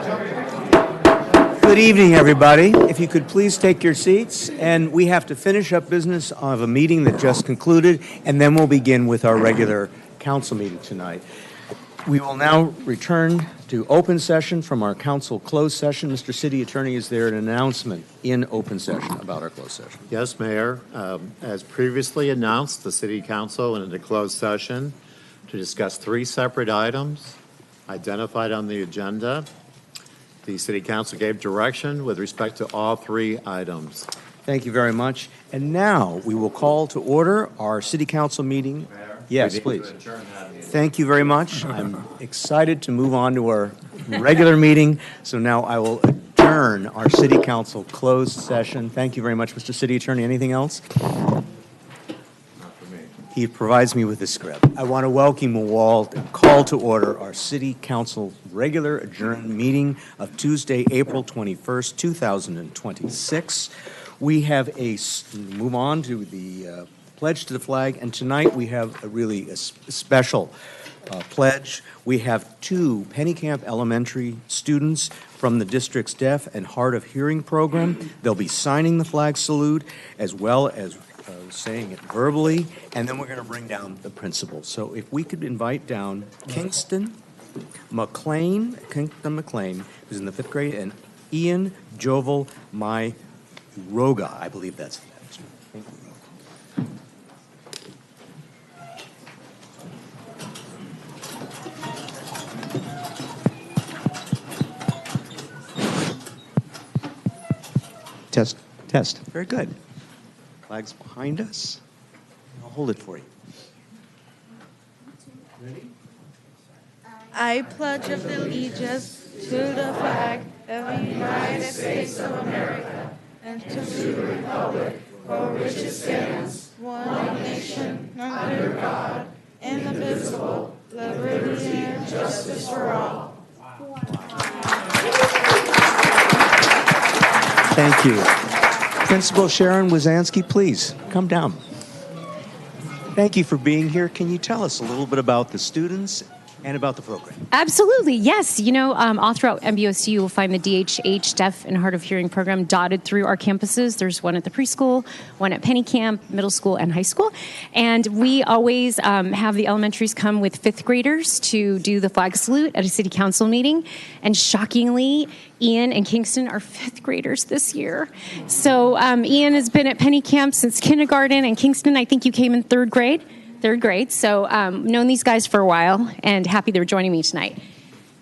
Good evening, everybody. If you could please take your seats, and we have to finish up business of a meeting that just concluded, and then we'll begin with our regular council meeting tonight. We will now return to open session from our council closed session. Mr. City Attorney, is there an announcement in open session about our closed session? Yes, Mayor. As previously announced, the City Council went into closed session to discuss 3 separate items identified on the agenda. The City Council gave direction with respect to all 3 items. Thank you very much. And now we will call to order our City Council meeting. Mayor, yes, please. Thank you very much. I'm excited to move on to our regular meeting. So now I will adjourn our City Council closed session. Thank you very much, Mr. City Attorney. Anything else? He provides me with the script. I want to welcome you all and call to order our City Council regular adjourned meeting of Tuesday, April 21st, 2026. We have move on to the pledge to the flag, and tonight we have a special pledge. We have 2 Pennycamp Elementary students from the district's Deaf and Hard of Hearing program. They'll be signing the flag salute as well as saying it verbally, and then we're going to bring down the principal. So if we could invite down Kingston McLean, who's in the 5th grade, and Ian Jovel Roga, I believe that's it. Thank you. Test. Very good. Flag's behind us. I'll hold it for you. Ready? I pledge allegiance to the flag of the United States of America and to the republic for which it stands, one nation, under God, indivisible, liberty and justice for all. Thank you. Principal Sharon Wazansky, please come down. Thank you for being here. Can you tell us a little bit about the students and about the program? Absolutely, yes. You know, all throughout MBOC, you will find the DHH Deaf and Hard of Hearing program dotted through our campuses. There's one at the preschool, one at Pennycamp, middle school, and high school. And we always have the elementaries come with 5th graders to do the flag salute at a city council meeting. And shockingly, Ian and Kingston are 5th graders this year. So Ian has been at Pennycamp since kindergarten, and Kingston, I think you came in 3rd grade. So known these guys for a while and happy they're joining me tonight.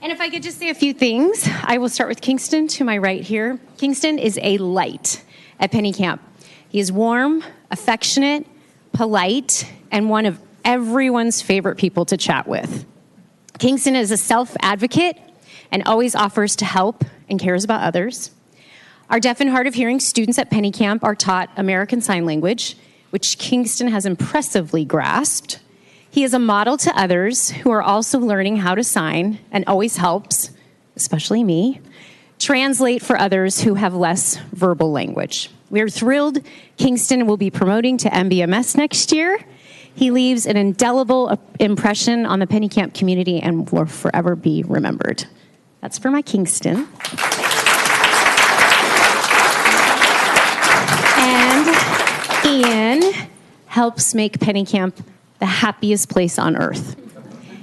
And if I could just say a few things, I will start with Kingston to my right here. Kingston is a light at Pennycamp. He is warm, affectionate, polite, and one of everyone's favorite people to chat with. Kingston is a self-advocate and always offers to help and cares about others. Our deaf and hard of hearing students at Pennycamp are taught American Sign Language, which Kingston has impressively grasped. He is a model to others who are also learning how to sign and always helps, especially me, translate for others who have less verbal language. We are thrilled Kingston will be promoting to MBMS next year. He leaves an indelible impression on the Pennycamp community and will forever be remembered. That's for my Kingston. Ian helps make Pennycamp the happiest place on earth.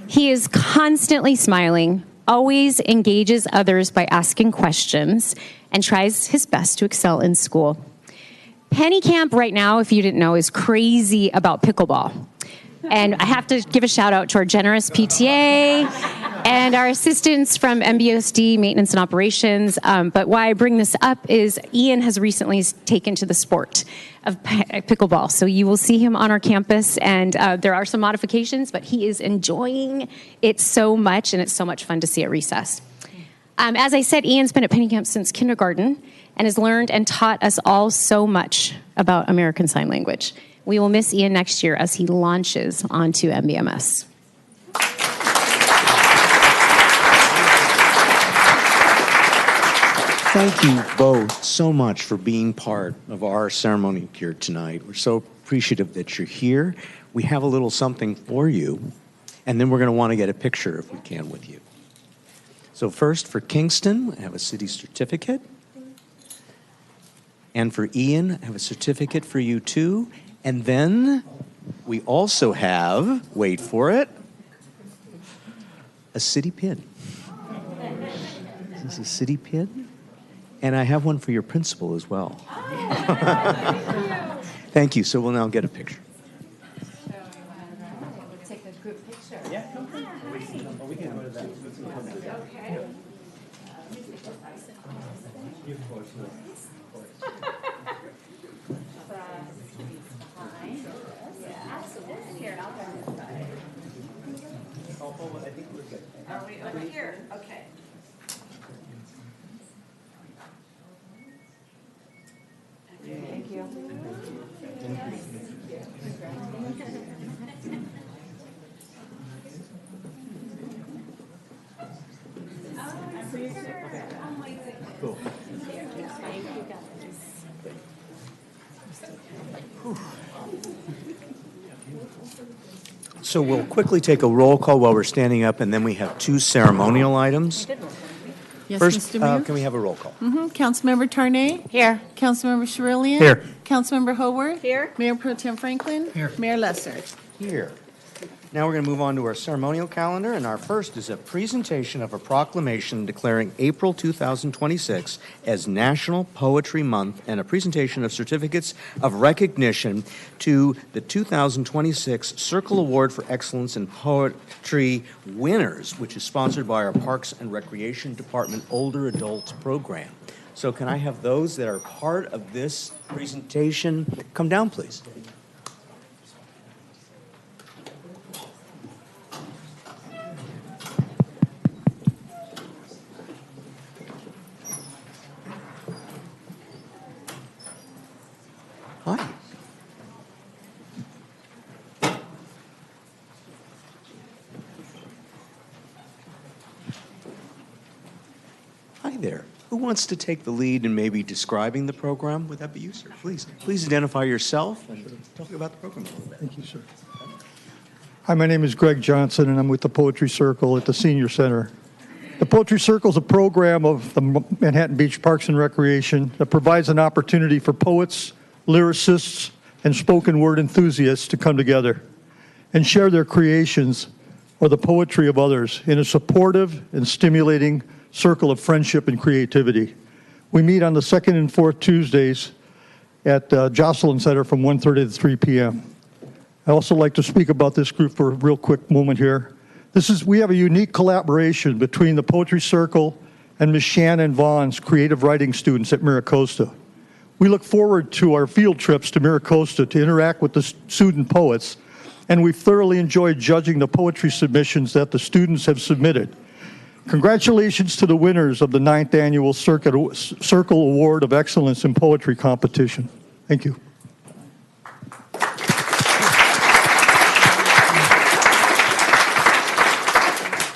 He is constantly smiling, always engages others by asking questions, and tries his best to excel in school. Pennycamp right now, if you didn't know, is crazy about pickleball. And I have to give a shout out to our generous PTA and our assistants from MBOSD, Maintenance and Operations. But why I bring this up is Ian has recently taken to the sport of pickleball. So you will see him on our campus, and there are some modifications, but he is enjoying it so much, and it's so much fun to see at recess. As I said, Ian's been at Pennycamp since kindergarten and has learned and taught us all so much about American Sign Language. We will miss Ian next year as he launches onto MBMS. Thank you both so much for being part of our ceremony here tonight. We're so appreciative that you're here. We have a little something for you, and then we're going to want to get a picture, if we can, with you. So first, for Kingston, I have a city certificate. And for Ian, I have a certificate for you too. And then we also have, wait for it, a city pin. This is a city pin. And I have one for your principal as well. Thank you. So we'll now get a picture. Take a group picture. Yeah. We can go to that. Okay. Are we over here? Okay. Thank you. Cool. So we'll quickly take a roll call while we're standing up, and then we have two ceremonial items. Yes, First, Mr. Mayor. can we have a roll call? Councilmember Tarnay? Here. Councilmember Charelian? Here. Councilmember Haworth? Here. Mayor Pro Tem Franklin? Here. Mayor Lesser? Here. Now we're going to move on to our ceremonial calendar, and our first is a presentation of a proclamation declaring April 2026 as National Poetry Month and a presentation of certificates of recognition to the 2026 Circle Award for Excellence in Poetry winners, which is sponsored by our Parks and Recreation Department Older Adults Program. So can I have those that are part of this presentation come down, please? Hi. Hi there. Who wants to take the lead in maybe describing the program? Would that be you, sir? Please. Please identify yourself and talk about the program a little bit. Thank you, sir. Hi, my name is Greg Johnson, and I'm with the Poetry Circle at the Senior Center. The Poetry Circle is a program of the Manhattan Beach Parks and Recreation that provides an opportunity for poets, lyricists, and spoken word enthusiasts to come together and share their creations or the poetry of others in a supportive and stimulating circle of friendship and creativity. We meet on the second and fourth Tuesdays at Jocelyn Center from 1:30 to 3 p.m. I also like to speak about this group for a real quick moment here. We have a unique collaboration between the Poetry Circle and Ms. Shannon Vaughn's creative writing students at Miracosta. We look forward to our field trips to Miracosta to interact with the student poets, and we've thoroughly enjoyed judging the poetry submissions that the students have submitted. Congratulations to the winners of the 9th Annual Circle Award of Excellence in Poetry Competition. Thank you.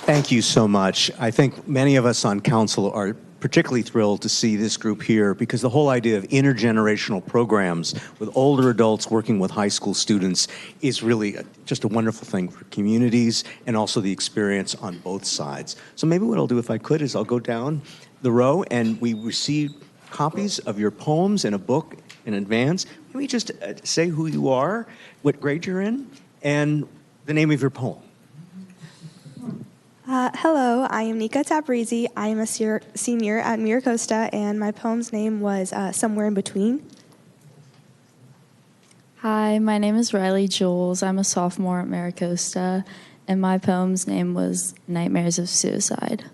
Thank you so much. I think many of us on council are particularly thrilled to see this group here because the whole idea of intergenerational programs with older adults working with high school students is really just a wonderful thing for communities and also the experience on both sides. So maybe what I'll do if I could is I'll go down the row and we receive copies of your poems and a book in advance. Maybe just say who you are, what grade you're in, and the name of your poem. Hello, I am Nika Tabrizi. I am a senior at Miracosta, and my poem's name was Somewhere in Between. Hi, my name is Riley Jolls. I'm a sophomore at Miracosta, and my poem's name was Nightmares of Suicide.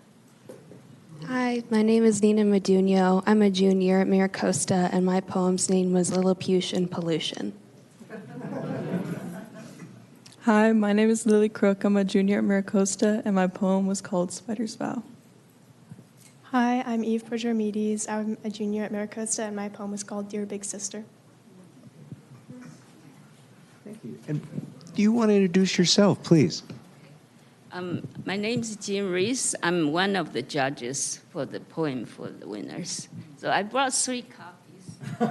Hi, my name is Nina Modugno. I'm a junior at Miracosta, and my poem's name was Lilliputian Pollution. Hi, my name is Lily Crook. I'm a junior at Miracosta, and my poem was called Spider's Vow. Hi, I'm Eve Prodromides. I'm a junior at Miracosta, and my poem was called Dear Big Sister. Thank you. And do you want to introduce yourself, please? My name is Jean Reese. I'm one of the judges for the poem for the winners. So I brought 3 copies.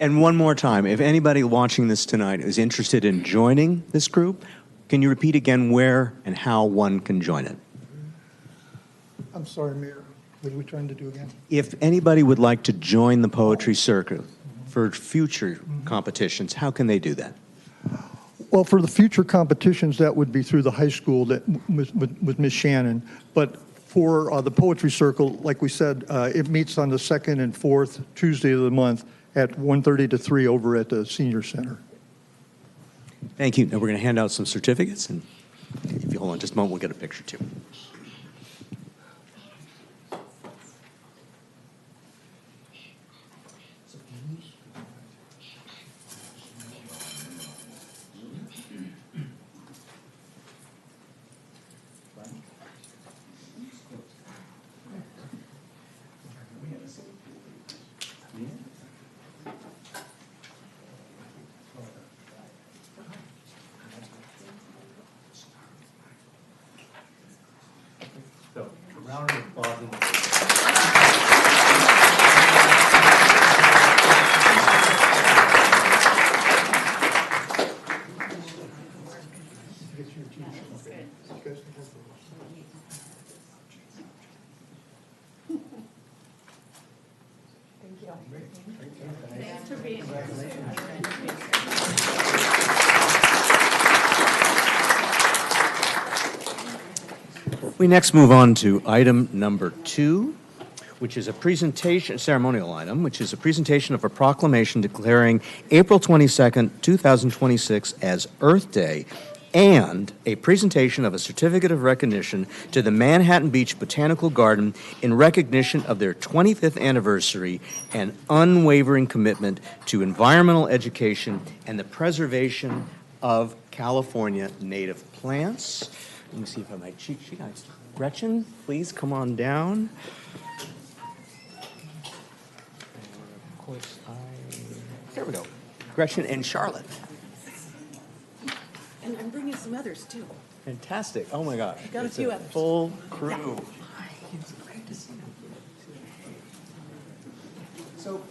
And one more time, if anybody watching this tonight is interested in joining this group, can you repeat again where and how one can join it? I'm sorry, Mayor. What are we trying to do again? If anybody would like to join the poetry circuit for future competitions, how can they do that? Well, for the future competitions, that would be through the high school with Ms. Shannon. But for the poetry circle, like we said, it meets on the second and fourth Tuesday of the month at 1:30 to 3 over at the senior center. Thank you. Now we're going to hand out some certificates, and if you hold on just a moment, we'll get a picture too. We next move on to item number 2, which is a presentation, ceremonial item, which is a presentation of a proclamation declaring April 22nd, 2026 as Earth Day, and a presentation of a certificate of recognition to the Manhattan Beach Botanical Garden in recognition of their 25th anniversary and unwavering commitment to environmental education and the preservation of California native plants. Let me see if I have my cheat sheet. Gretchen, please come on down. Of course, there we go. Gretchen and Charlotte. And I'm bringing some others, too. Fantastic. Oh, my gosh. Got a It's few others. Full crew. Yeah. Great to see you. So,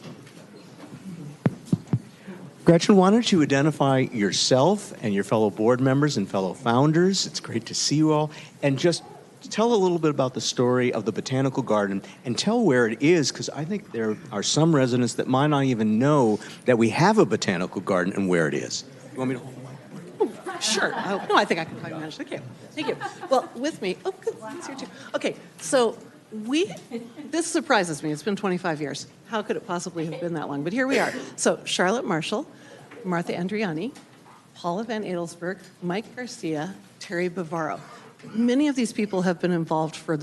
Gretchen, why don't you identify yourself and your fellow board members and fellow founders? It's great to see you all. And just tell a little bit about the story of the Botanical Garden and tell where it is, because I think there are some residents that might not even know that we have a Botanical Garden and where it is. You want me to hold the mic? Sure. No, I think I can probably manage. Thank you. Thank you. Well, with me, oh, good, it's here too. Okay, so this surprises me. It's been 25 years. How could it possibly have been that long? But here we are. So Charlotte Marshall, Martha Andriani, Paula Van Adelsberg, Mike Garcia, Terry Bavaro. Many of these people have been involved for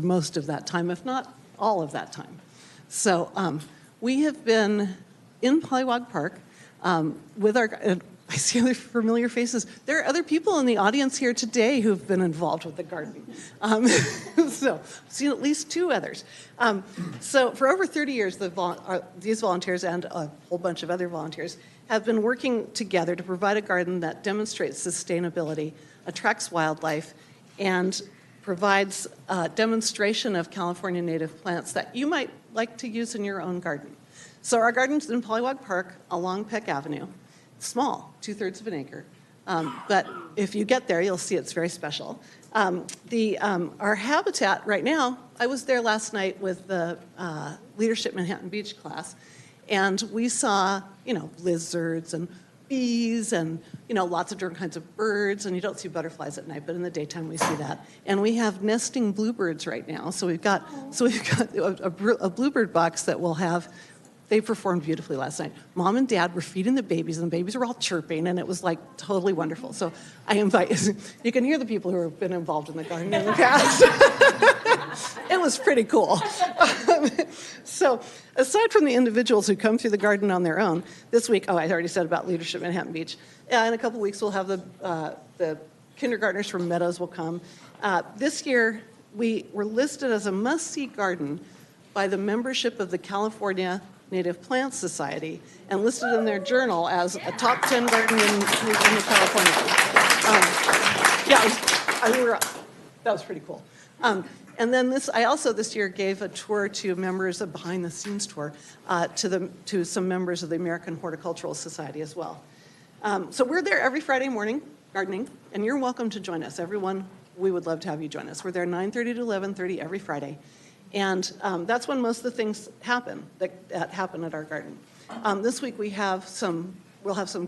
most of that time, if not all of that time. So we have been in Pollywog Park with our, I see other familiar faces. There are other people in the audience here today who've been involved with the garden. So I've seen at least 2 others. So for over 30 years, these volunteers and a whole bunch of other volunteers have been working together to provide a garden that demonstrates sustainability, attracts wildlife, and provides a demonstration of California native plants that you might like to use in your own garden. So our garden's in Pollywog Park along Peck Avenue. Small, 2/3 of an acre. But if you get there, you'll see it's very special. Our habitat right now, I was there last night with the Leadership Manhattan Beach class, and we saw, lizards and bees and, lots of different kinds of birds, and you don't see butterflies at night, but in the daytime we see that. And we have nesting bluebirds right now. So we've got a bluebird box that will have. They performed beautifully last night. Mom and Dad were feeding the babies, and the babies were all chirping, and it was like totally wonderful. So I invite you can hear the people who have been involved in the garden in the past. It was pretty cool. So aside from the individuals who come through the garden on their own, this week, I already said about Leadership Manhattan Beach. In a couple weeks, we'll have the kindergartners from Meadows will come. This year, we were listed as a must-see garden by the membership of the California Native Plants Society and listed in their journal as a top 10 garden in California. That was pretty cool. And then I also this year gave a tour to members, a behind-the-scenes tour, to some members of the American Horticultural Society as well. So we're there every Friday morning gardening, and you're welcome to join us. Everyone we would love to have you join us. We're there 9:30 to 11:30 every Friday. And that's when most of the things happen that happen at our garden. This week we'll have some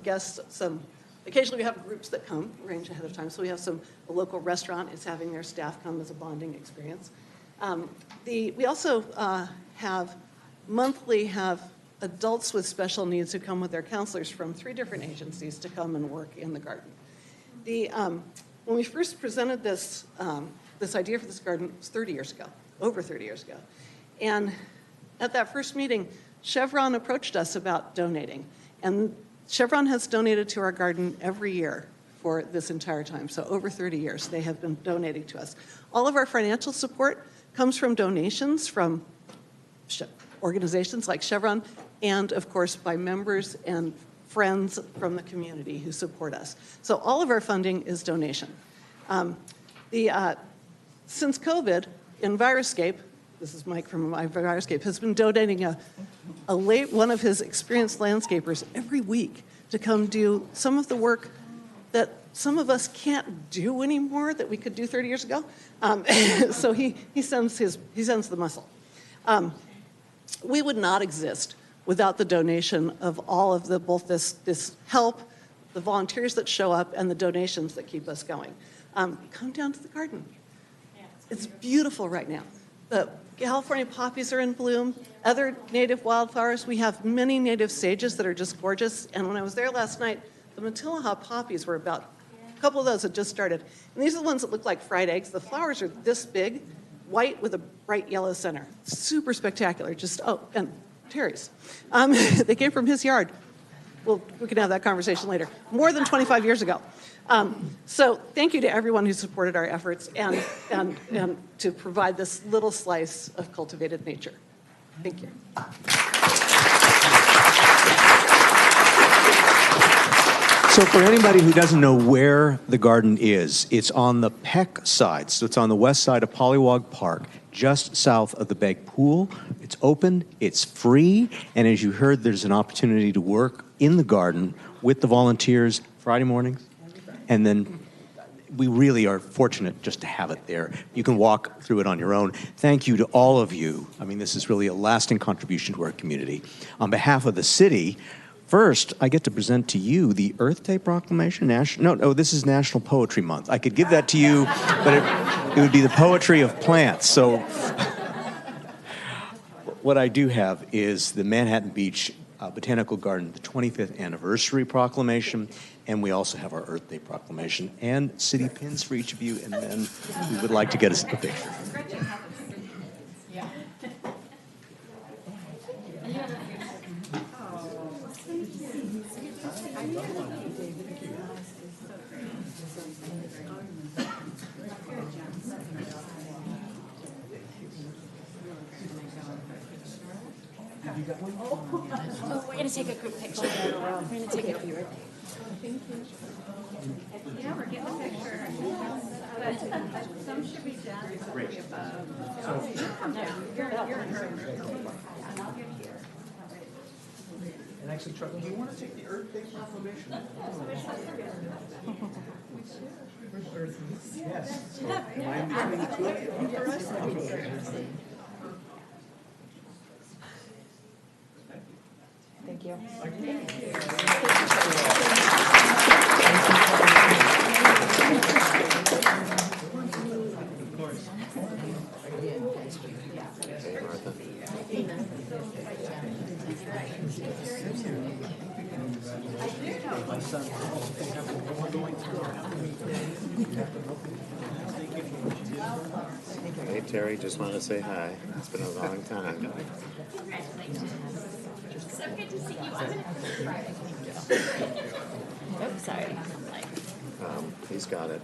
guests, occasionally we have groups that come, arrange ahead of time. So we have a local restaurant is having their staff come as a bonding experience. We also monthly have adults with special needs who come with their counselors from 3 different agencies to come and work in the garden. When we first presented this idea for this garden, it was 30 years ago, over 30 years ago. And at that first meeting, Chevron approached us about donating. And Chevron has donated to our garden every year for this entire time. So over 30 years, they have been donating to us. All of our financial support comes from donations from organizations like Chevron, and of course by members and friends from the community who support us. So all of our funding is donation. Since COVID, Enviroscape, this is Mike from Enviroscape, has been donating one of his experienced landscapers every week to come do some of the work that some of us can't do anymore that we could do 30 years ago. So he sends the muscle. We would not exist without the donation of all of both this help, the volunteers that show up, and the donations that keep us going. Come down to the garden. It's beautiful right now. The California poppies are in bloom, other native wildflowers. We have many native sages that are just gorgeous. And when I was there last night, the Matilaha poppies were a couple of those had just started. And these are the ones that look like fried eggs. The flowers are this big, white with a bright yellow center. Super spectacular. And Terry's. They came from his yard. Well, we can have that conversation later. More than 25 years ago. So thank you to everyone who supported our efforts and to provide this little slice of cultivated nature. Thank you. So for anybody who doesn't know where the garden is, it's on the Peck side. So it's on the west side of Pollywog Park, just south of the Beg Pool. It's open, it's free, and as you heard, there's an opportunity to work in the garden with the volunteers Friday mornings. And then we really are fortunate just to have it there. You can walk through it on your own. Thank you to all of you. I mean, this is really a lasting contribution to our community. On behalf of the city, first, I get to present to you the Earth Day Proclamation. This is National Poetry Month. I could give that to you, but it would be the poetry of plants. So what I do have is the Manhattan Beach Botanical Garden, the 25th Anniversary Proclamation, and we also have our Earth Day Proclamation and city pins for each of you, and then we would like to get a picture. Oh, we're going to take a group picture. We're going to take a group. Thank you. Yeah, we're getting a picture. But some should be done. Great. And actually, Chuck, do you want to take the Earth Day Proclamation? Yes. Am I in between the two of you? Thank you. Hey, Terry, just want to say hi. It's been a long time. So good to see you. I'm going to Friday. Oops, sorry. He's got it.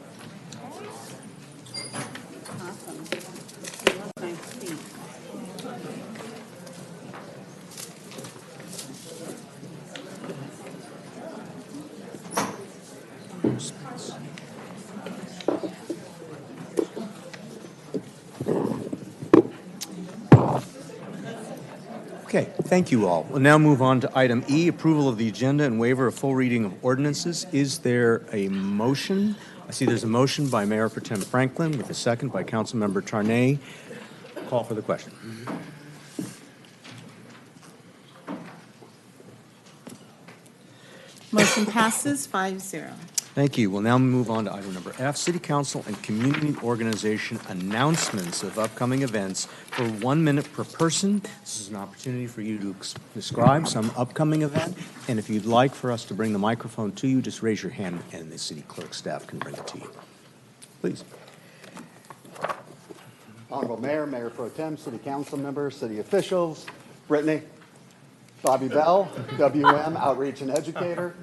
Awesome. Love my feet. Okay, thank you all. We'll now move on to item E, approval of the agenda and waiver of full reading of ordinances. Is there a motion I see there's a motion by Mayor Pro Tem Franklin with a second by Councilmember Tarnay. Call for the question. Motion passes 5-0. Thank you. We'll now move on to item number F, City Council and Community Organization announcements of upcoming events for 1 minute per person. This is an opportunity for you to describe some upcoming event, and if you'd like for us to bring the microphone to you, just raise your hand and the city clerk staff can bring it to you. Please. Honorable Mayor, Mayor Pro Tem, City Council members, city officials, Brittany, Bobby Bell, WM, Outreach and Educator.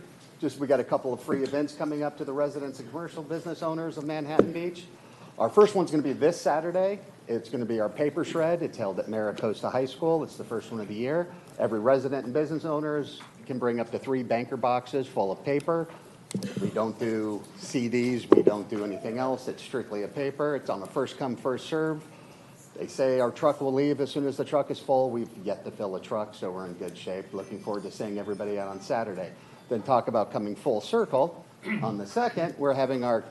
We got a couple of free events coming up to the residents and commercial business owners of Manhattan Beach. Our first one's going to be this Saturday. It's going to be our paper shred. It's held at Maricosta High School. It's the first one of the year. Every resident and business owners can bring up to 3 banker boxes full of paper. We don't do CDs. We don't do anything else. It's strictly a paper. It's on a first come, first serve. They say our truck will leave as soon as the truck is full. We've yet to fill a truck, so we're in good shape. Looking forward to seeing everybody out on Saturday. Then talk about coming full circle. On the 2nd, we're having our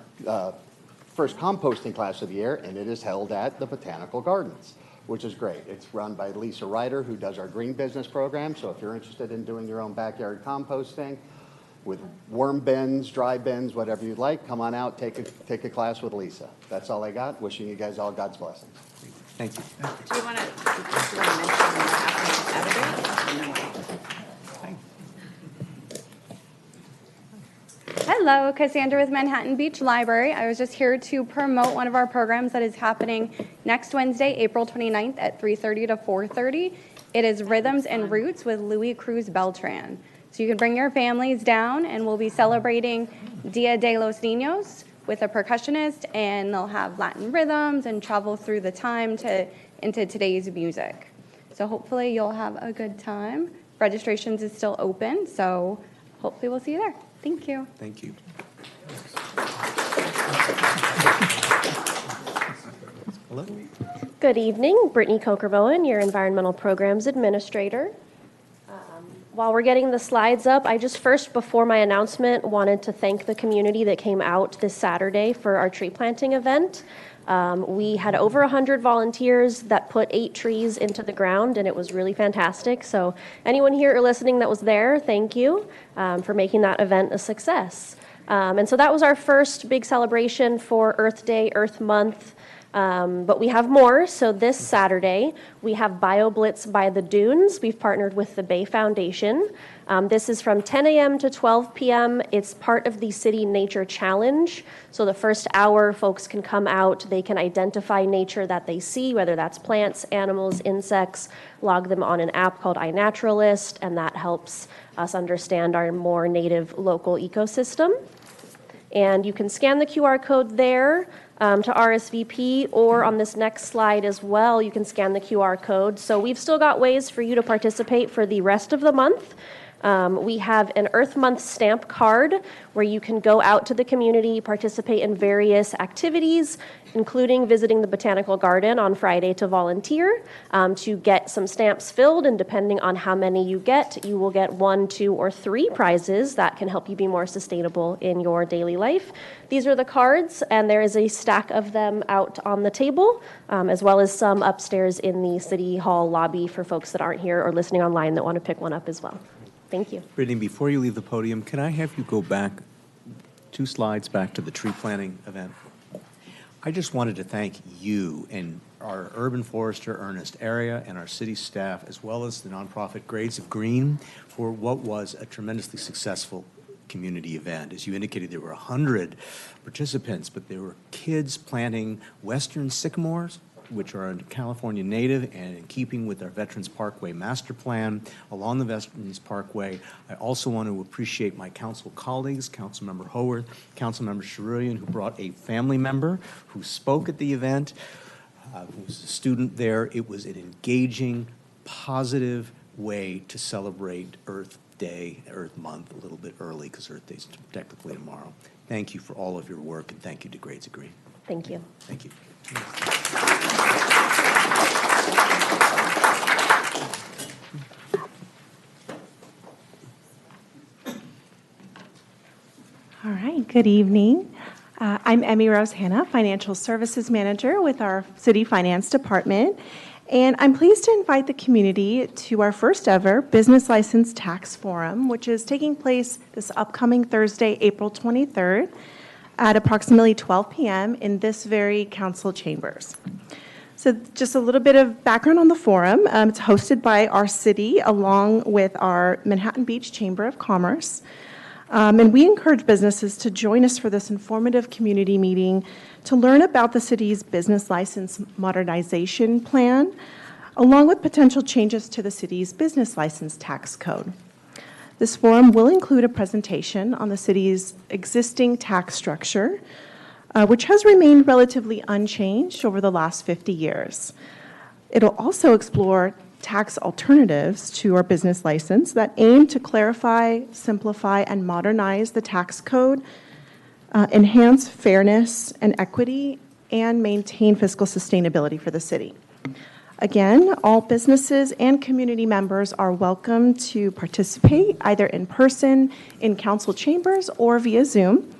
first composting class of the year, and it is held at the Botanical Gardens, which is great. It's run by Lisa Ryder, who does our green business program. So if you're interested in doing your own backyard composting with worm bins, dry bins, whatever you'd like, come on out, take a class with Lisa. That's all I got. Wishing you guys all God's blessings. Thank you. Do you want to mention what happened Saturday? Hello, Cassandra with Manhattan Beach Library. I was just here to promote one of our programs that is happening next Wednesday, April 29th at 3:30 to 4:30. It is Rhythms and Roots with Louis Cruz Beltran. So you can bring your families down, and we'll be celebrating Dia de los Niños with a percussionist, and they'll have Latin rhythms and travel through the time into today's music. So hopefully you'll have a good time. Registrations is still open, so hopefully we'll see you there. Thank you. Thank you. Hello. Good evening. Brittany Coker-Bowen, your Environmental Programs Administrator. While we're getting the slides up, I just first, before my announcement, wanted to thank the community that came out this Saturday for our tree planting event. We had over 100 volunteers that put 8 trees into the ground, and it was really fantastic. So anyone here or listening that was there, thank you for making that event a success. And so that was our first big celebration for Earth Day, Earth Month. But we have more. So this Saturday, we have BioBlitz by the Dunes. We've partnered with the Bay Foundation. This is from 10 a.m. to 12 p.m. It's part of the City Nature Challenge. So the first hour, folks can come out. They can identify nature that they see, whether that's plants, animals, insects, log them on an app called iNaturalist, and that helps us understand our more native local ecosystem. And you can scan the QR code there to RSVP, or on this next slide as well, you can scan the QR code. So we've still got ways for you to participate for the rest of the month. We have an Earth Month stamp card where you can go out to the community, participate in various activities, including visiting the Botanical Garden on Friday to volunteer, to get some stamps filled, and depending on how many you get, you will get 1, 2, or 3 prizes that can help you be more sustainable in your daily life. These are the cards, and there is a stack of them out on the table, as well as some upstairs in the City Hall lobby for folks that aren't here or listening online that want to pick one up as well. Thank you. Brittany, before you leave the podium, can I have you go back 2 slides back to the tree planting event? I just wanted to thank you and our urban forester, Ernest Area, and our city staff, as well as the nonprofit Grades of Green, for what was a tremendously successful community event. As you indicated, there were 100 participants, but there were kids planting western sycamores, which are a California native and in keeping with our Veterans Parkway master plan along the Veterans Parkway. I also want to appreciate my council colleagues, Councilmember Haworth, Councilmember Charelian, who brought a family member who spoke at the event, who was a student there. It was an engaging, positive way to celebrate Earth Day, Earth Month a little bit early, because Earth Day is technically tomorrow. Thank you for all of your work, and thank you to Grades of Green. Thank you. Thank you. All right, good evening. I'm Emmy Rose Hanna, Financial Services Manager with our City Finance Department, and I'm pleased to invite the community to our first ever Business License Tax Forum, which is taking place this upcoming Thursday, April 23rd at approximately 12 p.m. in this very council chambers. So just a little bit of background on the forum. It's hosted by our city along with our Manhattan Beach Chamber of Commerce. And we encourage businesses to join us for this informative community meeting to learn about the city's business license modernization plan, along with potential changes to the city's business license tax code. This forum will include a presentation on the city's existing tax structure, which has remained relatively unchanged over the last 50 years. It'll also explore tax alternatives to our business license that aim to clarify, simplify, and modernize the tax code, enhance fairness and equity, and maintain fiscal sustainability for the city. Again, all businesses and community members are welcome to participate either in person in council chambers or via Zoom,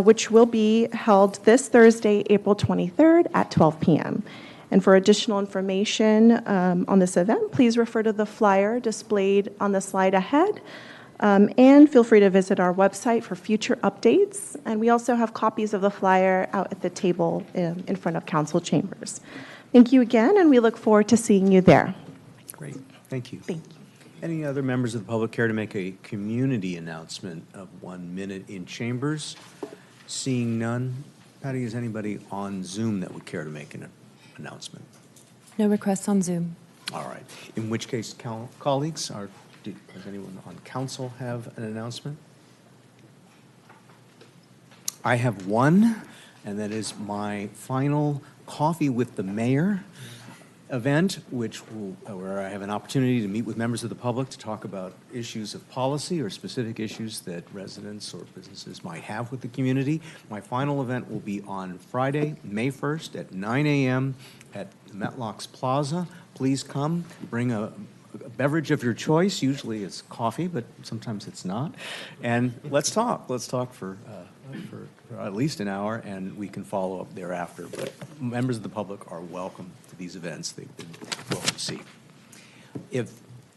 which will be held this Thursday, April 23rd at 12 p.m. And for additional information on this event, please refer to the flyer displayed on the slide ahead, and feel free to visit our website for future updates. And we also have copies of the flyer out at the table in front of council chambers. Thank you again, and we look forward to seeing you there. Great, thank you. Thank you. Any other members of the public care to make a community announcement of 1 minute in chambers? Seeing none, Patty, is anybody on Zoom that would care to make an announcement? No requests on Zoom. All right. In which case, colleagues, does anyone on council have an announcement? I have one, and that is my final Coffee with the Mayor event, where I have an opportunity to meet with members of the public to talk about issues of policy or specific issues that residents or businesses might have with the community. My final event will be on Friday, May 1st at 9 a.m. at Metlocks Plaza. Please come, bring a beverage of your choice. Usually it's coffee, but sometimes it's not. And let's talk. Let's talk for at least an hour, and we can follow up thereafter. But members of the public are welcome to these events. They've been well received. If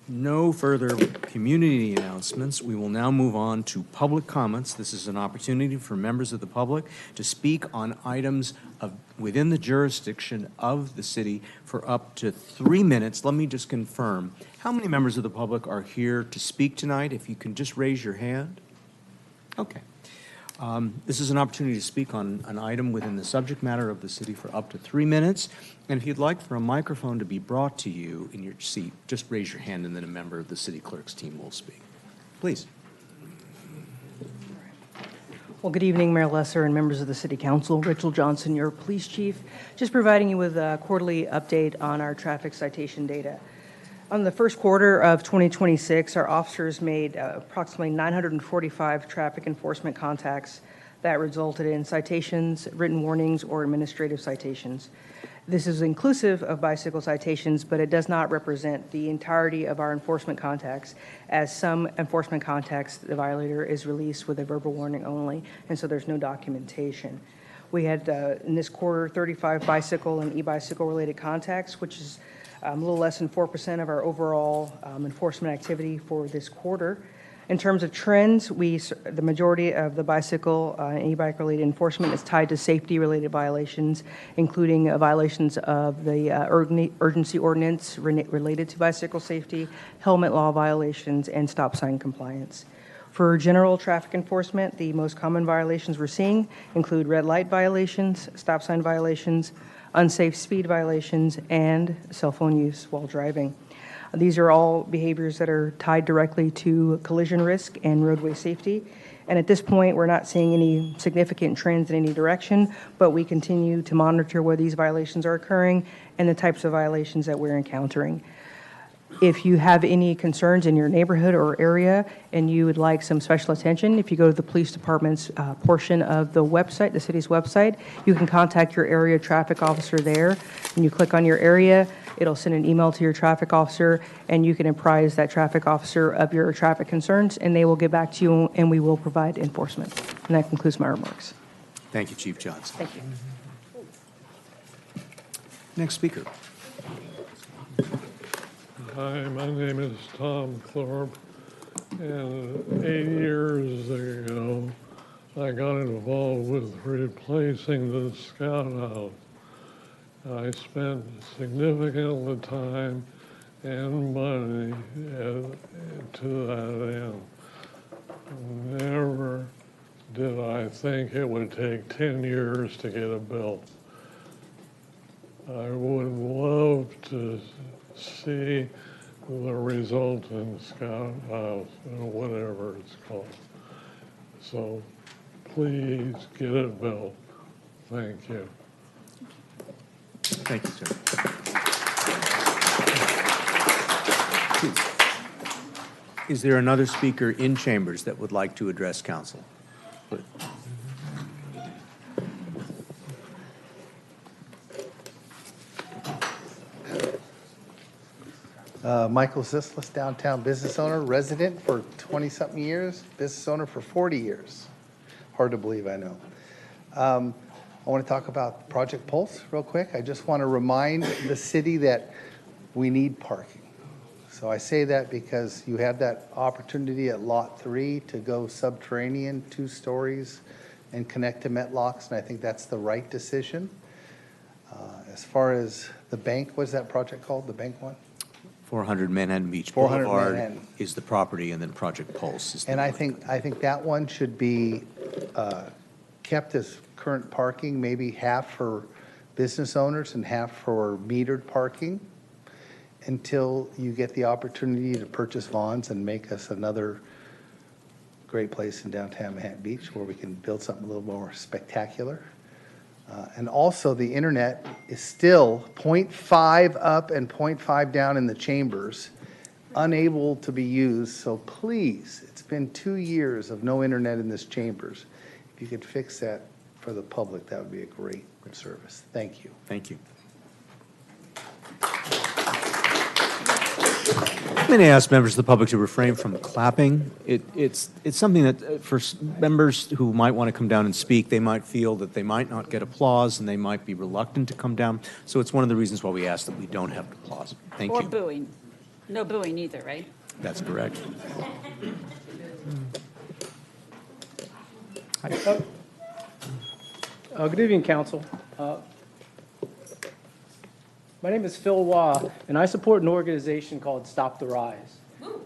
no further community announcements, we will now move on to public comments. This is an opportunity for members of the public to speak on items within the jurisdiction of the city for up to 3 minutes. Let me just confirm, how many members of the public are here to speak tonight? If you can just raise your hand. Okay. This is an opportunity to speak on an item within the subject matter of the city for up to 3 minutes. And if you'd like for a microphone to be brought to you in your seat, just raise your hand and then a member of the city clerk's team will speak. Please. Well, good evening, Mayor Lesser and members of the City Council. Rachel Johnson, your police chief, just providing you with a quarterly update on our traffic citation data. On the first quarter of 2026, our officers made approximately 945 traffic enforcement contacts that resulted in citations, written warnings, or administrative citations. This is inclusive of bicycle citations, but it does not represent the entirety of our enforcement contacts, as some enforcement contacts, the violator is released with a verbal warning only, and so there's no documentation. We had, in this quarter, 35 bicycle and e-bicycle related contacts, which is a little less than 4% of our overall enforcement activity for this quarter. In terms of trends, the majority of the bicycle and e-bike related enforcement is tied to safety related violations, including violations of the urgency ordinance related to bicycle safety, helmet law violations, and stop sign compliance. For general traffic enforcement, the most common violations we're seeing include red light violations, stop sign violations, unsafe speed violations, and cell phone use while driving. These are all behaviors that are tied directly to collision risk and roadway safety. And at this point, we're not seeing any significant trends in any direction, but we continue to monitor where these violations are occurring and the types of violations that we're encountering. If you have any concerns in your neighborhood or area and you would like some special attention, if you go to the police department's portion of the website, the city's website, you can contact your area traffic officer there. And you click on your area, it'll send an email to your traffic officer, and you can apprise that traffic officer of your traffic concerns, and they will get back to you, and we will provide enforcement. And that concludes my remarks. Thank you, Chief Johnson. Thank you. Next speaker. Hi, my name is Tom Thorpe, and 8 years ago, I got involved with replacing the Scout House. I spent significant time and money to that end. Never did I think it would take 10 years to get it built. I would love to see the resultant Scout House, or whatever it's called. So please get it built. Thank you. Thank you, sir. Is there another speaker in chambers that would like to address council? Michael Zislis, downtown business owner, resident for 20-something years, business owner for 40 years. Hard to believe, I know. I want to talk about Project Pulse real quick. I just want to remind the city that we need parking. So I say that because you have that opportunity at Lot 3 to go subterranean 2 stories and connect to Metlocks, and I think that's the right decision. As far as the bank, what's that project called, the bank one? 400 Manhattan Beach 400 Boulevard Manhattan. is the property, and then Project Pulse is the And I think that one should be kept as current parking, maybe half for business owners and half for metered parking, until you get the opportunity to purchase Vaughn's and make us another great place in downtown Manhattan Beach where we can build something a little more spectacular. And also the internet is still 0.5 up and 0.5 down in the chambers, unable to be used. So please, it's been 2 years of no internet in this chambers. If you could fix that for the public, that would be a great service. Thank you. Thank you. I'm going to ask members of the public to refrain from clapping. It's something that for members who might want to come down and speak, they might feel that they might not get applause and they might be reluctant to come down. So it's one of the reasons why we ask that we don't have applause. Thank you. Or booing. No booing either, right? That's correct. Good evening, Council. My name is Phil Waugh, and I support an organization called Stop the Rise.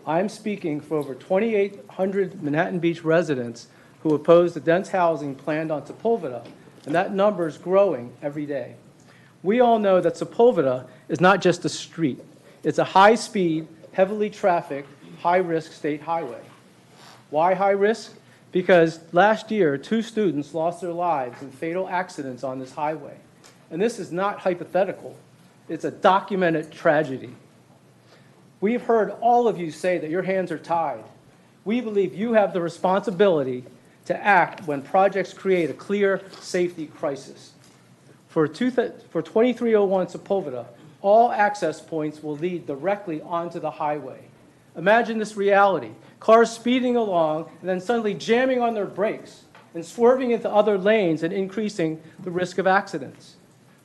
I'm speaking for over 2,800 Manhattan Beach residents who oppose the dense housing planned on Sepulveda, and that number is growing every day. We all know that Sepulveda is not just a street. It's a high-speed, heavily trafficked, high-risk state highway. Why high risk? Because last year, 2 students lost their lives in fatal accidents on this highway. And this is not hypothetical. It's a documented tragedy. We've heard all of you say that your hands are tied. We believe you have the responsibility to act when projects create a clear safety crisis. For 2301 Sepulveda, all access points will lead directly onto the highway. Imagine this reality: cars speeding along and then suddenly jamming on their brakes and swerving into other lanes and increasing the risk of accidents.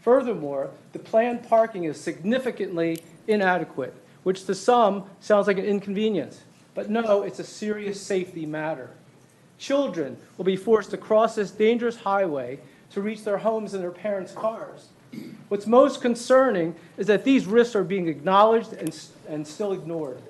Furthermore, the planned parking is significantly inadequate, which to some sounds like an inconvenience. But no, it's a serious safety matter. Children will be forced to cross this dangerous highway to reach their homes in their parents' cars. What's most concerning is that these risks are being acknowledged and still ignored.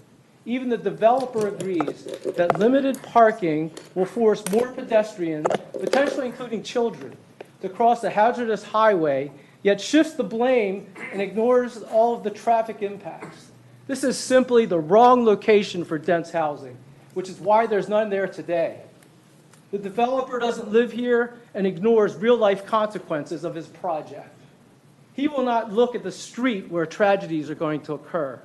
Even the developer agrees that limited parking will force more pedestrians, potentially including children, to cross the hazardous highway, yet shifts the blame and ignores all of the traffic impacts. This is simply the wrong location for dense housing, which is why there's none there today. The developer doesn't live here and ignores real-life consequences of his project. He will not look at the street where tragedies are going to occur.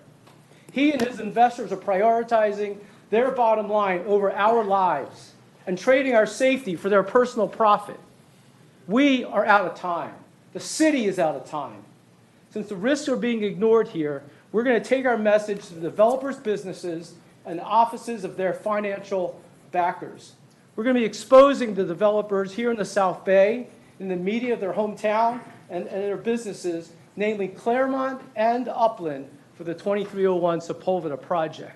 He and his investors are prioritizing their bottom line over our lives and trading our safety for their personal profit. We are out of time. The city is out of time. Since the risks are being ignored here, we're going to take our message to the developers' businesses and the offices of their financial backers. We're going to be exposing the developers here in the South Bay in the media of their hometown and their businesses, namely Claremont and Upland, for the 2301 Sepulveda project.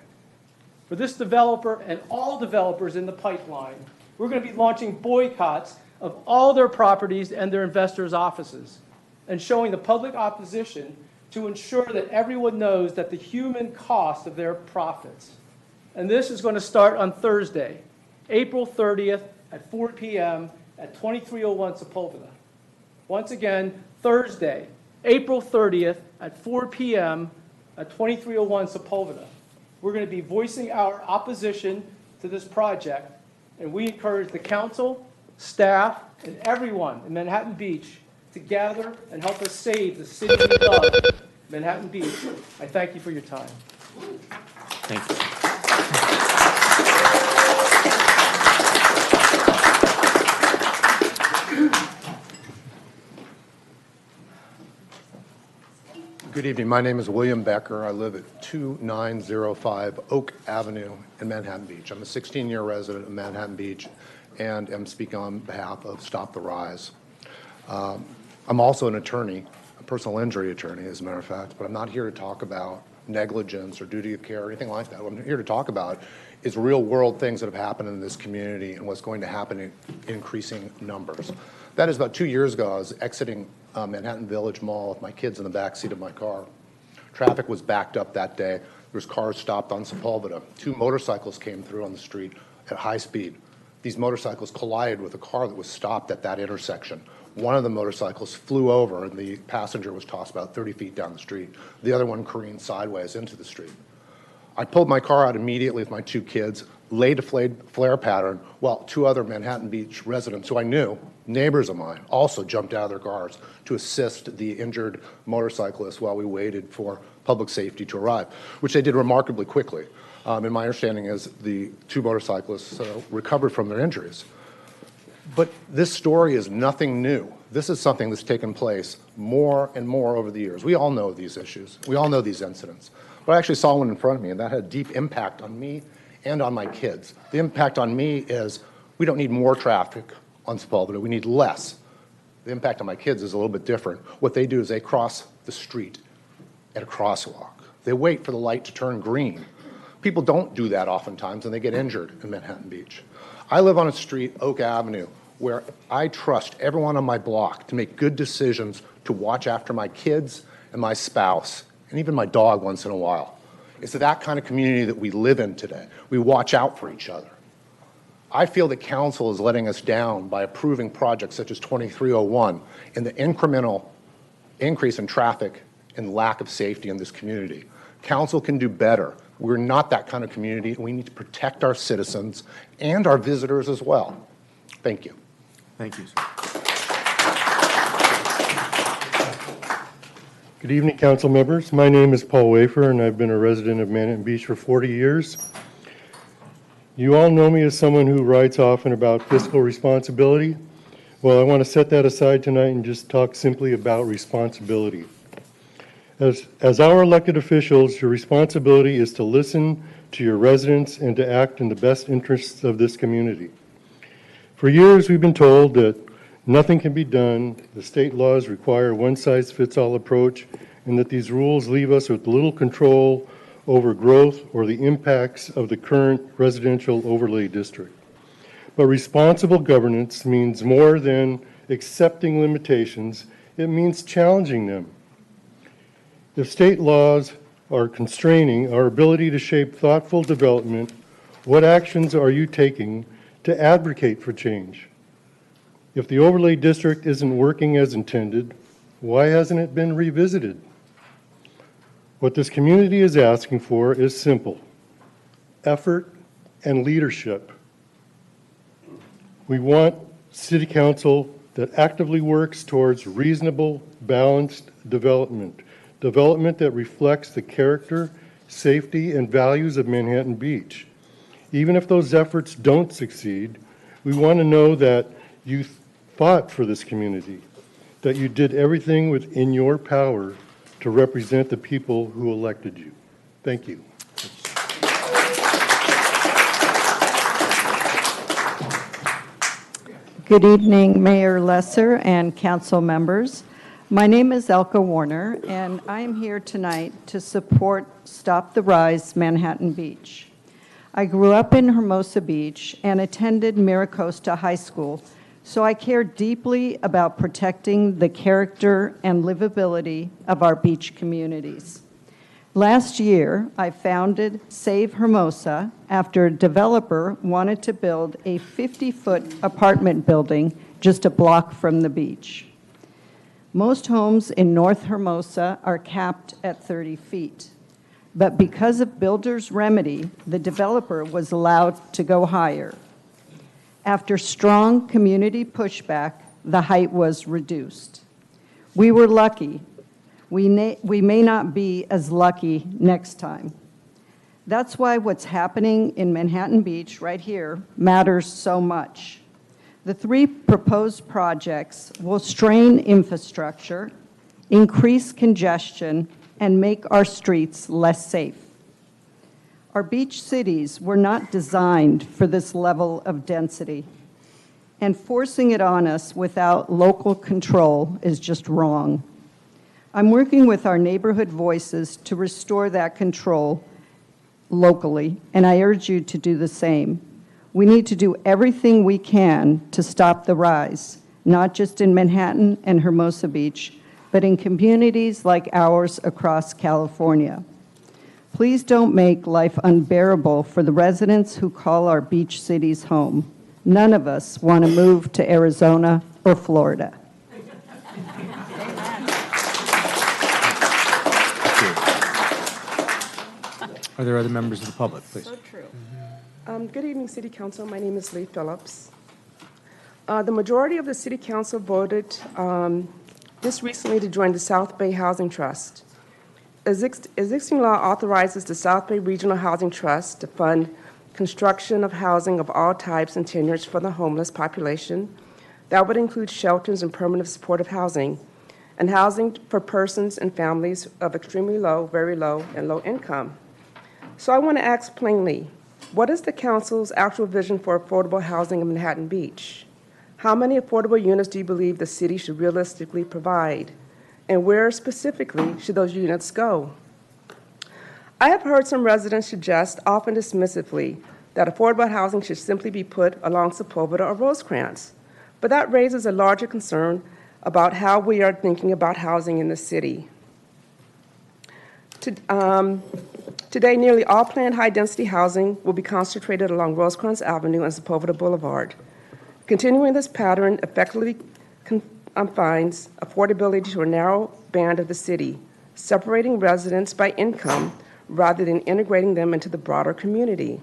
For this developer and all developers in the pipeline, we're going to be launching boycotts of all their properties and their investors' offices and showing the public opposition to ensure that everyone knows that the human cost of their profits. And this is going to start on Thursday, April 30th at 4 p.m. at 2301 Sepulveda. Once again, Thursday, April 30th at 4 p.m. at 2301 Sepulveda. We're going to be voicing our opposition to this project, and we encourage the council, staff, and everyone in Manhattan Beach to gather and help us save the city we love, Manhattan Beach. I thank you for your time. Thank you. Good evening. My name is William Becker. I live at 2905 Oak Avenue in Manhattan Beach. I'm a 16-year resident of Manhattan Beach and am speaking on behalf of Stop the Rise. I'm also an attorney, a personal injury attorney, as a matter of fact, but I'm not here to talk about negligence or duty of care or anything like that. What I'm here to talk about is real-world things that have happened in this community and what's going to happen in increasing numbers. That is about 2 years ago. I was exiting Manhattan Village Mall with my kids in the backseat of my car. Traffic was backed up that day. There was cars stopped on Sepulveda. 2 motorcycles came through on the street at high speed. These motorcycles collided with a car that was stopped at that intersection. One of the motorcycles flew over and the passenger was tossed about 30 feet down the street. The other one careened sideways into the street. I pulled my car out immediately with my 2 kids, laid a flare pattern, while 2 other Manhattan Beach residents who I knew, neighbors of mine, also jumped out of their cars to assist the injured motorcyclist while we waited for public safety to arrive, which they did remarkably quickly. And my understanding is the 2 motorcyclists recovered from their injuries. But this story is nothing new. This is something that's taken place more and more over the years. We all know these issues. We all know these incidents. But I actually saw one in front of me, and that had a deep impact on me and on my kids. The impact on me is we don't need more traffic on Sepulveda. We need less. The impact on my kids is a little bit different. What they do is they cross the street at a crosswalk. They wait for the light to turn green. People don't do that oftentimes, and they get injured in Manhattan Beach. I live on a street, Oak Avenue, where I trust everyone on my block to make good decisions to watch after my kids and my spouse, and even my dog once in a while. It's that kind of community that we live in today. We watch out for each other. I feel that council is letting us down by approving projects such as 2301 and the incremental increase in traffic and lack of safety in this community. Council can do better. We're not that kind of community, and we need to protect our citizens and our visitors as well. Thank you. Thank you. Good evening, council members. My name is Paul WAIVER, and I've been a resident of Manhattan Beach for 40 years. You all know me as someone who writes often about fiscal responsibility. Well, I want to set that aside tonight and just talk simply about responsibility. As our elected officials, your responsibility is to listen to your residents and to act in the best interests of this community. For years, we've been told that nothing can be done, the state laws require a one-size-fits-all approach, and that these rules leave us with little control over growth or the impacts of the current residential overlay district. But responsible governance means more than accepting limitations, it means challenging them. If state laws are constraining our ability to shape thoughtful development, what actions are you taking to advocate for change? If the overlay district isn't working as intended, why hasn't it been revisited? What this community is asking for is simple: effort and leadership. We want City Council that actively works towards reasonable, balanced development that reflects the character, safety, and values of Manhattan Beach. Even if those efforts don't succeed, we want to know that you fought for this community, that you did everything within your power to represent the people who elected you. Thank you. Good evening, Mayor Lesser and council members. My name is Elka Warner, and I am here tonight to support Stop the Rise Manhattan Beach. I grew up in Hermosa Beach and attended Miracosta High School, so I care deeply about protecting the character and livability of our beach communities. Last year, I founded Save Hermosa after a developer wanted to build a 50-foot apartment building just a block from the beach. Most homes in North Hermosa are capped at 30 feet. But because of builder's remedy, the developer was allowed to go higher. After strong community pushback, the height was reduced. We were lucky. We may not be as lucky next time. That's why what's happening in Manhattan Beach right here matters so much. The 3 proposed projects will strain infrastructure, increase congestion, and make our streets less safe. Our beach cities were not designed for this level of density, and forcing it on us without local control is just wrong. I'm working with our neighborhood voices to restore that control locally, and I urge you to do the same. We need to do everything we can to stop the rise, not just in Manhattan and Hermosa Beach, but in communities like ours across California. Please don't make life unbearable for the residents who call our beach cities home. None of us want to move to Arizona or Florida. Are there other members of the public, please? So true. Good evening, City Council. My name is Lee Phillips. The majority of the City Council voted just recently to join the South Bay Housing Trust. Existing law authorizes the South Bay Regional Housing Trust to fund construction of housing of all types and tenures for the homeless population. That would include shelters and permanent supportive housing, and housing for persons and families of extremely low, very low, and low income. So I want to ask plainly, what is the council's actual vision for affordable housing in Manhattan Beach? How many affordable units do you believe the city should realistically provide? And where specifically should those units go? I have heard some residents suggest, often dismissively, that affordable housing should simply be put along Sepulveda or Rosecrans. But that raises a larger concern about how we are thinking about housing in the city. Today, nearly all planned high-density housing will be concentrated along Rosecrans Avenue and Sepulveda Boulevard. Continuing this pattern effectively confines affordability to a narrow band of the city, separating residents by income rather than integrating them into the broader community.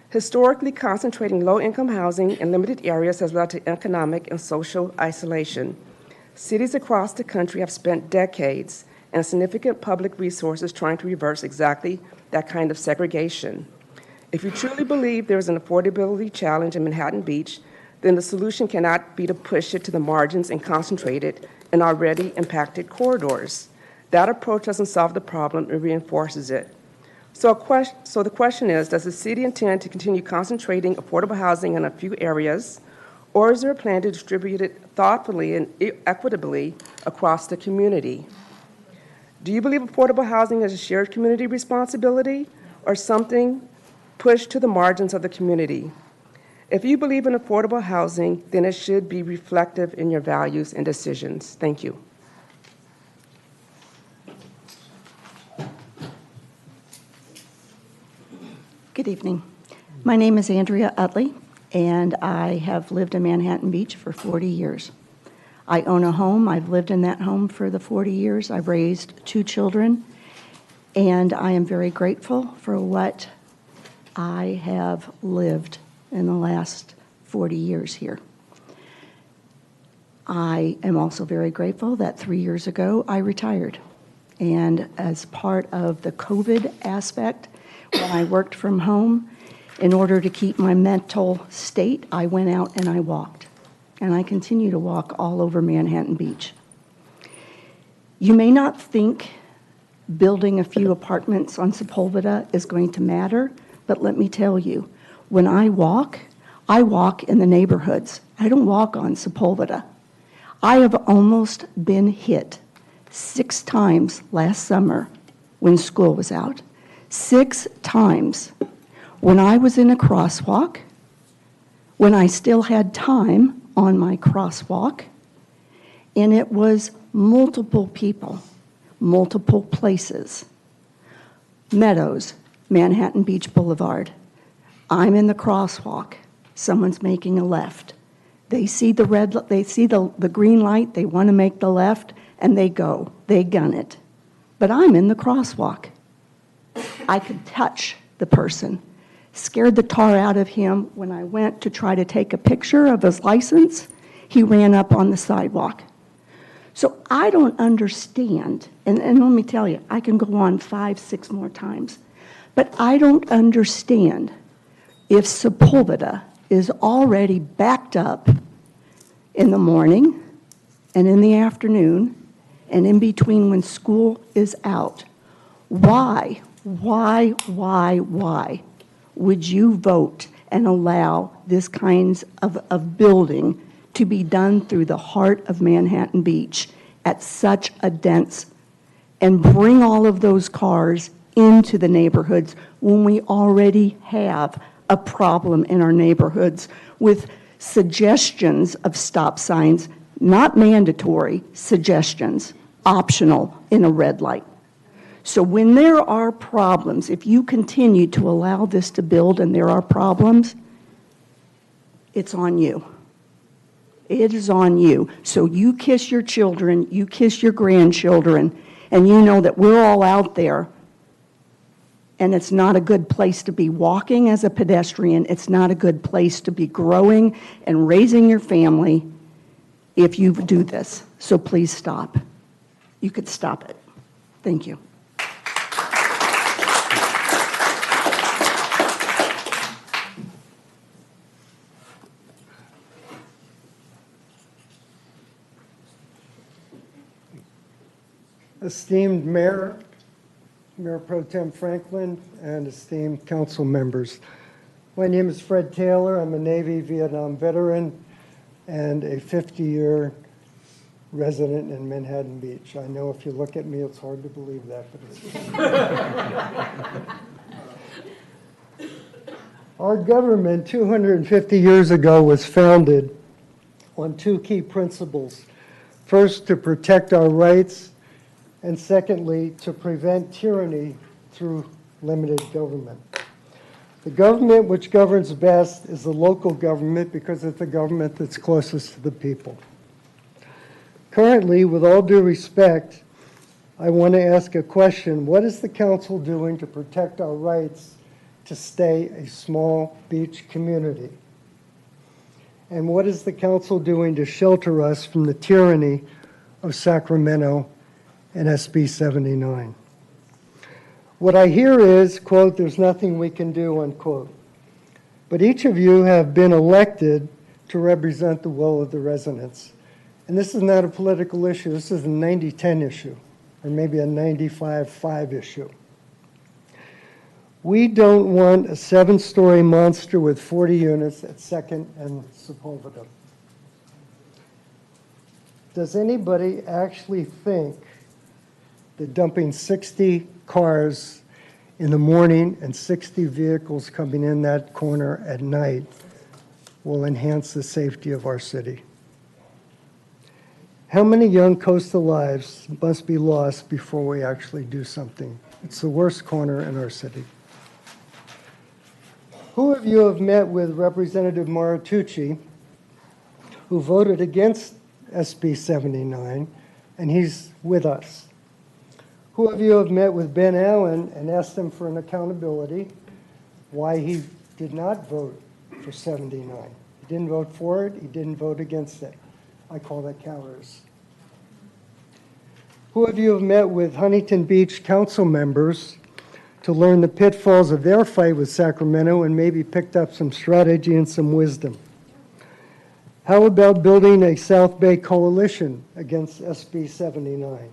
Historically, concentrating low-income housing in limited areas has led to economic and social isolation. Cities across the country have spent decades and significant public resources trying to reverse exactly that kind of segregation. If you truly believe there is an affordability challenge in Manhattan Beach, then the solution cannot be to push it to the margins and concentrate it in already impacted corridors. That approach doesn't solve the problem, it reinforces it. So the question is, does the city intend to continue concentrating affordable housing in a few areas, or is there a plan to distribute it thoughtfully and equitably across the community? Do you believe affordable housing is a shared community responsibility or something pushed to the margins of the community? If you believe in affordable housing, then it should be reflective in your values and decisions. Thank you. Good evening. My name is Andrea Utley, and I have lived in Manhattan Beach for 40 years. I own a home. I've lived in that home for the 40 years. I've raised 2 children, and I am very grateful for what I have lived in the last 40 years here. I am also very grateful that 3 years ago I retired. And as part of the COVID aspect, when I worked from home, in order to keep my mental state, I went out and I walked. And I continue to walk all over Manhattan Beach. You may not think building a few apartments on Sepulveda is going to matter, but let me tell you, when I walk in the neighborhoods I don't walk on Sepulveda. I have almost been hit 6 times last summer when school was out. 6 times. When I was in a crosswalk, when I still had time on my crosswalk, and it was multiple people, multiple places. Meadows, Manhattan Beach Boulevard. I'm in the crosswalk. Someone's making a left. They see the the green light, they want to make the left, and they go. They gun it. But I'm in the crosswalk. I could touch the person. Scared the tar out of him when I went to try to take a picture of his license. He ran up on the sidewalk. So I don't understand, and let me tell you, I can go on 5, 6 more times, but I don't understand if Sepulveda is already backed up in the morning and in the afternoon and in between when school is out. Why would you vote and allow this kinds of building to be done through the heart of Manhattan Beach at such a dense, and bring all of those cars into the neighborhoods when we already have a problem in our neighborhoods with suggestions of stop signs, not mandatory, suggestions, optional in a red light. So when there are problems, if you continue to allow this to build and there are problems, it's on you. It is on you. So you kiss your children, you kiss your grandchildren, and you know that we're all out there, and it's not a good place to be walking as a pedestrian. It's not a good place to be growing and raising your family if you do this. So please stop. You could stop it. Thank you. Esteemed Mayor, Mayor Pro Tem Franklin, and esteemed council members. My name is Fred Taylor. I'm a Navy Vietnam veteran and a 50-year resident in Manhattan Beach. I know if you look at me, it's hard to believe that, but it's Our government 250 years ago was founded on 2 key principles. First, to protect our rights, and secondly, to prevent tyranny through limited government. The government which governs best is the local government because it's the government that's closest to the people. Currently, with all due respect, I want to ask a question. What is the council doing to protect our rights to stay a small beach community? And what is the council doing to shelter us from the tyranny of Sacramento and SB 79? What I hear is, quote, there's nothing we can do, unquote. But each of you have been elected to represent the will of the residents. And this is not a political issue. This is a 90-10 issue, or maybe a 95-5 issue. We don't want a 7-story monster with 40 units at 2nd and Sepulveda. Does anybody actually think that dumping 60 cars in the morning and 60 vehicles coming in that corner at night will enhance the safety of our city? How many young coastal lives must be lost before we actually do something? It's the worst corner in our city. Who of you have met with Representative Martucci, who voted against SB 79, and he's with us? Who of you have met with Ben Allen and asked him for an accountability why he did not vote for 79? He didn't vote for it, he didn't vote against it. I call that cowardice. Who of you have met with Huntington Beach council members to learn the pitfalls of their fight with Sacramento and maybe picked up some strategy and some wisdom? How about building a South Bay coalition against SB 79?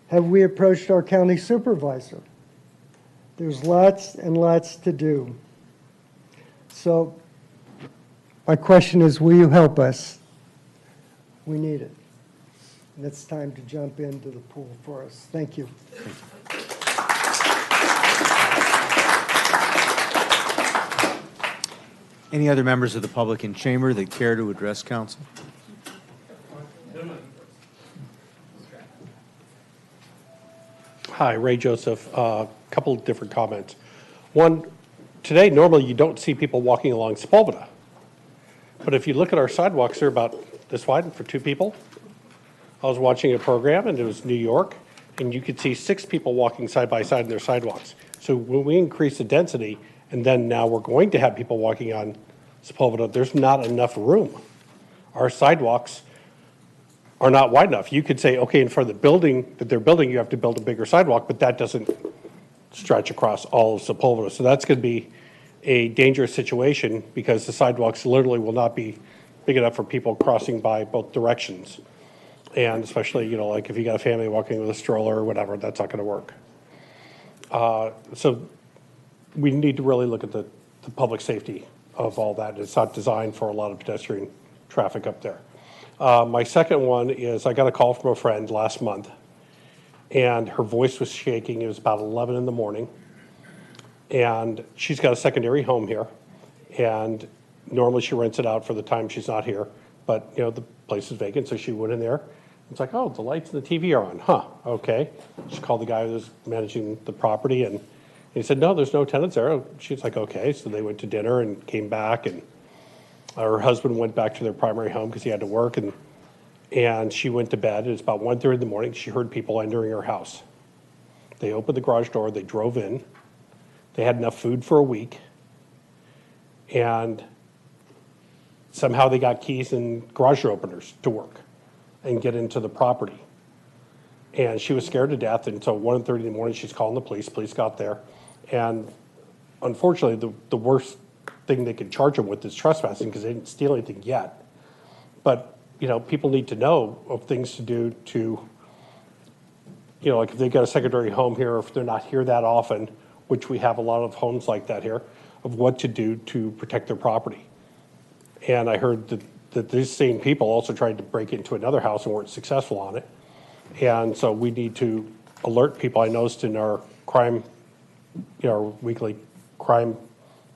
Have we approached our county supervisor? There's lots and lots to do. So My question is, will you help us? We need it. And it's time to jump into the pool for us. Thank you. Any other members of the public in chamber that care to address council? Hi, Ray Joseph. A couple of different comments. One, today normally you don't see people walking along Sepulveda. But if you look at our sidewalks, they're about this wide for 2 people. I was watching a program and it was New York, and you could see 6 people walking side by side in their sidewalks. So when we increase the density, and then now we're going to have people walking on Sepulveda, there's not enough room. Our sidewalks are not wide enough. You could say, okay, in front of the building that they're building, you have to build a bigger sidewalk, but that doesn't stretch across all of Sepulveda. So that's going to be a dangerous situation because the sidewalks literally will not be big enough for people crossing by both directions. And especially, you know, like if you got a family walking with a stroller or whatever, that's not going to work. So we need to really look at the public safety of all that. It's not designed for a lot of pedestrian traffic up there. My second one is I got a call from a friend last month, and her voice was shaking. It was about 11 in the morning, and she's got a secondary home here, and normally she rents it out for the time she's not here, but, you know, the place is vacant, so she went in there. It's like, oh, the lights and the TV are on. Huh, okay. She called the guy who was managing the property, and he said, no, there's no tenants there. She's like, okay. So they went to dinner and came back, and her husband went back to their primary home because he had to work, and she went to bed. It was about 1:30 in the morning. She heard people entering her house. They opened the garage door. They drove in. They had enough food for a week, and somehow they got keys and garage door openers to work and get into the property. And she was scared to death, and so 1:30 in the morning, she's calling the police. Police got there, and unfortunately, the worst thing they could charge them with is trespassing because they didn't steal anything yet. But, you know, people need to know of things to do to, you know, like if they've got a secondary home here, or if they're not here that often, which we have a lot of homes like that here, of what to do to protect their property. And I heard that these same people also tried to break into another house and weren't successful on it. And so we need to alert people. I noticed in our crime, you know, our weekly crime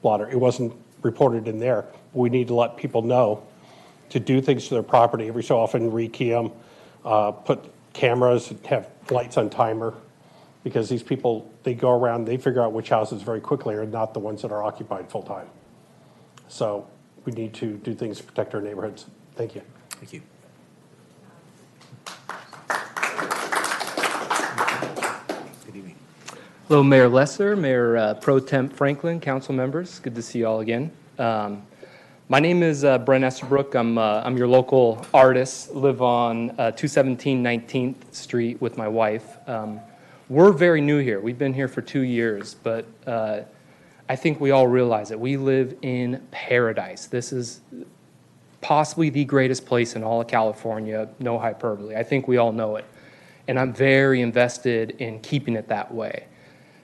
blotter, it wasn't reported in there. We need to let people know to do things to their property every so often, rekey them, put cameras, have lights on timer, because these people, they go around, they figure out which houses very quickly are not the ones that are occupied full time. So we need to do things to protect our neighborhoods. Thank you. Thank you. Good evening. Hello, Mayor Lesser, Mayor Pro Temp Franklin, council members. Good to see you all again. My name is Brent Estabrook. I'm your local artist. Live on 217 19th Street with my wife. We're very new here. We've been here for 2 years, but I think we all realize that we live in paradise. This is possibly the greatest place in all of California, no hyperbole. I think we all know it. And I'm very invested in keeping it that way.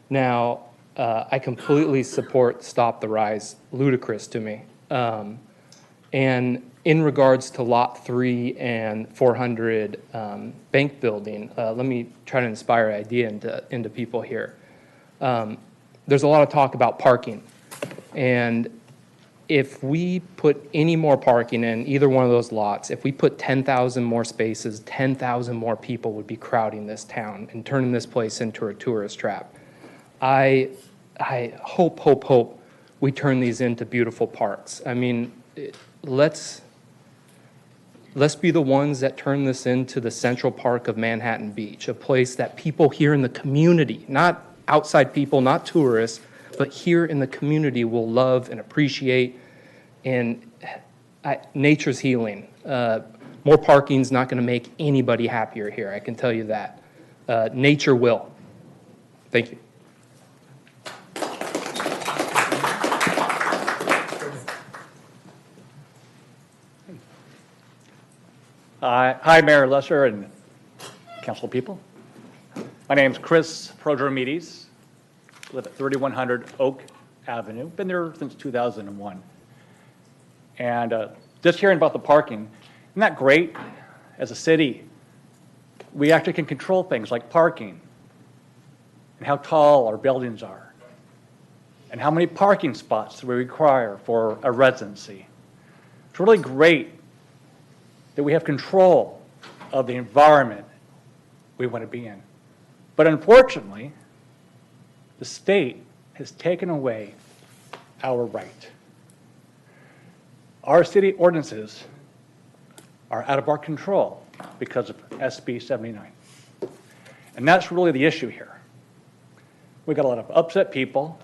Now, I completely support Stop the Rise, ludicrous to me. And in regards to Lot 3 and 400 bank building, let me try to inspire an idea into people here. There's a lot of talk about parking. And if we put any more parking in either one of those lots, if we put 10,000 more spaces, 10,000 more people would be crowding this town and turning this place into a tourist trap. I hope we turn these into beautiful parks. I mean, let's be the ones that turn this into the Central Park of Manhattan Beach, a place that people here in the community, not outside people, not tourists, but here in the community will love and appreciate. And nature's healing. More parking's not going to make anybody happier here, I can tell you that. Nature will. Thank you. Hi, Mayor Lesser and council people. My name's Chris Prodromides. Live at 3100 Oak Avenue. Been there since 2001. And just hearing about the parking, isn't that great? As a city, we actually can control things like parking and how tall our buildings are and how many parking spots we require for a residency. It's really great that we have control of the environment we want to be in. But unfortunately, the state has taken away our right. Our city ordinances are out of our control because of SB 79. And that's really the issue here. We've got a lot of upset people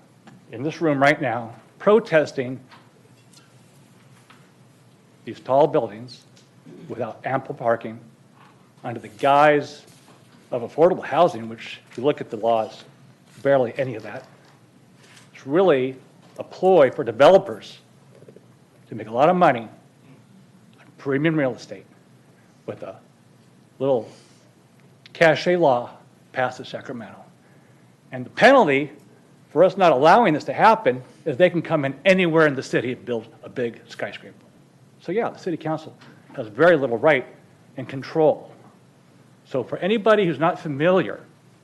in this room right now protesting these tall buildings without ample parking under the guise of affordable housing, which if you look at the laws, barely any of that. It's really a ploy for developers to make a lot of money on premium real estate with a little cachet law passed in Sacramento. And the penalty for us not allowing this to happen is they can come in anywhere in the city and build a big skyscraper. So yeah, the city council has very little right and control. So for anybody who's not familiar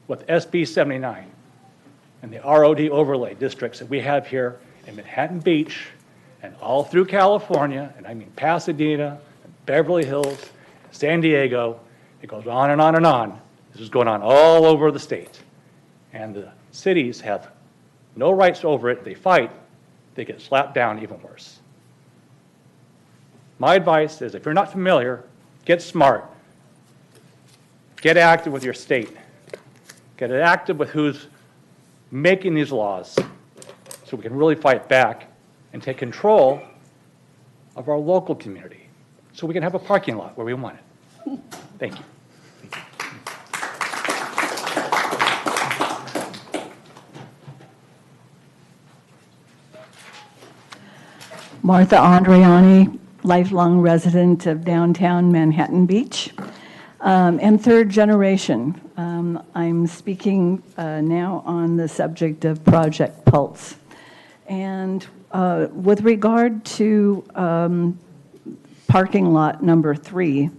with SB 79 and the ROD overlay districts that we have here in Manhattan Beach and all through California, and I mean Pasadena, and Beverly Hills, San Diego, it goes on and on and on. This is going on all over the state. And the cities have no rights over it. They fight, they get slapped down even worse. My advice is if you're not familiar, get smart. Get active with your state. Get active with who's making these laws so we can really fight back and take control of our local community so we can have a parking lot where we want it. Thank you. Martha Andriani, lifelong resident of downtown Manhattan Beach, and third generation. I'm speaking now on the subject of Project Pulse. And with regard to parking lot number 3,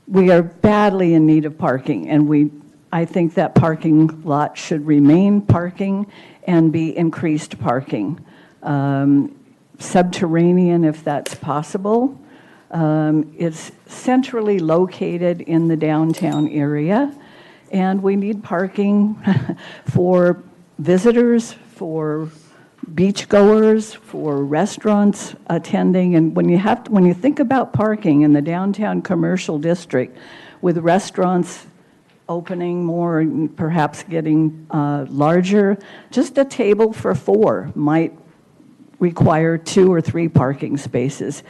we are badly in need of parking, and I think that parking lot should remain parking and be increased parking. Subterranean, if that's possible. It's centrally located in the downtown area, and we need parking for visitors, for beachgoers, for restaurants attending. And when you think about parking in the downtown commercial district, with restaurants opening more and perhaps getting larger, just a table for 4 might require 2 or 3 parking spaces.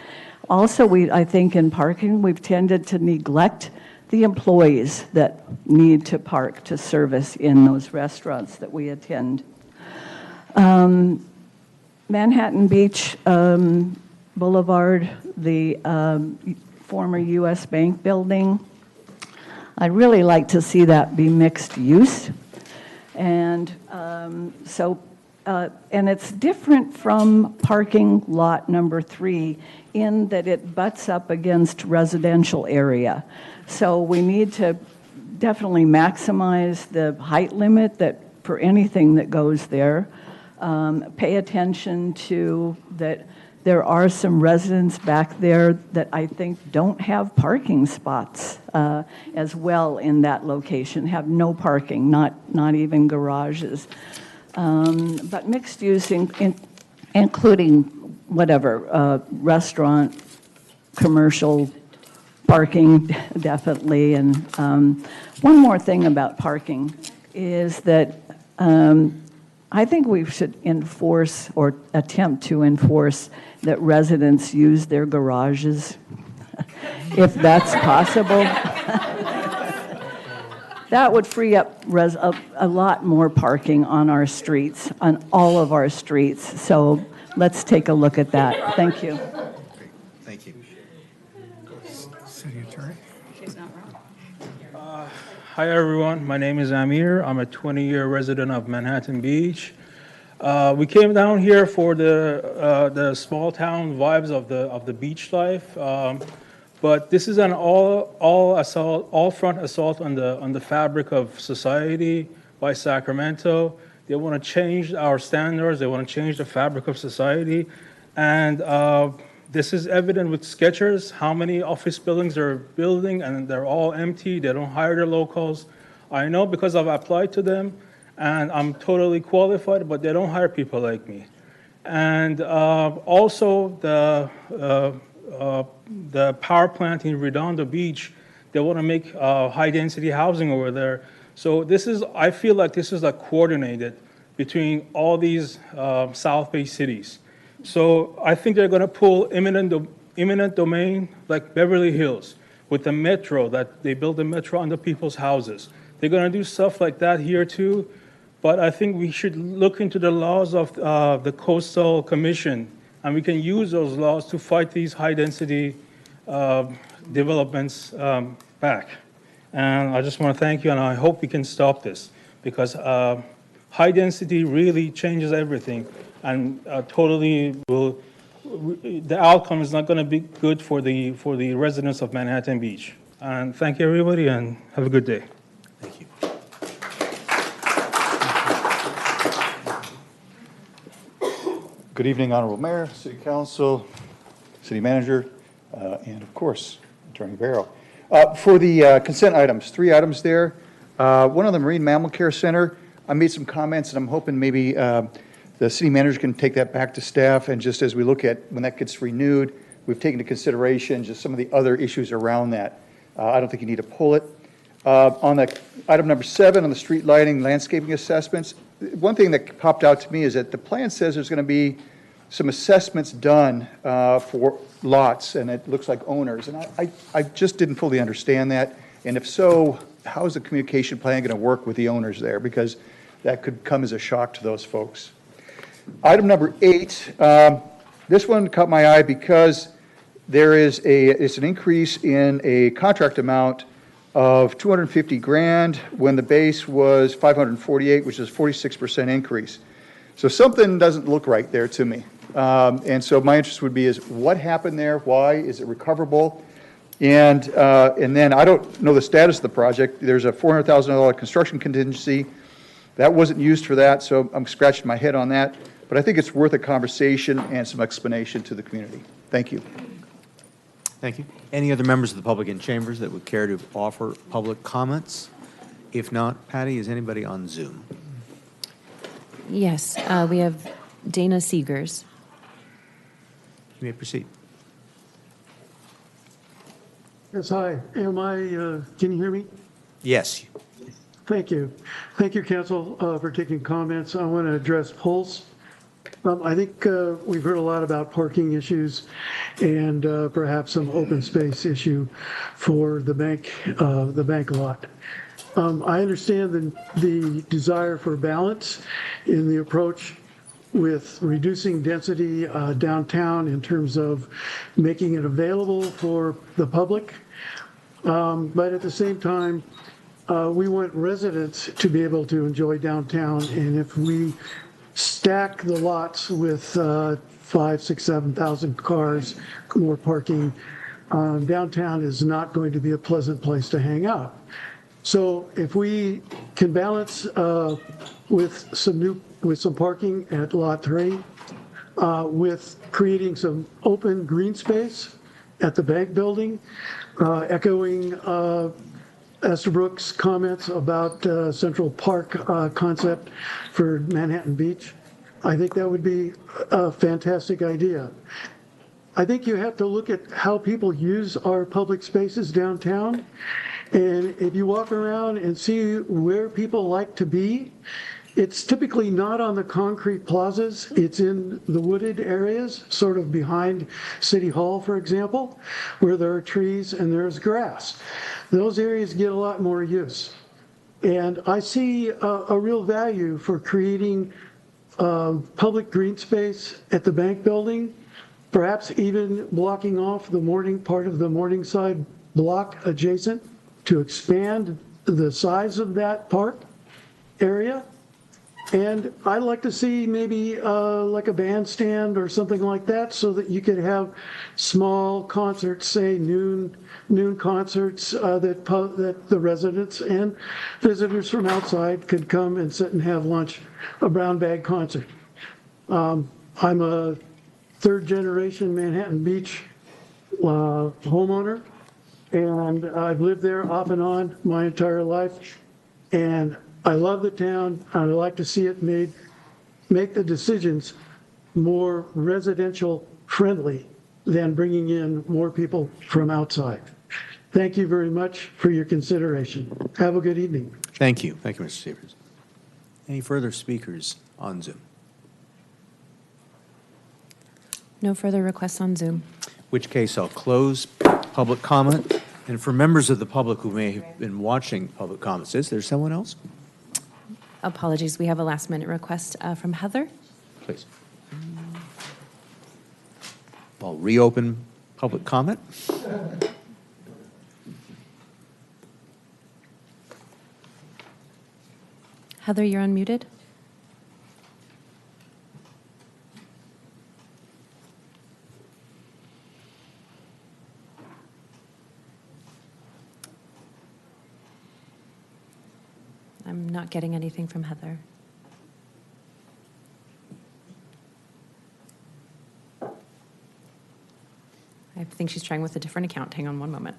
Also, I think in parking, we've tended to neglect the employees that need to park to service in those restaurants that we attend. Manhattan Beach Boulevard, the former U.S. Bank building, I'd really like to see that be mixed use. And and it's different from parking lot number 3 in that it butts up against residential area. So we need to definitely maximize the height limit for anything that goes there. Pay attention to that there are some residents back there that I think don't have parking spots as well in that location, have no parking, not even garages. But mixed use, including whatever, restaurant, commercial, parking, definitely. And one more thing about parking is that I think we should enforce or attempt to enforce that residents use their garages, if that's possible. That would free up a lot more parking on our streets, on all of our streets. So let's take a look at that. Thank you. Thank you. City Attorney. She's not wrong. Hi, everyone. My name is Amir. I'm a 20-year resident of Manhattan Beach. We came down here for the small town vibes of the beach life, but this is an all front assault on the fabric of society by Sacramento. They want to change our standards. They want to change the fabric of society, and this is evident with Skechers, how many office buildings they're building, and they're all empty. They don't hire their locals. I know because I've applied to them, and I'm totally qualified, but they don't hire people like me. And also the power plant in Redondo Beach, they want to make high-density housing over there. So I feel like this is coordinated between all these South Bay cities. So I think they're going to pull eminent domain like Beverly Hills with the metro, that they build the metro under people's houses. They're going to do stuff like that here too. But I think we should look into the laws of the Coastal Commission, and we can use those laws to fight these high-density developments back. And I just want to thank you, and I hope we can stop this, because high density really changes everything, and the outcome is not going to be good for the residents of Manhattan Beach. And thank you, everybody, and have a good day. Thank you. Good evening, Honorable Mayor, City Council, City Manager, and of course, Attorney Barrow. For the consent items, 3 items there. One of the Marine Mammal Care Center, I made some comments, and I'm hoping maybe the city manager can take that back to staff, and just as we look at when that gets renewed, we've taken into consideration just some of the other issues around that. I don't think you need to pull it. On the item number 7, on the street lighting, landscaping assessments, one thing that popped out to me is that the plan says there's going to be some assessments done for lots, and it looks like owners. And I just didn't fully understand that. And if so, how is the communication plan going to work with the owners there? Because that could come as a shock to those folks. Item number 8, this one caught my eye because there is it's an increase in a contract amount of $250,000 when the base was $548, which is a 46% increase. So something doesn't look right there to me. And so my interest would be is what happened there? Why? Is it recoverable? And then I don't know the status of the project. There's a $400,000 construction contingency. That wasn't used for that, so I'm scratching my head on that. But I think it's worth a conversation and some explanation to the community. Thank you. Thank you. Any other members of the public in chambers that would care to offer public comments? If not, Patty, is anybody on Zoom? Yes, we have Dana Seegers. You may proceed. Yes, hi. Can you hear me? Yes. Thank you. Thank you, Council, for taking comments. I want to address Pulse. I think we've heard a lot about parking issues and perhaps some open space issue for the bank lot. I understand the desire for balance in the approach with reducing density downtown in terms of making it available for the public. But at the same time, we want residents to be able to enjoy downtown, and if we stack the lots with 5,000, 6,000, 7,000 cars, more parking, downtown is not going to be a pleasant place to hang out. So if we can balance with some parking at Lot 3, with creating some open green space at the bank building, echoing Estabrook's comments about Central Park concept for Manhattan Beach, I think that would be a fantastic idea. I think you have to look at how people use our public spaces downtown. And if you walk around and see where people like to be, it's typically not on the concrete plazas. It's in the wooded areas, sort of behind City Hall, for example, where there are trees and there's grass. Those areas get a lot more use. And I see a real value for creating public green space at the bank building, perhaps even blocking off the part of the Morningside block adjacent to expand the size of that park area. And I'd like to see maybe like a bandstand or something like that so that you could have small concerts, say noon concerts that the residents and visitors from outside could come and sit and have lunch, a brown bag concert. I'm a third generation Manhattan Beach homeowner, and I've lived there off and on my entire life. And I love the town. I'd like to see it make the decisions more residential friendly than bringing in more people from outside. Thank you very much for your consideration. Have a good evening. Thank you. Thank you, Mr. Severs. Any further speakers on Zoom? No further requests on Zoom. In which case I'll close public comment. And for members of the public who may have been watching public comments, is there someone else? Apologies, we have a last-minute request from Heather. Please. I'll reopen public comment. Heather, you're unmuted. I'm not getting anything from Heather. I think she's trying with a different account. Hang on one moment.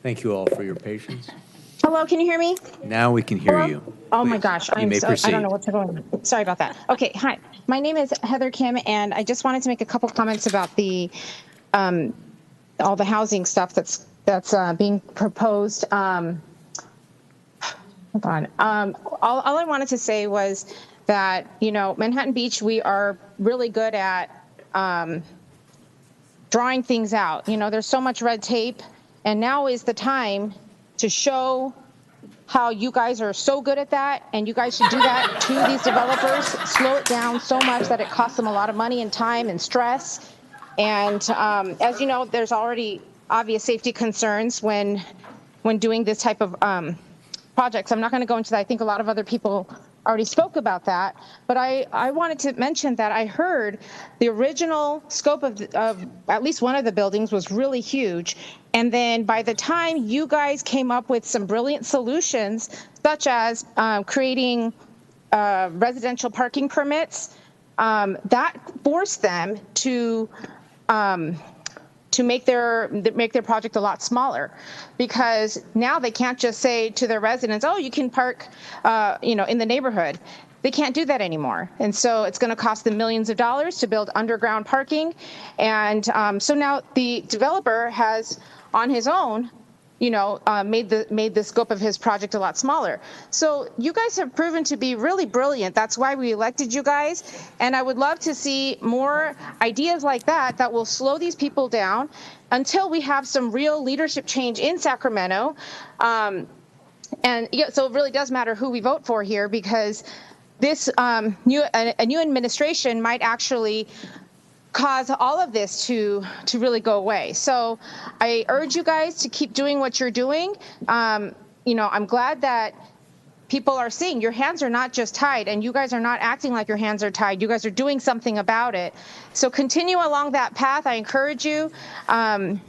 Thank you all for your patience. Hello, can you hear me? Now we can hear Hello? you. Oh my Please, gosh, you may I proceed. don't know what's going on. Sorry about that. Okay, hi. My name is Heather Kim, and I just wanted to make a couple comments about the all the housing stuff that's being proposed. Hold on. All I wanted to say was that, you know, Manhattan Beach, we are really good at drawing things out. You know, there's so much red tape, and now is the time to show how you guys are so good at that, and you guys should do that to these developers. Slow it down so much that it costs them a lot of money and time and stress. And as you know, there's already obvious safety concerns when doing this type of projects. I'm not going to go into that. I think a lot of other people already spoke about that. But I wanted to mention that I heard the original scope of at least one of the buildings was really huge. And then by the time you guys came up with some brilliant solutions, such as creating residential parking permits, that forced them to make their project a lot smaller, because now they can't just say to their residents, "Oh, you can park, in the neighborhood." They can't do that anymore, and so it's going to cost them millions of dollars to build underground parking, and so now the developer has, on his own, made the scope of his project a lot smaller. So you guys have proven to be really brilliant. That's why we elected you guys. And I would love to see more ideas like that will slow these people down until we have some real leadership change in Sacramento. So it really does matter who we vote for here, because this new administration might actually cause all of this to really go away. So I urge you guys to keep doing what you're doing. I'm glad that people are seeing your hands are not just tied, and you guys are not acting like your hands are tied. You guys are doing something about it. So continue along that path. I encourage you to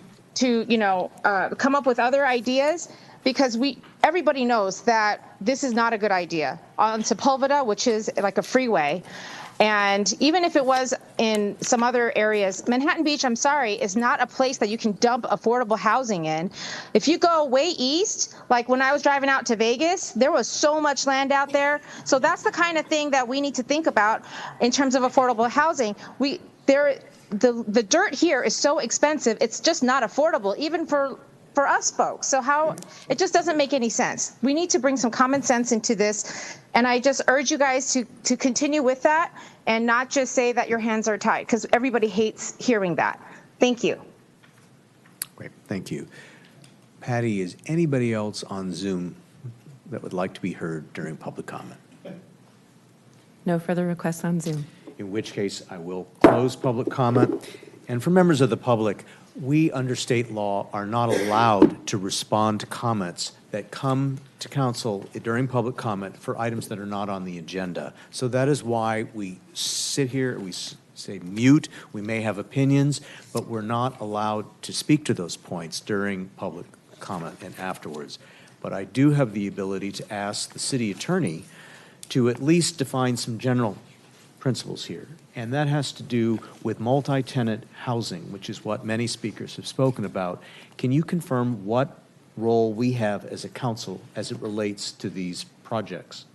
come up with other ideas, because everybody knows that this is not a good idea. On Sepulveda, which is like a freeway, and even if it was in some other areas, Manhattan Beach, I'm sorry, is not a place that you can dump affordable housing in. If you go way east, like when I was driving out to Vegas, there was so much land out there. So that's the kind of thing that we need to think about in terms of affordable housing. The dirt here is so expensive, it's just not affordable, even for for us folks. So how, it just doesn't make any sense. We need to bring some common sense into this. And I just urge you guys to continue with that and not just say that your hands are tied, because everybody hates hearing that. Thank you. Great, thank you. Patty, is anybody else on Zoom that would like to be heard during public comment? No further requests on Zoom. In which case, I will close public comment. And for members of the public, we under state law are not allowed to respond to comments that come to council during public comment for items that are not on the agenda. So that is why we sit here, we say mute, we may have opinions, but we're not allowed to speak to those points during public comment and afterwards. But I do have the ability to ask the city attorney to at least define some general principles here. And that has to do with multi-tenant housing, which is what many speakers have spoken about. Can you confirm what role we have as a council as it relates to these projects?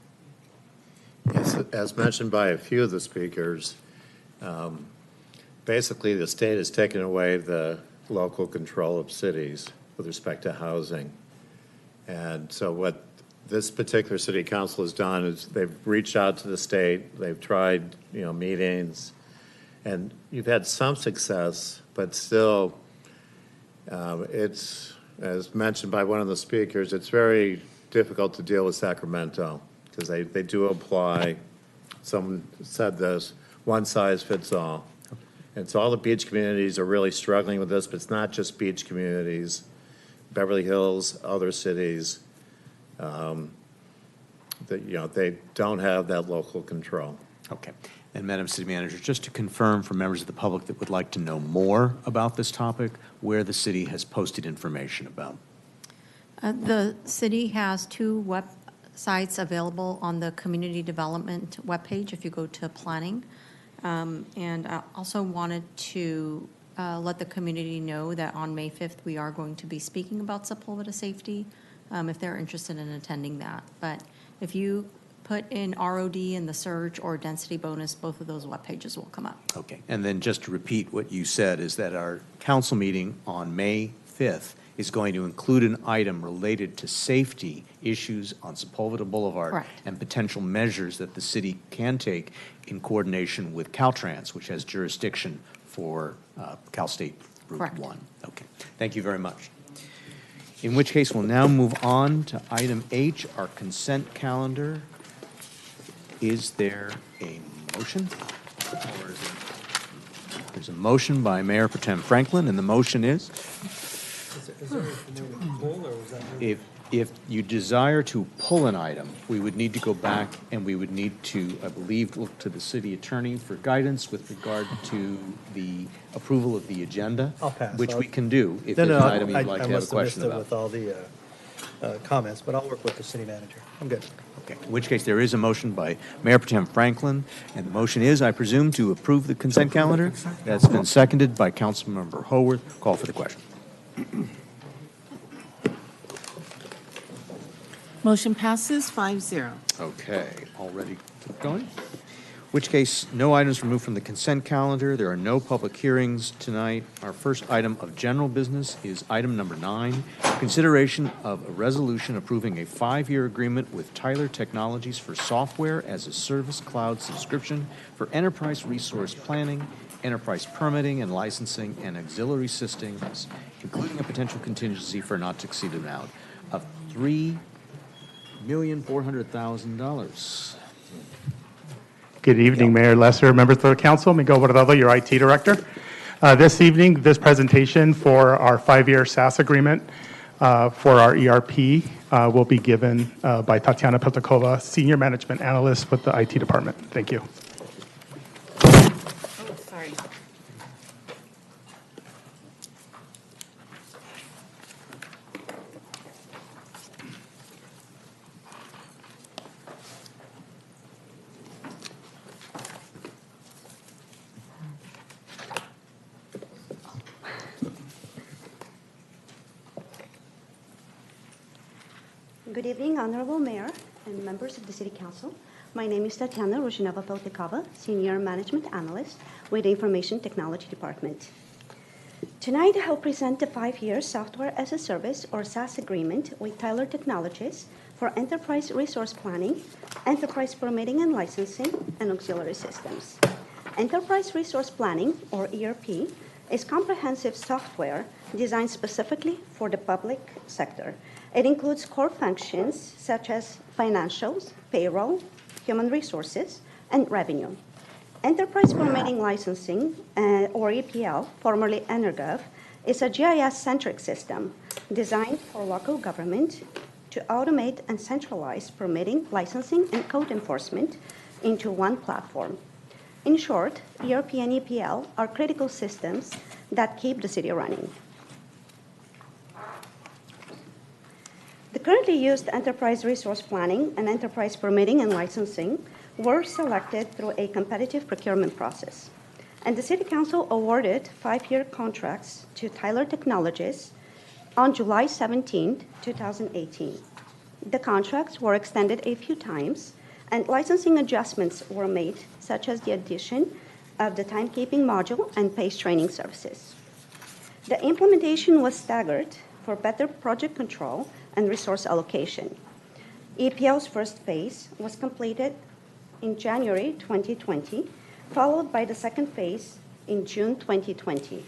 Yes, as mentioned by a few of the speakers, basically the state has taken away the local control of cities with respect to housing. And so what this particular city council has done is they've reached out to the state, they've tried, meetings, and you've had some success, but still, it's, as mentioned by one of the speakers, it's very difficult to deal with Sacramento because they do apply, someone said this, one size fits all. And so all the beach communities are really struggling with this, but it's not just beach communities, Beverly Hills, other cities, that they don't have that local control. Okay. And Madam City Manager, just to confirm for members of the public that would like to know more about this topic, where the city has posted information about. The city has 2 websites available on the community development webpage if you go to planning. And I also wanted to let the community know that on May 5th we are going to be speaking about Sepulveda safety if they're interested in attending that. But if you put in ROD in the search or density bonus, both of those web pages will come up. Okay. And then just to repeat what you said is that our council meeting on May 5th is going to include an item related to safety issues on Sepulveda Boulevard. Correct. And potential measures that the city can take in coordination with Caltrans, which has jurisdiction for Cal State Route Correct. 1. Okay. Thank you very much. In which case, we'll now move on to item H, our consent calendar. Is there a motion? Or is it, there's a motion by Mayor Pro Tem Franklin, and the motion is? If you desire to pull an item, we would need to go back and we would need to, I believe, look to the city attorney for guidance with regard to the approval of the agenda. I'll pass. Which we can do if there's an item you'd like to have a question I about. must have missed it with all the comments, but I'll work with the city manager. I'm good. Okay, in which case there is a motion by Mayor Pro Tem Franklin, and the motion is, I presume, to approve the consent calendar. That's been seconded by Councilmember Haworth. Call for the question. Motion passes 5-0. Okay, all ready to keep going? In which case, no items removed from the consent calendar. There are no public hearings tonight. Our first item of general business is item number 9, consideration of a resolution approving a 5-year agreement with Tyler Technologies for software as a service cloud subscription for enterprise resource planning, enterprise permitting and licensing, and auxiliary systems, including a potential contingency for not to exceed amount of $3,400,000. Good evening, Mayor Lesser, members of the council. Miguel Bordado, your IT director. This evening, this presentation for our 5-year SaaS agreement for our ERP will be given by Tatiana Petakova, Senior Management Analyst with the IT department. Thank you. Oh, sorry. Good evening, Honorable Mayor and members of the City Council. My name is Tatiana Rushinova Peltekova, Senior Management Analyst with the Information Technology Department. Tonight, I'll present the 5-year Software as a Service or SaaS agreement with Tyler Technologies for enterprise resource planning, enterprise permitting and licensing, and auxiliary systems. Enterprise resource planning, or ERP, is comprehensive software designed specifically for the public sector. It includes core functions such as financials, payroll, human resources, and revenue. Enterprise Permitting Licensing, or EPL, formerly Energov, is a GIS-centric system designed for local government to automate and centralize permitting, licensing, and code enforcement into one platform. In short, ERP and EPL are critical systems that keep the city running. The currently used enterprise resource planning and enterprise permitting and licensing were selected through a competitive procurement process. And the City Council awarded 5-year contracts to Tyler Technologies on July 17, 2018. The contracts were extended a few times, and licensing adjustments were made, such as the addition of the timekeeping module and PACE training services. The implementation was staggered for better project control and resource allocation. EPL's first phase was completed in January 2020, followed by the second phase in June 2020.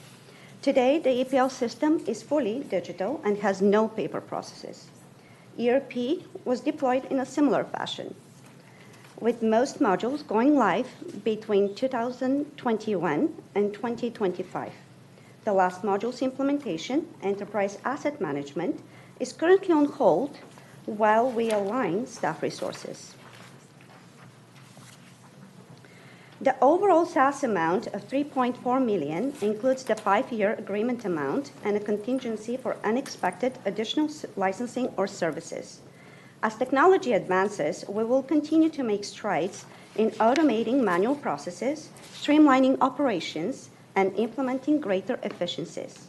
Today, the EPL system is fully digital and has no paper processes. ERP was deployed in a similar fashion, with most modules going live between 2021 and 2025. The last module's implementation, Enterprise Asset Management, is currently on hold while we align staff resources. The overall SaaS amount of $3.4 million includes the 5-year agreement amount and a contingency for unexpected additional licensing or services. As technology advances, we will continue to make strides in automating manual processes, streamlining operations, and implementing greater efficiencies.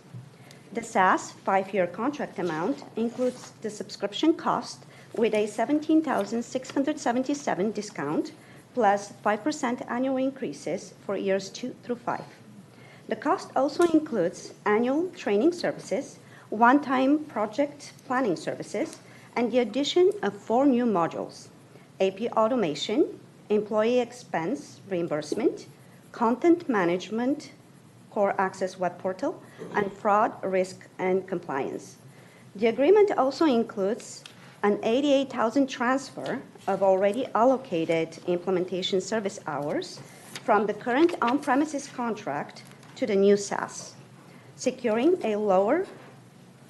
The SaaS 5-year contract amount includes the subscription cost with a $17,677 discount, plus 5% annual increases for years 2 through 5. The cost also includes annual training services, one-time project planning services, and the addition of 4 new modules: AP automation, employee expense reimbursement, content management, core access web portal, and fraud, risk, and compliance. The agreement also includes an $88,000 transfer of already allocated implementation service hours from the current on-premises contract to the new SaaS, securing a lower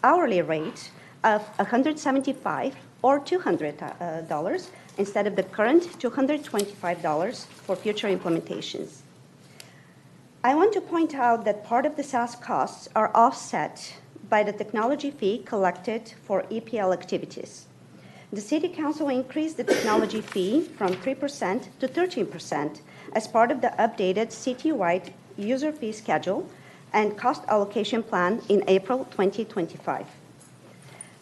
hourly rate of $175 or $200 instead of the current $225 for future implementations. I want to point out that part of the SaaS costs are offset by the technology fee collected for EPL activities. The City Council increased the technology fee from 3% to 13% as part of the updated citywide user fee schedule and cost allocation plan in April 2025.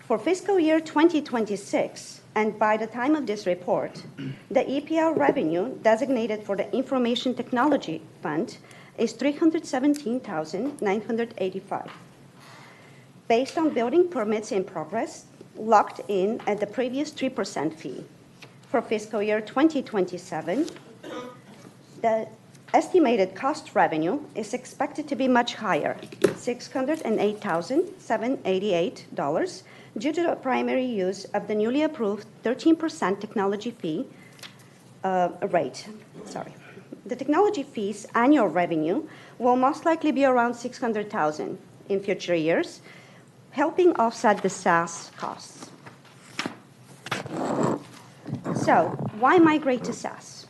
For fiscal year 2026, and by the time of this report, the EPL revenue designated for the Information Technology Fund is $317,985. Based on building permits in progress, locked in at the previous 3% fee. For fiscal year 2027, the estimated cost revenue is expected to be much higher, $608,788, due to the primary use of the newly approved 13% technology fee rate. The technology fee's annual revenue will most likely be around $600,000 in future years, helping offset the SaaS costs. So, why migrate to SaaS?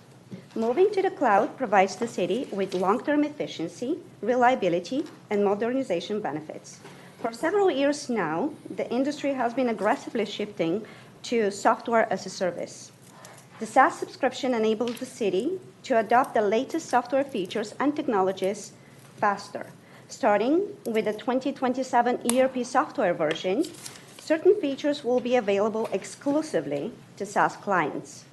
Moving to the cloud provides the city with long-term efficiency, reliability, and modernization benefits. For several years now, the industry has been aggressively shifting to software as a service. The SaaS subscription enables the city to adopt the latest software features and technologies faster. Starting with the 2027 ERP software version, certain features will be available exclusively to SaaS clients,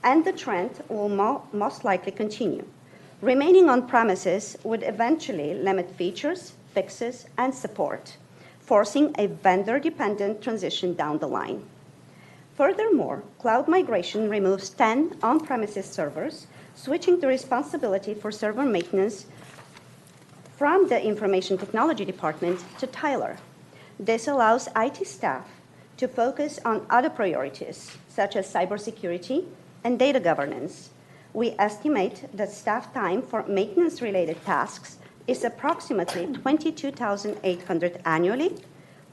and the trend will most likely continue. Remaining on premises would eventually limit features, fixes, and support, forcing a vendor-dependent transition down the line. Furthermore, cloud migration removes 10 on-premises servers, switching the responsibility for server maintenance from the Information Technology Department to Tyler. This allows IT staff to focus on other priorities, such as cybersecurity and data governance. We estimate that staff time for maintenance-related tasks is approximately 22,800 annually,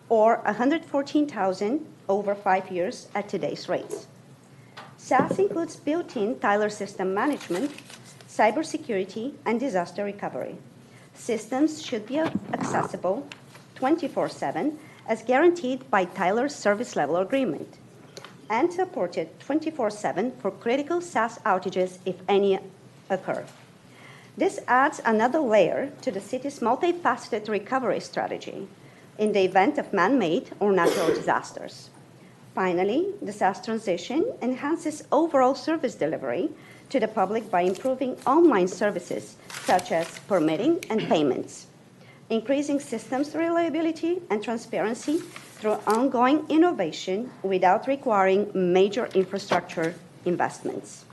or 114,000 over 5 years at today's rates. SaaS includes built-in Tyler system management, cybersecurity, and disaster recovery. Systems should be accessible 24/7 as guaranteed by Tyler's service level agreement, and supported 24/7 for critical SaaS outages if any occur. This adds another layer to the city's multifaceted recovery strategy in the event of man-made or natural disasters. Finally, the SaaS transition enhances overall service delivery to the public by improving online services such as permitting and payments, increasing systems reliability and transparency through ongoing innovation without requiring major infrastructure investments.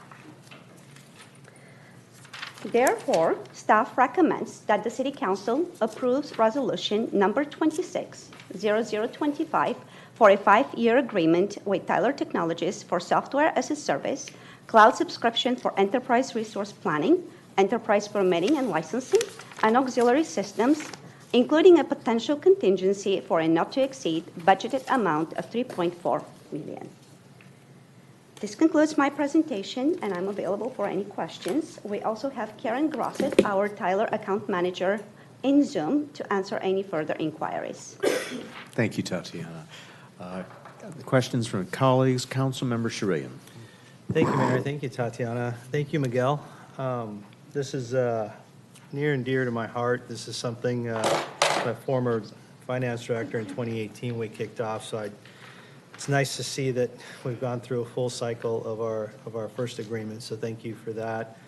Therefore, staff recommends that the City Council approves Resolution Number 26-0025 for a 5-year agreement with Tyler Technologies for software as a service, cloud subscription for enterprise resource planning, enterprise permitting and licensing, and auxiliary systems, including a potential contingency for a not to exceed budgeted amount of $3.4 million. This concludes my presentation, and I'm available for any questions. We also have Karen Grosset, our Tyler account manager, in Zoom to answer any further inquiries. Thank you, Tatiana. Questions from colleagues. Councilmember Charelian. Thank you, Mayor. Thank you, Tatiana. Thank you, Miguel. This is near and dear to my heart. This is something my former finance director in 2018 we kicked off. So it's nice to see that we've gone through a full cycle of our first agreement. So thank you for that.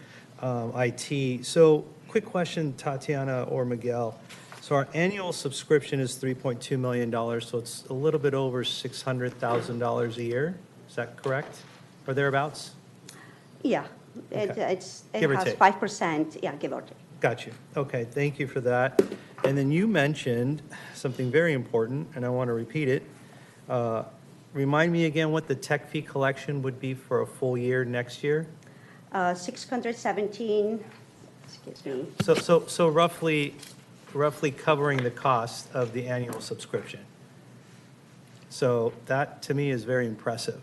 IT. So quick question, Tatiana or Miguel. So our annual subscription is $3.2 million. So it's a little bit over $600,000 a year. Is that correct? Or thereabouts? Yeah, Okay. it has Give or take. 5%, yeah, give or take. Got you. Okay, thank you for that. And then you mentioned something very important, and I want to repeat it. Remind me again what the tech fee collection would be for a full year next year? 617, excuse me. So roughly covering the cost of the annual subscription. So that, to me, is very impressive,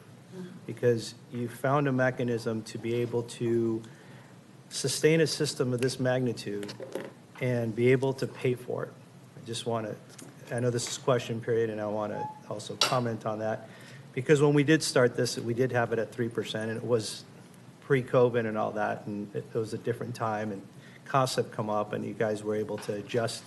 because you found a mechanism to be able to sustain a system of this magnitude and be able to pay for it. I just want to, I know this is question period, and I want to also comment on that, because when we did start this, we did have it at 3%, and it was pre-COVID and all that, and it was a different time, and costs have come up, and you guys were able to adjust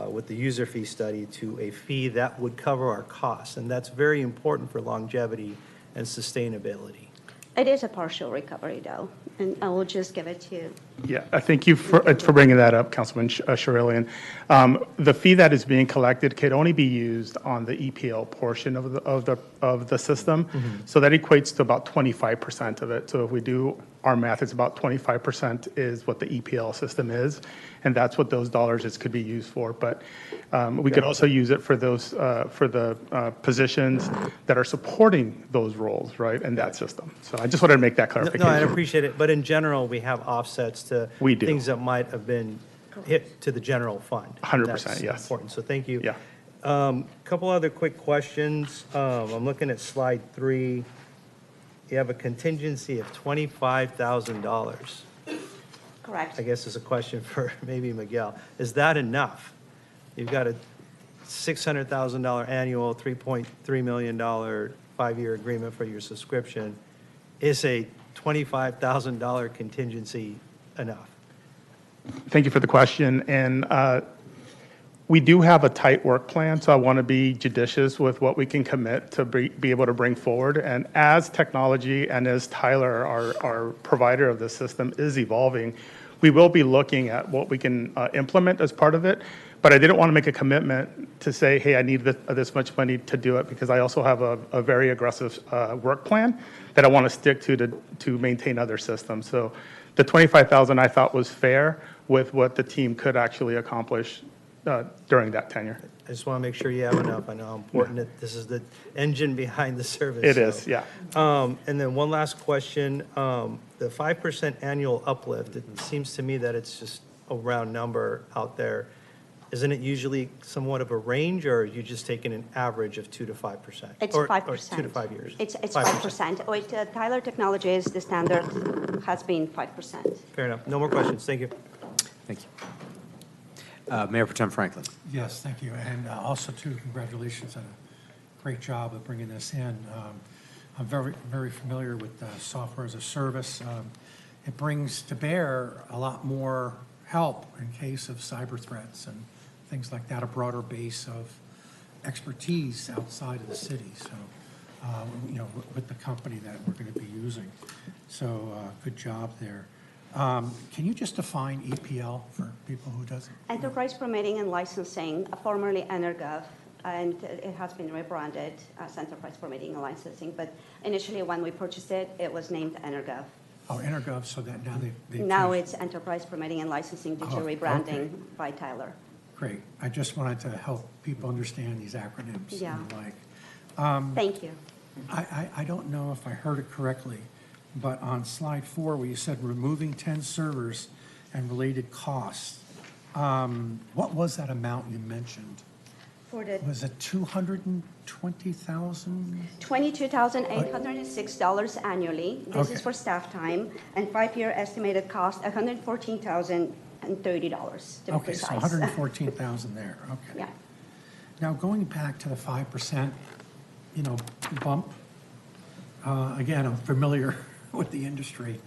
with the user fee study to a fee that would cover our costs, and that's very important for longevity and sustainability. It is a partial recovery, though, and I will just give it to you. Yeah, thank you for bringing that up, Councilman Charelian. The fee that is being collected could only be used on the EPL portion of the system. So that equates to about 25% of it. So if we do our math, it's about 25% is what the EPL system is, and that's what those dollars could be used for. But we could also use it for those for the positions that are supporting those roles, right, in that system. So I just wanted to make that clarification. No, I appreciate it. But in general, we have offsets to things that might have been hit to the general fund. 100%, That's yes. important. So thank you. Yeah. Couple other quick questions. I'm looking at slide 3. You have a contingency of $25,000. Correct. I guess is a question for maybe Miguel. Is that enough? You've got a $600,000 annual, $3.3 million 5-year agreement for your subscription. Is a $25,000 contingency enough? Thank you for the question. And we do have a tight work plan, so I want to be judicious with what we can commit to be able to bring forward. And as technology and as Tyler, our provider of the system, is evolving, we will be looking at what we can implement as part of it. But I didn't want to make a commitment to say, hey, I need this much money to do it, because I also have a very aggressive work plan that I want to stick to maintain other systems. So the $25,000 I thought was fair with what the team could actually accomplish during that tenure. I just want to make sure you have enough. I know how important this is, the engine behind the service. It is, yeah. And then one last question. The 5% annual uplift, it seems to me that it's just a round number out there. Isn't it usually somewhat of a range, or are you just taking an average of 2 to 5%? It's Or 5%. 2 to 5 years? It's 5%. With Tyler Technologies, the standard has been 5%. Fair enough. No more questions. Thank you. Thank you. Mayor Pro Tem Franklin. Yes, thank you. And also, too, congratulations on a great job of bringing this in. I'm very, very familiar with software as a service. It brings to bear a lot more help in case of cyber threats and things like that, a broader base of expertise outside of the city. So, with the company that we're going to be using. So, good job there. Can you just define EPL for people who doesn't? Enterprise Permitting and Licensing, formerly EnerGov, and it has been rebranded as Enterprise Permitting and Licensing. But initially, when we purchased it, it was named EnerGov. Oh, EnerGov, so that now they've Now changed. it's Enterprise Permitting and Licensing due to Oh, rebranding okay. by Tyler. Great. I just wanted to help people understand these acronyms Yeah. and the like. Thank you. I don't know if I heard it correctly, but on slide 4, where you said removing 10 servers and related costs, what was that amount you mentioned? For the Was it $220,000? $22,806 annually. This Okay. is for staff time, and 5-year estimated cost, $114,030 to be Okay, so precise. $114,000 there, okay. Yeah. Now, going back to the 5%, bump, again, I'm familiar with the industry.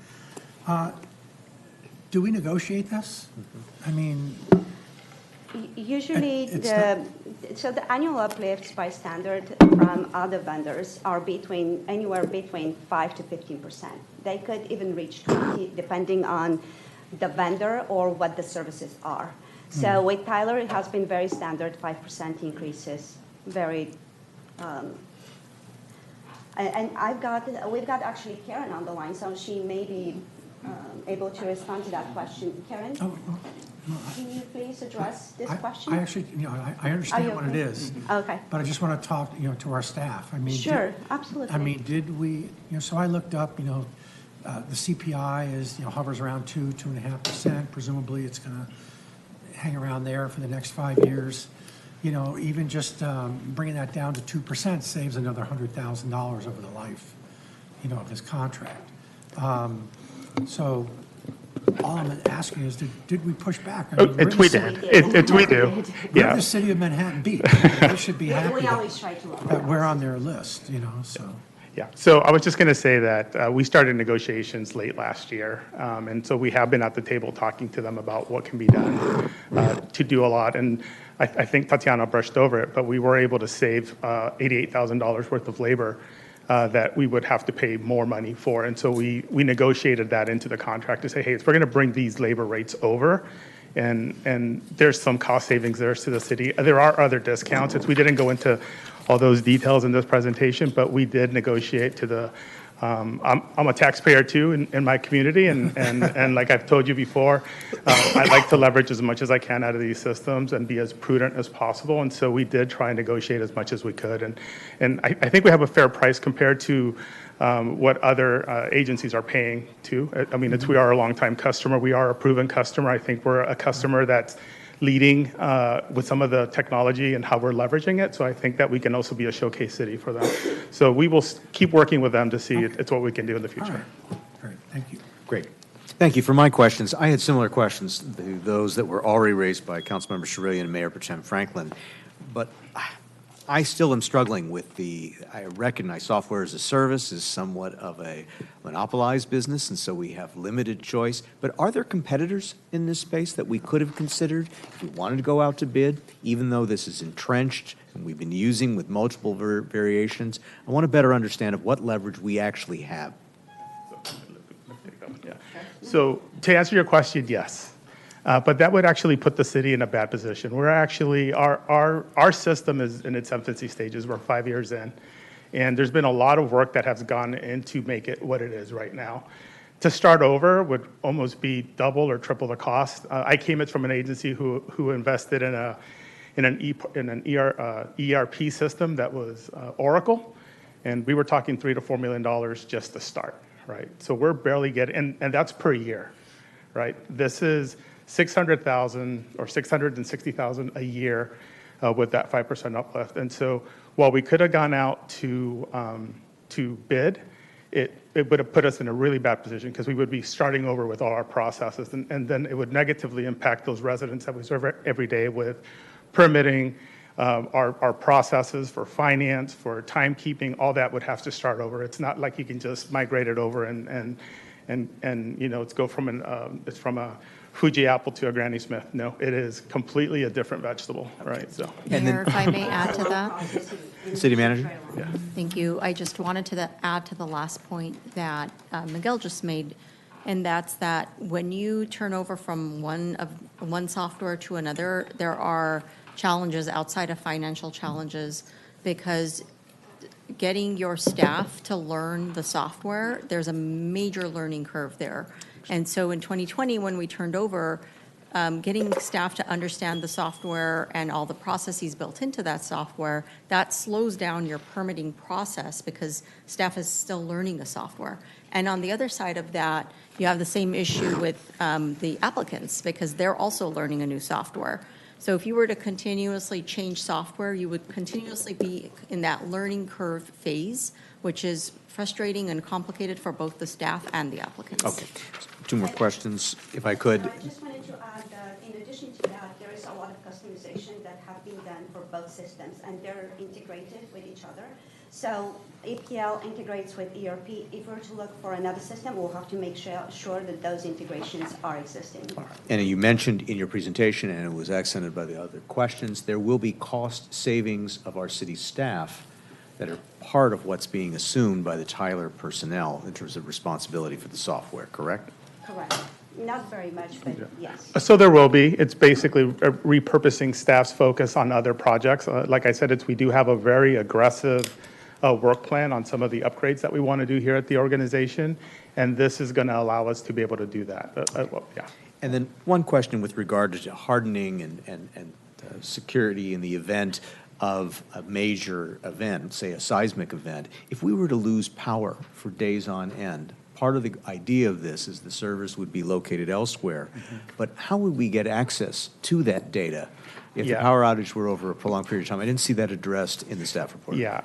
Do we negotiate this? I mean, Usually, It's the annual uplifts by standard from other vendors are anywhere between 5 to 15%. They could even reach 20, depending on the vendor or what the services are. So with Tyler, it has been very standard, 5% increases, very. And we've got actually Karen on the line, so she may be able to respond to that question. Karen? Can you please address this question? I actually, I understand you what it okay? is. Okay. But I just want to talk, to our staff. I mean, Sure, absolutely. I mean, did we, so I looked up, the CPI hovers around 2.5%. Presumably, it's going to hang around there for the next 5 years. Even just bringing that down to 2% saves another $100,000 over the life, of this contract. So all I'm asking is, did we push back? I mean, We did. We do. We're Yeah. the city of Manhattan Beach. They should be happy We always try to lower that we're on their list, so. Yeah, so I was just going to say that we started negotiations late last year, and so we have been at the table talking to them about what can be done to do a lot. And I think Tatiana brushed over it, but we were able to save $88,000 worth of labor that we would have to pay more money for. And so we negotiated that into the contract to say, hey, if we're going to bring these labor rates over, and there's some cost savings there to the city. There are other discounts. We didn't go into all those details in this presentation, but we did negotiate to the, I'm a taxpayer too in my community, and like I've told you before, I like to leverage as much as I can out of these systems and be as prudent as possible. And so we did try and negotiate as much as we could. And I think we have a fair price compared to what other agencies are paying too. I mean, we are a longtime customer. We are a proven customer. I think we're a customer that's leading with some of the technology and how we're leveraging it. So I think that we can also be a showcase city for them. So we will keep working with them to see it's what we can do in the future. Great, thank you. Great. Thank you. For my questions, I had similar questions to those that were already raised by Councilmember Charelian and Mayor Pro Tem Franklin. But I still am struggling with I recognize software as a service is somewhat of a monopolized business, and so we have limited choice. But are there competitors in this space that we could have considered if we wanted to go out to bid, even though this is entrenched and we've been using with multiple variations? I want to better understand of what leverage we actually have. So to answer your question, yes. But that would actually put the city in a bad position. We're actually, our system is in its infancy stages. We're 5 years in. And there's been a lot of work that has gone into make it what it is right now. To start over would almost be double or triple the cost. I came in from an agency who invested in an ERP system that was Oracle, and we were talking $3 to $4 million just to start, right? So we're barely getting, and that's per year, right? This is $600,000 or $660,000 a year with that 5% uplift. And so while we could have gone out to bid, it would have put us in a really bad position because we would be starting over with all our processes, and then it would negatively impact those residents that we serve every day with permitting, our processes for finance, for timekeeping, all that would have to start over. It's not like you can just migrate it over and you know, it's from a Fuji apple to a Granny Smith. No, it is completely a different vegetable, right? So. Mayor, if I may add to that. City Manager? Yeah. Thank you. I just wanted to add to the last point that Miguel just made, and that's that when you turn over from one software to another, there are challenges outside of financial challenges, because getting your staff to learn the software, there's a major learning curve there. And so in 2020, when we turned over, getting staff to understand the software and all the processes built into that software, that slows down your permitting process because staff is still learning the software. And on the other side of that, you have the same issue with the applicants, because they're also learning a new software. So if you were to continuously change software, you would continuously be in that learning curve phase, which is frustrating and complicated for both the staff and the applicants. Okay. Two more questions, if I could. I just wanted to add that in addition to that, there is a lot of customization that have been done for both systems, and they're integrated with each other. So APL integrates with ERP. If we're to look for another system, we'll have to make sure that those integrations are existing. And you mentioned in your presentation, and it was accented by the other questions, there will be cost savings of our city staff that are part of what's being assumed by the Tyler personnel in terms of responsibility for the software, correct? Correct. Not very much, but yes. So there will be. It's basically repurposing staff's focus on other projects. Like I said, we do have a very aggressive work plan on some of the upgrades that we want to do here at the organization, and this is going to allow us to be able to do that. Well, yeah. And then one question with regard to hardening and security in the event of a major event, say a seismic event. If we were to lose power for days on end, part of the idea of this is the servers would be located elsewhere. Mm-hmm. But how would we get access to that data if the power outage were over a prolonged period of time? I didn't see that addressed in the staff report. Yeah,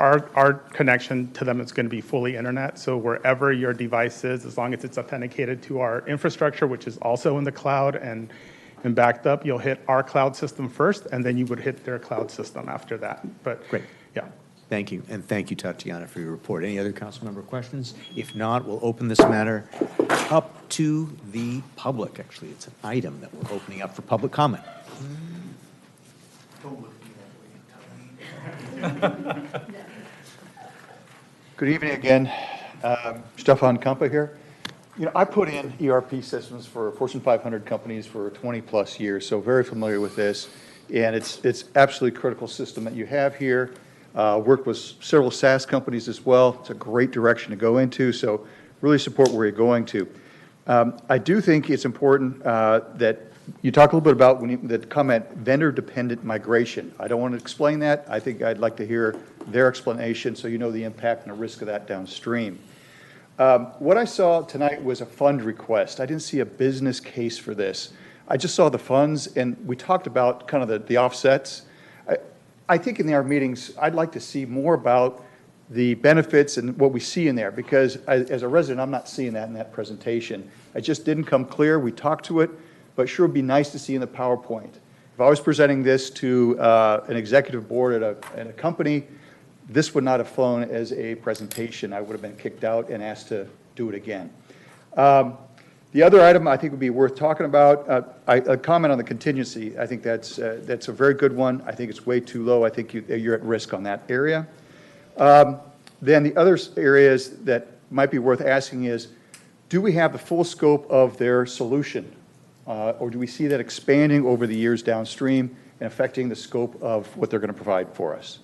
our connection to them is going to be fully internet. So wherever your device is, as long as it's authenticated to our infrastructure, which is also in the cloud and backed up, you'll hit our cloud system first, and then you would hit their cloud system after that. But great. Yeah. Thank you, and thank you, Tatiana, for your report. Any other council member questions? If not, we'll open this matter up to the public. Actually, it's an item that we're opening up for public comment. Good evening again. Stefan Kampa here. You know, I put in ERP systems for Fortune 500 companies for 20 plus years, so very familiar with this. And it's absolutely critical system that you have here. Worked with several SaaS companies as well. It's a great direction to go into, so really support where you're going to. I do think it's important that you talk a little bit about the comment vendor-dependent migration. I don't want to explain that. I think I'd like to hear their explanation so you know the impact and the risk of that downstream. What I saw tonight was a fund request. I didn't see a business case for this. I just saw the funds, and we talked about kind of the offsets. I think in our meetings, I'd like to see more about the benefits and what we see in there, because as a resident, I'm not seeing that in that presentation. It just didn't come clear. We talked to it, but sure would be nice to see in the PowerPoint. If I was presenting this to an executive board at a company, this would not have flown as a presentation. I would have been kicked out and asked to do it again. The other item I think would be worth talking about, a comment on the contingency. I think that's a very good one. I think it's way too low. I think you're at risk on that area. Then the other areas that might be worth asking is, do we have the full scope of their solution? Or do we see that expanding over the years downstream and affecting the scope of what they're going to provide for us?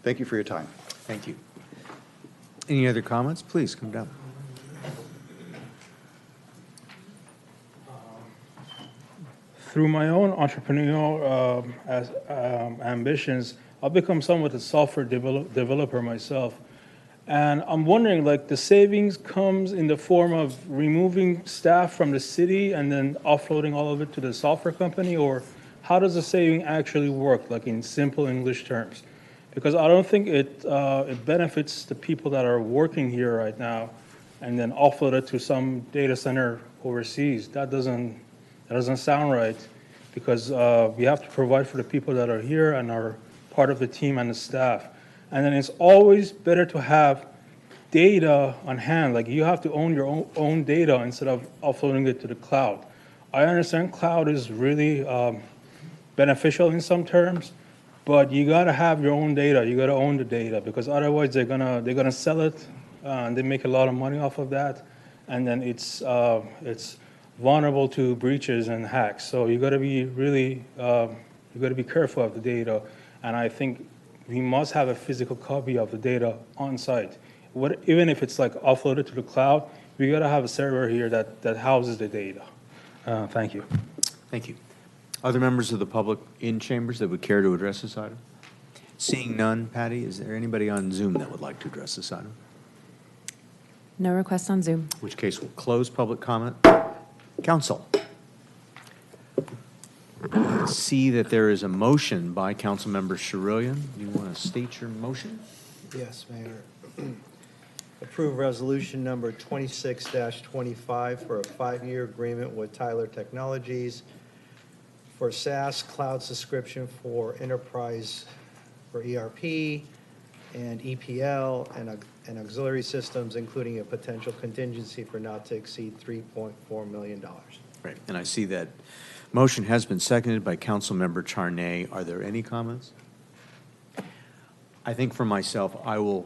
Thank you for your time. Thank you. Any other comments? Please come down. Through my own entrepreneurial ambitions, I've become somewhat a software developer myself. And I'm wondering, like, the savings comes in the form of removing staff from the city and then offloading all of it to the software company, or how does the saving actually work, like in simple English terms? Because I don't think it benefits the people that are working here right now and then offload it to some data center overseas. That doesn't sound right, because we have to provide for the people that are here and are part of the team and the staff. And then it's always better to have data on hand. Like, you have to own your own data instead of offloading it to the cloud. I understand cloud is really beneficial in some terms, but you got to have your own data. You got to own the data, because otherwise they're gonna sell it, and they make a lot of money off of that, and then it's vulnerable to breaches and hacks. So you got to be really you got to be careful of the data, and I think we must have a physical copy of the data on site. Even if it's like offloaded to the cloud, we got to have a server here that houses the data. Thank you. Thank you. Other members of the public in chambers that would care to address this item? Seeing none, Patty, is there anybody on Zoom that would like to address this item? No requests on Zoom. In which case, we'll close public comment. Council. I see that there is a motion by Councilmember Charelian. Do you want to state your motion? Yes, Mayor. Approve resolution number 26-25 for a 5-year agreement with Tyler Technologies for SaaS cloud subscription for enterprise for ERP and EPL and auxiliary systems, including a potential contingency for not to exceed $3.4 million. Right, and I see that motion has been seconded by Councilmember Tarnay. Are there any comments? I think for myself, I will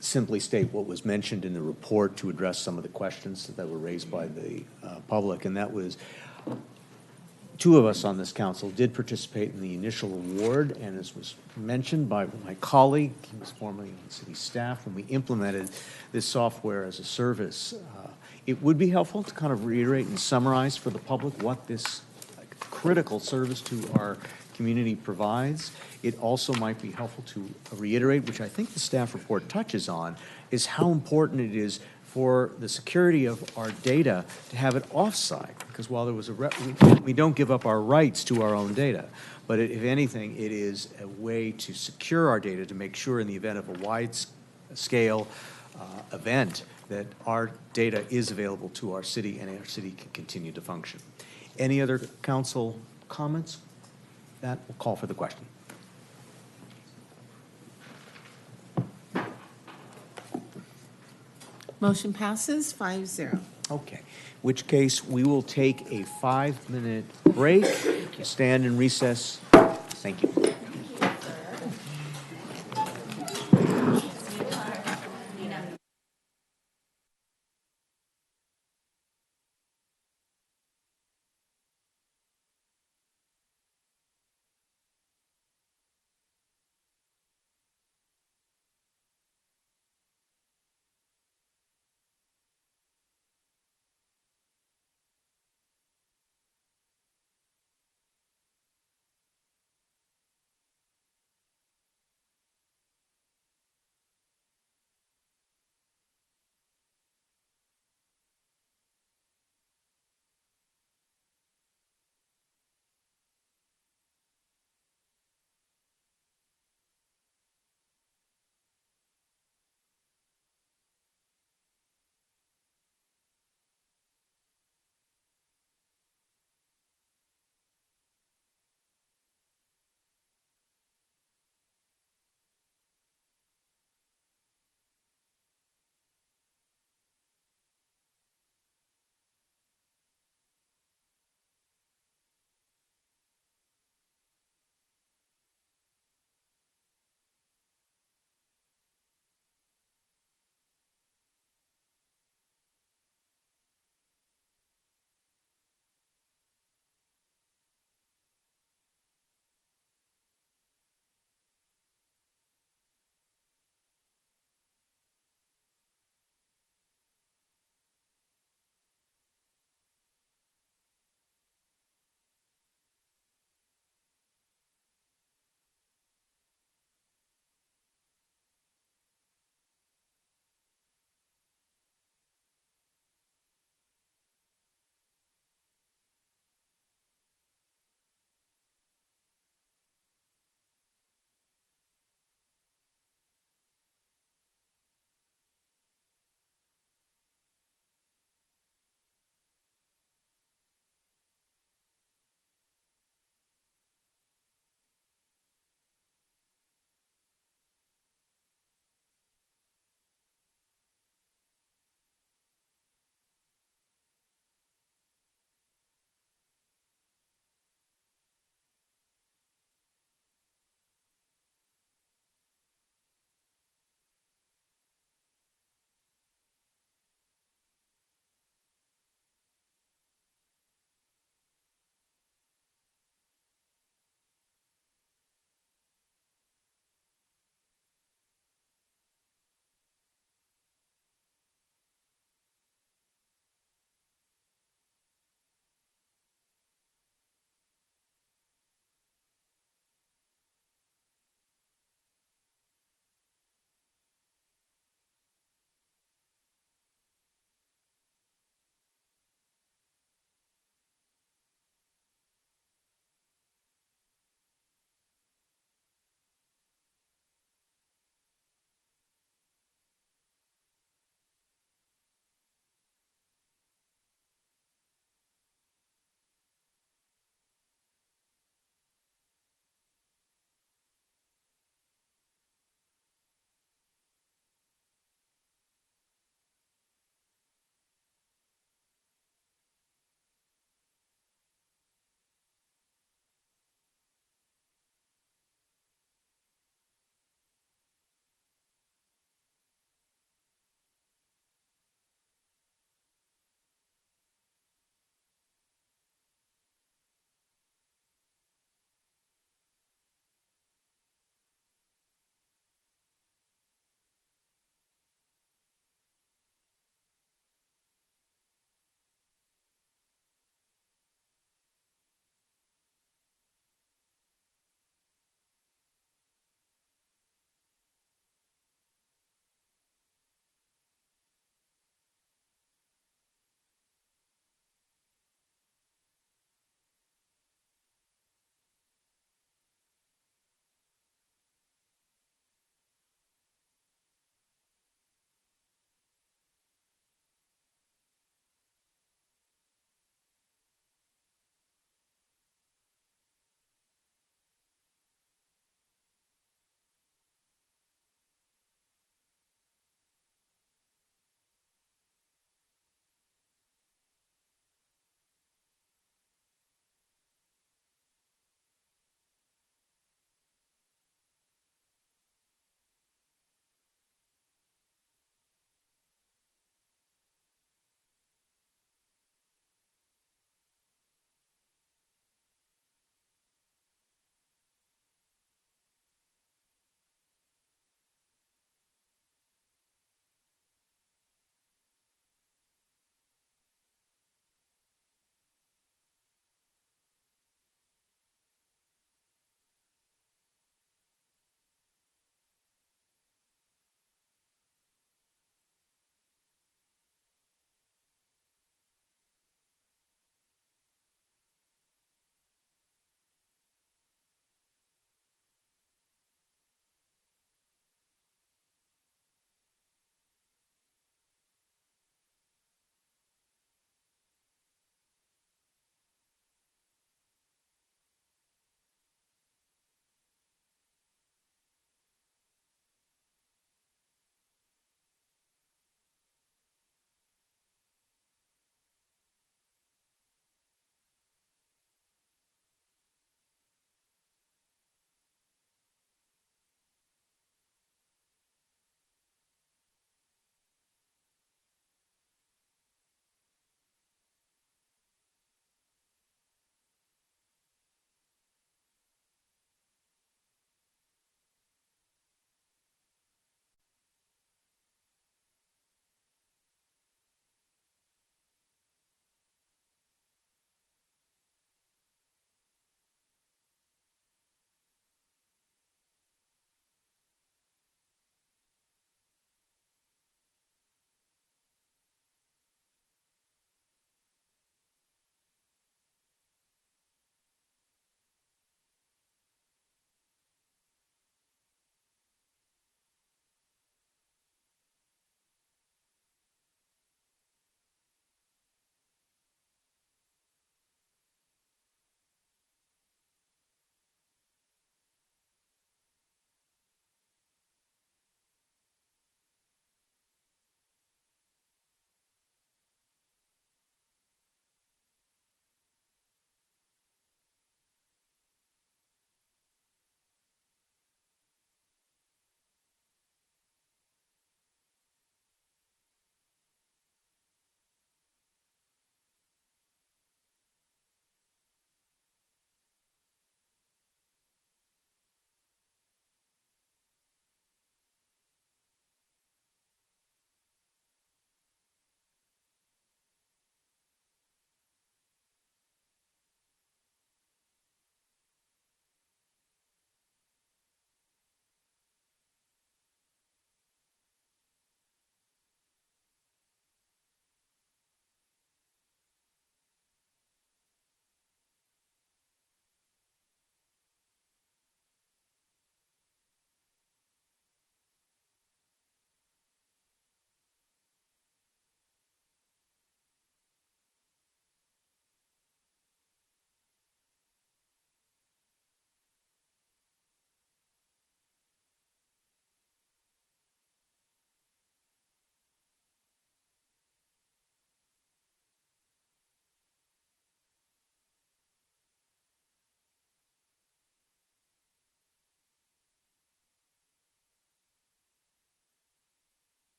simply state what was mentioned in the report to address some of the questions that were raised by the public, and that was 2 of us on this council did participate in the initial award, and as was mentioned by my colleague, he was formerly on city staff, when we implemented this software as a service. It would be helpful to kind of reiterate and summarize for the public what this critical service to our community provides. It also might be helpful to reiterate, which I think the staff report touches on, is how important it is for the security of our data to have it offsite. Because while there was we don't give up our rights to our own data, but if anything, it is a way to secure our data to make sure in the event of a wide-scale event that our data is available to our city and our city can continue to function. Any other council comments? That will call for the question. Motion passes 5-0. Okay, which case we will take a 5-minute break, stand in recess. Thank you.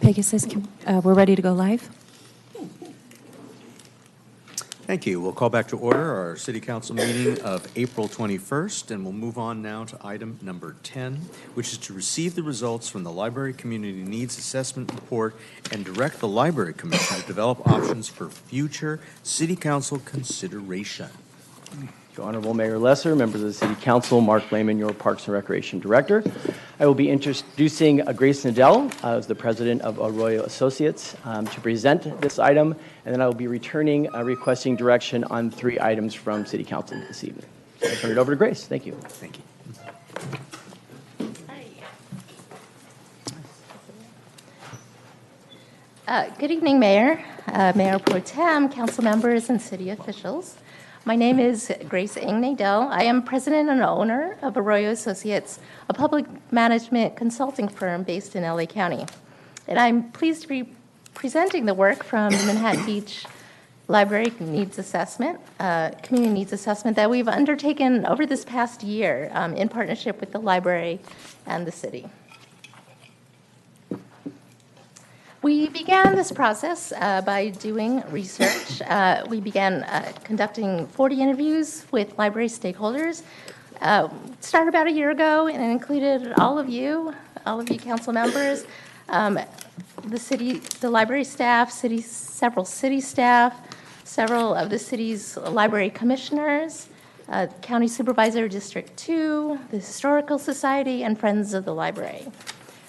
Pegasus, we're ready to go live. Thank you. We'll call back to order our City Council meeting of April 21st, and we'll move on now to item number 10, which is to receive the results from the Library Community Needs Assessment Report and direct the Library Commission to develop options for future City Council consideration. Honorable Mayor Lesser, members of the City Council, Mark Lehman, your Parks and Recreation Director. I will be introducing Grace Nadell as the President of Arroyo Associates to present this item, and then I will be returning requesting direction on 3 items from City Council this evening. So I turn it over to Grace. Thank you. Thank you. Good evening, Mayor, Mayor Pro Tem, council members, and city officials. My name is Grace Nadell. I am president and owner of Arroyo Associates, a public management consulting firm based in LA County. And I'm pleased to be presenting the work from the Manhattan Beach Library Needs Assessment, Community Needs Assessment that we've undertaken over this past year in partnership with the library and the city. We began this process by doing research. We began conducting 40 interviews with library stakeholders. Started about a year ago, and it included all of you council members, the library staff, several city staff, several of the city's library commissioners, County Supervisor District 2, the Historical Society, and Friends of the Library.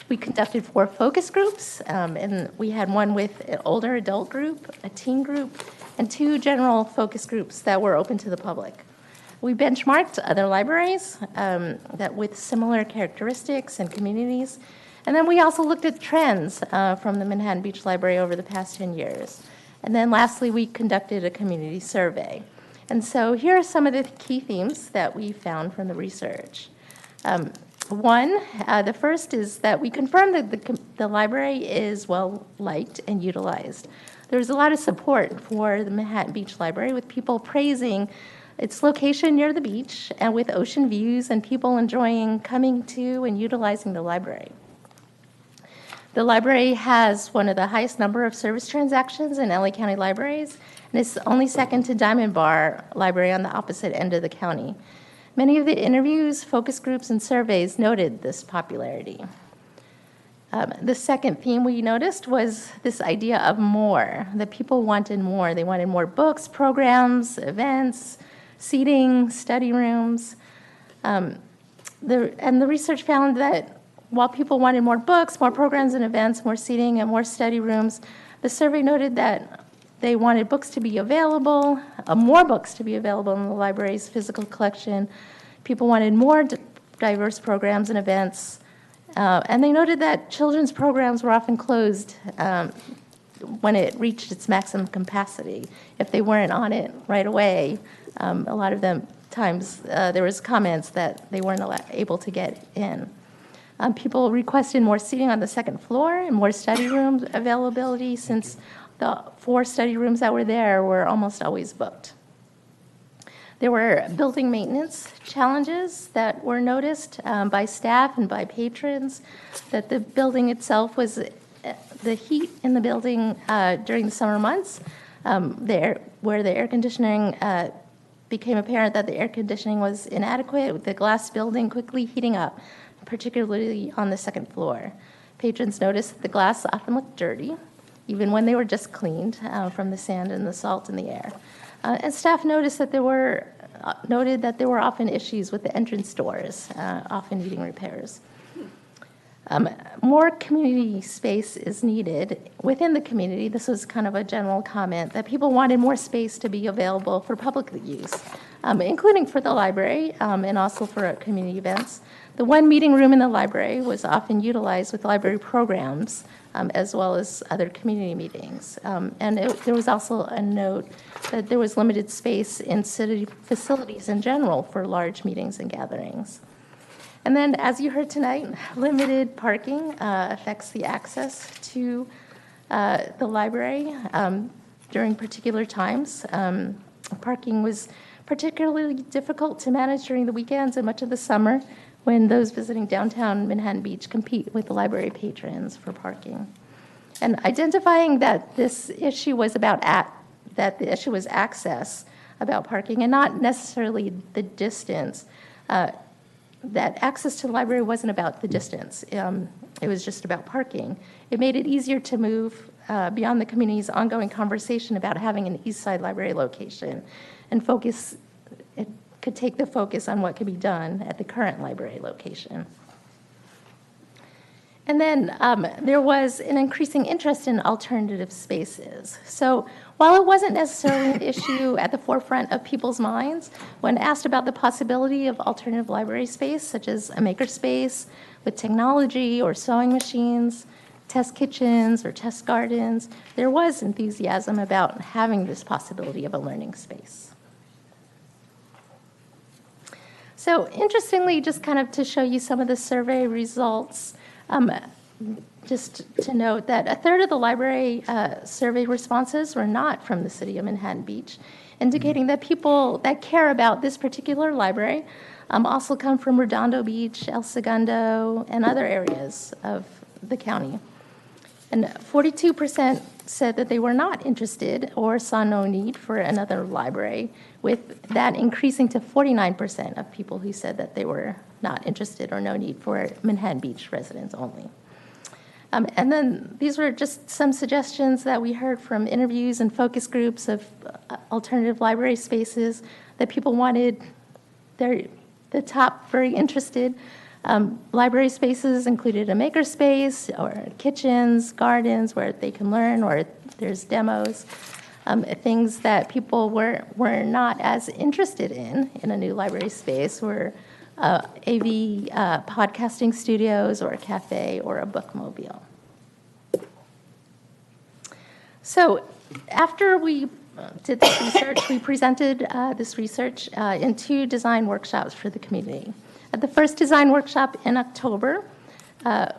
We conducted 4 focus groups, and we had one with an older adult group, a teen group, and 2 general focus groups that were open to the public. We benchmarked other libraries that with similar characteristics and communities, and then we also looked at trends from the Manhattan Beach Library over the past 10 years. And then lastly, we conducted a community survey. And so here are some of the key themes that we found from the research. One, the first is that we confirmed that the library is well liked and utilized. There's a lot of support for the Manhattan Beach Library, with people praising its location near the beach and with ocean views and people enjoying coming to and utilizing the library. The library has one of the highest number of service transactions in LA County libraries, and it's only second to Diamond Bar Library on the opposite end of the county. Many of the interviews, focus groups, and surveys noted this popularity. The second theme we noticed was this idea of more, that people wanted more. They wanted more books, programs, events, seating, study rooms. And the research found that while people wanted more books, more programs and events, more seating, and more study rooms, the survey noted that they wanted books to be available, more books to be available in the library's physical collection. People wanted more diverse programs and events. And they noted that children's programs were often closed when it reached its maximum capacity. If they weren't on it right away, a lot of them times there was comments that they weren't able to get in. People requested more seating on the second floor and more study room availability, since the 4 study rooms that were there were almost always booked. There were building maintenance challenges that were noticed by staff and by patrons, that the building itself was, the heat in the building during the summer months, where the air conditioning became apparent that the air conditioning was inadequate, with the glass building quickly heating up, particularly on the second floor. Patrons noticed that the glass often looked dirty, even when they were just cleaned from the sand and the salt in the air. And staff noted that there were often issues with the entrance doors, often needing repairs. More community space is needed within the community. This was kind of a general comment, that people wanted more space to be available for public use, including for the library and also for community events. The one meeting room in the library was often utilized with library programs, as well as other community meetings. And there was also a note that there was limited space in city facilities in general for large meetings and gatherings. And then, as you heard tonight, limited parking affects the access to the library during particular times. Parking was particularly difficult to manage during the weekends and much of the summer, when those visiting downtown Manhattan Beach compete with the library patrons for parking. And identifying that this issue was that the issue was access, about parking, and not necessarily the distance. That access to the library wasn't about the distance. It was just about parking. It made it easier to move beyond the community's ongoing conversation about having an East Side Library location and focus. It could take the focus on what could be done at the current library location. And then there was an increasing interest in alternative spaces. So while it wasn't necessarily an issue at the forefront of people's minds, when asked about the possibility of alternative library space, such as a makerspace with technology or sewing machines, test kitchens or test gardens, there was enthusiasm about having this possibility of a learning space. So interestingly, just kind of to show you some of the survey results, just to note that a third of the library survey responses were not from the city of Manhattan Beach, indicating that people that care about this particular library also come from Redondo Beach, El Segundo, and other areas of the county. And 42% said that they were not interested or saw no need for another library, with that increasing to 49% of people who said that they were not interested or no need for Manhattan Beach residents only. And then these were just some suggestions that we heard from interviews and focus groups of alternative library spaces that people wanted. The top very interested library spaces included a makerspace or kitchens, gardens where they can learn or there's demos. Things that people were not as interested in a new library space were AV podcasting studios or a cafe or a bookmobile. So after we did this research, we presented this research in 2 design workshops for the community. At the first design workshop in October,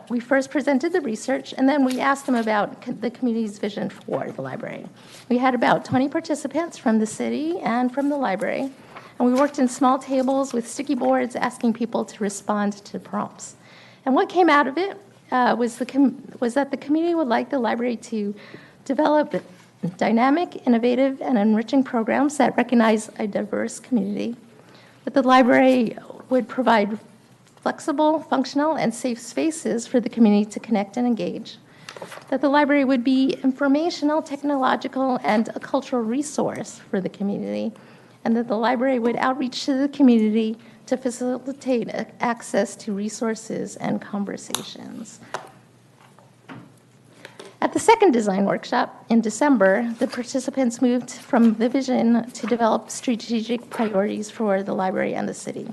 we first presented the research, and then we asked them about the community's vision for the library. We had about 20 participants from the city and from the library, and we worked in small tables with sticky boards asking people to respond to prompts. And what came out of it was that the community would like the library to develop dynamic, innovative, and enriching programs that recognize a diverse community, that the library would provide flexible, functional, and safe spaces for the community to connect and engage, that the library would be informational, technological, and a cultural resource for the community, and that the library would outreach to the community to facilitate access to resources and conversations. At the second design workshop in December, the participants moved from the vision to develop strategic priorities for the library and the city.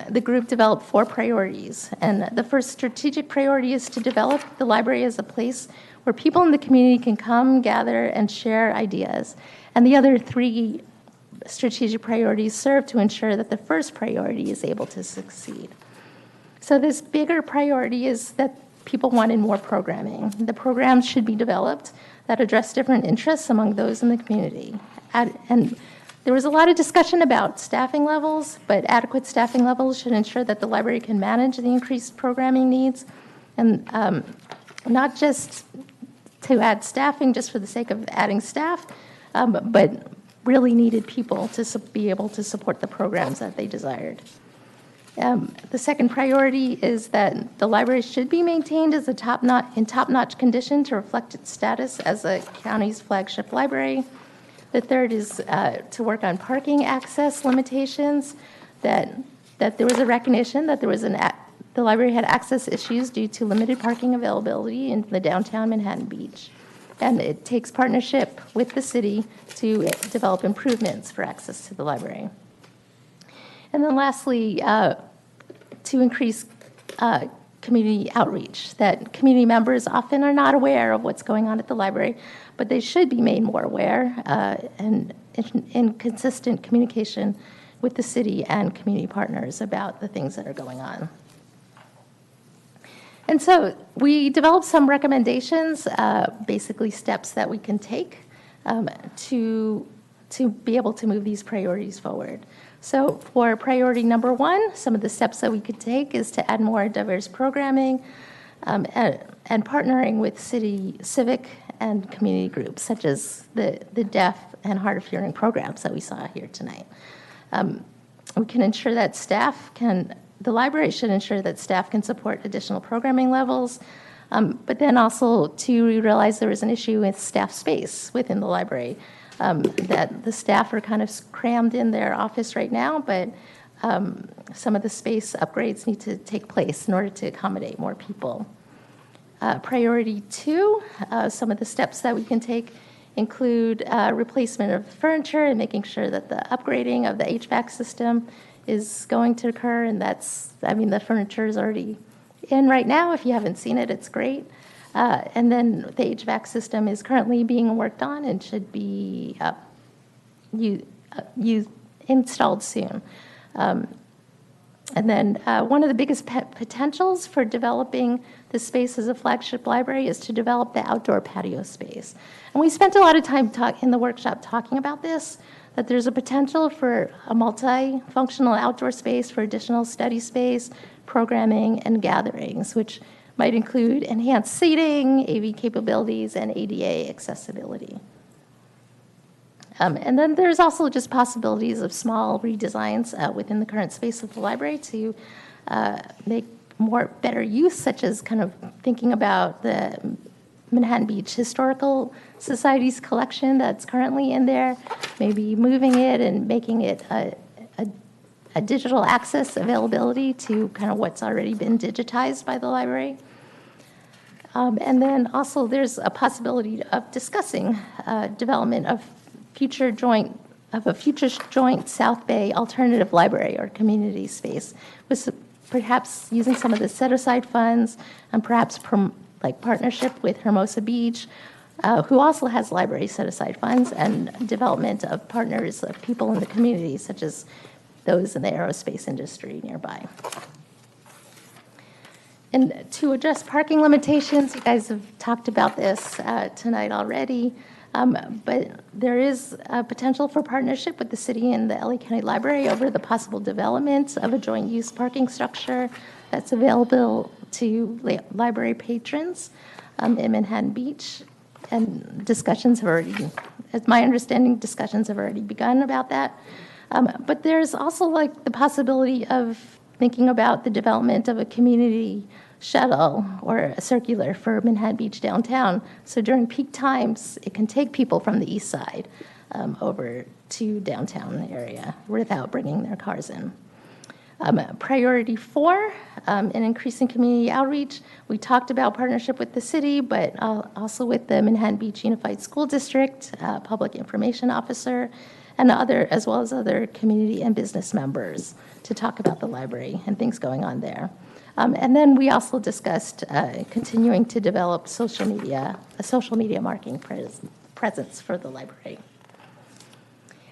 The group developed 4 priorities, and the first strategic priority is to develop the library as a place where people in the community can come, gather, and share ideas. And the other 3 strategic priorities serve to ensure that the first priority is able to succeed. So this bigger priority is that people wanted more programming. The programs should be developed that address different interests among those in the community. And there was a lot of discussion about staffing levels, but adequate staffing levels should ensure that the library can manage the increased programming needs, and not just to add staffing just for the sake of adding staff, but really needed people to be able to support the programs that they desired. The second priority is that the library should be maintained as in top-notch condition to reflect its status as a county's flagship library. The third is to work on parking access limitations, that there was a recognition that the library had access issues due to limited parking availability in the downtown Manhattan Beach. And it takes partnership with the city to develop improvements for access to the library. And then lastly, to increase community outreach, that community members often are not aware of what's going on at the library, but they should be made more aware and in consistent communication with the city and community partners about the things that are going on. And so we developed some recommendations, basically steps that we can take to be able to move these priorities forward. So for priority number 1, some of the steps that we could take is to add more diverse programming, and partnering with city civic and community groups, such as the deaf and hard of hearing programs that we saw here tonight. We can ensure that the library should ensure that staff can support additional programming levels, but then also to realize there is an issue with staff space within the library, that the staff are kind of crammed in their office right now, but some of the space upgrades need to take place in order to accommodate more people. Priority 2, some of the steps that we can take include replacement of furniture and making sure that the upgrading of the HVAC system is going to occur, and the furniture is already in right now. If you haven't seen it, it's great. And then the HVAC system is currently being worked on and should be installed soon. And then one of the biggest potentials for developing the space as a flagship library is to develop the outdoor patio space. And we spent a lot of time in the workshop talking about this, that there's a potential for a multifunctional outdoor space for additional study space, programming, and gatherings, which might include enhanced seating, AV capabilities, and ADA accessibility. And then there's also just possibilities of small redesigns within the current space of the library to make better use, such as kind of thinking about the Manhattan Beach Historical Society's collection that's currently in there, maybe moving it and making it a digital access availability to kind of what's already been digitized by the library. And then also there's a possibility of discussing development of a future joint South Bay alternative library or community space, with perhaps using some of the set-aside funds and perhaps partnership with Hermosa Beach, who also has library set-aside funds, and development of partners of people in the community, such as those in the aerospace industry nearby. And to address parking limitations, you guys have talked about this tonight already. But there is a potential for partnership with the city and the LA County Library over the possible development of a joint use parking structure that's available to library patrons in Manhattan Beach. And discussions have already, as my understanding, discussions have already begun about that. But there's also the possibility of thinking about the development of a community shuttle or a circular for Manhattan Beach downtown. So during peak times, it can take people from the east side over to downtown area without bringing their cars in. Priority 4, in increasing community outreach, we talked about partnership with the city, but also with the Manhattan Beach Unified School District, public information officer, and as well as other community and business members to talk about the library and things going on there. And then we also discussed continuing to develop a social media marketing presence for the library.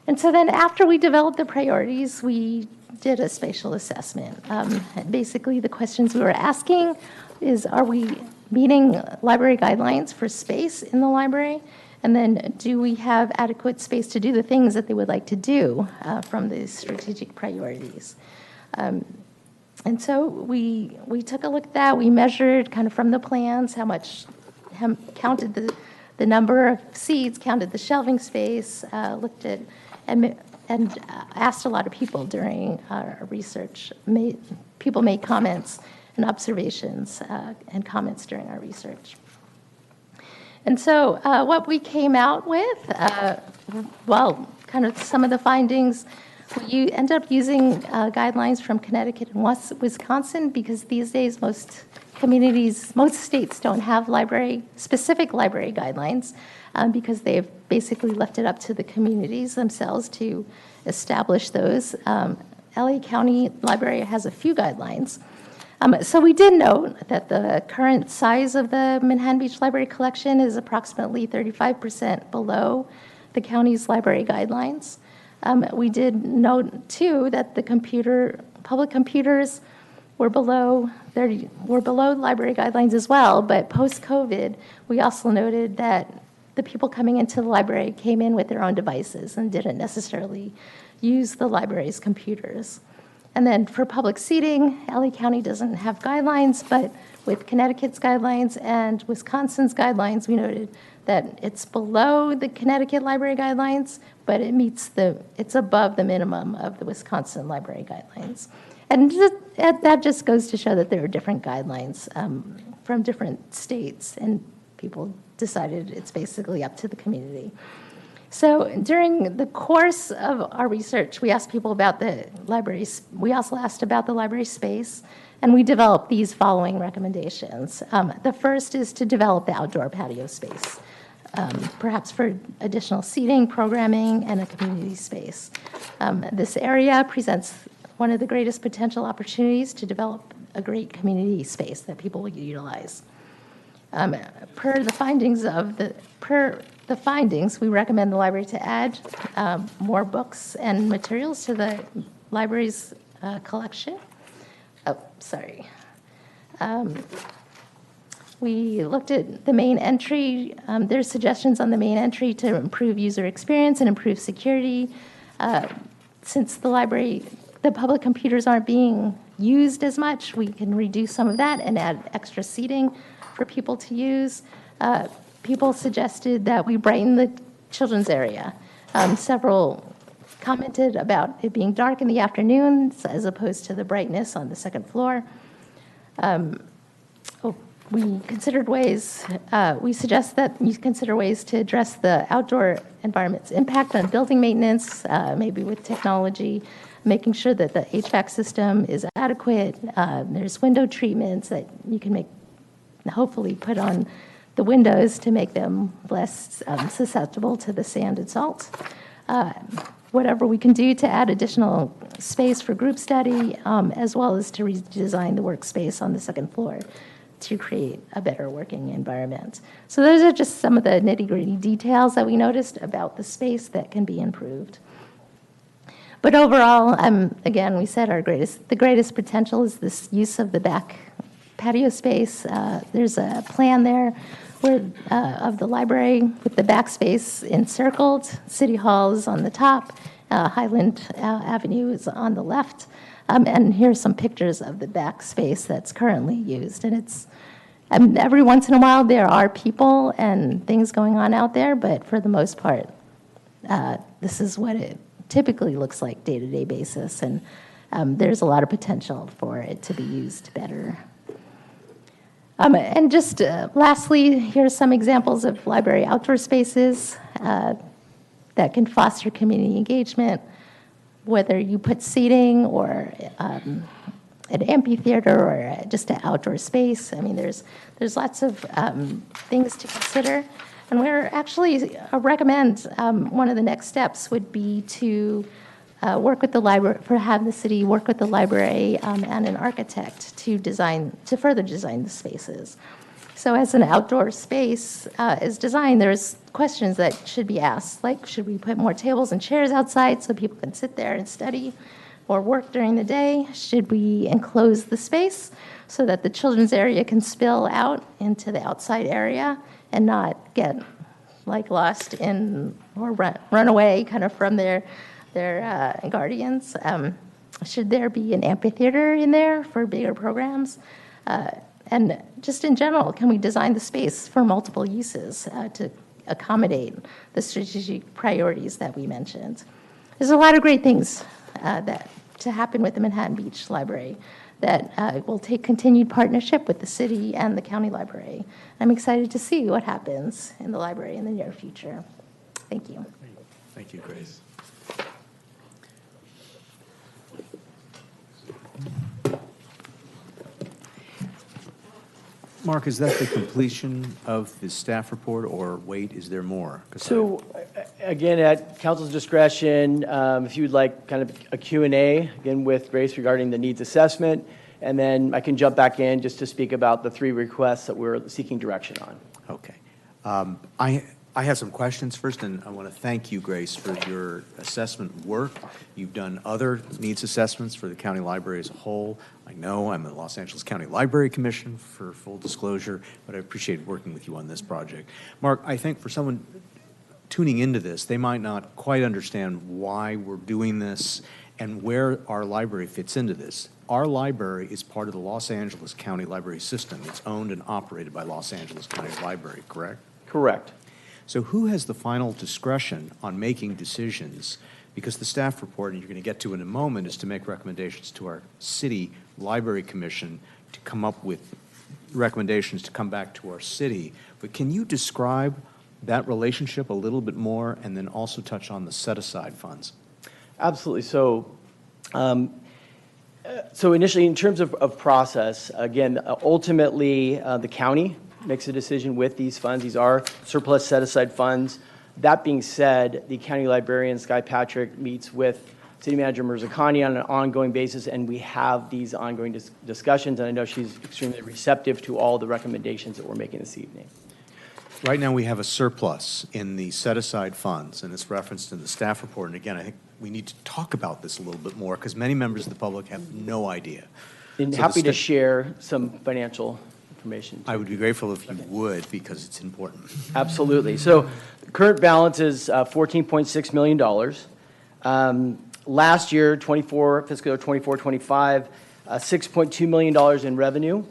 And so then after we developed the priorities, we did a spatial assessment. Basically, the questions we were asking is, are we meeting library guidelines for space in the library? And then do we have adequate space to do the things that they would like to do from these strategic priorities? And so we took a look at that. We measured kind of from the plans counted the number of seats, counted the shelving space, looked at and asked a lot of people during our research. People made comments and observations and comments during our research. And so what we came out with, kind of some of the findings. We end up using guidelines from Connecticut and Wisconsin because these days most states don't have specific library guidelines because they've basically left it up to the communities themselves to establish those. LA County Library has a few guidelines. So we did note that the current size of the Manhattan Beach Library collection is approximately 35% below the county's library guidelines. We did note, too, that the public computers were below library guidelines as well, but post-COVID, we also noted that the people coming into the library came in with their own devices and didn't necessarily use the library's computers. And then for public seating, LA County doesn't have guidelines, but with Connecticut's guidelines and Wisconsin's guidelines, we noted that it's below the Connecticut library guidelines, but it's above the minimum of the Wisconsin library guidelines. And that just goes to show that there are different guidelines from different states, and people decided it's basically up to the community. So during the course of our research, we asked people about the libraries. We also asked about the library space, and we developed these following recommendations. The first is to develop the outdoor patio space, perhaps for additional seating, programming, and a community space. This area presents one of the greatest potential opportunities to develop a great community space that people will utilize. Per the findings, we recommend the library to add more books and materials to the library's collection. Oh, sorry. We looked at the main entry. There's suggestions on the main entry to improve user experience and improve security. Since the public computers aren't being used as much, we can reduce some of that and add extra seating for people to use. People suggested that we brighten the children's area. Several commented about it being dark in the afternoons as opposed to the brightness on the second floor. We suggest that you consider ways to address the outdoor environment's impact on building maintenance, maybe with technology, making sure that the HVAC system is adequate. There's window treatments that you can hopefully put on the windows to make them less susceptible to the sand and salt. Whatever we can do to add additional space for group study, as well as to redesign the workspace on the second floor to create a better working environment. So those are just some of the nitty-gritty details that we noticed about the space that can be improved. But overall, again, we said the greatest potential is this use of the back patio space. There's a plan there of the library with the back space encircled. City Hall is on the top. Highland Avenue is on the left. And here's some pictures of the back space that's currently used. And every once in a while, there are people and things going on out there, but for the most part, this is what it typically looks like day-to-day basis. And there's a lot of potential for it to be used better. And just lastly, here's some examples of library outdoor spaces that can foster community engagement, whether you put seating or an amphitheater or just an outdoor space. I mean, there's lots of things to consider. And we're actually recommend one of the next steps would be to work with the library, have the city work with the library and an architect to further design the spaces. So as an outdoor space is designed, there's questions that should be asked, like should we put more tables and chairs outside so people can sit there and study or work during the day? Should we enclose the space so that the children's area can spill out into the outside area and not get lost in or run away kind of from their guardians? Should there be an amphitheater in there for bigger programs? And just in general, can we design the space for multiple uses to accommodate the strategic priorities that we mentioned? There's a lot of great things to happen with the Manhattan Beach Library that will take continued partnership with the city and the county library. I'm excited to see what happens in the library in the near future. Thank you. Thank you, Grace. Mark, is that the completion of the staff report, or wait, is there more? So, again, at council's discretion, if you would like kind of a Q&A, again, with Grace regarding the needs assessment, and then I can jump back in just to speak about the 3 requests that we're seeking direction on. Okay. I have some questions first, and I want to thank you, Grace, for your assessment work. You've done other needs assessments for the county library as a whole. I know I'm the Los Angeles County Library Commission, for full disclosure, but I appreciate working with you on this project. Mark, I think for someone tuning into this, they might not quite understand why we're doing this and where our library fits into this. Our library is part of the Los Angeles County Library System. It's owned and operated by Los Angeles County Library, correct? Correct. So who has the final discretion on making decisions? Because the staff report, and you're going to get to in a moment, is to make recommendations to our city library commission to come up with recommendations to come back to our city. But can you describe that relationship a little bit more, and then also touch on the set-aside funds? Absolutely. So, so initially, in terms of process, again, ultimately, the county makes a decision with these funds. These are surplus set-aside funds. That being said, the county librarian, Sky Patrick, meets with City Manager Mirzakani on an ongoing basis, and we have these ongoing discussions, and I know she's extremely receptive to all the recommendations that we're making this evening. Right now, we have a surplus in the set-aside funds, and it's referenced in the staff report. And again, I think we need to talk about this a little bit more, because many members of the public have no idea. And So happy to share some financial information. I would be grateful if you would, because it's important. Absolutely. So the current balance is $14.6 million. Last year, fiscal year 24-25, $6.2 million in revenue,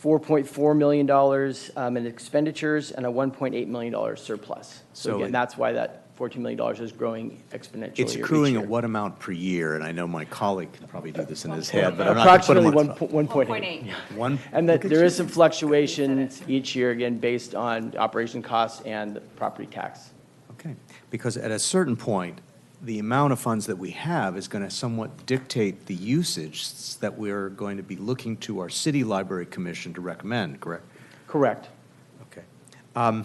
$4.4 million in expenditures, and a $1.8 million surplus. So again, that's why that $14 million is growing exponentially. It's each accruing year. at what amount per year? And I know my colleague can probably do this in his head, but I'm not going to put him on the spot. 1.8. One. And that there is some fluctuations each year, again, based on operation costs and property tax. Okay, because at a certain point, the amount of funds that we have is going to somewhat dictate the usage that we're going to be looking to our city library commission to recommend, correct? Correct. Okay.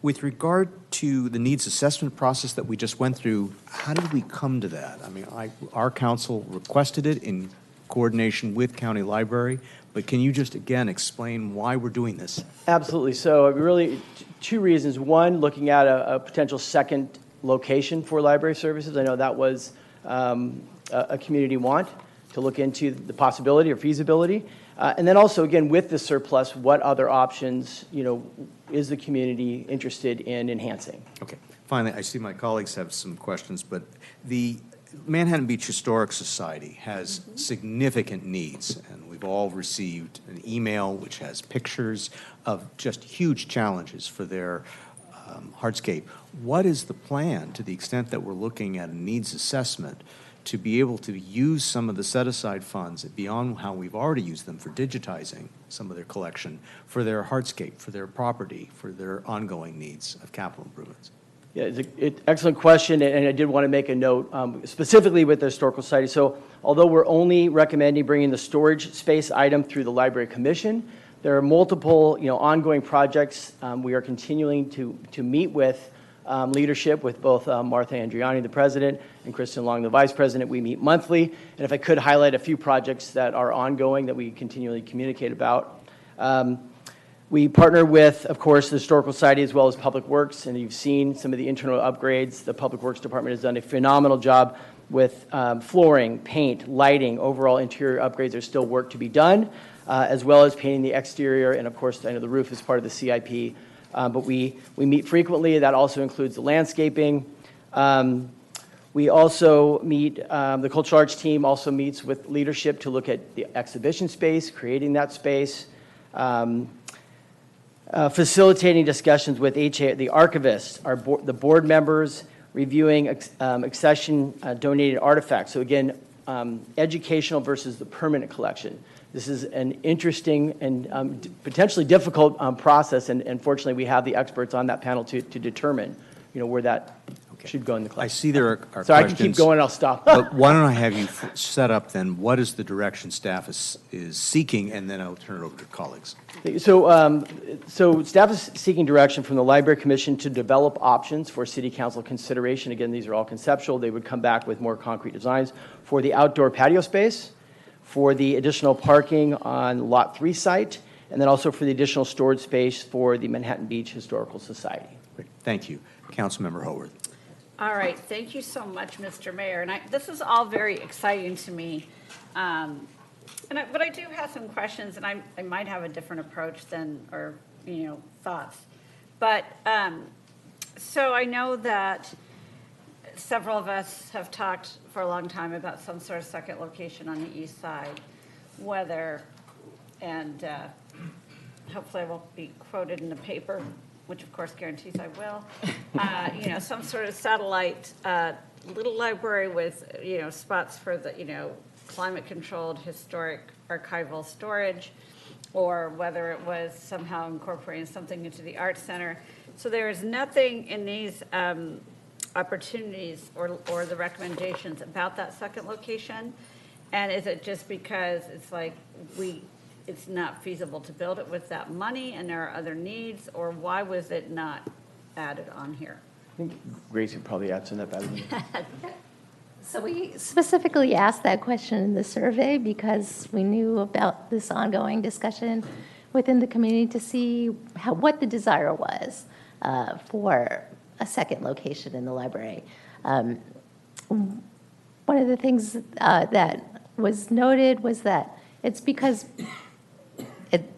With regard to the needs assessment process that we just went through, how did we come to that? I mean, our council requested it in coordination with county library, but can you just again explain why we're doing this? Absolutely. So really, two reasons. One, looking at a potential second location for library services. I know that was a community want to look into the possibility or feasibility. And then also, again, with the surplus, what other options, is the community interested in enhancing? Okay. Finally, I see my colleagues have some questions, but the Manhattan Beach Historic Society has significant needs, and we've all received an email which has pictures of just huge challenges for their hardscape. What is the plan, to the extent that we're looking at a needs assessment, to be able to use some of the set-aside funds beyond how we've already used them for digitizing some of their collection, for their hardscape, for their property, for their ongoing needs of capital improvements? Yeah, it's an excellent question, and I did want to make a note, specifically with the Historical Society. So although we're only recommending bringing the storage space item through the Library Commission, there are multiple, ongoing projects. We are continuing to meet with leadership with both Martha Andriani, the president, and Kristen Long, the vice president. We meet monthly. And if I could highlight a few projects that are ongoing that we continually communicate about. We partner with, of course, the Historical Society as well as Public Works, and you've seen some of the internal upgrades. The Public Works Department has done a phenomenal job with flooring, paint, lighting, overall interior upgrades. There's still work to be done, as well as painting the exterior, and of course, I know the roof is part of the CIP. But we meet frequently. That also includes the landscaping. We also meet, the Cultural Arts team also meets with leadership to look at the exhibition space, creating that space, facilitating discussions with the archivists, the board members, reviewing accession donated artifacts. So again, educational versus the permanent collection. This is an interesting and potentially difficult process, and fortunately, we have the experts on that panel to determine, where that should go in the collection. I see there are questions. So I can keep going, I'll stop. But why don't I have you set up then, what is the direction staff is seeking, and then I'll turn it over to colleagues. So staff is seeking direction from the Library Commission to develop options for City Council consideration. Again, these are all conceptual. They would come back with more concrete designs for the outdoor patio space, for the additional parking on Lot 3 site, and then also for the additional storage space for the Manhattan Beach Historical Society. Great. Thank you. Councilmember Haworth. All right. Thank you so much, Mr. Mayor. And this is all very exciting to me. But I do have some questions, and I might have a different approach or thoughts. But so I know that several of us have talked for a long time about some sort of second location on the east side, whether, and hopefully I won't be quoted in the paper, which of course guarantees I will, some sort of satellite little library with, spots for the, climate-controlled historic archival storage, or whether it was somehow incorporating something into the art center. So there is nothing in these opportunities or the recommendations about that second location? And is it just because it's like it's not feasible to build it with that money and there are other needs, or why was it not added on here? I think Grace could probably answer that better than me. So we specifically asked that question in the survey because we knew about this ongoing discussion within the community to see what the desire was for a second location in the library. One of the things that was noted was that it's because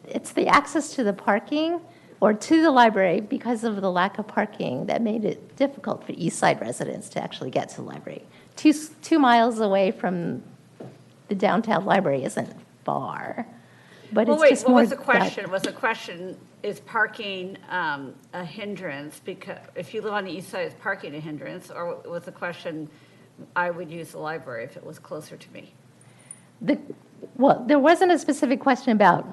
it's the access to the parking or to the library because of the lack of parking that made it difficult for East Side residents to actually get to the library. 2 miles away from the downtown library isn't far, but Well, it's wait, just what more. was the question? Was the question, is parking a hindrance? Because if you live on the east side, is parking a hindrance? Or was the question, I would use the library if it was closer to me? Well, there wasn't a specific question about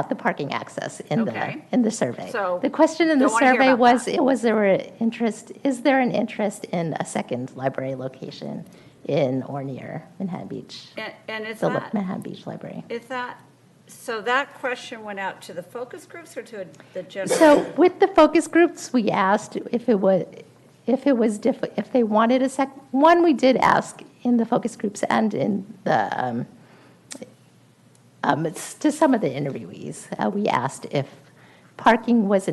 the parking access in Okay. the survey. So, the question in the don't wanna hear survey about was, that. is there an interest in a second library location in or near Manhattan Beach? And is The that, Manhattan Beach Library. so that question went out to the focus groups or to the general? So with the focus groups, we asked if they wanted a one, we did ask in the focus groups and in the, it's to some of the interviewees, we asked if parking was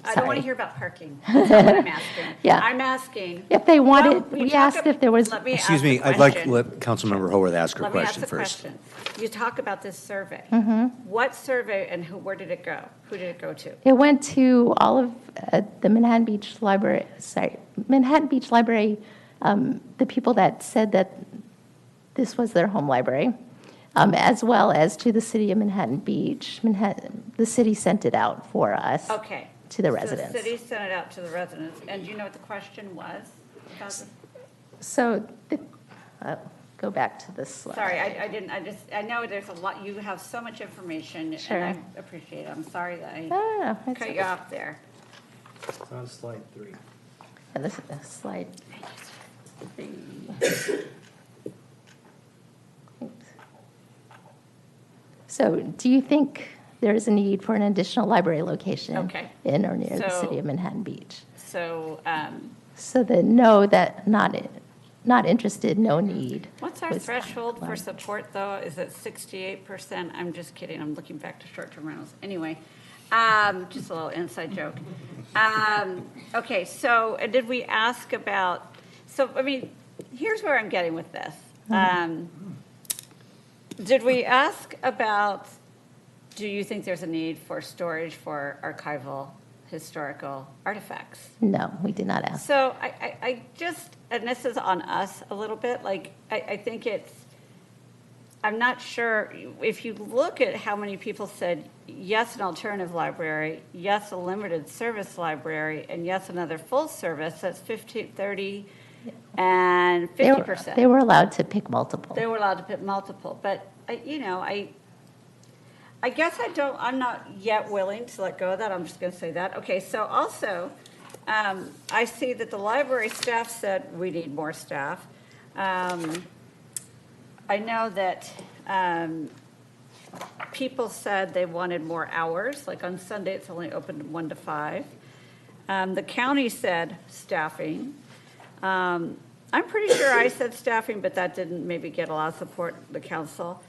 I don't want to hear about parking. That's not what I'm asking. Yeah. I'm asking. If they wanted, Well, we asked if there was. Let me ask Excuse me, the I'd like to question. let Councilmember Haworth ask her Let me ask question the first. question. You talk about this survey. Mm-hmm. What survey and where did it go? Who did it go to? It went to all of the Manhattan Beach Library, the people that said that this was their home library, as well as to the city of Manhattan Beach. The city sent it out for us. Okay. To the So residents. the city sent it out to the residents. And do you know what the question was? about this? So, go back to this slide. Sorry, I know there's a lot, you have so much information. Sure. And I appreciate it. I'm sorry that I No, it's cut okay. you off there. It's on slide 3. And this is slide 3. So do you think there is a need for an additional library location Okay. in or near the So- city of Manhattan Beach? So, So the no, that not interested, no need. what's our was threshold for large. support, though? Is it 68%? I'm just kidding. I'm looking back to short-term rentals. Anyway, just a little inside joke. Okay, so did we ask about, here's where I'm getting with this. Did we ask about, do you think there's a need for storage for archival historical artifacts? No, we did not ask. So I just, and this is on us a little bit, I think I'm not sure, if you look at how many people said, yes, an alternative library, yes, a limited service library, and yes, another full service, that's 30, and 50%. They were allowed to pick multiple. They were allowed to pick multiple, but, I guess I'm not yet willing to let go of that, I'm just gonna say that. Okay, so also, I see that the library staff said we need more staff. I know that people said they wanted more hours, like on Sunday, it's only open 1 to 5. The county said staffing. I'm pretty sure I said staffing, but that didn't maybe get a lot of support, the council. I don't know, I guess I don't, I'm not yet willing to let go of that, I'm just gonna say that. Okay, so also, I see that the library staff said we need more staff. I know that people said they wanted more hours, like on Sunday, it's only open 1 to 5. The county said staffing. I'm pretty sure I said staffing, but that didn't maybe get a lot of support, the council.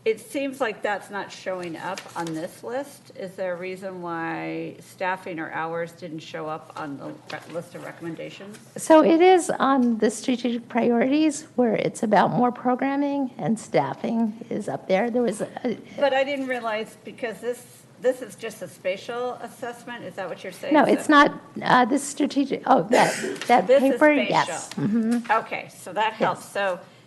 it seems like that's not showing up on this list. Is there a reason why staffing or hours didn't show up on the list of recommendations? So it is on the strategic priorities where it's about more programming and staffing is up there. There was But I didn't realize, because this is just a spatial assessment, is that what you're saying? no, it's not, this strategic, that This is paper, spatial. yes. Mhm. Okay, so that helps.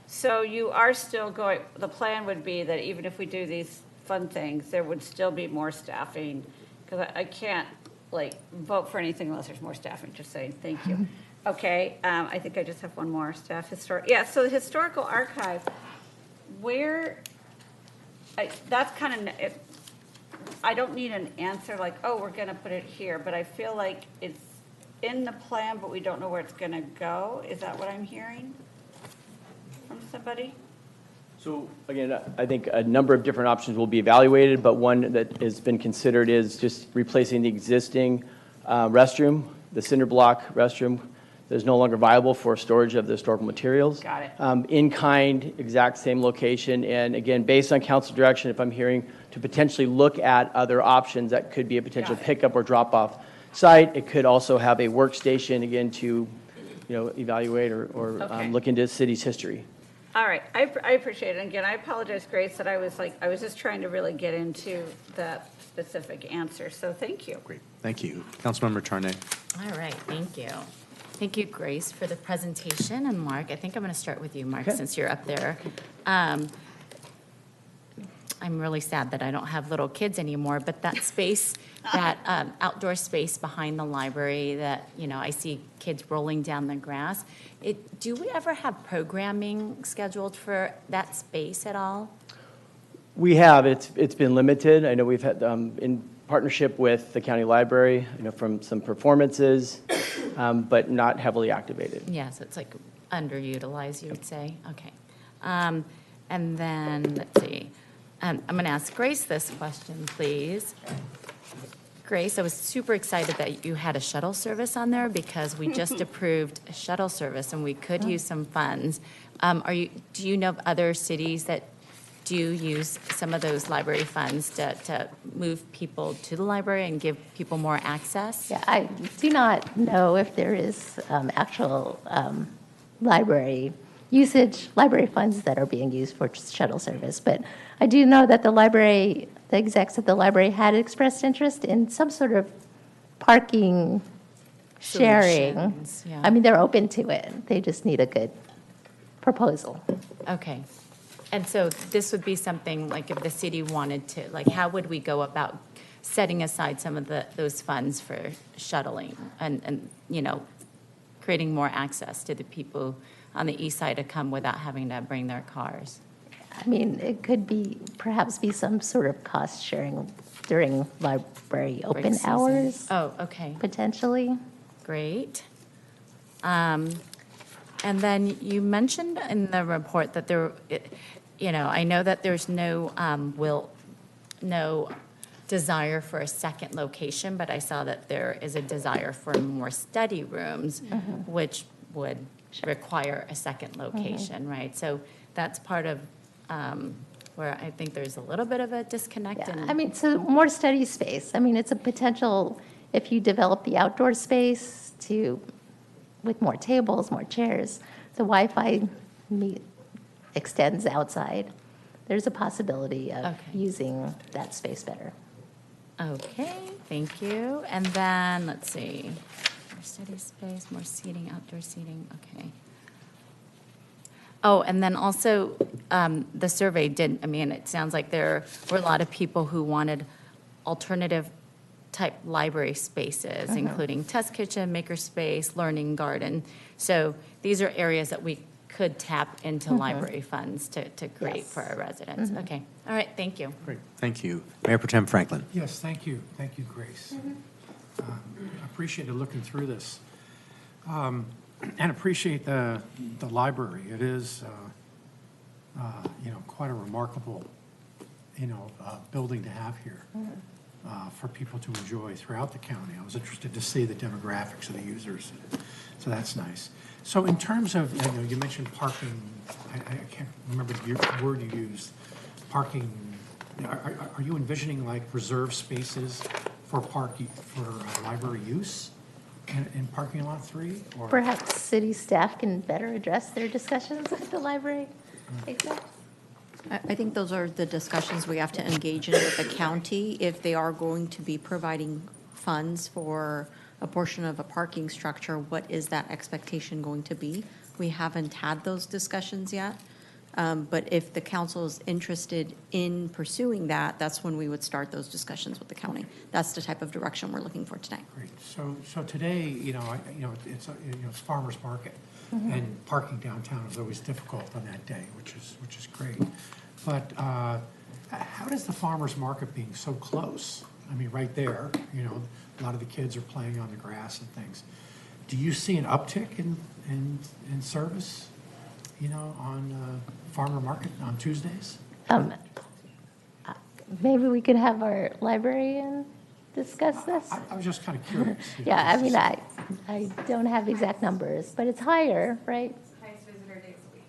So you are still going, the plan would be that even if we do these fun things, there would still be more staffing, because I can't, like, vote for anything unless there's more staffing, just saying, thank you. Okay, I think I just have one more, staff so the historical archive, where, that's kind of, I don't need an answer like, oh, we're going to put it here, but I feel like it's in the plan, but we don't know where it's going to go. Is that what I'm hearing from somebody? So again, I think a number of different options will be evaluated, but one that has been considered is just replacing the existing restroom, the cinder block restroom that is no longer viable for storage of the historical materials. Got it. In kind, exact same location, and again, based on council direction, if I'm hearing, to potentially look at other options that could be a potential pickup or drop-off site. It could also have a workstation, again, to evaluate or Okay. look into city's history. All right, I appreciate it. And again, I apologize, Grace, that I was just trying to really get into that specific answer, so thank you. Great, thank you. Councilmember Tarnay. All right, thank you. Thank you, Grace, for the presentation, and Mark, I think I'm going to start with you, Mark, since you're up there. I'm really sad that I don't have little kids anymore, but that space, that outdoor space behind the library that, I see kids rolling down the grass, do we ever have programming scheduled for that space at all? We have. It's been limited. I know we've had, in partnership with the county library, from some performances, but not heavily activated. Yes, it's like underutilized, you would say. Okay. And then, let's see. I'm going to ask Grace this question, please. Grace, I was super excited that you had a shuttle service on there because we just approved a shuttle service and we could use some funds. Do you know of other cities that do use some of those library funds to move people to the library and give people more access? Yeah, I do not know if there is actual library funds that are being used for shuttle service, but I do know that the execs at the library had expressed interest in some sort of parking sharing. Solutions, yeah. I mean, they're open to it. They just need a good proposal. Okay. And so this would be something, like if the city wanted to, like how would we go about setting aside some of those funds for shuttling and creating more access to the people on the east side to come without having to bring their cars? I mean, it could perhaps be some sort of cost sharing during library open season. hours. Oh, okay. Potentially. Great. And then you mentioned in the report that I know that there's no desire for a second location, but I saw that there is a desire for more study rooms, which would require a second location, right? So that's part of where I think there's a little bit of a disconnect. Yeah, I mean, so more study space. I mean, it's a potential, if you develop the outdoor space with more tables, more chairs, the Wi-Fi extends outside. There's a possibility of using that space better. Okay, thank you. And then, let's see, more study space, more seating, outdoor seating, okay. Oh, and then also, the survey it sounds like there were a lot of people who wanted alternative type library spaces, including test kitchen, makerspace, learning garden. So these are areas that we could tap into library funds to create for our residents. Okay, all right, thank you. Great, thank you. Mayor Pro Tem Franklin. Yes, thank you. Thank you, Grace. I appreciated looking through this. And appreciate the library. It is, quite a remarkable, building to have here for people to enjoy throughout the county. I was interested to see the demographics of the users, so that's nice. So in terms of, you mentioned parking, I can't remember the word you used, parking, are you envisioning like reserved spaces for library use in parking lot 3? Or Perhaps city staff can better address their discussions at the library. Exactly. I think those are the discussions we have to engage in with the county. If they are going to be providing funds for a portion of a parking structure, what is that expectation going to be? We haven't had those discussions yet. But if the council is interested in pursuing that, that's when we would start those discussions with the county. That's the type of direction we're looking for today. Great. So today, it's farmer's market, and parking downtown is always difficult on that day, which is great. But how does the farmer's market being so close? I mean, right there, a lot of the kids are playing on the grass and things. Do you see an uptick in service, on farmer market on Tuesdays? Maybe we could have our librarian discuss this? I was just kind of curious. Yeah, I mean, I don't have exact numbers, but it's higher, right? Highest visitor day of the week.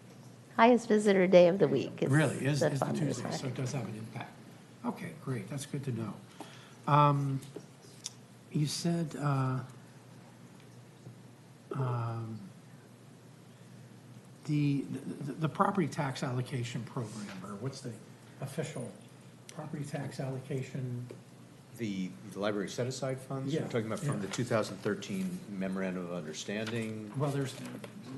Highest visitor day of the week. Really, is the farmer's Tuesday, market. so it does have an impact. Okay, great, that's good to know. You said, the property tax allocation program, or what's the official property tax allocation? The library set-aside funds? Yeah, You're talking about from yeah. the 2013 memorandum of understanding? Well,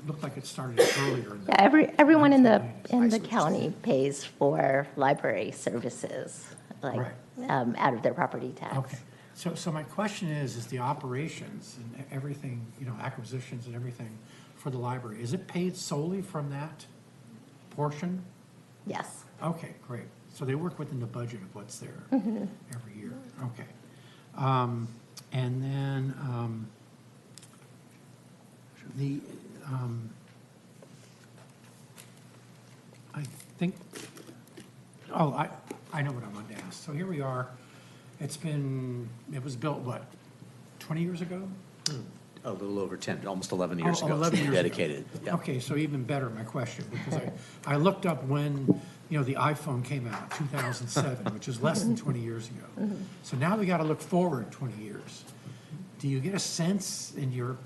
looked like it started earlier in the. Yeah, everyone in the 1990s. county pays for library services, like, Right. out of their property tax. Okay, so my question is the operations and everything, acquisitions and everything for the library, is it paid solely from that portion? Yes. Okay, great. So they work within the budget of what's there every year. Okay. And then I think, I know what I wanted to ask. So here we are. It was built, what, 20 years ago? A little over 10, almost 11 years Oh, ago. 11 It's years dedicated. ago. Yeah. Okay, so even better, my question, because I looked up when, the iPhone came out, 2007, which is less than 20 years ago. So now we got to look forward 20 years. Do you get a sense in your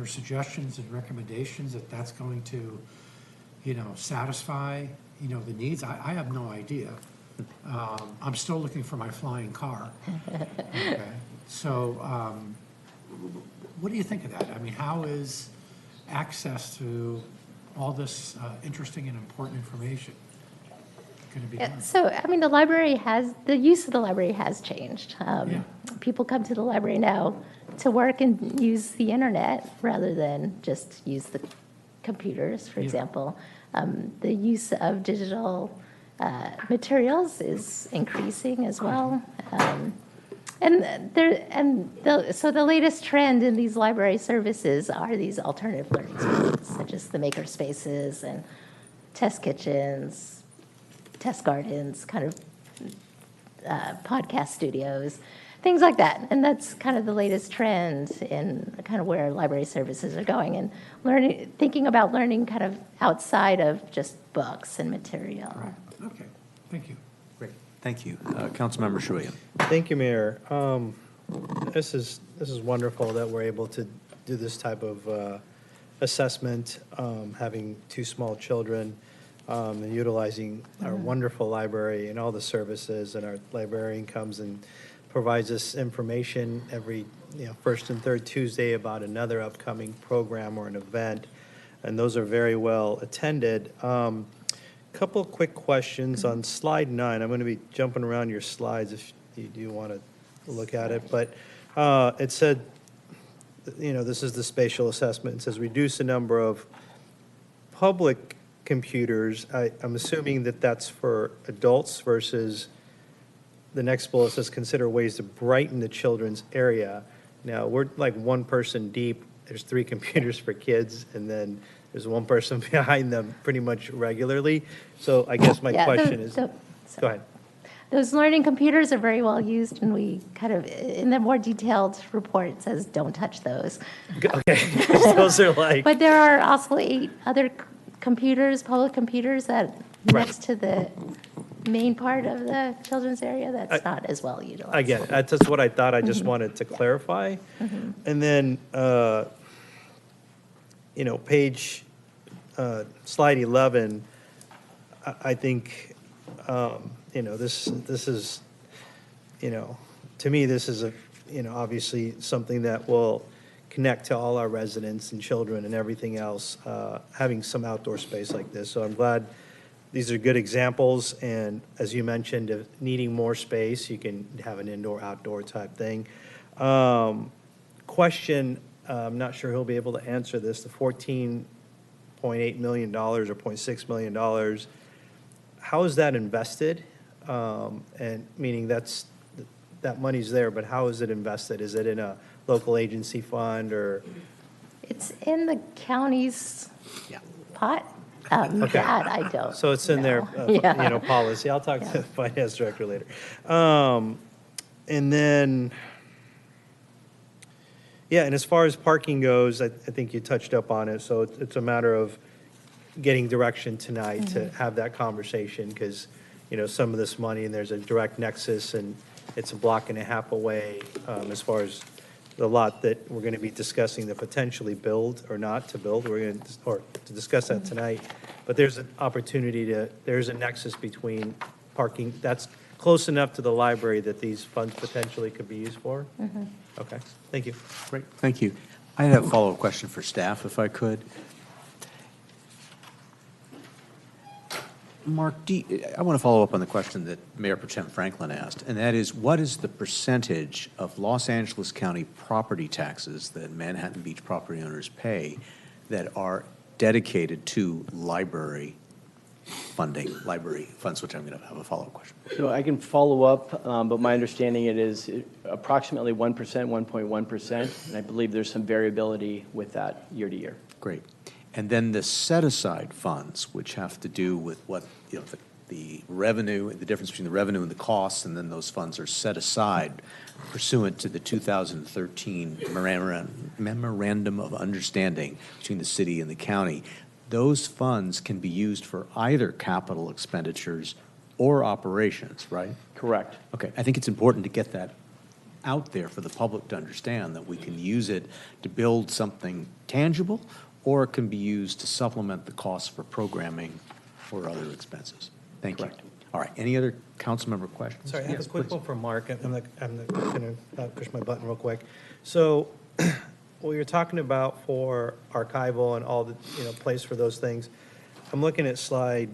suggestions and recommendations that that's going to, satisfy, the needs? I have no idea. I'm still looking for my flying car. Okay. So, what do you think of that? I mean, how is access to all this interesting and important information going to be done? So, I mean, the use of the library has changed. People come to the library now to work and use the internet rather than just use the computers, for example. The use of digital materials is increasing as well. So the latest trend in these library services are these alternative learning spaces, such as the maker spaces and test kitchens, test gardens, kind of podcast studios, things like that. And that's kind of the latest trend in kind of where library services are going, and thinking about learning kind of outside of just books and material. Right. Okay, thank you. Great, thank you. Councilmember Charelian. Thank you, Mayor. This is wonderful that we're able to do this type of assessment, having two small children, and utilizing our wonderful library and all the services, and our librarian comes and provides us information every first and third Tuesday about another upcoming program or an event, and those are very well attended. Couple of quick questions on slide 9. I'm going to be jumping around your slides if you do want to look at it, but it said, this is the spatial assessment. It says reduce the number of public computers. I'm assuming that that's for adults versus the next bullet says consider ways to brighten the children's area. Now, we're like one person deep. There's 3 computers for kids, and then there's one person behind them pretty much regularly. So I guess my question is, go ahead. Those learning computers are very well used, and we kind of, in the more detailed report, it says don't touch those. Okay, those are like. But there are also 8 other computers, public computers, that next to the main part of the children's area that's not as well utilized. I get it. That's just what I thought. I just wanted to clarify. And then, page, slide 11, I think, this is, to me, this is obviously something that will connect to all our residents and children and everything else, having some outdoor space like this. So I'm glad these are good examples. And as you mentioned, if needing more space, you can have an indoor-outdoor type thing. Question, I'm not sure he'll be able to answer this, the $14.8 million or $0.6 million, how is that invested? And meaning that money's there, but how is it invested? Is it in a local agency fund or? It's in the county's pot. That I don't So it's in their, Yeah. policy. I'll talk to the finance director later. And then, and as far as parking goes, I think you touched up on it. So it's a matter of getting direction tonight to have that conversation because, some of this money and there's a direct nexus and it's a block and a half away as far as the lot that we're going to be discussing to potentially build or not to build. We're going to discuss that tonight. But there's an opportunity there's a nexus between parking that's close enough to the library that these funds potentially could be used for. Okay, thank you. Great, thank you. I had a follow-up question for staff, if I could. Mark, I want to follow up on the question that Mayor Pro Tem Franklin asked, and that is, what is the percentage of Los Angeles County property taxes that Manhattan Beach property owners pay that are dedicated to library funding, library funds, which I'm going to have a follow-up question. So I can follow up, but my understanding it is approximately 1%, 1.1%, and I believe there's some variability with that year to year. Great. And then the set-aside funds, which have to do with what, the revenue, the difference between the revenue and the costs, and then those funds are set aside pursuant to the 2013 Memorandum of Understanding between the city and the county. Those funds can be used for either capital expenditures or operations, right? Correct. Okay, I think it's important to get that out there for the public to understand that we can use it to build something tangible, or it can be used to supplement the costs for programming or other expenses. Thank you. All right, any other council member questions? Sorry, I have Yes, a quick please. one for Mark. I'm going to push my button real quick. So what you're talking about for archival and all the, place for those things, I'm looking at slide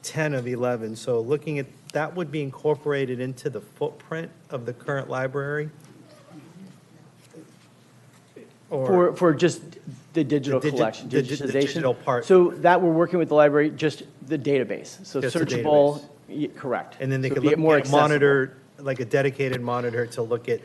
10 of 11. So looking at, that would be incorporated into the footprint of the current library? Or For just the digital collection, the digitization. digital part. So that we're working with the library, just the database. So Just the searchable, correct. And then they So could be look more at a monitor, like a dedicated monitor to look at,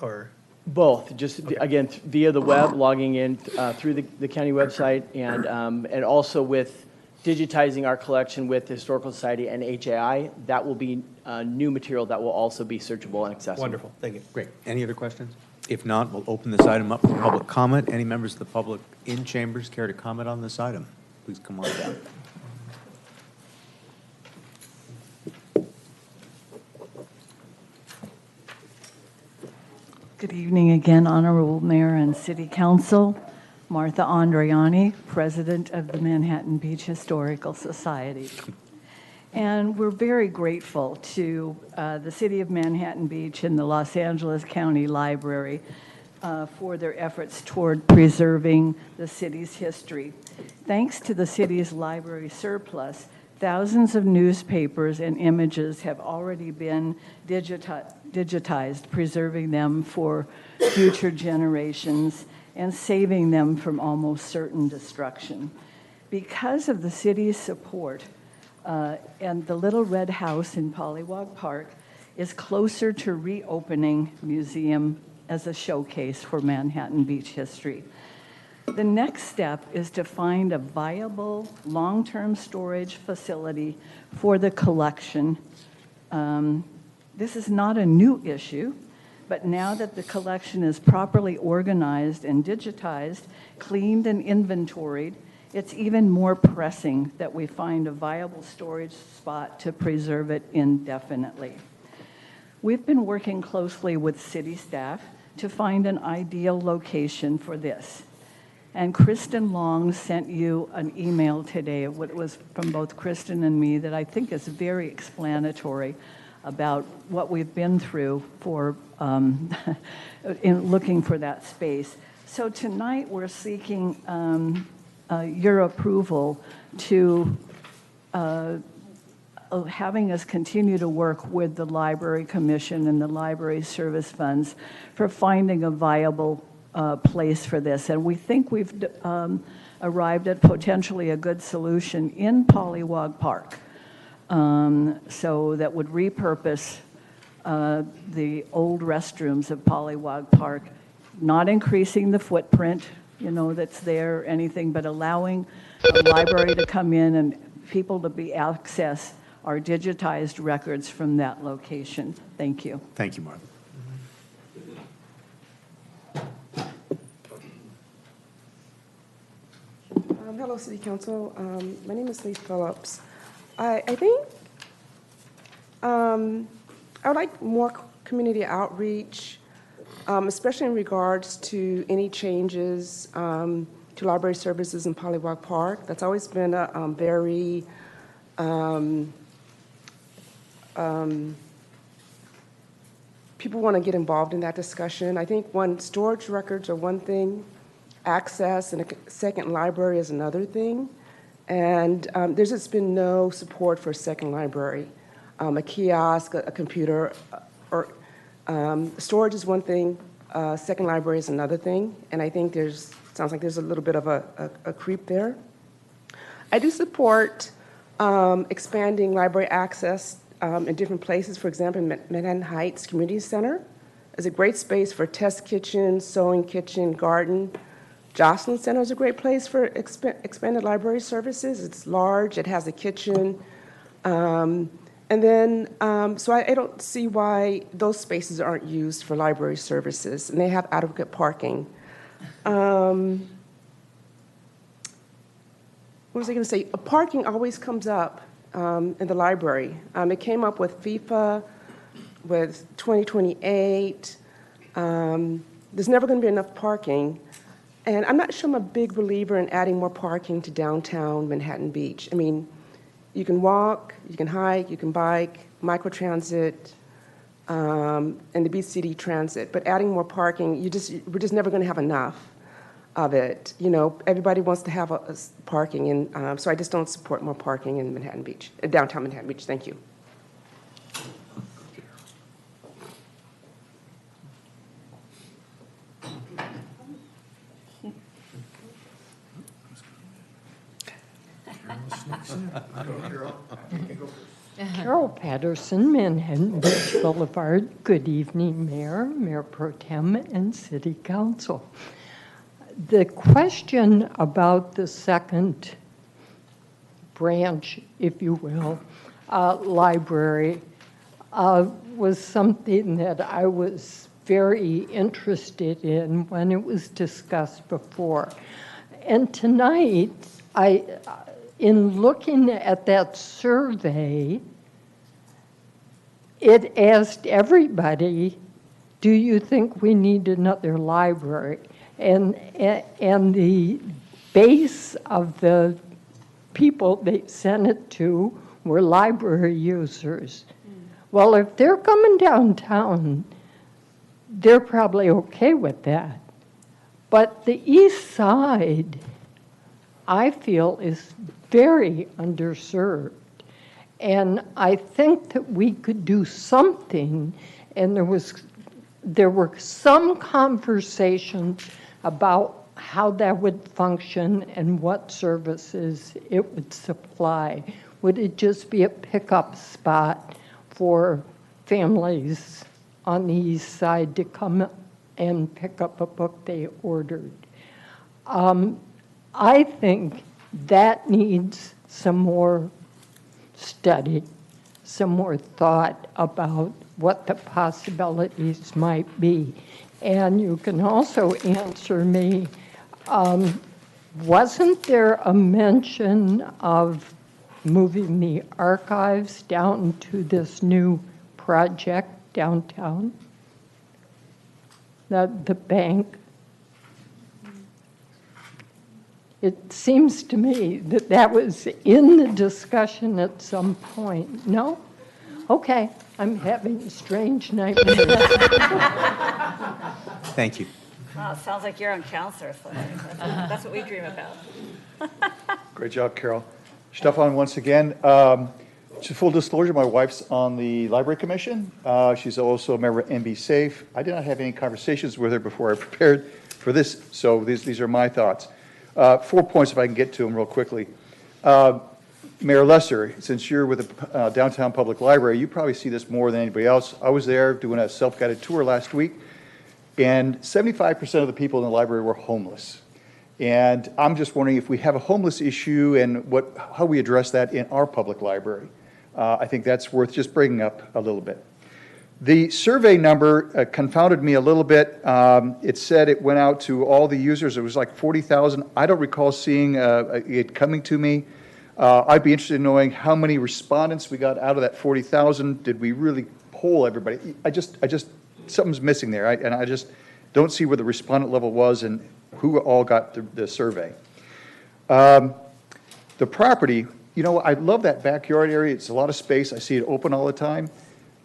or? Both, just again, via the web, logging in through the county website, and also with digitizing our collection with the Historical Society and HAI, that will be new material that will also be searchable and accessible. Wonderful, thank you. Great. Any other questions? If not, we'll open this item up for public comment. Any members of the public in chambers care to comment on this item? Please come on down. Good evening again, Honorable Mayor and City Council. Martha Andriani, President of the Manhattan Beach Historical Society. And we're very grateful to the City of Manhattan Beach and the Los Angeles County Library for their efforts toward preserving the city's history. Thanks to the city's library surplus, thousands of newspapers and images have already been digitized, preserving them for future generations and saving them from almost certain destruction. Because of the city's support, and the Little Red House in Pollywog Park is closer to reopening museum as a showcase for Manhattan Beach history. The next step is to find a viable long-term storage facility for the collection. This is not a new issue, but now that the collection is properly organized and digitized, cleaned and inventoried, it's even more pressing that we find a viable storage spot to preserve it indefinitely. We've been working closely with city staff to find an ideal location for this. And Kristen Long sent you an email today. It was from both Kristen and me that I think is very explanatory about what we've been through for in looking for that space. So tonight we're seeking your approval to having us continue to work with the Library Commission and the Library Service Funds for finding a viable place for this. And we think we've arrived at potentially a good solution in Pollywog Park. So that would repurpose the old restrooms of Pollywog Park, not increasing the footprint, that's there, anything, but allowing the library to come in and people to be access our digitized records from that location. Thank you. Thank you, Martha. Hello, City Council. My name is Lee Phillips. I think I would like more community outreach, especially in regards to any changes to library services in Pollywog Park. That's always been a very people want to get involved in that discussion. I think storage records are one thing, access and a second library is another thing. And there's just been no support for a second library. A kiosk, a computer, or storage is one thing, second library is another thing. And I think sounds like there's a little bit of a creep there. I do support expanding library access in different places. For example, Manhattan Heights Community Center is a great space for test kitchen, sewing kitchen, garden. Jocelyn Center is a great place for expanded library services. It's large, it has a kitchen. So I don't see why those spaces aren't used for library services, and they have adequate parking. What was I going to say? Parking always comes up in the library. It came up with FIFA, with 2028. There's never going to be enough parking. And I'm not sure I'm a big believer in adding more parking to downtown Manhattan Beach. I mean, you can walk, you can hike, you can bike, microtransit, and the Beach City Transit. But adding more parking, we're just never going to have enough of it. Everybody wants to have parking, and so I just don't support more parking in Manhattan Beach, downtown Manhattan Beach. Thank you. Carol Patterson, Manhattan Beach Boulevard. Good evening, Mayor Pro Tem, and City Council. The question about the second branch, if you will, library, was something that I was very interested in when it was discussed before. And tonight, in looking at that survey, it asked everybody, do you think we need another library? And the base of the people they sent it to were library users. Well, if they're coming downtown, they're probably okay with that. But the east side, I feel, is very underserved. And I think that we could do something, and there were some conversations about how that would function and what services it would supply. Would it just be a pickup spot for families on the east side to come and pick up a book they ordered? I think that needs some more study, some more thought about what the possibilities might be. And you can also answer me, wasn't there a mention of moving the archives down to this new project downtown? The bank? It seems to me that that was in the discussion at some point. No? Okay, I'm having strange nightmares. Thank you. Wow, it sounds like you're on counselor's list. That's what we dream about. Great job, Carol. Stefan, once again, to full disclosure, my wife's on the Library Commission. She's also a member of NB Safe. I did not have any conversations with her before I prepared for this, so these are my thoughts. 4 points, if I can get to them real quickly. Mayor Lesser, since you're with the Downtown Public Library, you probably see this more than anybody else. I was there doing a self-guided tour last week, and 75% of the people in the library were homeless. And I'm just wondering if we have a homeless issue and how we address that in our public library. I think that's worth just bringing up a little bit. The survey number confounded me a little bit. It said it went out to all the users. It was like 40,000. I don't recall seeing it coming to me. I'd be interested in knowing how many respondents we got out of that 40,000. Did we really poll everybody? Something's missing there. And I just don't see where the respondent level was and who all got the survey. The property, you know, I love that backyard area. It's a lot of space. I see it open all the time.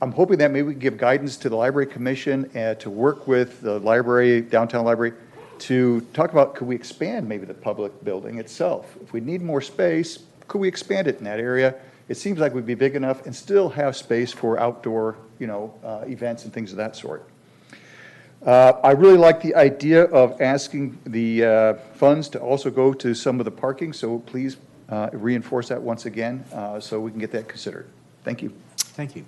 I'm hoping that maybe we can give guidance to the Library Commission and to work with the library, downtown library, to talk about could we expand maybe the public building itself. If we need more space, could we expand it in that area? It seems like we'd be big enough and still have space for outdoor, events and things of that sort. I really like the idea of asking the funds to also go to some of the parking, so please reinforce that once again so we can get that considered. Thank you. Thank you.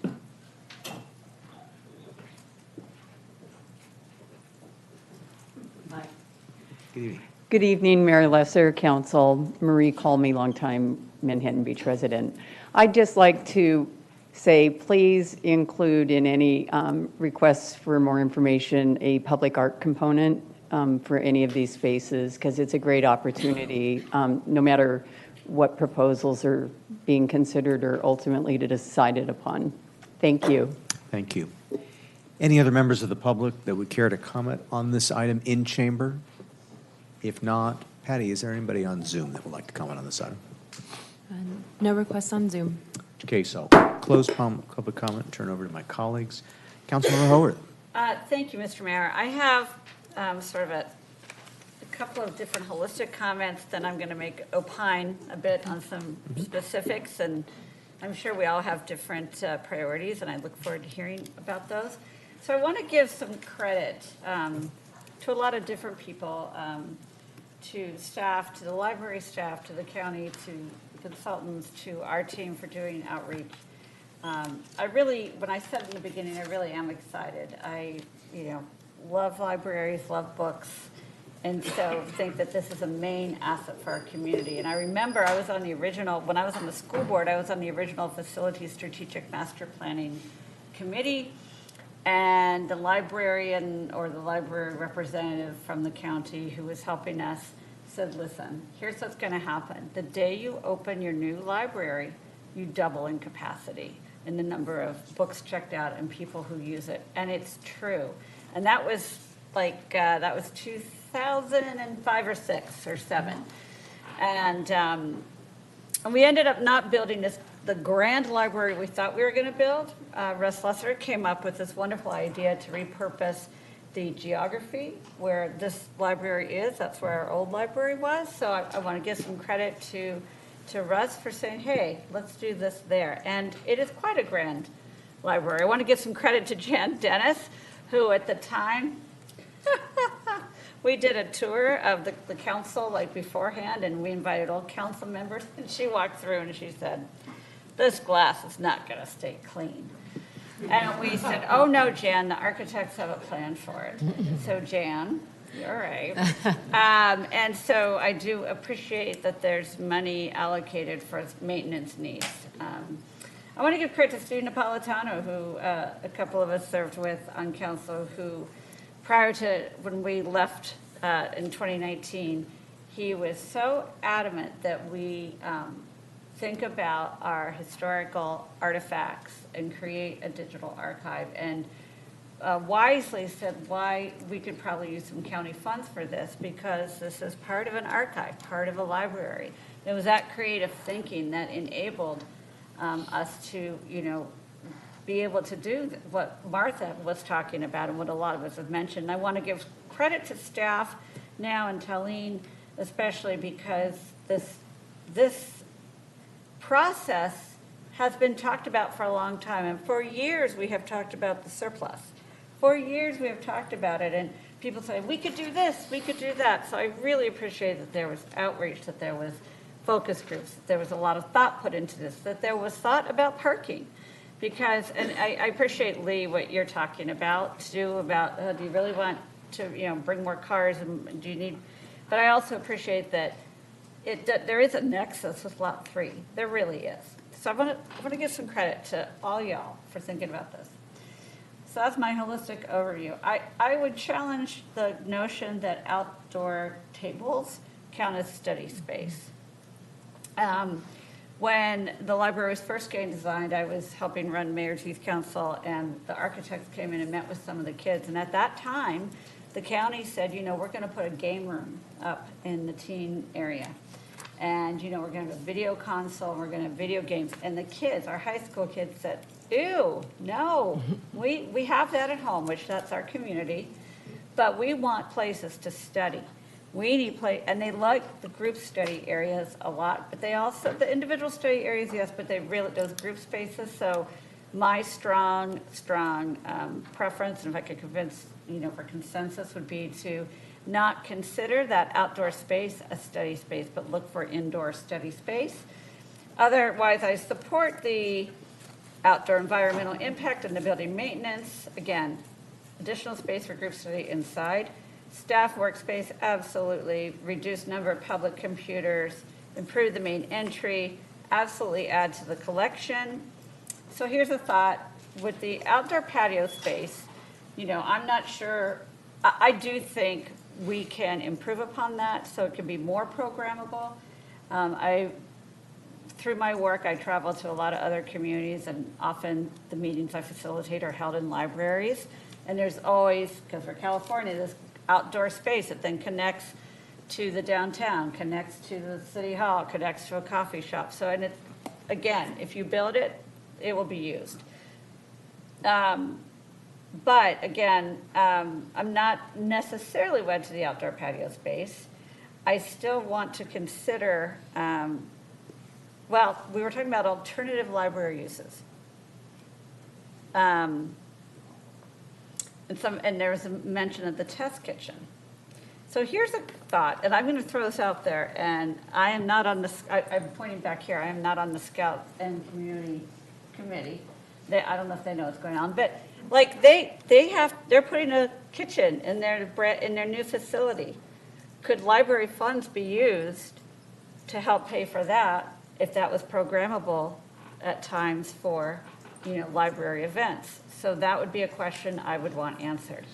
Good evening. Good evening, Mayor Lesser, Council. Marie Colmy, longtime Manhattan Beach resident. I'd just like to say, please include in any requests for more information a public art component for any of these spaces, because it's a great opportunity, no matter what proposals are being considered or ultimately decided upon. Thank you. Thank you. Any other members of the public that would care to comment on this item in chamber? If not, Patty, is there anybody on Zoom that would like to comment on this item? No requests on Zoom. Okay, so close public comment, turn over to my colleagues. Councilmember Howard. Thank you, Mr. Mayor. I have sort of a couple of different holistic comments, then I'm going to make opine a bit on some specifics, and I'm sure we all have different priorities, and I look forward to hearing about those. So I want to give some credit to a lot of different people, to staff, to the library staff, to the county, to consultants, to our team for doing outreach. I really, when I said in the beginning, I really am excited. I, love libraries, love books, and so think that this is a main asset for our community. And I remember I was on the original, when I was on the school board, I was on the original Facility Strategic Master Planning Committee, and the librarian or the library representative from the county who was helping us said, listen, here's what's going to happen. The day you open your new library, you double in capacity in the number of books checked out and people who use it. And it's true. And that was that was 2005 or 6 or 7. And we ended up not building the grand library we thought we were going to build. Russ Lesser came up with this wonderful idea to repurpose the geography where this library is. That's where our old library was. So I want to give some credit to Russ for saying, hey, let's do this there. And it is quite a grand library. I want to give some credit to Jan Dennis, who at the time, we did a tour of the council beforehand, and we invited all council members, and she walked through and she said, this glass is not going to stay clean. And we said, oh no, Jan, the architects have a plan for it. So Jan, you're right. And so I do appreciate that there's money allocated for maintenance needs. I want to give credit to Steve Napolitano, who a couple of us served with on council, who prior to when we left in 2019, he was so adamant that we think about our historical artifacts and create a digital archive, and wisely said why we could probably use some county funds for this, because this is part of an archive, part of a library. It was that creative thinking that enabled us to, be able to do what Martha was talking about and what a lot of us have mentioned. I want to give credit to staff now and Talene especially, because this process has been talked about for a long time, and for years we have talked about the surplus. For years we have talked about it, and people say, we could do this, we could do that. So I really appreciate that there was outreach, that there was focus groups, that there was a lot of thought put into this, that there was thought about parking. Because, and I appreciate, Lee, what you're talking about, too, about do you really want to, bring more cars, and do you need, but I also appreciate that there is a nexus with Lot 3. There really is. So I want to give some credit to all y'all for thinking about this. So that's my holistic overview. I would challenge the notion that outdoor tables count as study space. When the library was first getting designed, I was helping run Mayor's Youth Council, and the architects came in and met with some of the kids. And at that time, the county said, we're going to put a game room up in the teen area. And, we're going to have a video console, we're going to have video games. And the kids, our high school kids, said, ew, no, we have that at home, which that's our community, but we want places to study. We need and they like the group study areas a lot, but they also, the individual study areas, yes, but they really, those group spaces. So my strong preference, and if I could convince, for consensus, would be to not consider that outdoor space a study space, but look for indoor study space. Otherwise, I support the outdoor environmental impact and the building maintenance. Again, additional space for group study inside. Staff workspace, absolutely. Reduce number of public computers. Improve the main entry. Absolutely add to the collection. So here's a thought. With the outdoor patio space, I'm not sure. I do think we can improve upon that so it can be more programmable. Through my work, I travel to a lot of other communities, and often the meetings I facilitate are held in libraries. And there's always, because we're California, this outdoor space that then connects to the downtown, connects to the city hall, connects to a coffee shop. So, and it's, again, if you build it, it will be used. But again, I'm not necessarily wed to the outdoor patio space. I still want to consider, well, we were talking about alternative library uses. And there was a mention of the test kitchen. So here's a thought, and I'm going to throw this out there, and I am not on the, I'm pointing back here, I am not on the Scout and Community Committee. I don't know if they know what's going on, but like they're putting a kitchen in their new facility. Could library funds be used to help pay for that if that was programmable at times for, library events? So that would be a question I would want answered.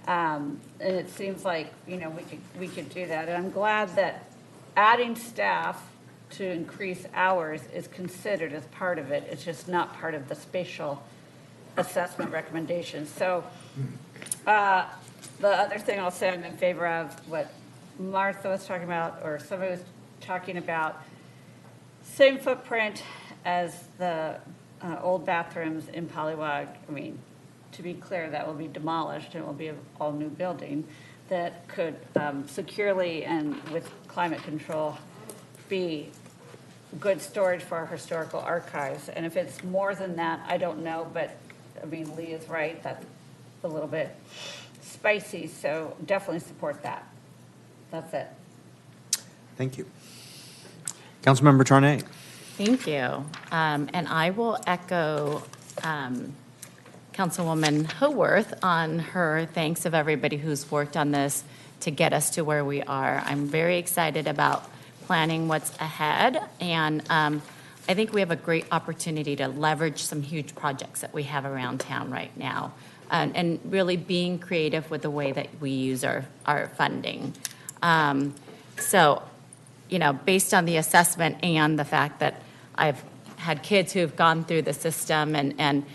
And it seems like, we could do that. And I'm glad that adding staff to increase hours is considered as part of it. It's just not part of the spatial assessment recommendations. So the other thing I'll say I'm in favor of, what Martha was talking about, or somebody was talking about, same footprint as the old bathrooms in Polywog. I mean, to be clear, that will be demolished and it will be an all-new building that could securely and with climate control be good storage for our historical archives. And if it's more than that, I don't know, but I mean, Lee is right, that's a little bit spicy, so definitely support that. That's it. Thank you. Councilmember Tarnay. Thank you. And I will echo Councilwoman Haworth on her thanks of everybody who's worked on this to get us to where we are. I'm very excited about planning what's ahead, and I think we have a great opportunity to leverage some huge projects that we have around town right now, and really being creative with the way that we use our funding. So, you know, based on the assessment and the fact that I've had kids who've gone through the system, and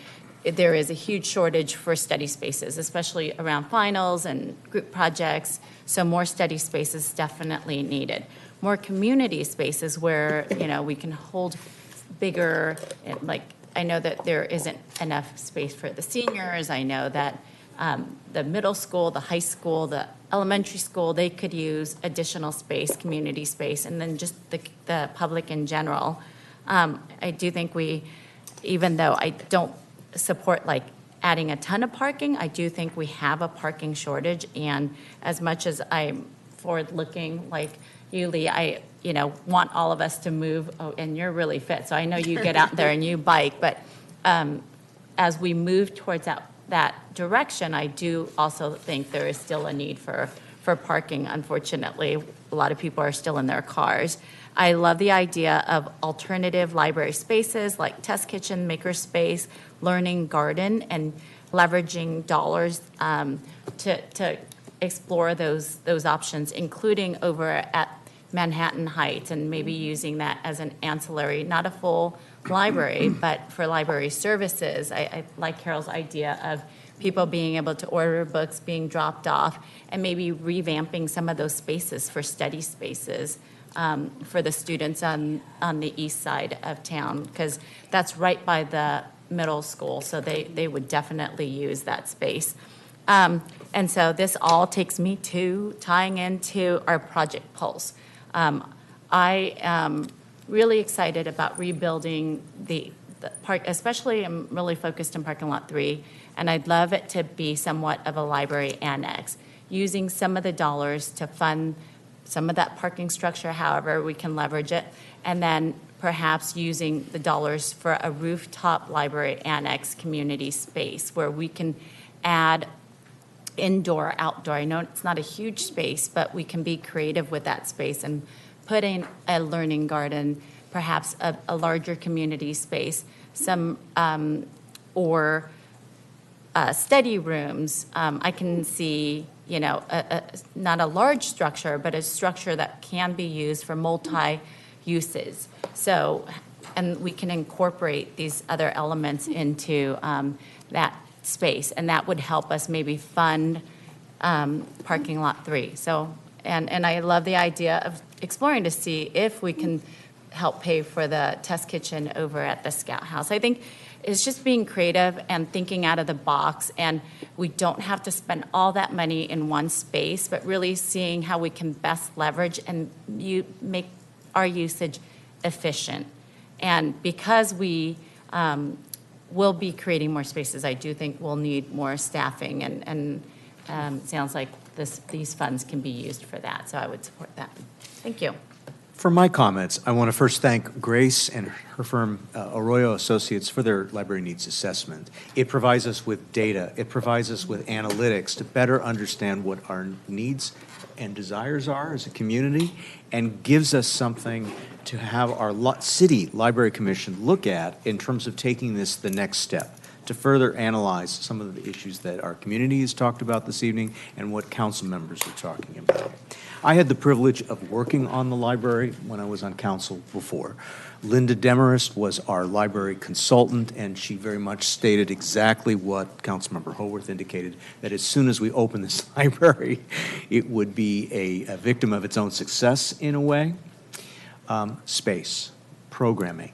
there is a huge shortage for study spaces, especially around finals and group projects. So more study spaces definitely needed. More community spaces where, you know, we can hold bigger, like, I know that there isn't enough space for the seniors. I know that the middle school, the high school, the elementary school, they could use additional space, community space, and then just the public in general. I do think even though I don't support like adding a ton of parking, I do think we have a parking shortage. And as much as I'm forward-looking, like you, Lee, I want all of us to move. Oh, and you're really fit, so I know you get out there and you bike. But as we move towards that direction, I do also think there is still a need for parking. Unfortunately, a lot of people are still in their cars. I love the idea of alternative library spaces like test kitchen, makerspace, learning garden, and leveraging dollars to explore those options, including over at Manhattan Heights, and maybe using that as an ancillary, not a full library, but for library services. I like Carol's idea of people being able to order books being dropped off, and maybe revamping some of those spaces for study spaces for the students on the east side of town, because that's right by the middle school, so they would definitely use that space. And so this all takes me to tying into our Project Pulse. I am really excited about rebuilding the park, especially I'm really focused on parking lot 3, and I'd love it to be somewhat of a library annex, using some of the dollars to fund some of that parking structure, however we can leverage it, and then perhaps using the dollars for a rooftop library annex community space where we can add indoor, outdoor. I know it's not a huge space, but we can be creative with that space and put in a learning garden, perhaps a larger community space, some or study rooms. I can see, not a large structure, but a structure that can be used for multi-uses. So, and we can incorporate these other elements into that space, and that would help us maybe fund parking lot 3. So, and I love the idea of exploring to see if we can help pay for the test kitchen over at the Scout House. I think it's just being creative and thinking out of the box, and we don't have to spend all that money in one space, but really seeing how we can best leverage and make our usage efficient. And because we will be creating more spaces, I do think we'll need more staffing, and it sounds like these funds can be used for that, so I would support that. Thank you. For my comments, I want to first thank Grace and her firm, Arroyo Associates, for their library needs assessment. It provides us with data. It provides us with analytics to better understand what our needs and desires are as a community, and gives us something to have our city library commission look at in terms of taking this the next step, to further analyze some of the issues that our community has talked about this evening and what council members are talking about. I had the privilege of working on the library when I was on council before. Linda Demarest was our library consultant, and she very much stated exactly what Councilmember Haworth indicated, that as soon as we open this library, it would be a victim of its own success in a way. Space, programming.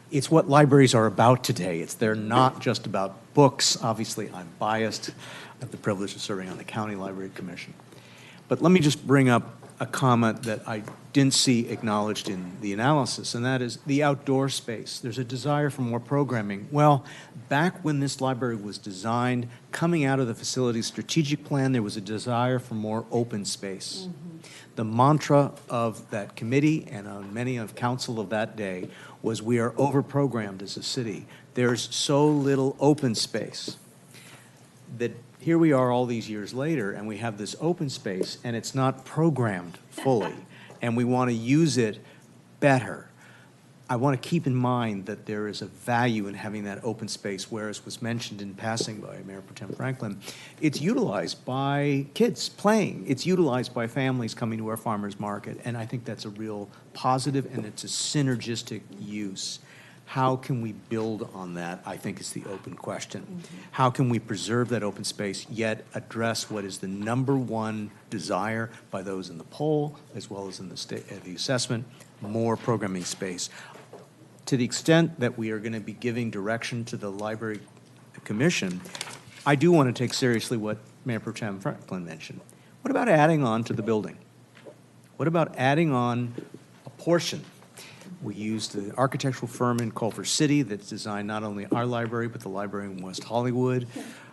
It's what libraries are about today. They're not just about books. Obviously, I'm biased. I have the privilege of serving on the County Library Commission. But let me just bring up a comment that I didn't see acknowledged in the analysis, and that is the outdoor space. There's a desire for more programming. Well, back when this library was designed, coming out of the facility strategic plan, there was a desire for more open space. Mm-hmm. The mantra of that committee and on many of council of that day was, we are over-programmed as a city. There's so little open space that here we are all these years later, and we have this open space, and it's not programmed fully, and we want to use it better. I want to keep in mind that there is a value in having that open space, whereas was mentioned in passing by Mayor Pro Tem Franklin. It's utilized by kids playing. It's utilized by families coming to our farmers market, and I think that's a real positive, and it's a synergistic use. How can we build on that, I think, is the open question. How can we preserve that open space, yet address what is the number one desire by those in the poll, as well as in the state, the assessment, more programming space. To the extent that we are going to be giving direction to the Library Commission, I do want to take seriously what Mayor Pro Tem Franklin mentioned. What about adding on to the building? What about adding on a portion? We used the architectural firm in Culver City that's designed not only our library, but the library in West Hollywood.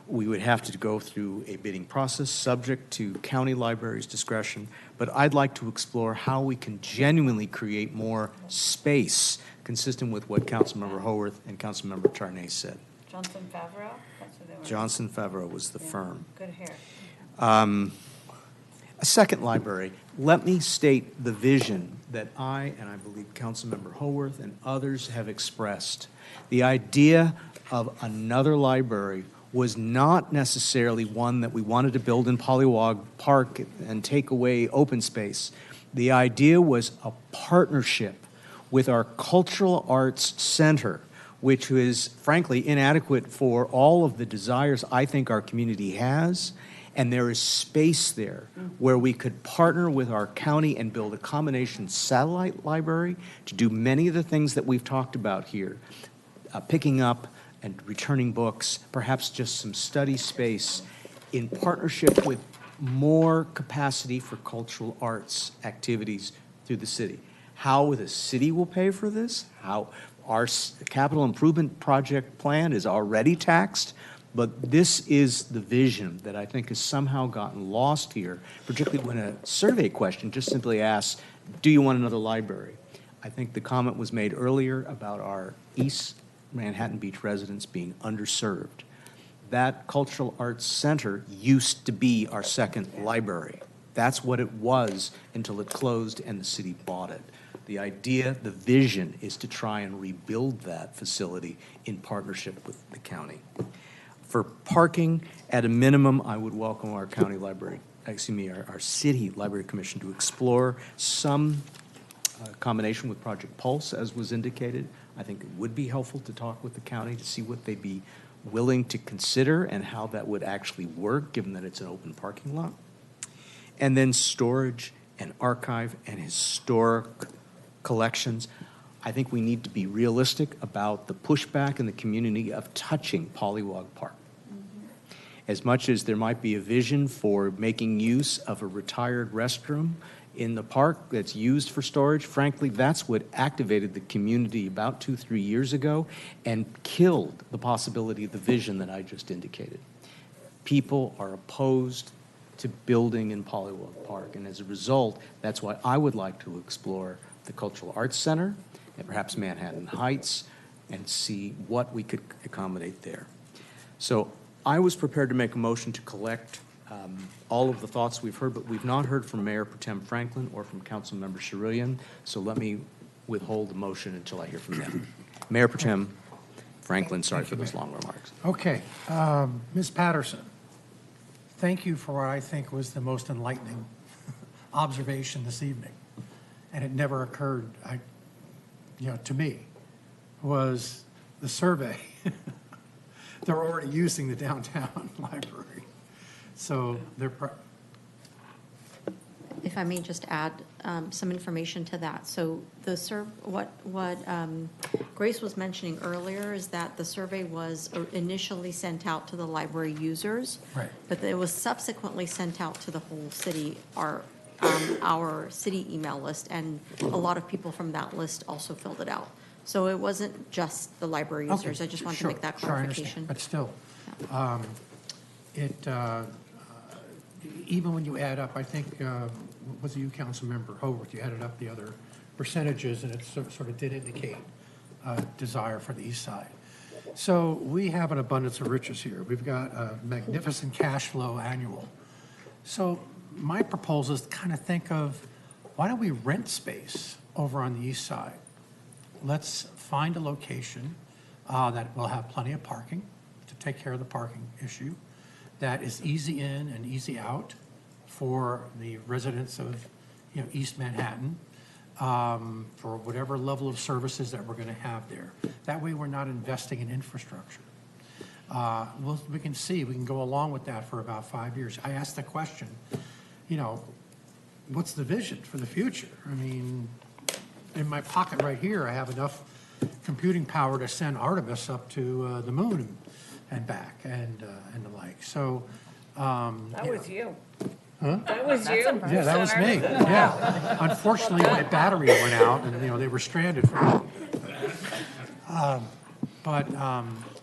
We would have to go through a bidding process subject to county libraries' discretion, but I'd like to explore how we can genuinely create more space consistent with what Councilmember Haworth and Councilmember Tarnay said. Johnson Favreau? That's who they were. Johnson Favreau was the firm. Good hair. A second library. Let me state the vision that I, and I believe Councilmember Haworth and others have expressed. The idea of another library was not necessarily one that we wanted to build in Pollywog Park and take away open space. The idea was a partnership with our Cultural Arts Center, which is frankly inadequate for all of the desires I think our community has. And there is space there where we could partner with our county and build a combination satellite library to do many of the things that we've talked about here, picking up and returning books, perhaps just some study space in partnership with more capacity for cultural arts activities through the city. How the city will pay for this, how our capital improvement project plan is already taxed, but this is the vision that I think has somehow gotten lost here, particularly when a survey question just simply asks, do you want another library? I think the comment was made earlier about our East Manhattan Beach residents being underserved. That Cultural Arts Center used to be our second library. That's what it was until it closed and the city bought it. The idea, the vision is to try and rebuild that facility in partnership with the county. For parking, at a minimum, I would welcome our county library, our city library commission to explore some combination with Project Pulse, as was indicated. I think it would be helpful to talk with the county to see what they'd be willing to consider and how that would actually work, given that it's an open parking lot. And then storage and archive and historic collections. I think we need to be realistic about the pushback in the community of touching Pollywog Park. As much as there might be a vision for making use of a retired restroom in the park that's used for storage, frankly, that's what activated the community about 2-3 years ago and killed the possibility of the vision that I just indicated. People are opposed to building in Pollywog Park, and as a result, that's why I would like to explore the Cultural Arts Center and perhaps Manhattan Heights and see what we could accommodate there. So I was prepared to make a motion to collect all of the thoughts we've heard, but we've not heard from Mayor Pro Tem Franklin or from Councilmember Charelian, so let me withhold the motion until I hear from them. Mayor Pro Tem Franklin, sorry for those long remarks. Okay, Ms. Patterson, thank you for what I think was the most enlightening observation this evening, and it never occurred, to me, was the survey. They're already using the downtown library, so they're. If I may just add some information to that. So what Grace was mentioning earlier is that the survey was initially sent out to the library users, right, but it was subsequently sent out to the whole city, our city email list, and a lot of people from that list also filled it out. So it wasn't just the library users. I just wanted to make that clarification. But still, even when you add up, I think, was it you, Councilmember Haworth, you added up the other percentages, and it sort of did indicate desire for the east side. So we have an abundance of riches here. We've got a magnificent cash flow annual. So my proposal is to kind of think of, why don't we rent space over on the east side? let's find a location that will have plenty of parking to take care of the parking issue, that is easy in and easy out for the residents of, East Manhattan, for whatever level of services that we're going to have there. That way, we're not investing in infrastructure. We can go along with that for about 5 years. I asked the question, what's the vision for the future? I mean, in my pocket right here, I have enough computing power to send Artemis up to the moon and back and the like. So That was you. Huh? That was you. Yeah, that was me. Yeah. Unfortunately, my battery went out, and they were stranded for.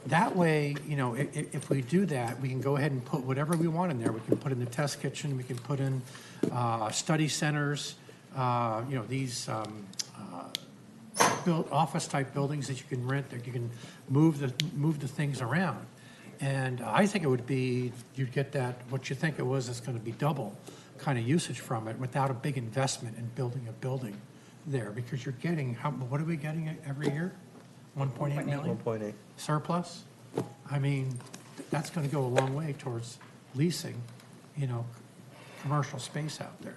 That way, if we do that, we can go ahead and put whatever we want in there. We can put in the test kitchen. We can put in study centers. These built office-type buildings that you can rent. That you can move the things around. And I think it would be, you'd get that, what you think it was, it's going to be double kind of usage from it without a big investment in building a building there, because you're getting, what are we getting every year? 1.8 million? 1.8. Surplus? I mean, that's going to go a long way towards leasing, commercial space out there.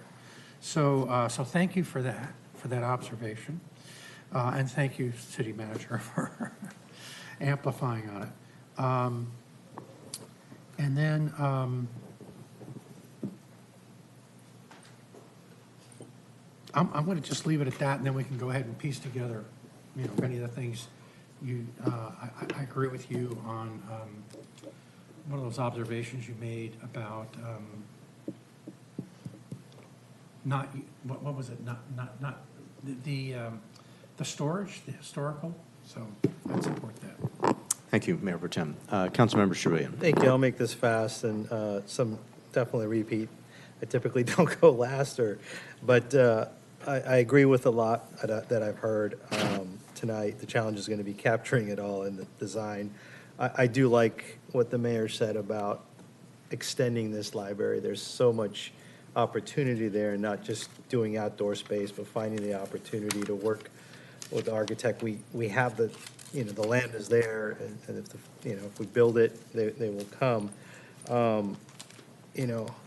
So thank you for that observation. And thank you, City Manager, for amplifying on it. And then I'm going to just leave it at that, and then we can go ahead and piece together, any of the things I agree with you on. One of those observations you made about what was it? Not the storage, the historical. So I'd support that. Thank you, Mayor Pro Tem. Councilmember Charelian. Thank you. I'll make this fast and some definitely repeat. I typically don't go last, but I agree with a lot that I've heard tonight. The challenge is going to be capturing it all in the design. I do like what the mayor said about extending this library. There's so much opportunity there, not just doing outdoor space, but finding the opportunity to work with the architect. We have the land is there, and if we build it, they will come.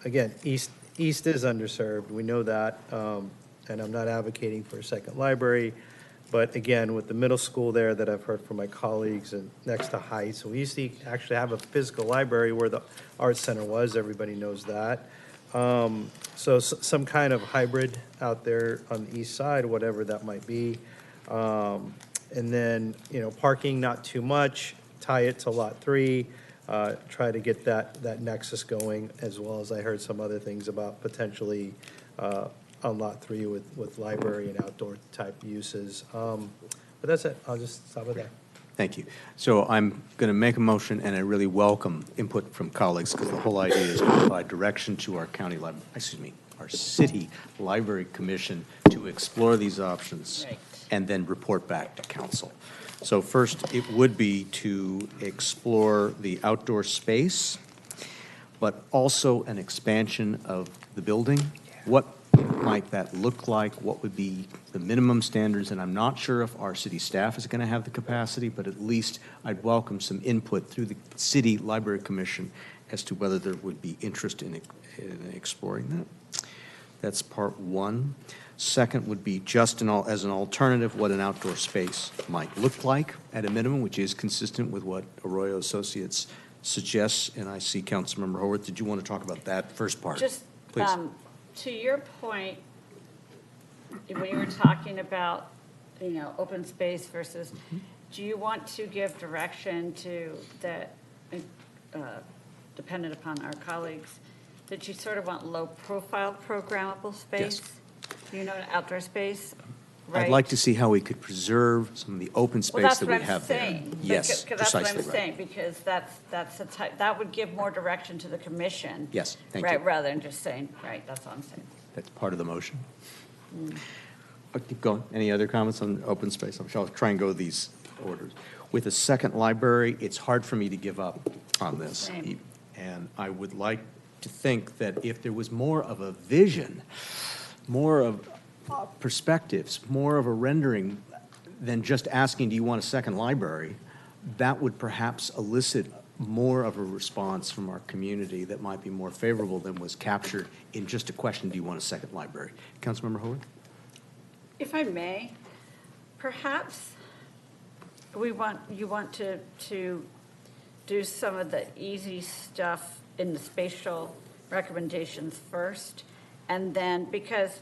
Again, East is underserved. We know that, and I'm not advocating for a second library, but again, with the middle school there that I've heard from my colleagues and next to Heights, we used to actually have a physical library where the art center was. Everybody knows that. So some kind of hybrid out there on the east side, whatever that might be. And then, parking, not too much, tie it to Lot 3, try to get that nexus going, as well as I heard some other things about potentially on Lot 3 with library and outdoor type uses. But that's it. I'll just stop with that. Thank you. So I'm going to make a motion, and I really welcome input from colleagues, because the whole idea is to provide direction to our our City Library Commission to explore these options. Right. And then report back to council. So first, it would be to explore the outdoor space, but also an expansion of the building. What might that look like? What would be the minimum standards? And I'm not sure if our city staff is going to have the capacity, but at least I'd welcome some input through the City Library Commission as to whether there would be interest in exploring that. That's part one. Second would be just as an alternative, what an outdoor space might look like at a minimum, which is consistent with what Arroyo Associates suggests. And I see Councilmember Howard. Did you want to talk about that first part? Just please. To your point, when you were talking about, open space versus, do you want to give direction to that, dependent upon our colleagues, that you sort of want low-profile programmable space? Yes. Outdoor space, right? I'd like to see how we could preserve some of the open space that we have there. Well, that's what I'm saying. Yes, That's what I'm precisely saying, because that's the type, that would give more direction to the commission. Yes, thank you. Right, rather than just saying, right, that's all I'm saying. That's part of the motion. Keep going. Any other comments on open space? I'll try and go these orders. With a second library, it's hard for me to give up on this. Same. And I would like to think that if there was more of a vision, more of perspectives, more of a rendering, than just asking, do you want a second library, that would perhaps elicit more of a response from our community that might be more favorable than was captured in just a question, do you want a second library? Councilmember Howard? If I may, perhaps you want to do some of the easy stuff in the spatial recommendations first, and then, because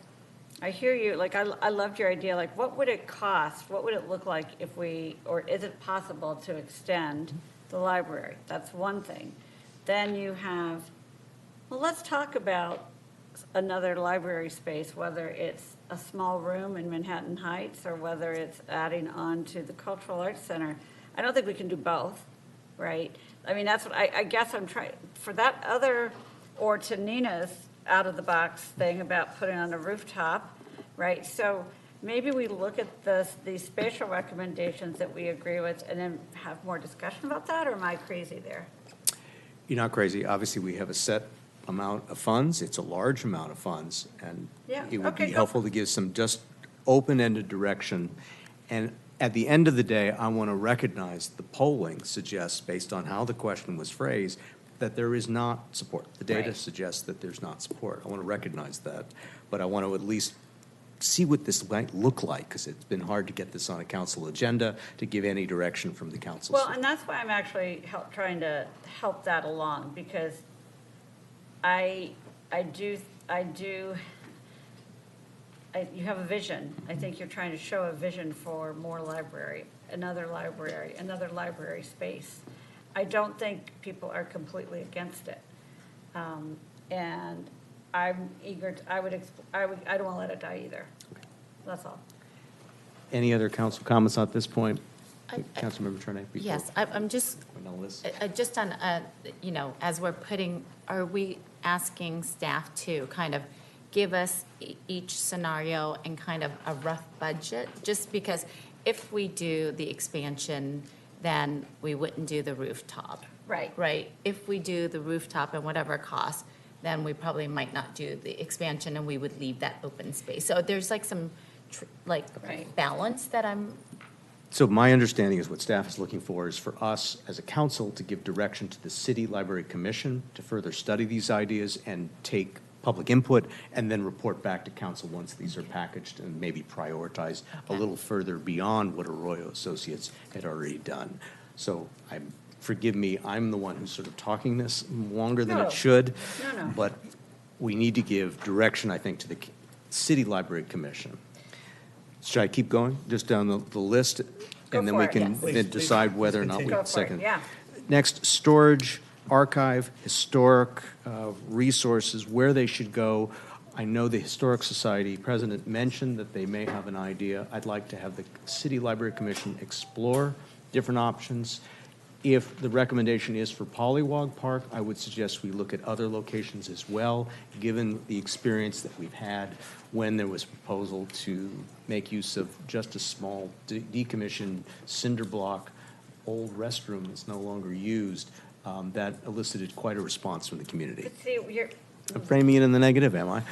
I hear you, like, I loved your idea, like, what would it cost? What would it look like if or is it possible to extend the library? That's one thing. Then you have, well, let's talk about another library space, whether it's a small room in Manhattan Heights or whether it's adding on to the Cultural Arts Center. I don't think we can do both, right? I mean, that's what I guess I'm trying, for that other, or to Nina's out-of-the-box thing about putting on a rooftop, right? So maybe we look at these spatial recommendations that we agree with and then have more discussion about that, or am I crazy there? You're not crazy. Obviously, we have a set amount of funds. It's a large amount of funds, and Yeah, it would okay, be go. helpful to give some just open-ended direction. And at the end of the day, I want to recognize the polling suggests, based on how the question was phrased, that there is not support. The data Right. suggests that there's not support. I want to recognize that, but I want to at least see what this might look like, because it's been hard to get this on a council agenda to give any direction from the council. Well, and that's why I'm actually trying to help that along, because you have a vision. I think you're trying to show a vision for more library, another library space. I don't think people are completely against it. And I'm eager, I don't want to let it die either. That's all. Any other council comments at this point? Councilmember Tarnay? Yes, I'm just, just on, as we're are we asking staff to kind of give us each scenario and kind of a rough budget? Just because if we do the expansion, then we wouldn't do the rooftop. Right. Right? If we do the rooftop and whatever it costs, then we probably might not do the expansion and we would leave that open space. So there's like some balance that I'm. So my understanding is what staff is looking for is for us as a council to give direction to the City Library Commission to further study these ideas and take public input and then report back to council once these are packaged and maybe prioritize a little further beyond what Arroyo Associates had already done. So forgive me, I'm the one who's sort of talking this longer than it should. No. But we need to give direction, I think, to the City Library Commission. Should I keep going, just down the list? Go And then for we it, can yes. then Please decide whether or not we Go for it, second. yeah. Next, storage, archive, historic resources, where they should go. I know the Historic Society president mentioned that they may have an idea. I'd like to have the City Library Commission explore different options. If the recommendation is for Pollywog Park, I would suggest we look at other locations as well, given the experience that we've had when there was a proposal to make use of just a small decommissioned cinder block old restroom that's no longer used. That elicited quite a response from the community. See, I'm framing it in the negative, am I?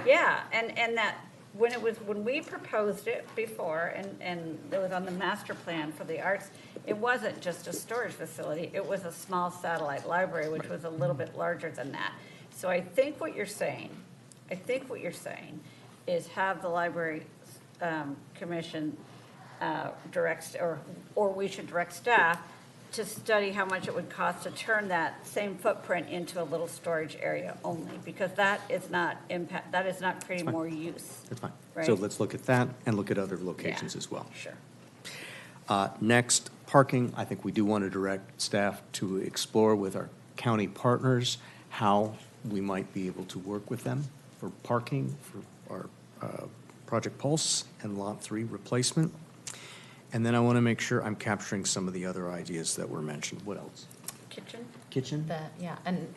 yeah, and that, when we proposed it before, and it was on the master plan for the arts, it wasn't just a storage facility, it was a small satellite library, which was a little bit larger than that. So I think what you're saying is have the library commission direct, or we should direct staff to study how much it would cost to turn that same footprint into a little storage area only, because that is not creating more use. That's fine. Right? So let's look at that and look at other locations as well. Sure. Next, parking. I think we do want to direct staff to explore with our county partners how we might be able to work with them for parking, for our Project Pulse and Lot 3 replacement. And then I want to make sure I'm capturing some of the other ideas that were mentioned. What else? Kitchen? Yeah, and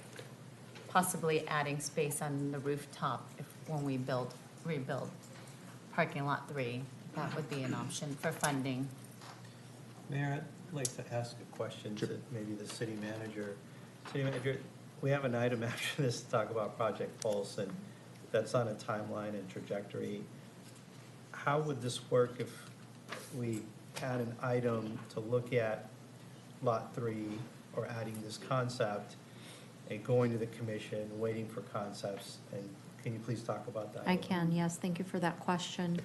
possibly adding space on the rooftop when we rebuild parking lot 3. That would be an option for funding. Mayor, I'd like to ask a question to maybe the city manager. City manager, we have an item after this to talk about Project Pulse, and that's on a timeline and trajectory. How would this work if we had an item to look at Lot 3 or adding this concept and going to the commission, waiting for concepts. And can you please talk about that? I can, yes. Thank you for that question.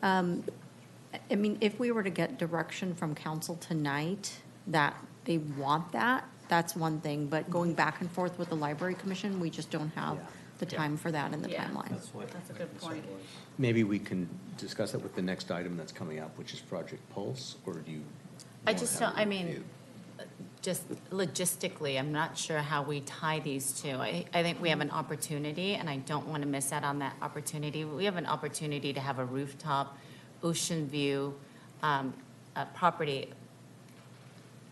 I mean, if we were to get direction from council tonight that they want that, that's one thing. But going back and forth with the library commission, we just don't have the time for that in the timeline. That's a good point. Maybe we can discuss that with the next item that's coming up, which is Project Pulse, or do you? I just don't, I mean, just logistically, I'm not sure how we tie these two. I think we have an opportunity, and I don't want to miss out on that opportunity. We have an opportunity to have a rooftop, ocean view, property,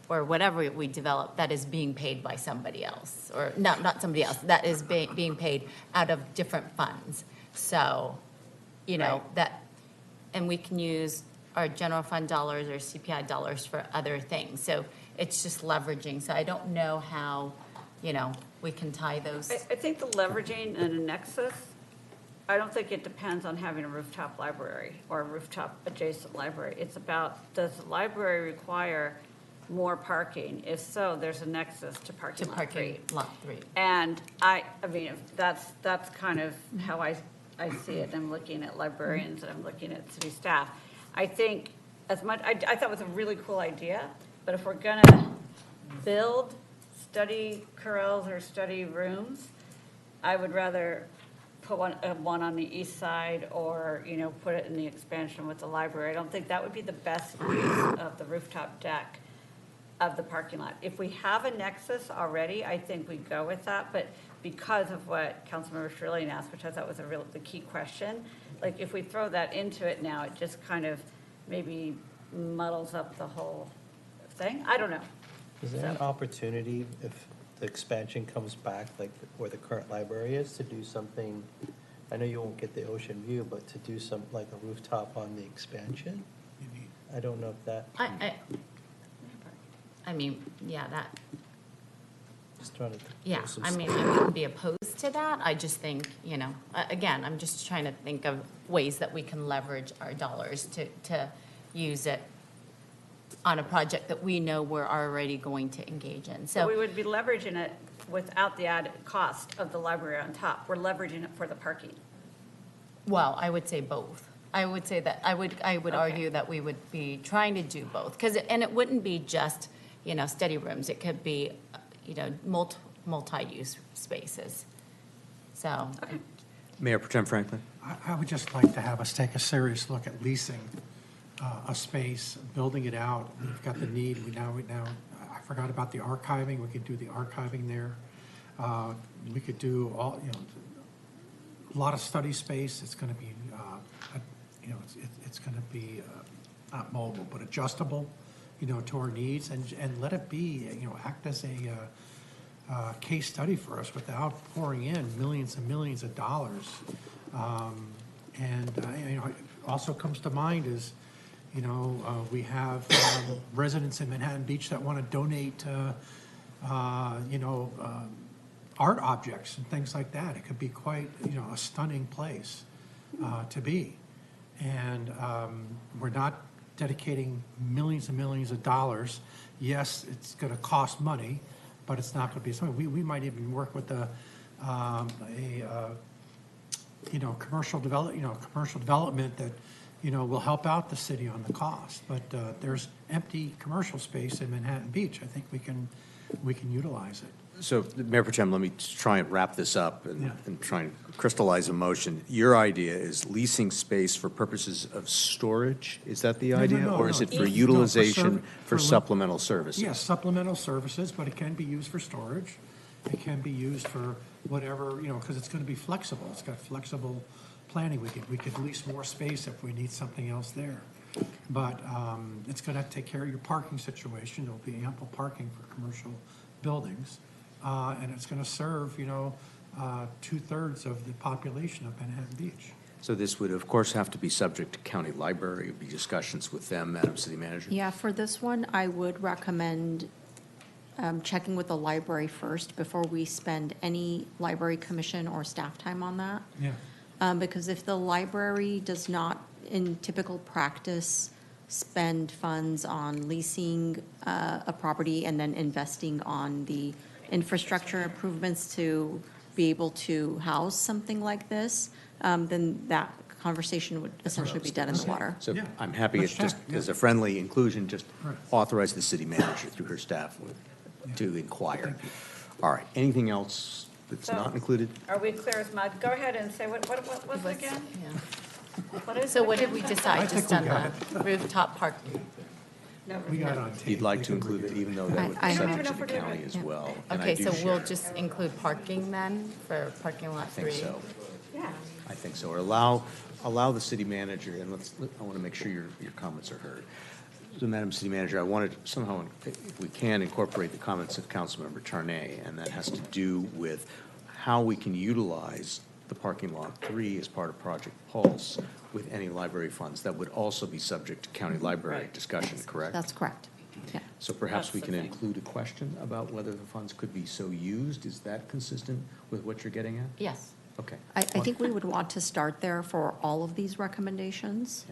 or whatever we develop that is being paid by somebody else, or not somebody else, that is being paid out of different funds. So, you know, that, and we can use our general fund dollars or CPI dollars for other things. So it's just leveraging. So I don't know how, you know, we can tie those. I think the leveraging and a nexus, I don't think it depends on having a rooftop library or a rooftop adjacent library. It's about, does the library require more parking? If so, there's a nexus to parking lot 3. And I mean, that's kind of how I see it. I'm looking at librarians and I'm looking at city staff. I think as much, I thought it was a really cool idea, but if we're gonna build study corrals or study rooms, I would rather put one on the east side, or, you know, put it in the expansion with the library. I don't think that would be the best use of the rooftop deck of the parking lot. If we have a nexus already, I think we go with that, but because of what Councilmember Charelian asked, which I thought was the key question, like if we throw that into it now, it just kind of maybe muddles up the whole thing. I don't know. Is there an opportunity, if the expansion comes back, like where the current library is, to do something? I know you won't get the ocean view, but to do some, like a rooftop on the expansion? I don't know if that. I mean, yeah, that, Just trying to. yeah, I mean, I wouldn't be opposed to that. I just think, you know, again, I'm just trying to think of ways that we can leverage our dollars to use it on a project that we know we're already going to engage in. So we would be leveraging it without the added cost of the library on top. We're leveraging it for the parking. Well, I would say both. I would say that, I would argue that we would be trying to do both. And it wouldn't be just, you know, study rooms. It could be, you know, multi-use spaces. So. Mayor Pro Tem Franklin? I would just like to have us take a serious look at leasing a space, building it out. We've got the need. We now, I forgot about the archiving. We could do the archiving there. We could do all, you know, a lot of study space. It's going to be, you know, it's going to be not mobile, but adjustable, you know, to our needs, and let it be, you know, act as a case study for us without pouring in millions and millions of dollars. And you know, it also comes to mind is, you know, we have residents in Manhattan Beach that want to donate, you know, art objects and things like that. It could be quite, you know, a stunning place to be. And we're not dedicating millions and millions of dollars. Yes, it's going to cost money, but it's not going to be something. We might even work with you know, commercial development that, you know, will help out the city on the cost. But there's empty commercial space in Manhattan Beach. I think we can utilize it. So, Mayor Pro Tem, let me try and wrap this up and try and crystallize a motion. Your idea is leasing space for purposes of storage? Is that the idea? Or is it for utilization for supplemental services? Yes, supplemental services, but it can be used for storage. It can be used for whatever, you know, because it's going to be flexible. It's got flexible planning. We could lease more space if we need something else there. But it's going to take care of your parking situation. There'll be ample parking for commercial buildings. And it's going to serve, you know, 2/3 of the population of Manhattan Beach. So this would, of course, have to be subject to county library. It would be discussions with them, Madam City Manager. Yeah, for this one, I would recommend checking with the library first before we spend any library commission or staff time on that. Yeah. Because if the library does not, in typical practice, spend funds on leasing a property and then investing on the infrastructure improvements to be able to house something like this, then that conversation would essentially be dead in the water. So I'm happy, it's just, as a friendly inclusion, just authorize the city manager through her staff to inquire. All right, anything else that's not included? Are we clear as mud? Go ahead and say, what was it again? What is So it what did again? we decide, just on the rooftop parking? We got on tape. You'd like to include it, even though that would be I- subject to the county as well. And I Okay, do so we'll share- just include parking then for parking lot I think 3? so. Yeah. I think so, or allow the city manager, and I want to make sure your comments are heard. So, Madam City Manager, I wanted to somehow, if we can, incorporate the comments of Councilmember Tarnay, and that has to do with how we can utilize the parking lot 3 as part of Project Pulse with any library funds. That would also be subject to county library discussion, correct? That's correct. Yeah. So perhaps we That's can the thing. include a question about whether the funds could be so used. Is that consistent with what you're getting at? Yes. Okay. I think we would want to start there for all of these recommendations.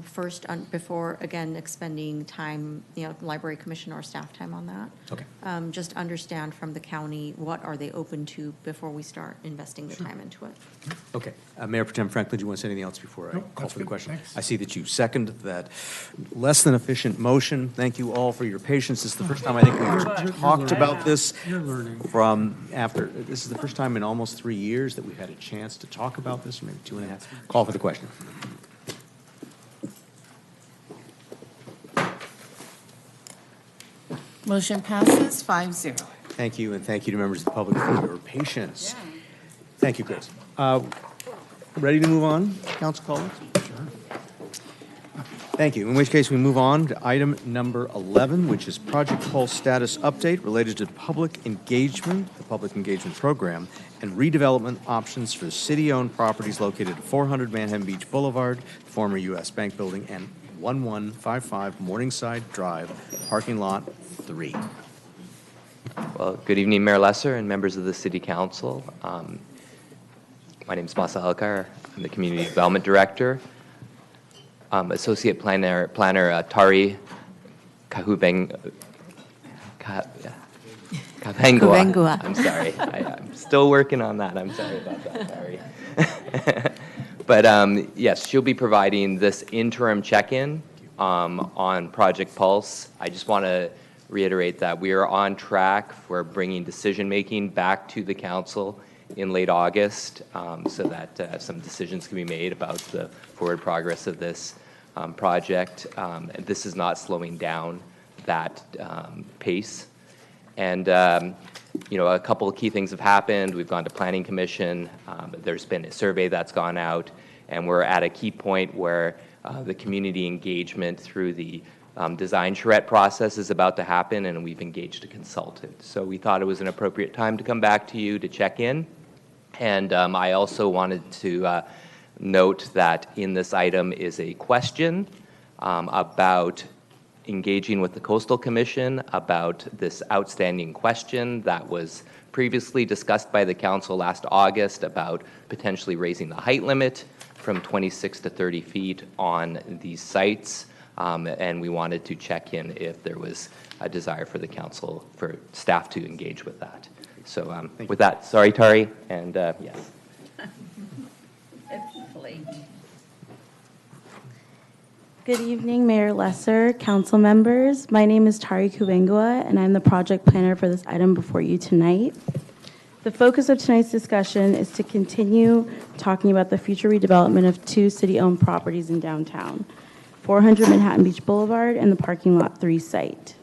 First, before, again, expending time, library commission or staff time on that. Okay. Just understand from the county, what are they open to before we start investing the time into it. Okay. Mayor Pro Tem Franklin, do you want to say anything else before I Nope, call that's for the good. question? Thanks. I see that you second that less than efficient motion. Thank you all for your patience. This is the first time I think we've talked about this You're learning. this is the first time in almost 3 years that we've had a chance to talk about this, or maybe 2.5. Call for the question. Motion passes 5-0. Thank you, and thank you to members of the public for your patience. Thank you, Chris. Ready to move on, Council Collins? Thank you, in which case we move on to item number 11, which is Project Pulse status update related to public engagement, the public engagement program, and redevelopment options for city-owned properties located at 400 Manhattan Beach Boulevard, former U.S. Bank Building, and 1155 Morningside Drive, parking lot 3. Well, good evening, Mayor Lesser and members of the City Council. My name is Masa Alkar. I'm the Community Development Director. Associate Planner Tari Kahubengua. I'm sorry. I'm still working on that. I'm sorry about that, Tari. But yes, she'll be providing this interim check-in on Project Pulse. I just want to reiterate that we are on track for bringing decision-making back to the council in late August so that some decisions can be made about the forward progress of this project. And this is not slowing down that pace. And a couple of key things have happened. We've gone to Planning Commission. There's been a survey that's gone out, and we're at a key point where the community engagement through the design charrette process is about to happen, and we've engaged a consultant. So we thought it was an appropriate time to come back to you to check in. And I also wanted to note that in this item is a question about engaging with the Coastal Commission about this outstanding question that was previously discussed by the council last August about potentially raising the height limit from 26 to 30 feet on these sites. And we wanted to check in if there was a desire for the council, for staff to engage with that. So with that, sorry, Tari, and yes. Good evening, Mayor Lesser, council members. My name is Tari Kubengua, and I'm the project planner for this item before you tonight. The focus of tonight's discussion is to continue talking about the future redevelopment of 2 city-owned properties in downtown, 400 Manhattan Beach Boulevard and the parking lot 3 site.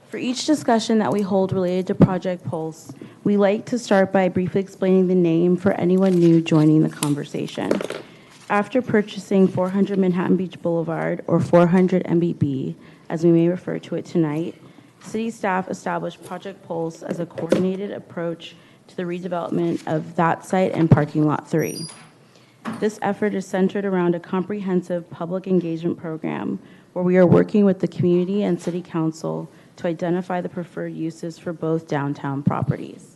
For each discussion that we hold related to Project Pulse, we like to start by briefly explaining the name for anyone new joining the conversation. After purchasing 400 Manhattan Beach Boulevard, or 400 MBB, as we may refer to it tonight, city staff established Project Pulse as a coordinated approach to the redevelopment of that site and parking lot 3. This effort is centered around a comprehensive public engagement program where we are working with the community and city council to identify the preferred uses for both downtown properties.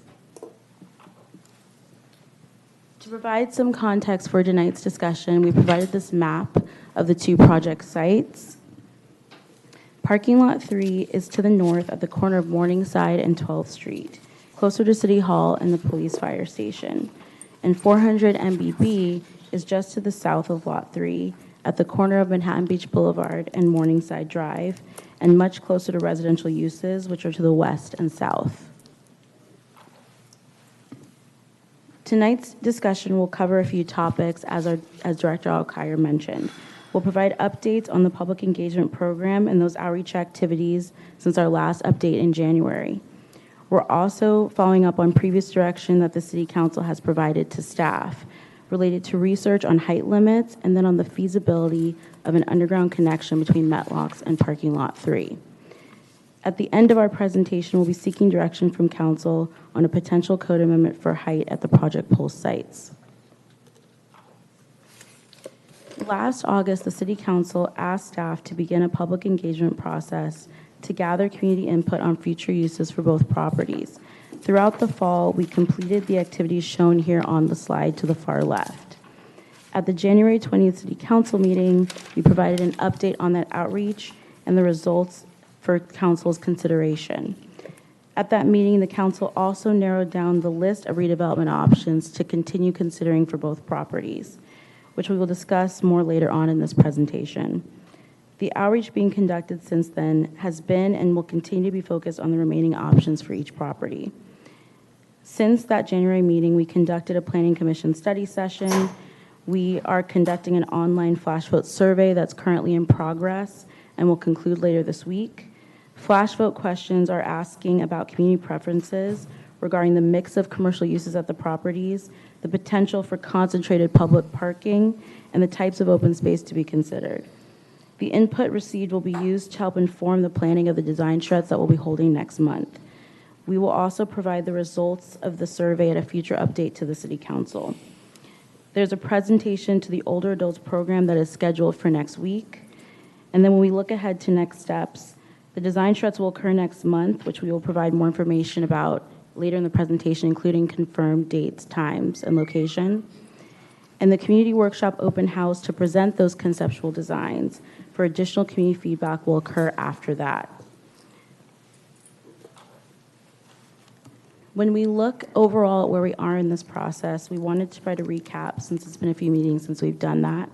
To provide some context for tonight's discussion, we provided this map of the two project sites. Parking lot 3 is to the north at the corner of Morningside and 12th Street, closer to City Hall and the police fire station. And 400 MBB is just to the south of Lot 3 at the corner of Manhattan Beach Boulevard and Morningside Drive, and much closer to residential uses, which are to the west and south. Tonight's discussion will cover a few topics, as Director Alkire mentioned. We'll provide updates on the public engagement program and those outreach activities since our last update in January. We're also following up on previous direction that the City Council has provided to staff related to research on height limits and then on the feasibility of an underground connection between Metlocks and Parking Lot 3. At the end of our presentation, we'll be seeking direction from Council on a potential code amendment for height at the project pole sites. Last August, the City Council asked staff to begin a public engagement process to gather community input on future uses for both properties. Throughout the fall, we completed the activities shown here on the slide to the far left. At the January 20th City Council meeting, we provided an update on that outreach and the results for Council's consideration. At that meeting, the Council also narrowed down the list of redevelopment options to continue considering for both properties, which we will discuss more later on in this presentation. The outreach being conducted since then has been and will continue to be focused on the remaining options for each property. Since that January meeting, we conducted a Planning Commission study session. We are conducting an online flash vote survey that's currently in progress and will conclude later this week. Flash vote questions are asking about community preferences regarding the mix of commercial uses at the properties, the potential for concentrated public parking, and the types of open space to be considered. The input received will be used to help inform the planning of the design shreds that we'll be holding next month. We will also provide the results of the survey at a future update to the City Council. There's a presentation to the Older Adults Program that is scheduled for next week. And then when we look ahead to next steps, the design shreds will occur next month, which we will provide more information about later in the presentation, including confirmed dates, times, and location. And the community workshop open house to present those conceptual designs for additional community feedback will occur after that. When we look overall at where we are in this process, we wanted to try to recap, since it's been a few meetings since we've done that.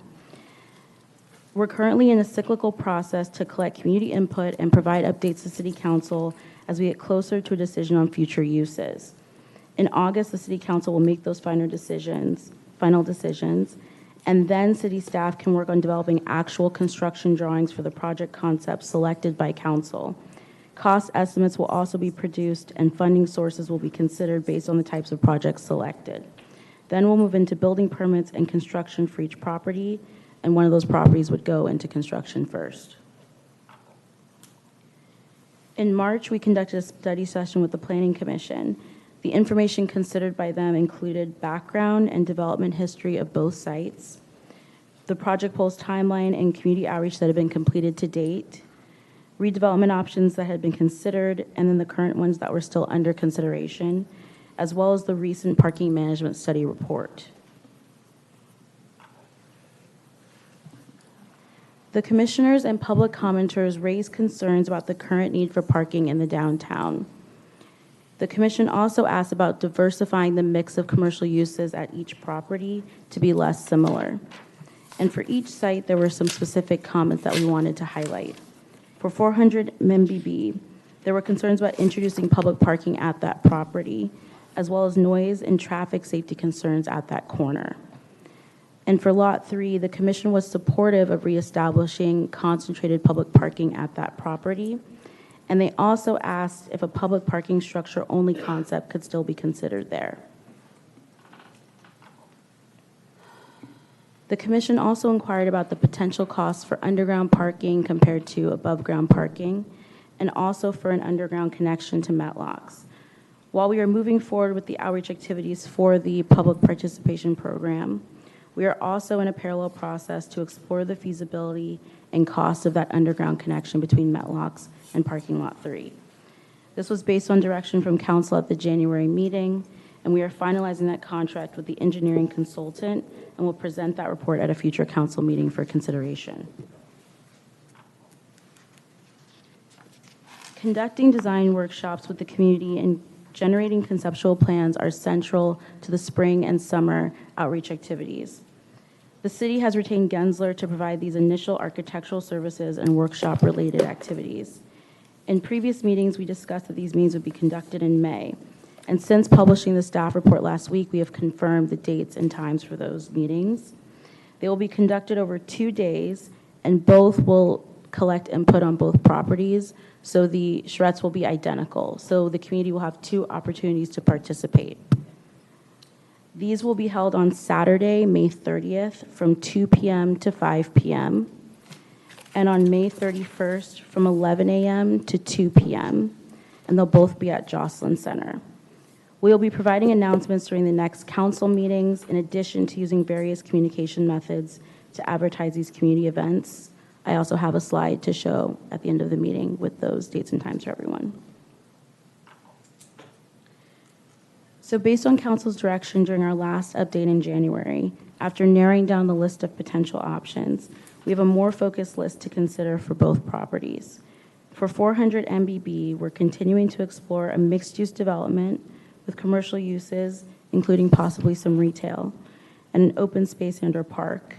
We're currently in a cyclical process to collect community input and provide updates to City Council as we get closer to a decision on future uses. In August, the City Council will make those final decisions, and then City staff can work on developing actual construction drawings for the project concepts selected by Council. Cost estimates will also be produced, and funding sources will be considered based on the types of projects selected. Then we'll move into building permits and construction for each property, and one of those properties would go into construction first. In March, we conducted a study session with the Planning Commission. The information considered by them included background and development history of both sites, the project polls timeline and community outreach that have been completed to date, redevelopment options that had been considered, and then the current ones that were still under consideration, as well as the recent parking management study report. The commissioners and public commenters raised concerns about the current need for parking in the downtown. The commission also asked about diversifying the mix of commercial uses at each property to be less similar. And for each site, there were some specific comments that we wanted to highlight. For 400 MBB, there were concerns about introducing public parking at that property, as well as noise and traffic safety concerns at that corner. And for Lot 3, the commission was supportive of reestablishing concentrated public parking at that property. And they also asked if a public parking structure only concept could still be considered there. The commission also inquired about the potential costs for underground parking compared to above ground parking, and also for an underground connection to Metlocks. While we are moving forward with the outreach activities for the public participation program, we are also in a parallel process to explore the feasibility and cost of that underground connection between Metlocks and Parking Lot 3. This was based on direction from Council at the January meeting, and we are finalizing that contract with the engineering consultant, and will present that report at a future council meeting for consideration. Conducting design workshops with the community and generating conceptual plans are central to the spring and summer outreach activities. The city has retained Gensler to provide these initial architectural services and workshop-related activities. In previous meetings, we discussed that these meetings would be conducted in May. And since publishing the staff report last week, we have confirmed the dates and times for those meetings. They will be conducted over 2 days, and both will collect input on both properties, so the charrettes will be identical. So the community will have 2 opportunities to participate. These will be held on Saturday, May 30th, from 2 p.m. to 5 p.m., and on May 31st, from 11 a.m. to 2 p.m., and they'll both be at Jocelyn Center. We will be providing announcements during the next council meetings, in addition to using various communication methods to advertise these community events. I also have a slide to show at the end of the meeting with those dates and times for everyone. So based on council's direction during our last update in January, after narrowing down the list of potential options, we have a more focused list to consider for both properties. For 400 MBB, we're continuing to explore a mixed-use development with commercial uses, including possibly some retail, and an open space and/or park.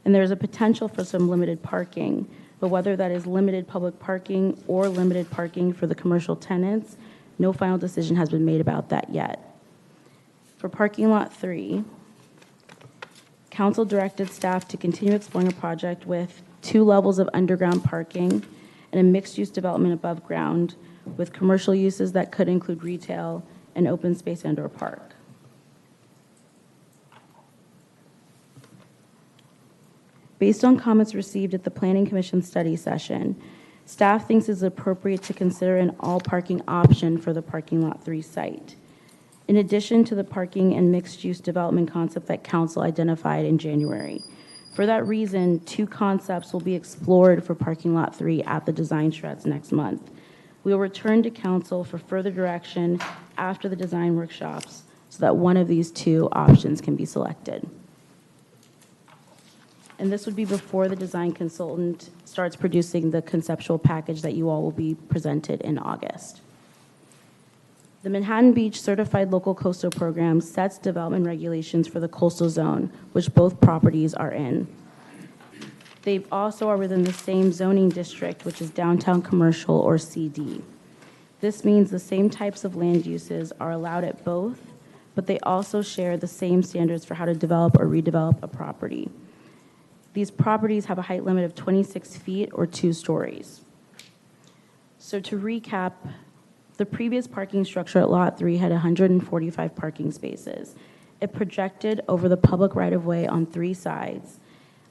And there's a potential for some limited parking, but whether that is limited public parking or limited parking for the commercial tenants, no final decision has been made about that yet. For parking lot 3, council directed staff to continue exploring a project with 2 levels of underground parking and a mixed-use development above ground with commercial uses that could include retail and open space and/or park. Based on comments received at the Planning Commission study session, staff thinks it's appropriate to consider an all-parking option for the parking lot 3 site, in addition to the parking and mixed-use development concept that council identified in January. For that reason, 2 concepts will be explored for parking lot 3 at the design charrettes next month. We will return to council for further direction after the design workshops so that one of these 2 options can be selected. And this would be before the design consultant starts producing the conceptual package that you all will be presented in August. The Manhattan Beach Certified Local Coastal Program sets development regulations for the coastal zone, which both properties are in. They also are within the same zoning district, which is downtown commercial, or CD. This means the same types of land uses are allowed at both, but they also share the same standards for how to develop or redevelop a property. These properties have a height limit of 26 feet or 2 stories. So to recap, the previous parking structure at Lot 3 had 145 parking spaces. It projected over the public right-of-way on 3 sides,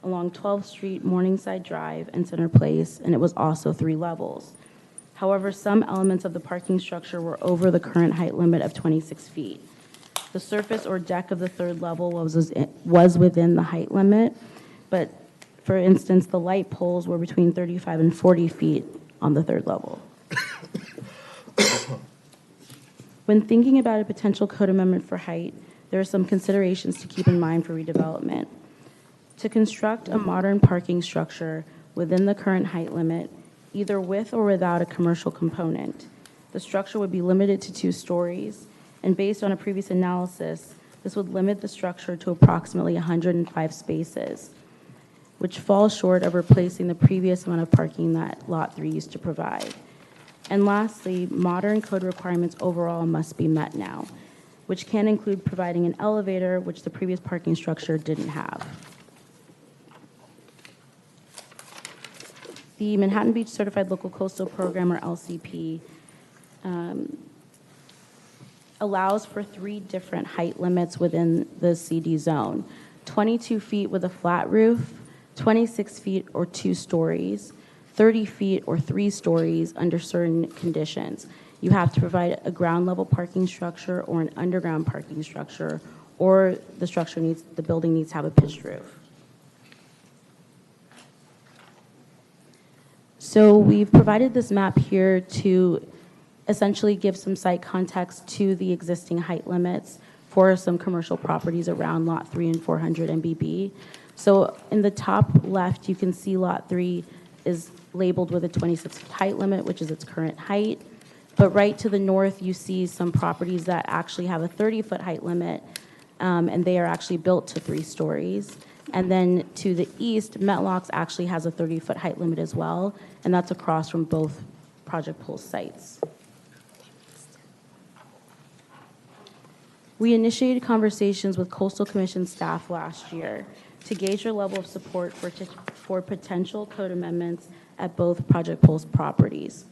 along 12th Street, Morningside Drive, and Center Place, and it was also 3 levels. However, some elements of the parking structure were over the current height limit of 26 feet. The surface or deck of the 3rd level was within the height limit, but for instance, the light poles were between 35 and 40 feet on the 3rd level. When thinking about a potential code amendment for height, there are some considerations to keep in mind for redevelopment. To construct a modern parking structure within the current height limit, either with or without a commercial component, the structure would be limited to 2 stories, and based on a previous analysis, this would limit the structure to approximately 105 spaces, which falls short of replacing the previous amount of parking that Lot 3 used to provide. And lastly, modern code requirements overall must be met now, which can include providing an elevator, which the previous parking structure didn't have. The Manhattan Beach Certified Local Coastal Program, or LCP, allows for 3 different height limits within the CD zone: 22 feet with a flat roof, 26 feet or 2 stories, 30 feet or 3 stories under certain conditions. You have to provide a ground level parking structure or an underground parking structure, or the building needs to have a pitched roof. So we've provided this map here to essentially give some site context to the existing height limits for some commercial properties around Lot 3 and 400 MBB. So in the top left, you can see Lot 3 is labeled with a 26-foot height limit, which is its current height. But right to the north, you see some properties that actually have a 30-foot height limit, and they are actually built to 3 stories. And then to the east, Metlocks actually has a 30-foot height limit as well, and that's across from both Project Pulse sites. We initiated conversations with Coastal Commission staff last year to gauge their level of support for potential code amendments at both Project Pulse properties.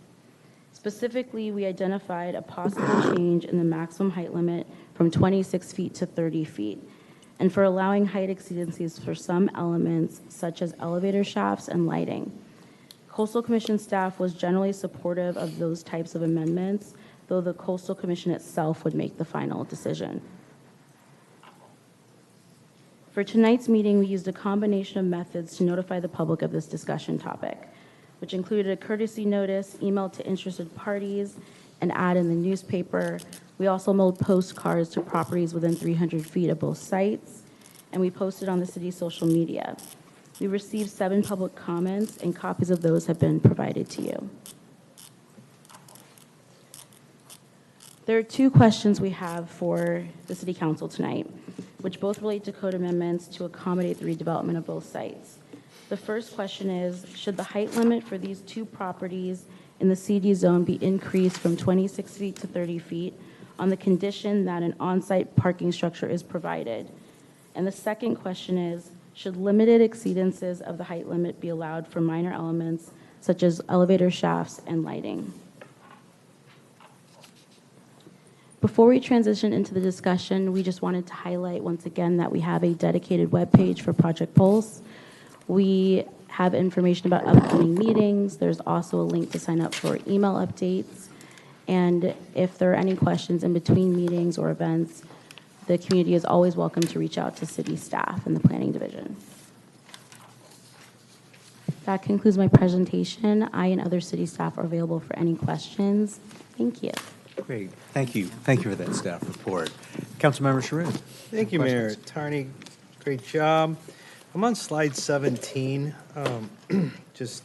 Specifically, we identified a possible change in the maximum height limit from 26 feet to 30 feet, and for allowing height exceedances for some elements such as elevator shafts and lighting. Coastal Commission staff was generally supportive of those types of amendments, though the Coastal Commission itself would make the final decision. For tonight's meeting, we used a combination of methods to notify the public of this discussion topic, which included a courtesy notice, email to interested parties, an ad in the newspaper. We also mailed postcards to properties within 300 feet of both sites, and we posted on the city's social media. We received 7 public comments, and copies of those have been provided to you. There are 2 questions we have for the City Council tonight, which both relate to code amendments to accommodate the redevelopment of both sites. The first question is, should the height limit for these 2 properties in the CD zone be increased from 26 feet to 30 feet on the condition that an on-site parking structure is provided? And the second question is, should limited exceedances of the height limit be allowed for minor elements such as elevator shafts and lighting? Before we transition into the discussion, we just wanted to highlight once again that we have a dedicated webpage for Project Pulse. We have information about upcoming meetings. There's also a link to sign up for email updates. And if there are any questions in between meetings or events, the community is always welcome to reach out to city staff in the planning division. That concludes my presentation. I and other city staff are available for any questions. Thank you. Great. Thank you. Thank you for that staff report. Councilmember Charelian. Thank you, Mayor. Tarnay, great job. I'm on slide 17. Just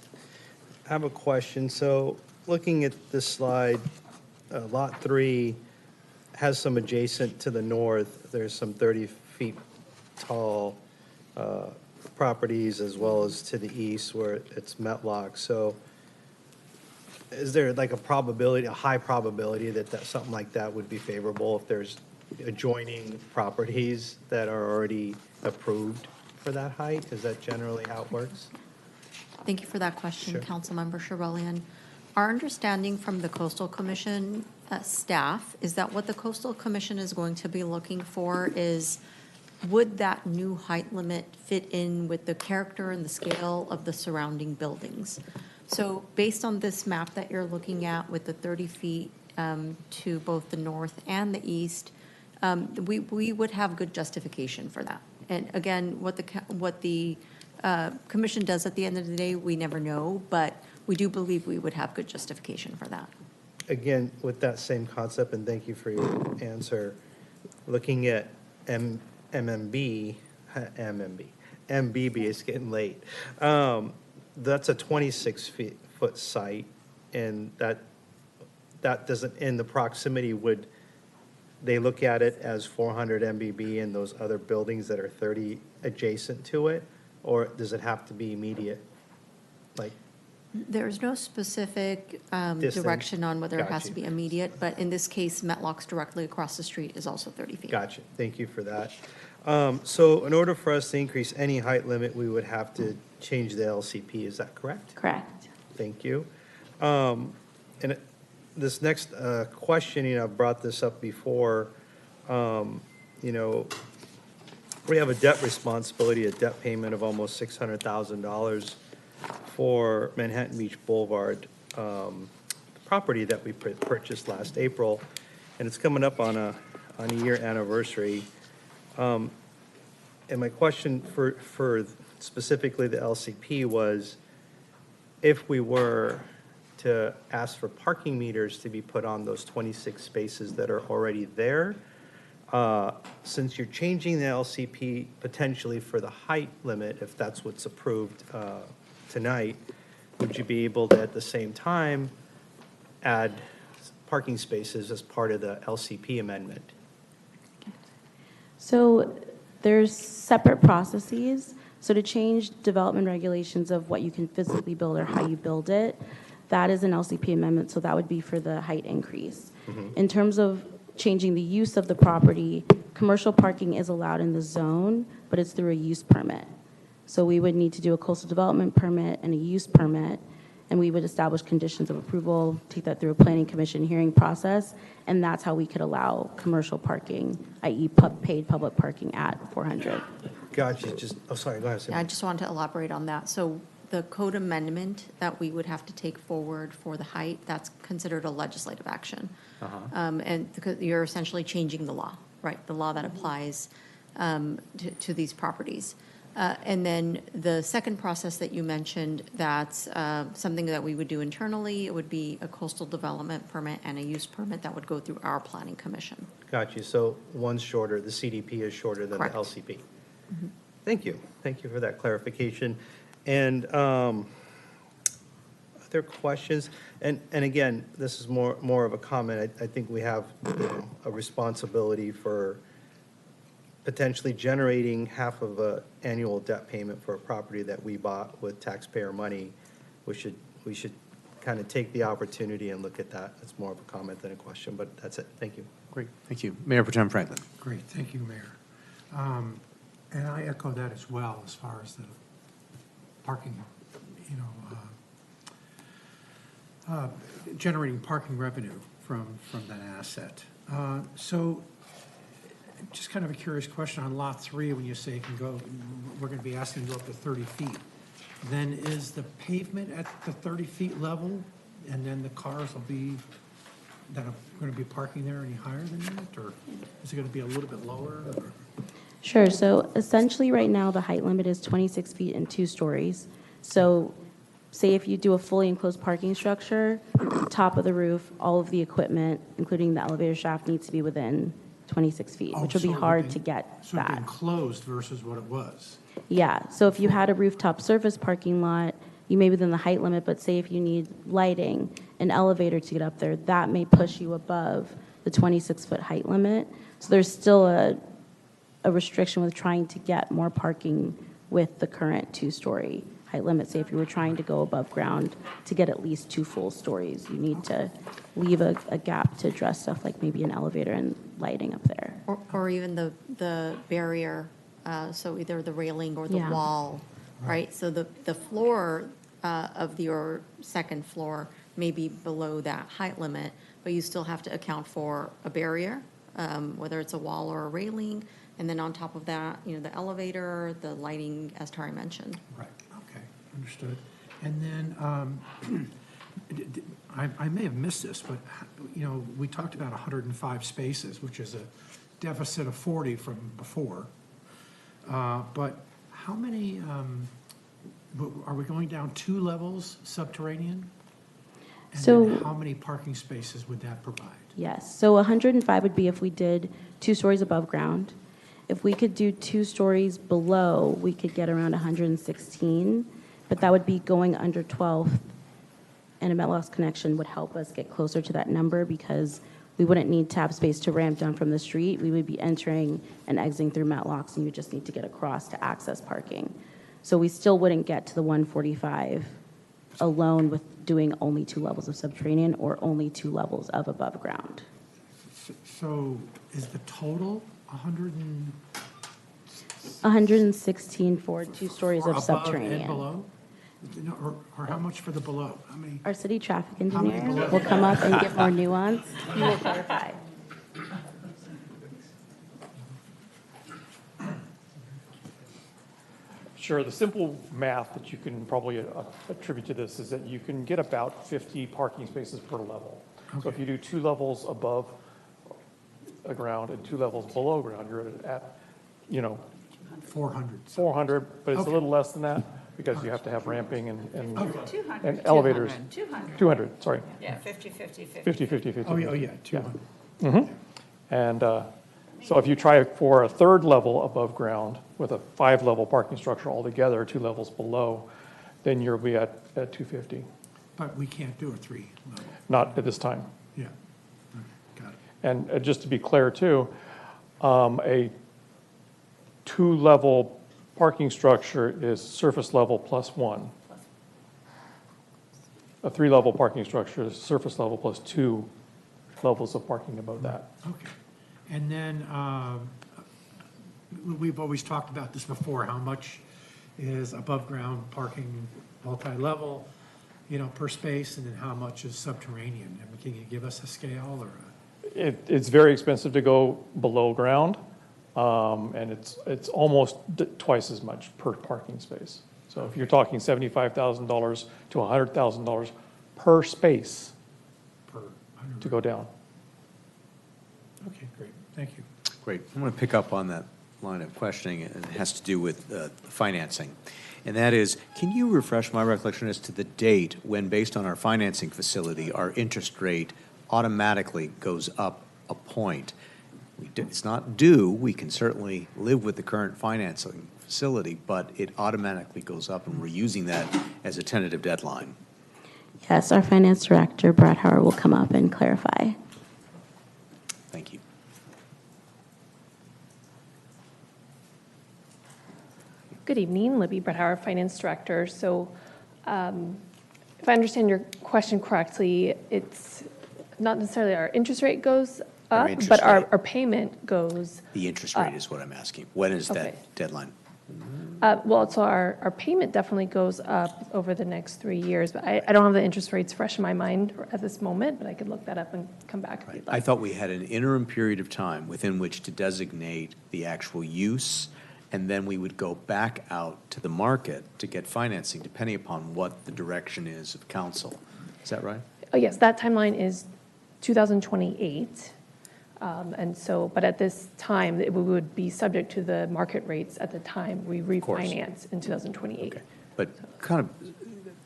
have a question. So looking at this slide, Lot 3 has some adjacent to the north. There's some 30 feet tall properties as well as to the east where it's Metlock. So is there like a probability, a high probability that something like that would be favorable if there's adjoining properties that are already approved for that height? Is that generally how it works? Thank you for that question, Sure. Councilmember Charelian. Our understanding from the Coastal Commission staff is that what the Coastal Commission is going to be looking for is, would that new height limit fit in with the character and the scale of the surrounding buildings? So based on this map that you're looking at with the 30 feet to both the north and the east, we would have good justification for that. And again, what the commission does at the end of the day, we never know, but we do believe we would have good justification for that. Again, with that same concept, and thank you for your answer, looking at MBB, it's getting late. That's a 26-foot site, and that doesn't, in the proximity, would they look at it as 400 MBB and those other buildings that are 30 adjacent to it, or does it have to be immediate? Like, There's no specific direction on whether it has to be immediate, but in this case, Metlock's directly across the street is also 30 feet. Gotcha. Thank you for that. So in order for us to increase any height limit, we would have to change the LCP. Is that correct? Correct. Thank you. And this next question, I've brought this up before. We have a debt responsibility, a debt payment of almost $600,000 for Manhattan Beach Boulevard property that we purchased last April, and it's coming up on a year anniversary. And my question for specifically the LCP was, if we were to ask for parking meters to be put on those 26 spaces that are already there, since you're changing the LCP potentially for the height limit, if that's what's approved tonight, would you be able to, at the same time, add parking spaces as part of the LCP amendment? So there's separate processes. So to change development regulations of what you can physically build or how you build it, that is an LCP amendment, so that would be for the height increase. In terms of changing the use of the property, commercial parking is allowed in the zone, but it's through a use permit. So we would need to do a coastal development permit and a use permit, and we would establish conditions of approval, take that through a planning commission hearing process, and that's how we could allow commercial parking, i.e. paid public parking at 400. Gotcha, sorry, go ahead, Sam. I just wanted to elaborate on that. So the code amendment that we would have to take forward for the height, that's considered a legislative action. And because you're essentially changing the law, right? The law that applies to these properties. And then the second process that you mentioned, that's something that we would do internally. It would be a coastal development permit and a use permit that would go through our planning commission. Got you, so one's shorter, the CDP is shorter than the LCP. Thank you for that clarification. And other questions? And again, this is more of a comment. I think we have a responsibility for potentially generating half of an annual debt payment for a property that we bought with taxpayer money. We should kind of take the opportunity and look at that. It's more of a comment than a question, but that's it. Thank you. Great, thank you. Mayor Pro Tem Franklin. Great, thank you, Mayor. And I echo that as well, as far as the parking, generating parking revenue from that asset. So just kind of a curious question on Lot 3, when you say it can go, we're going to be asking to go up to 30 feet. Then is the pavement at the 30 feet level, and then the cars will be, that are going to be parking there any higher than that, or is it going to be a little bit lower? Or? Sure. So essentially right now, the height limit is 26 feet and 2 stories. So say if you do a fully enclosed parking structure, top of the roof, all of the equipment, including the elevator shaft, needs to be within 26 feet, which would be hard to get so that. So enclosed versus what it was? Yeah. So if you had a rooftop surface parking lot, you may be within the height limit, but say if you need lighting, an elevator to get up there, that may push you above the 26-foot height limit. So there's still a restriction with trying to get more parking with the current 2-story height limit. Say if you were trying to go above ground to get at least 2 full stories, you need to leave a gap to address stuff like maybe an elevator and lighting up there. Or even the barrier, so either the railing or the wall, right? So the floor of your second floor may be below that height limit, but you still have to account for a barrier, whether it's a wall or a railing. And then on top of that, the elevator, the lighting, as Tari mentioned. Right, okay, understood. And then, I may have missed this, but, we talked about 105 spaces, which is a deficit of 40 from before. But how many, are we going down 2 levels subterranean? And then how many parking spaces would that provide? Yes, so 105 would be if we did 2 stories above ground. If we could do 2 stories below, we could get around 116, but that would be going under 12th, and a Metlox connection would help us get closer to that number because we wouldn't need to have space to ramp down from the street. We would be entering and exiting through Metlox, and you just need to get across to access parking. So we still wouldn't get to the 145 alone with doing only 2 levels of subterranean or only 2 levels of above ground. So is the total 116 for 2 stories of above subterranean. and below? Or how much for the below? How many? Our city traffic How many engineer below? will come up and give more nuance. He will clarify. Sure. The simple math that you can probably attribute to this is that you can get about 50 parking spaces per level. Okay. So if you do 2 levels above ground and 2 levels below ground, you're at 400. 400, but it's a little less than that because you have to have ramping and elevators. 200, sorry. Yeah, 50, 50, 50. 50, 50, 50. Oh, yeah, 200. Yeah. Mm-hmm. And So if you try for a third level above ground with a 5-level parking structure altogether, 2 levels below, then you'll be at 250. But we can't do a 3-level. Not at this time. Yeah. Got it. And just to be clear too, a 2-level parking structure is surface level plus 1. A 3-level parking structure is surface level plus 2 levels of parking above that. Okay. And then we've always talked about this before, how much is above ground parking multi-level, per space, and then how much is subterranean? And can you give us a scale or? It's very expensive to go below ground, and it's almost twice as much per parking space. So if you're talking $75,000 to $100,000 per space to go down. Okay, great. Thank you. Great. I'm going to pick up on that line of questioning, and it has to do with financing. And that is, can you refresh my recollection as to the date when, based on our financing facility, our interest rate automatically goes up a point? It's not due. We can certainly live with the current financing facility, but it automatically goes up, and we're using that as a tentative deadline. Yes, our finance director, Brad Howard, will come up and clarify. Thank you. Good evening, Libby Brethauer, Finance Director. So if I understand your question correctly, it's not necessarily our interest rate goes up, but our payment goes The interest rate is what I'm asking. When is that deadline? well, so our payment definitely goes up over the next 3 years, but I don't have the interest rates fresh in my mind at this moment, but I could look that up and come back if you'd like. I thought we had an interim period of time within which to designate the actual use, and then we would go back out to the market to get financing, depending upon what the direction is of council. Is that right? Oh, yes, that timeline is 2028. And so, but at this time, we would be subject to the market rates at the time we refinance in 2028. Okay. But kind of,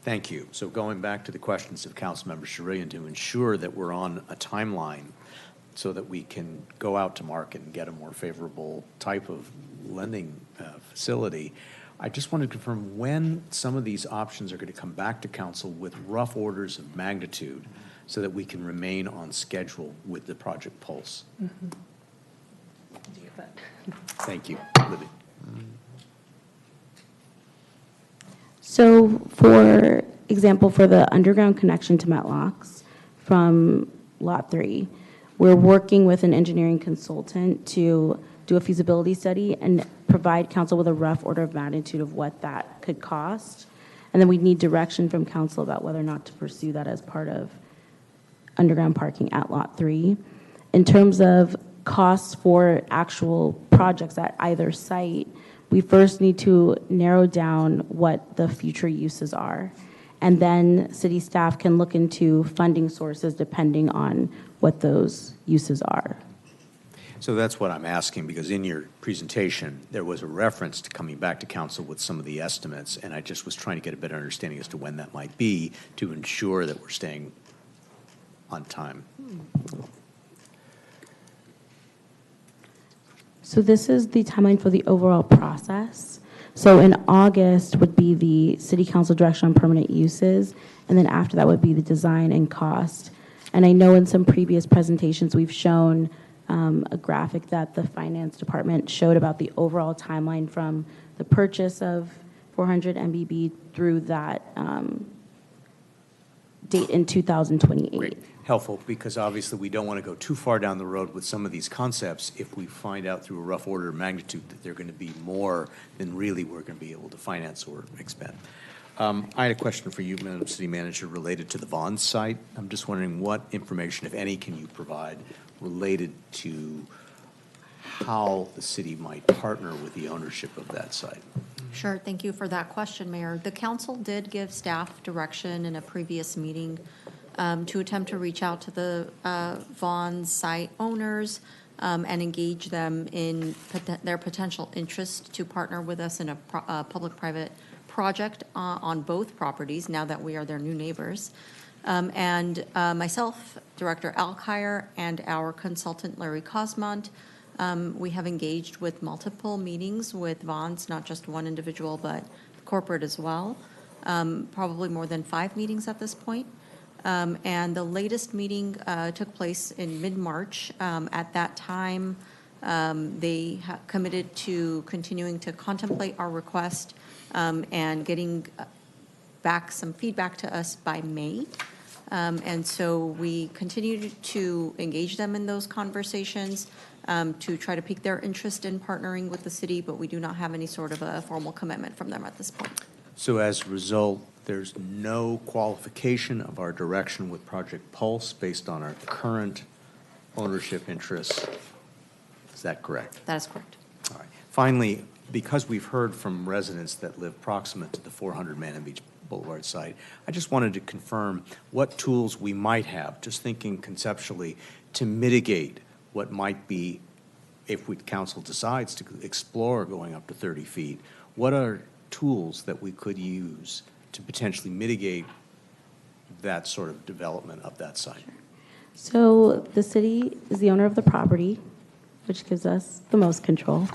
thank you. So going back to the questions of Councilmember Charelian, to ensure that we're on a timeline so that we can go out to market and get a more favorable type of lending facility, I just want to confirm when some of these options are going to come back to council with rough orders of magnitude so that we can remain on schedule with the Project Pulse. Mm-hmm. Thank you, Libby. So for example, for the underground connection to Metlocks from Lot 3, we're working with an engineering consultant to do a feasibility study and provide council with a rough order of magnitude of what that could cost. And then we need direction from council about whether or not to pursue that as part of underground parking at Lot 3. In terms of costs for actual projects at either site, we first need to narrow down what the future uses are. And then city staff can look into funding sources depending on what those uses are. So that's what I'm asking, because in your presentation, there was a reference to coming back to council with some of the estimates, and I just was trying to get a better understanding as to when that might be to ensure that we're staying on time. So this is the timeline for the overall process. So in August would be the city council direction on permanent uses, and then after that would be the design and cost. And I know in some previous presentations we've shown a graphic that the finance department showed about the overall timeline from the purchase of 400 MBB through that date in 2028. Great. Helpful, because obviously we don't want to go too far down the road with some of these concepts if we find out through a rough order of magnitude that they're going to be more than really we're going to be able to finance or expend. I had a question for you, Madam City Manager, related to the Vaughn site. I'm just wondering what information, if any, can you provide related to how the city might partner with the ownership of that site? Sure, thank you for that question, Mayor. The council did give staff direction in a previous meeting to attempt to reach out to the Vaughn site owners and engage them in their potential interest to partner with us in a public-private project on both properties now that we are their new neighbors. And myself, Director Alkire, and our consultant Larry Cosmont We have engaged with multiple meetings with Vaughn's, not just one individual, but corporate as well. Probably more than 5 meetings at this point. And the latest meeting took place in mid-March. At that time, they committed to continuing to contemplate our request and getting back some feedback to us by May. And so we continue to engage them in those conversations to try to pique their interest in partnering with the city, but we do not have any sort of a formal commitment from them at this point. So as a result, there's no qualification of our direction with Project Pulse based on our current ownership interests. Is that correct? That is correct. All right. Finally, because we've heard from residents that live proximate to the 400 Manhattan Beach Boulevard site, I just wanted to confirm what tools we might have, just thinking conceptually, to mitigate what might be, if council decides to explore going up to 30 feet, what are tools that we could use to potentially mitigate that sort of development of that site? So the city is the owner of the property, which gives us the most control.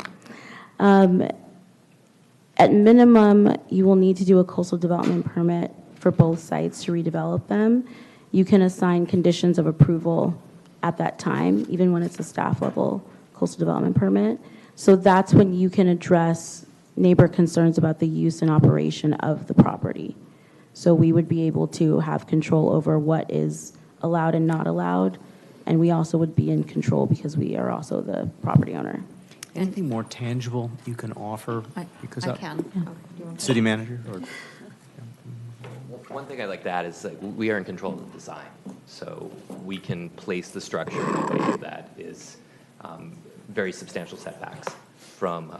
At minimum, you will need to do a coastal development permit for both sites to redevelop them. You can assign conditions of approval at that time, even when it's a staff level coastal development permit. So that's when you can address neighbor concerns about the use and operation of the property. So we would be able to have control over what is allowed and not allowed, and we also would be in control because we are also the property owner. Anything more tangible you can offer? Because I can. City manager? Or one thing I'd like to add is that we are in control of the design. So we can place the structure in a way that is very substantial setbacks from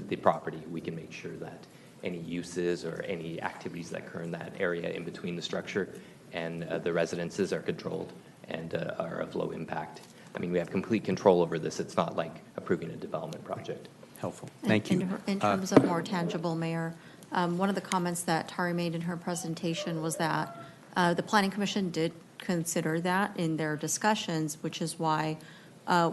the property. We can make sure that any uses or any activities that occur in that area in between the structure and the residences are controlled and are of low impact. I mean, we have complete control over this. It's not like approving a development project. Helpful. Thank you. In terms of more tangible, Mayor, one of the comments that Tari made in her presentation was that the Planning Commission did consider that in their discussions, which is why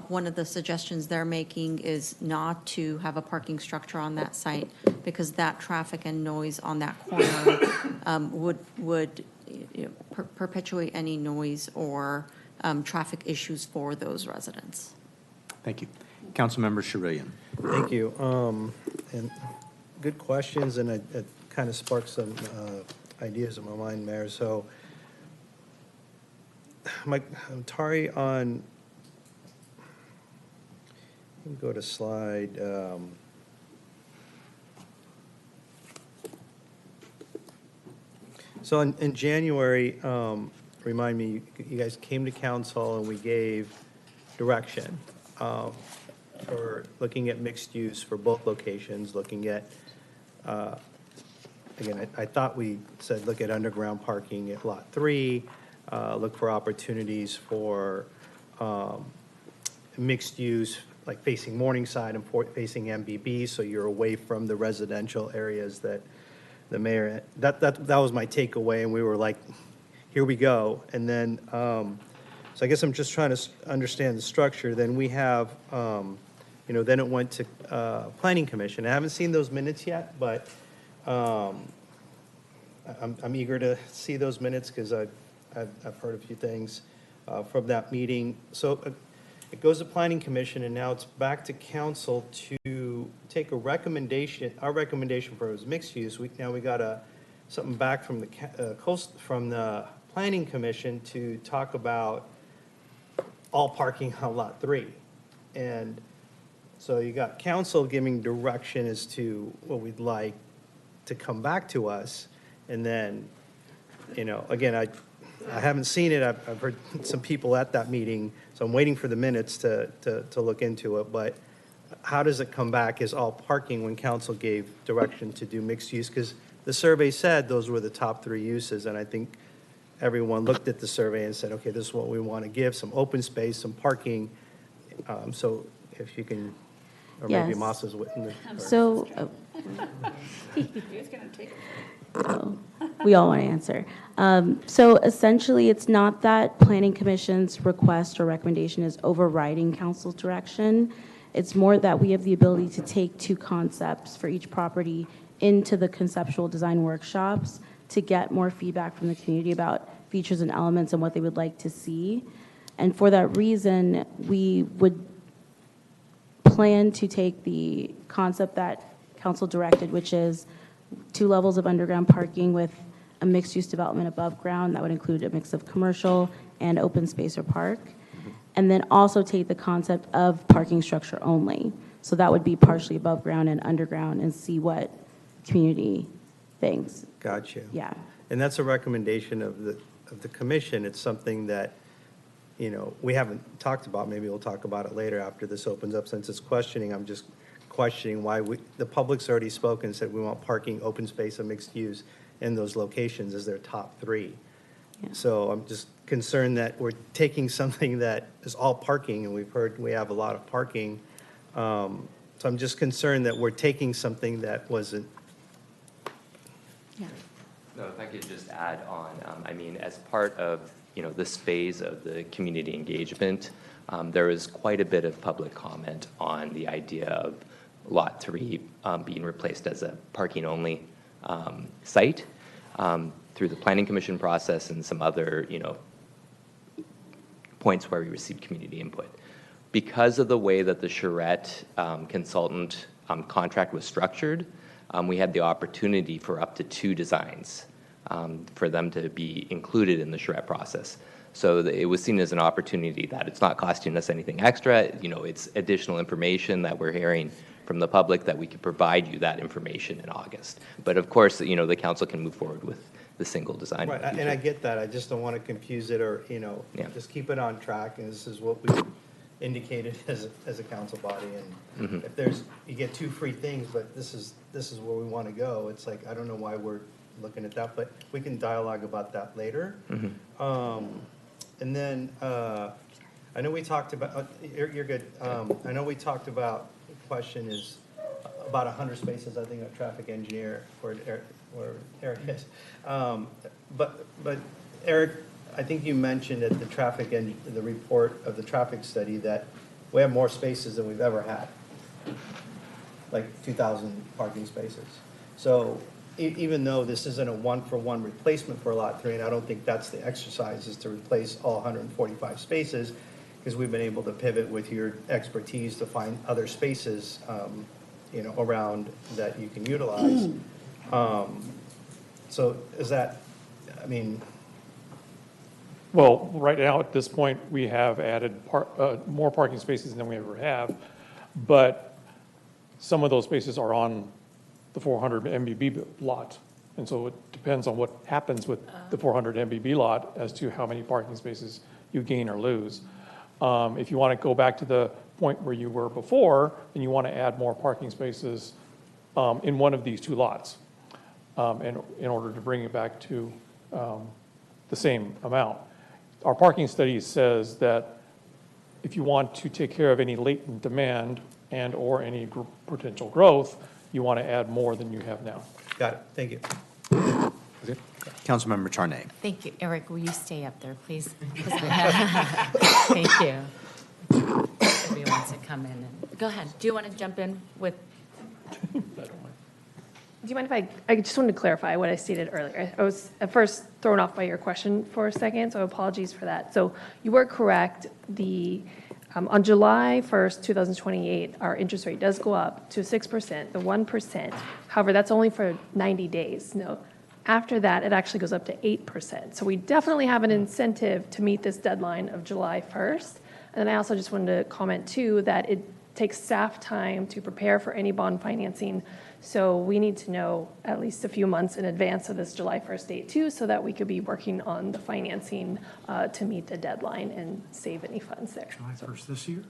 one of the suggestions they're making is not to have a parking structure on that site, because that traffic and noise on that corner would perpetuate any noise or traffic issues for those residents. Thank you. Councilmember Charelian. Thank you. And good questions, and it kind of sparked some ideas in my mind, Mayor. So, Tari, on, let me go to slide. So in January, remind me, you guys came to council and we gave direction for looking at mixed use for both locations, looking at, again, I thought we said look at underground parking at Lot 3, look for opportunities for mixed use, like facing Morningside and facing MBB, so you're away from the residential areas that the mayor, that was my takeaway, and we were like, here we go. And then, so I guess I'm just trying to understand the structure. Then we have, then it went to Planning Commission. I haven't seen those minutes yet, but I'm eager to see those minutes because I've heard a few things from that meeting. So it goes to Planning Commission, and now it's back to council to take a recommendation. Our recommendation for it was mixed use. Now we got something back from the Planning Commission to talk about all parking on Lot 3. And so you got council giving direction as to what we'd like to come back to us. And then, again, I haven't seen it. I've heard some people at that meeting, so I'm waiting for the minutes to look into it. But how does it come back as all parking when council gave direction to do mixed use? Because the survey said those were the top 3 uses, and I think everyone looked at the survey and said, okay, this is what we want to give, some open space, some parking. So if you can, or maybe Yes. Moss is within the. So, we all want to answer. So essentially, it's not that Planning Commission's request or recommendation is overriding council's direction. It's more that we have the ability to take two concepts for each property into the conceptual design workshops to get more feedback from the community about features and elements and what they would like to see. And for that reason, we would plan to take the concept that council directed, which is 2 levels of underground parking with a mixed-use development above ground that would include a mix of commercial and open space or park, and then also take the concept of parking structure only. So that would be partially above ground and underground, and see what community thinks. Got you. Yeah. And that's a recommendation of the commission. It's something that, you know, we haven't talked about. Maybe we'll talk about it later after this opens up. Since it's questioning, I'm just questioning why the public's already spoken, said we want parking, open space, and mixed use in those locations as their top 3. Yeah. So I'm just concerned that we're taking something that is all parking, and we've heard we have a lot of parking. So I'm just concerned that we're taking something that wasn't. Yeah. No, if I could just add on, I mean, as part of, you know, this phase of the community engagement, there was quite a bit of public comment on the idea of Lot 3 being replaced as a parking-only site through the Planning Commission process and some other, you know, points where we received community input. Because of the way that the charrette consultant contract was structured, we had the opportunity for up to 2 designs for them to be included in the charrette process. So it was seen as an opportunity that it's not costing us anything extra. You know, it's additional information that we're hearing from the public that we could provide you that information in August. But of course, you know, the council can move forward with the single design. Right, and I get that. I just don't want to confuse it or, you know, just keep it on track. And this is what we indicated as a council body. And if you get 2 free things, but this is where we want to go. It's like, I don't know why we're looking at that, but we can dialogue about that later. And then I know we talked about, you're good. I know we talked about, the question is about 100 spaces, I think, a traffic engineer, or Eric is. But Eric, I think you mentioned at the report of the traffic study that we have more spaces than we've ever had, like 2,000 parking spaces. So even though this isn't a 1-for-1 replacement for Lot 3, and I don't think that's the exercise, is to replace all 145 spaces, because we've been able to pivot with your expertise to find other spaces, you know, around that you can utilize. So is that, I mean. Well, right now, at this point, we have added more parking spaces than we ever have, but some of those spaces are on the 400 MBB lot. And so it depends on what happens with the 400 MBB lot as to how many parking spaces you gain or lose. If you want to go back to the point where you were before, then you want to add more parking spaces in one of these 2 lots in order to bring it back to the same amount. Our parking study says that if you want to take care of any latent demand and or any potential growth, you want to add more than you have now. Got it. Thank you. Okay. Councilmember Tarnay. Thank you. Eric, will you stay up there, please? Thank you. If he wants to come in. Go ahead. Do you want to jump in with? Do you mind if I just wanted to clarify what I stated earlier? I was at first thrown off by your question for a second, so apologies for that. So you were correct. On July 1st, 2028, our interest rate does go up to 6%, the 1%. However, that's only for 90 days. No, after that, it actually goes up to 8%. So we definitely have an incentive to meet this deadline of July 1st. And then I also just wanted to comment too that it takes staff time to prepare for any bond financing. So we need to know at least a few months in advance of this July 1st date too, so that we could be working on the financing to meet the deadline and save any funds there. July 1st this year?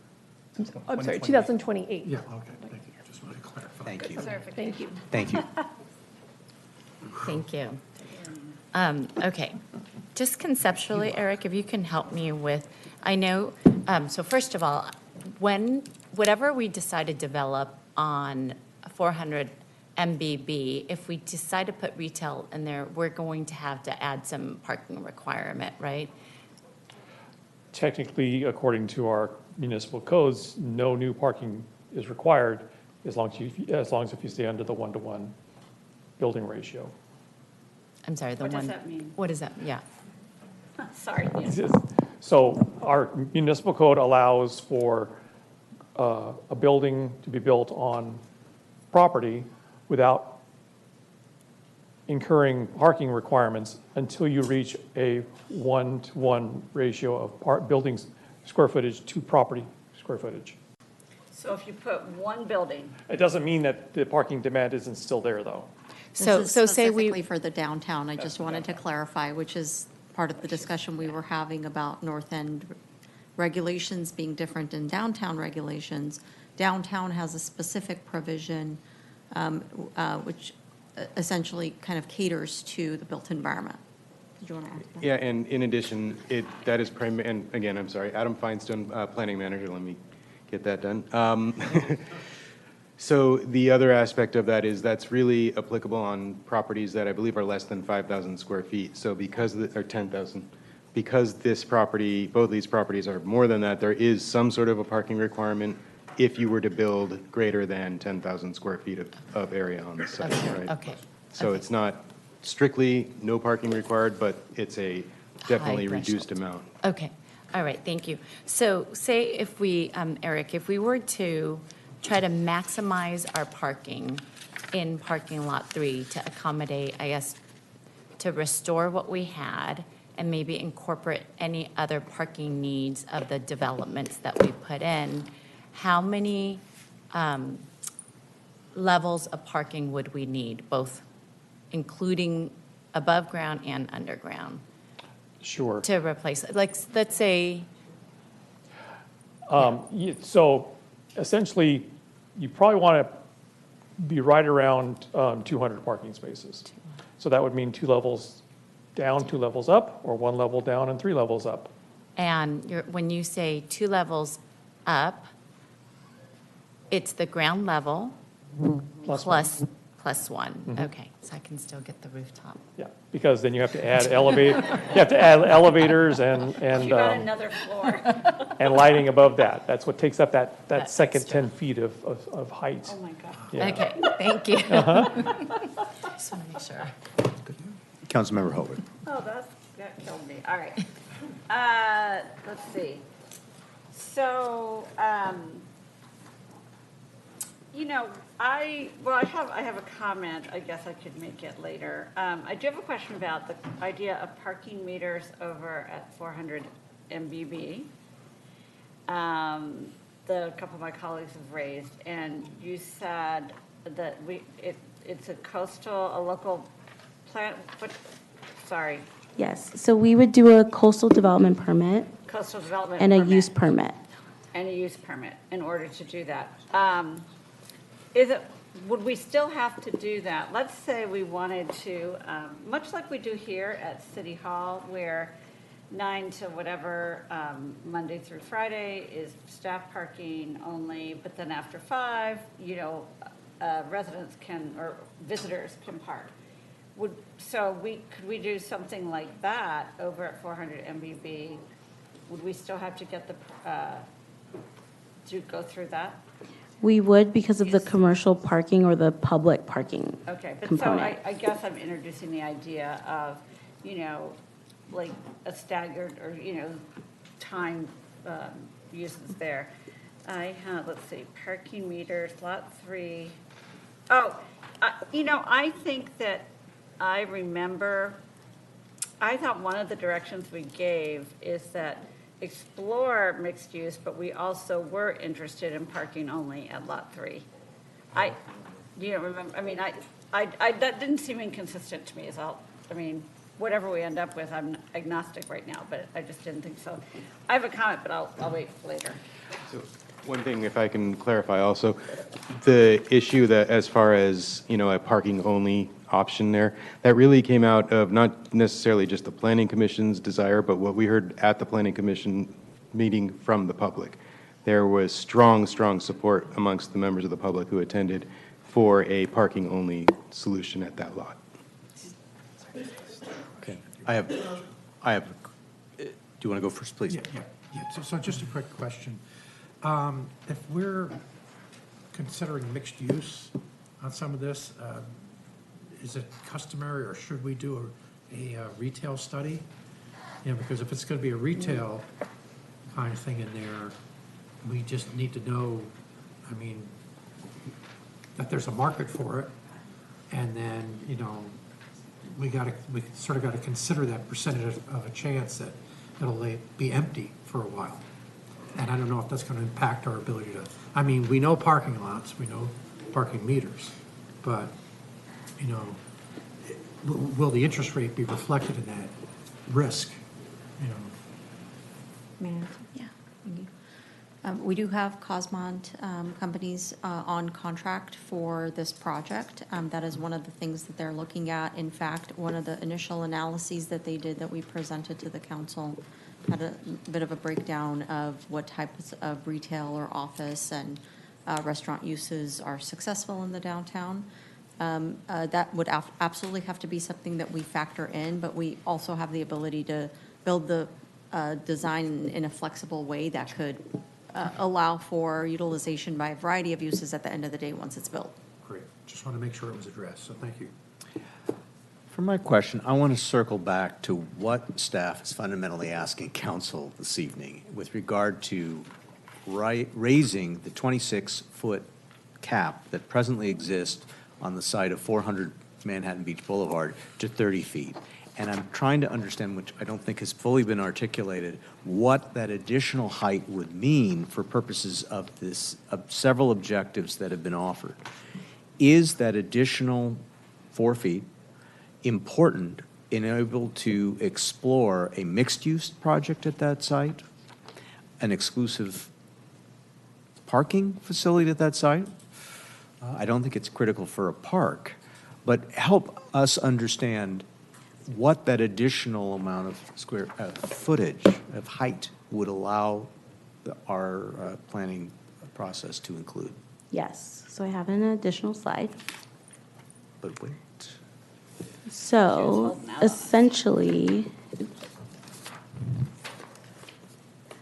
I'm sorry, 2028. Yeah, okay, thank you. Just wanted to clarify. Thank you. Thank you. Thank you. Thank you. Okay, just conceptually, Eric, if you can help me with, I know, so first of all, whatever we decide to develop on 400 MBB, if we decide to put retail in there, we're going to have to add some parking requirement, right? Technically, according to our municipal codes, no new parking is required as long as if you stay under the 1-to-1 building ratio. I'm sorry, the What does one. that mean? What does that, yeah. Sorry. So our municipal code allows for a building to be built on property without incurring parking requirements until you reach a 1-to-1 ratio of buildings square footage to property square footage. So if you put one building, It doesn't mean that the parking demand isn't still there, though. So This is say we. specifically for the downtown, I just wanted to clarify, which is part of the discussion we were having about North End regulations being different than downtown regulations. Downtown has a specific provision which essentially kind of caters to the built environment. Did you want to add to that? Yeah, and in addition, that is and again, I'm sorry, Adam Feinstein, Planning Manager, let me get that done. So the other aspect of that is that's really applicable on properties that I believe are less than 5,000 square feet. So because, or 10,000, because this property, both these properties are more than that, there is some sort of a parking requirement if you were to build greater than 10,000 square feet of area on the site, right? Okay. So it's not strictly no parking required, but it's a definitely reduced amount. Okay, all right, thank you. So say if we, Eric, if we were to try to maximize our parking in parking lot 3 to accommodate, I guess, to restore what we had and maybe incorporate any other parking needs of the developments that we put in, how many levels of parking would we need, both including above ground and underground? Sure. To replace, like, let's say. So essentially, you probably want to be right around 200 parking spaces. So that would mean 2 levels down, 2 levels up, or 1 level down and 3 levels up. And when you say 2 levels up, it's the ground level plus one. Mhm. Okay, so I can still get the rooftop. Yeah, because then you have to add elevators and you got another floor. and lighting above that. That's what takes up that second 10 feet of height. Oh, my God. Yeah. Okay, thank you. Uh-huh. Just want to make sure. Councilmember Hobart. Oh, that killed me. All right. Let's see. So, I have a comment. I guess I could make it later. I do have a question about the idea of parking meters over at 400 MBB. A couple of my colleagues have raised, and you said that it's a local plan. Sorry. Yes, so we would do a coastal development permit. Coastal development and a permit. use permit. And a use permit in order to do that. Would we still have to do that? Let's say we wanted to, much like we do here at City Hall, where 9 to whatever, Monday through Friday is staff parking only, but then after 5, residents or visitors can park. Could we do something like that over at 400 MBB? Would we still have to get to go through that? We would because of the commercial parking or the public parking Okay, but component. so I guess I'm introducing the idea of, like a staggered or, time uses there. I have, let's see, parking meters, lot 3. Oh, I think that I remember, I thought one of the directions we gave is that explore mixed use, but we also were interested in parking only at lot 3. Remember, that didn't seem inconsistent to me whatever we end up with, I'm agnostic right now, but I just didn't think so. I have a comment, but I'll wait for later. So one thing, if I can clarify also, the issue that as far as, a parking only option there, that really came out of not necessarily just the Planning Commission's desire, but what we heard at the Planning Commission meeting from the public. There was strong support amongst the members of the public who attended for a parking only solution at that lot. Okay. I have, do you want to go first, please? Yeah. So just a quick question. If we're considering mixed use on some of this. Is it customary, or should we do a retail study? You know, because if it's going to be a retail kind of thing in there, we just need to know, I mean, that there's a market for it. And then, you know, we sort of got to consider that percentage of a chance that it'll be empty for a while. And I don't know if that's going to impact our ability to, I mean, we know parking lots, we know parking meters, but, you know, will the interest rate be reflected in that risk, you know? Yeah, thank you. We do have Cosmont companies on contract for this project. That is one of the things that they're looking at. In fact, one of the initial analyses that they did that we presented to the council had a bit of a breakdown of what types of retail or office and restaurant uses are successful in the downtown. That would absolutely have to be something that we factor in, but we also have the ability to build the design in a flexible way that could allow for utilization by a variety of uses at the end of the day once it's built. Great. Just want to make sure it was addressed, so thank you. For my question, I want to circle back to what staff is fundamentally asking council this evening with regard to raising the 26-foot cap that presently exists on the site of 400 Manhattan Beach Boulevard to 30 feet. And I'm trying to understand, which I don't think has fully been articulated, what that additional height would mean for purposes of several objectives that have been offered. Is that additional 4 feet important in able to explore a mixed-use project at that site, an exclusive parking facility at that site? I don't think it's critical for a park, but help us understand what that additional amount of square footage of height would allow our planning process to include. Yes, so I have an additional slide. But wait. So essentially,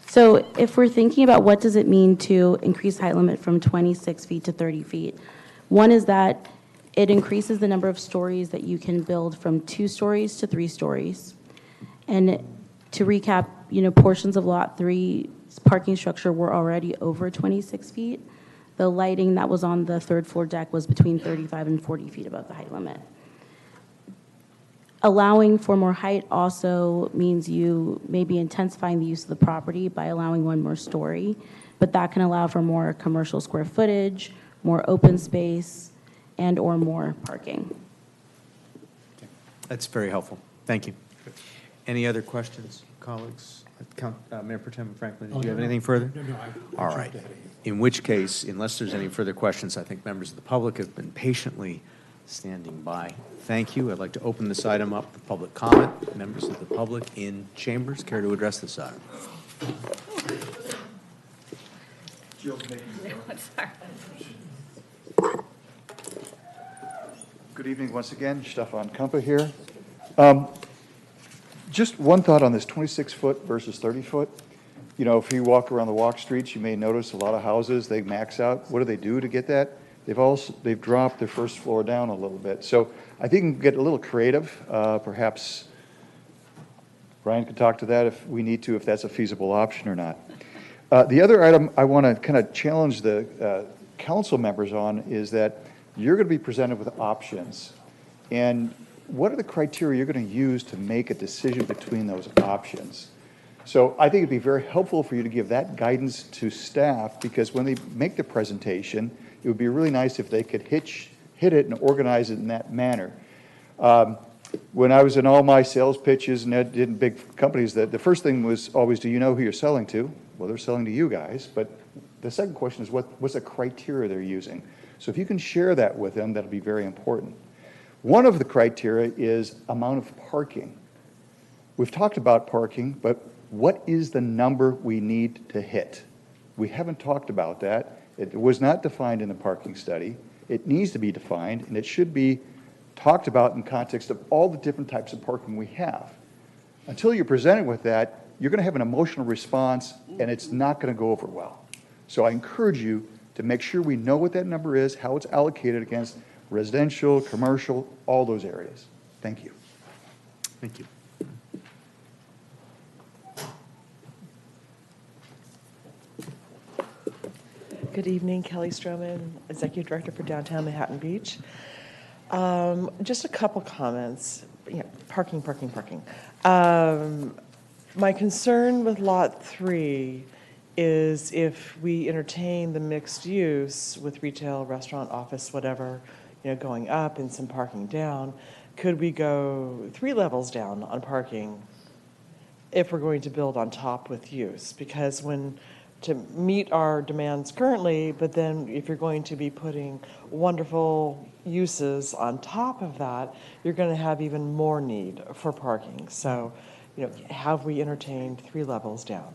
so if we're thinking about what does it mean to increase height limit from 26 feet to 30 feet, one is that it increases the number of stories that you can build from 2 stories to 3 stories. And to recap, you know, portions of Lot 3's parking structure were already over 26 feet. The lighting that was on the 3rd floor deck was between 35 and 40 feet above the height limit. Allowing for more height also means you may be intensifying the use of the property by allowing 1 more story, but that can allow for more commercial square footage, more open space, and or more parking. That's very helpful. Thank you. Any other questions, colleagues? Mayor Pro Tem Franklin, did you have anything further? No, All right. In which case, unless there's any further questions, I think members of the public have been patiently standing by. Thank you. I'd like to open this item up for public comment. Members of the public in chambers care to address this item. Good evening once again. Stefan Kumpa here. Just one thought on this 26-foot versus 30-foot. You know, if you walk around the walk streets, you may notice a lot of houses, they max out. What do they do to get that? They've dropped their first floor down a little bit. So I think we can get a little creative. Perhaps Brian could talk to that if we need to, if that's a feasible option or not. The other item I want to kind of challenge the council members on is that you're going to be presented with options. And what are the criteria you're going to use to make a decision between those options? So I think it'd be very helpful for you to give that guidance to staff, because when they make the presentation, it would be really nice if they could hit it and organize it in that manner. When I was in all my sales pitches and did in big companies, the first thing was always, do you know who you're selling to? Well, they're selling to you guys. But the second question is, what's the criteria they're using? So if you can share that with them, that'll be very important. One of the criteria is amount of parking. We've talked about parking, but what is the number we need to hit? We haven't talked about that. It was not defined in the parking study. It needs to be defined, and it should be talked about in context of all the different types of parking we have. Until you're presented with that, you're going to have an emotional response, and it's not going to go over well. So I encourage you to make sure we know what that number is, how it's allocated against residential, commercial, all those areas. Thank you. Thank you. Good evening, Kelly Stroman, Executive Director for Downtown Manhattan Beach. Just a couple comments. Parking. My concern with Lot 3 is if we entertain the mixed use with retail, restaurant, office, whatever, going up and some parking down, could we go 3 levels down on parking if we're going to build on top with use? Because to meet our demands currently, but then if you're going to be putting wonderful uses on top of that, you're going to have even more need for parking. So, have we entertained 3 levels down?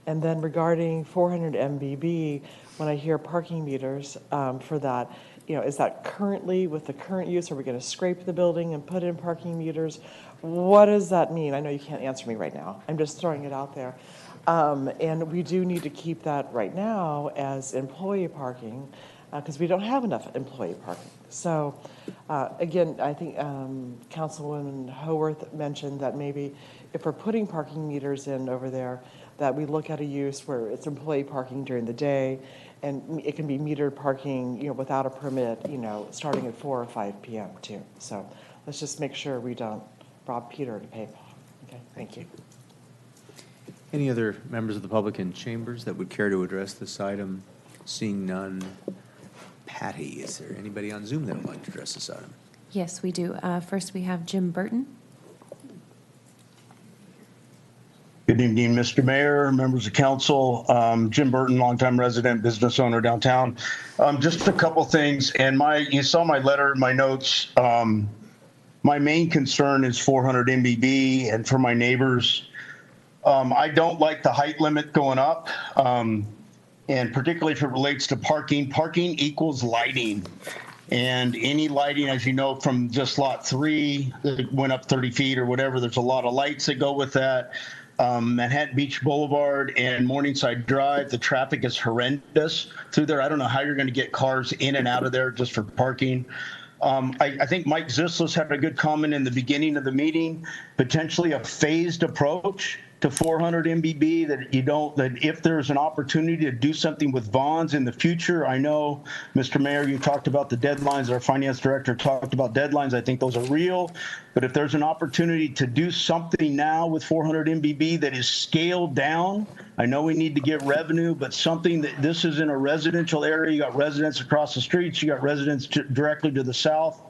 And then regarding 400 MBB, when I hear parking meters for that, is that currently with the current use? Are we going to scrape the building and put in parking meters? What does that mean? I know you can't answer me right now. I'm just throwing it out there. And we do need to keep that right now as employee parking because we don't have enough employee parking. So again, I think Councilwoman Haworth mentioned that maybe if we're putting parking meters in over there, that we look at a use where it's employee parking during the day and it can be metered parking, without a permit, starting at 4 or 5 p.m. too. So let's just make sure we don't rob Peter to pay Paul. Okay, thank you. Any other members of the public in chambers that would care to address this item? Seeing none. Patty, is there anybody on Zoom that would like to address this item? Yes, we do. First, we have Jim Burton. Good evening, Mr. Mayor, members of council. Jim Burton, longtime resident, business owner downtown. Just a couple things, and you saw my letter, my notes. My main concern is 400 MBB, and for my neighbors, I don't like the height limit going up, and particularly if it relates to parking. Parking equals lighting, and any lighting, as you know, from just Lot 3, that went up 30 feet or whatever, there's a lot of lights that go with that. Manhattan Beach Boulevard and Morningside Drive, the traffic is horrendous through there. I don't know how you're going to get cars in and out of there just for parking. I think Mike Zislis had a good comment in the beginning of the meeting, potentially a phased approach to 400 MBB, that if there's an opportunity to do something with bonds in the future. I know, Mr. Mayor, you talked about the deadlines. Our finance director talked about deadlines. I think those are real. But if there's an opportunity to do something now with 400 MBB that is scaled down, I know we need to get revenue, but something that this is in a residential area. You got residents across the streets. You got residents directly to the south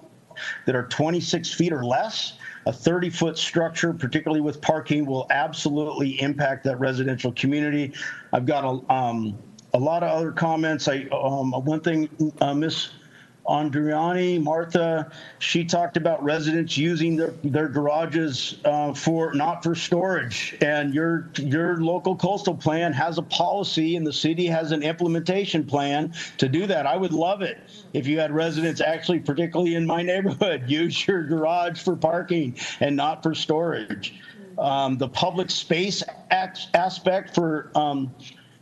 that are 26 feet or less. A 30-foot structure, particularly with parking, will absolutely impact that residential community. I've got a lot of other comments. One thing, Ms. Andriani, Martha, she talked about residents using their garages not for storage. And your local coastal plan has a policy, and the city has an implementation plan to do that. I would love it if you had residents actually, particularly in my neighborhood, use your garage for parking and not for storage. The public space aspect for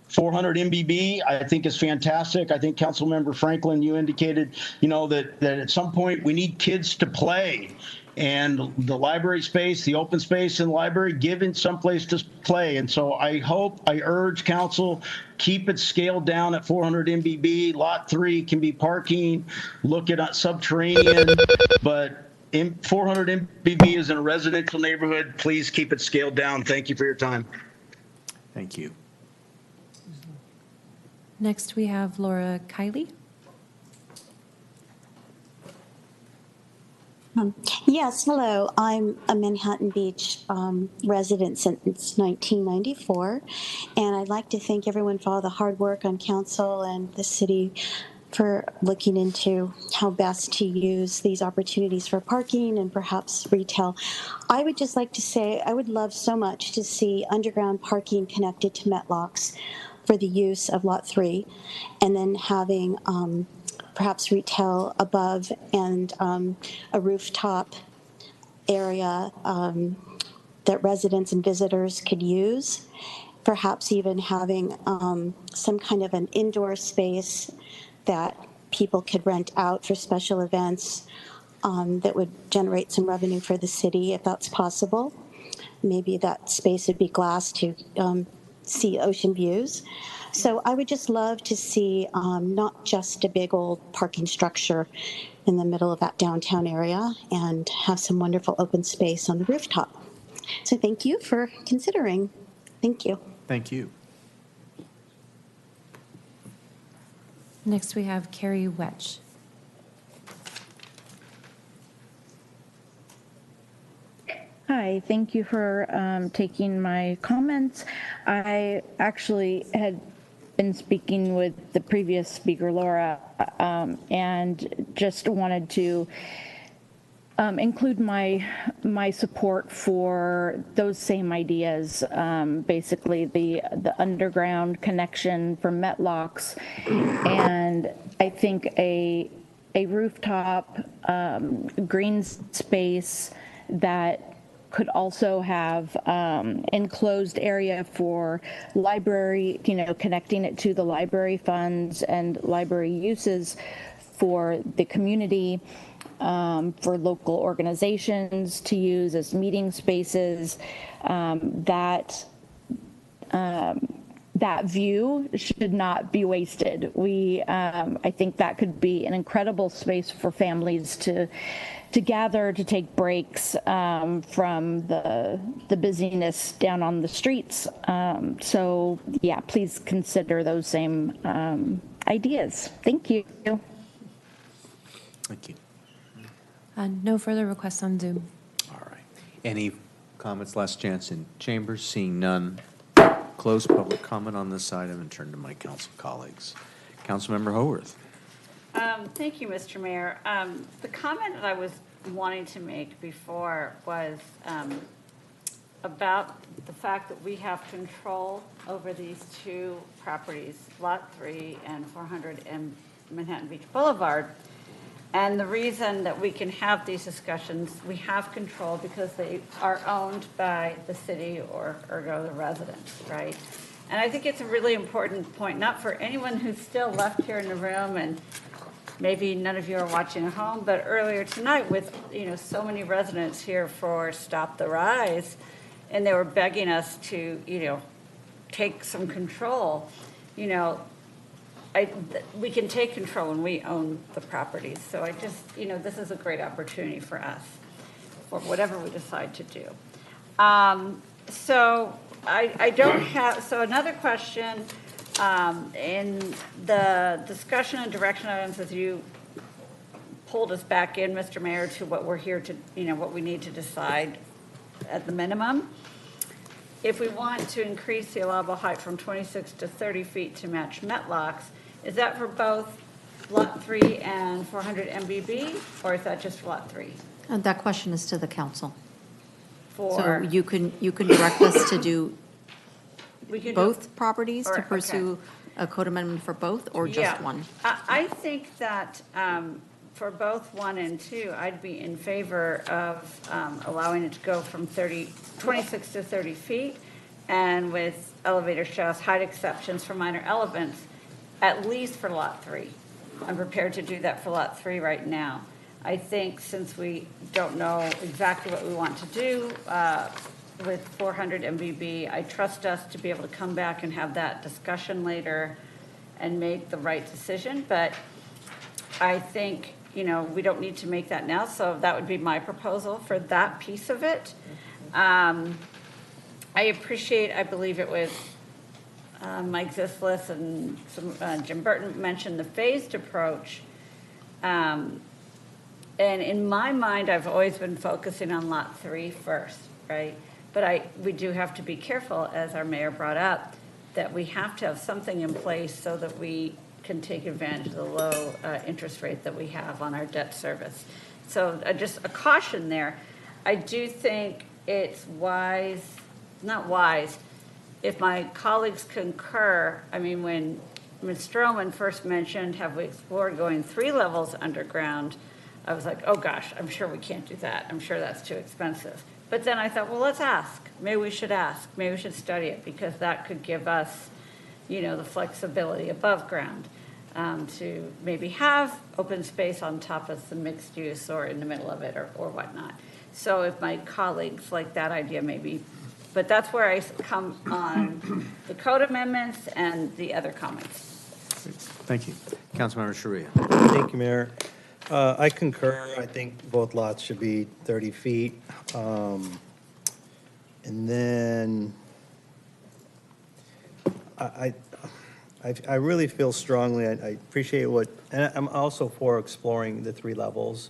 400 MBB, I think, is fantastic. I think Councilmember Franklin, you indicated, that at some point we need kids to play, and the library space, the open space in the library, given some place to play. And so I urge council, keep it scaled down at 400 MBB. Lot 3 can be parking. Look at subterranean, but 400 MBB is in a residential neighborhood. Please keep it scaled down. Thank you for your time. Thank you. Next, we have Laura Kiley. Yes, hello. I'm a Manhattan Beach resident since 1994, and I'd like to thank everyone for all the hard work on council and the city for looking into how best to use these opportunities for parking and perhaps retail. I would just like to say I would love so much to see underground parking connected to Metlocks for the use of Lot 3, and then having perhaps retail above and a rooftop area that residents and visitors could use. perhaps even having some kind of an indoor space that people could rent out for special events that would generate some revenue for the city, if that's possible. Maybe that space would be glass to see ocean views. So I would just love to see not just a big old parking structure in the middle of that downtown area, and have some wonderful open space on the rooftop. So thank you for considering. Thank you. Thank you. Next, we have Carrie Wetch. Hi, thank you for taking my comments. I actually had been speaking with the previous speaker, Laura, and just wanted to include my support for those same ideas. Basically, the underground connection for Metlocks, and I think a rooftop green space that could also have enclosed area for library, connecting it to the library funds and library uses for the community, for local organizations to use as meeting spaces. That view should not be wasted. I think that could be an incredible space for families to gather, to take breaks from the busyness down on the streets. So yeah, please consider those same ideas. Thank you. Thank you. No further requests on Zoom. All right. Any comments, last chance in chambers? Seeing none, close public comment on this item and turn to my council colleagues. Councilmember Haworth. Thank you, Mr. Mayor. The comment that I was wanting to make before was about the fact that we have control over these two properties, Lot 3 and 400 and Manhattan Beach Boulevard. And the reason that we can have these discussions, we have control because they are owned by the city or ergo the residents, right? And I think it's a really important point, not for anyone who's still left here in the room, and maybe none of you are watching at home, but earlier tonight with, so many residents here for Stop the Rise, and they were begging us to, take some control, we can take control when we own the properties. So I just, this is a great opportunity for us, for whatever we decide to do. So I don't have, so another question, in the discussion and direction items, as you pulled us back in, Mr. Mayor, to what we're here to, what we need to decide at the minimum. If we want to increase the allowable height from 26 to 30 feet to match Metlocks, is that for both Lot 3 and 400 MBB, or is that just for Lot 3? That question is to the council. For So you can direct us to do we can both properties to or- pursue a code amendment for both, or just Yeah. one? I think that for both 1 and 2, I'd be in favor of allowing it to go from 26 to 30 feet, and with elevator shafts, height exceptions for minor elements, at least for Lot 3. I'm prepared to do that for Lot 3 right now. I think since we don't know exactly what we want to do with 400 MBB, I trust us to be able to come back and have that discussion later and make the right decision. But I think, we don't need to make that now, so that would be my proposal for that piece of it. I appreciate, I believe it was Mike Zislis and Jim Burton mentioned the phased approach. And in my mind, I've always been focusing on Lot 3 first, right? But we do have to be careful, as our mayor brought up, that we have to have something in place so that we can take advantage of the low interest rate that we have on our debt service. So just a caution there. I do think it's not wise, if my colleagues concur. I mean, when Ms. Stroman first mentioned, have we explored going 3 levels underground, I was like, oh gosh, I'm sure we can't do that. I'm sure that's too expensive. But then I thought, well, let's ask. Maybe we should ask. Maybe we should study it, because that could give us, the flexibility above ground to maybe have open space on top of the mixed use or in the middle of it or whatnot. So if my colleagues like that idea, maybe, but that's where I come on the code amendments and the other comments. Thank you. Councilmember Charelian. Thank you, Mayor. I concur. I think both lots should be 30 feet. And then I really feel strongly, I appreciate what, and I'm also for exploring the 3 levels.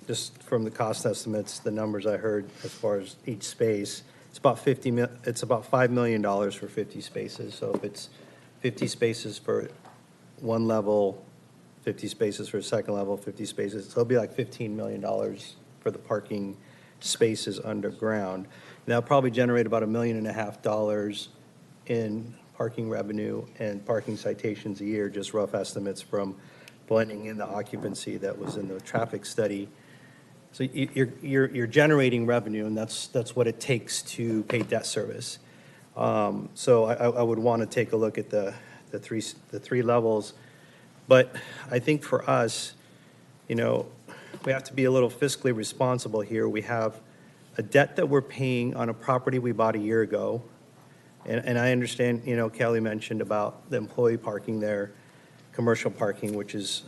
Just from the cost estimates, the numbers I heard as far as each space, it's about $5 million for 50 spaces. So if it's 50 spaces for one level, 50 spaces for a second level, 50 spaces, so it'll be like $15 million for the parking spaces underground. That'll probably generate about $1.5 million in parking revenue and parking citations a year, just rough estimates from blending in the occupancy that was in the traffic study. So you're generating revenue, and that's what it takes to pay debt service. So I would want to take a look at the three levels. But I think for us, we have to be a little fiscally responsible here. We have a debt that we're paying on a property we bought a year ago. And I understand, Kelly mentioned about the employee parking there, commercial parking, which is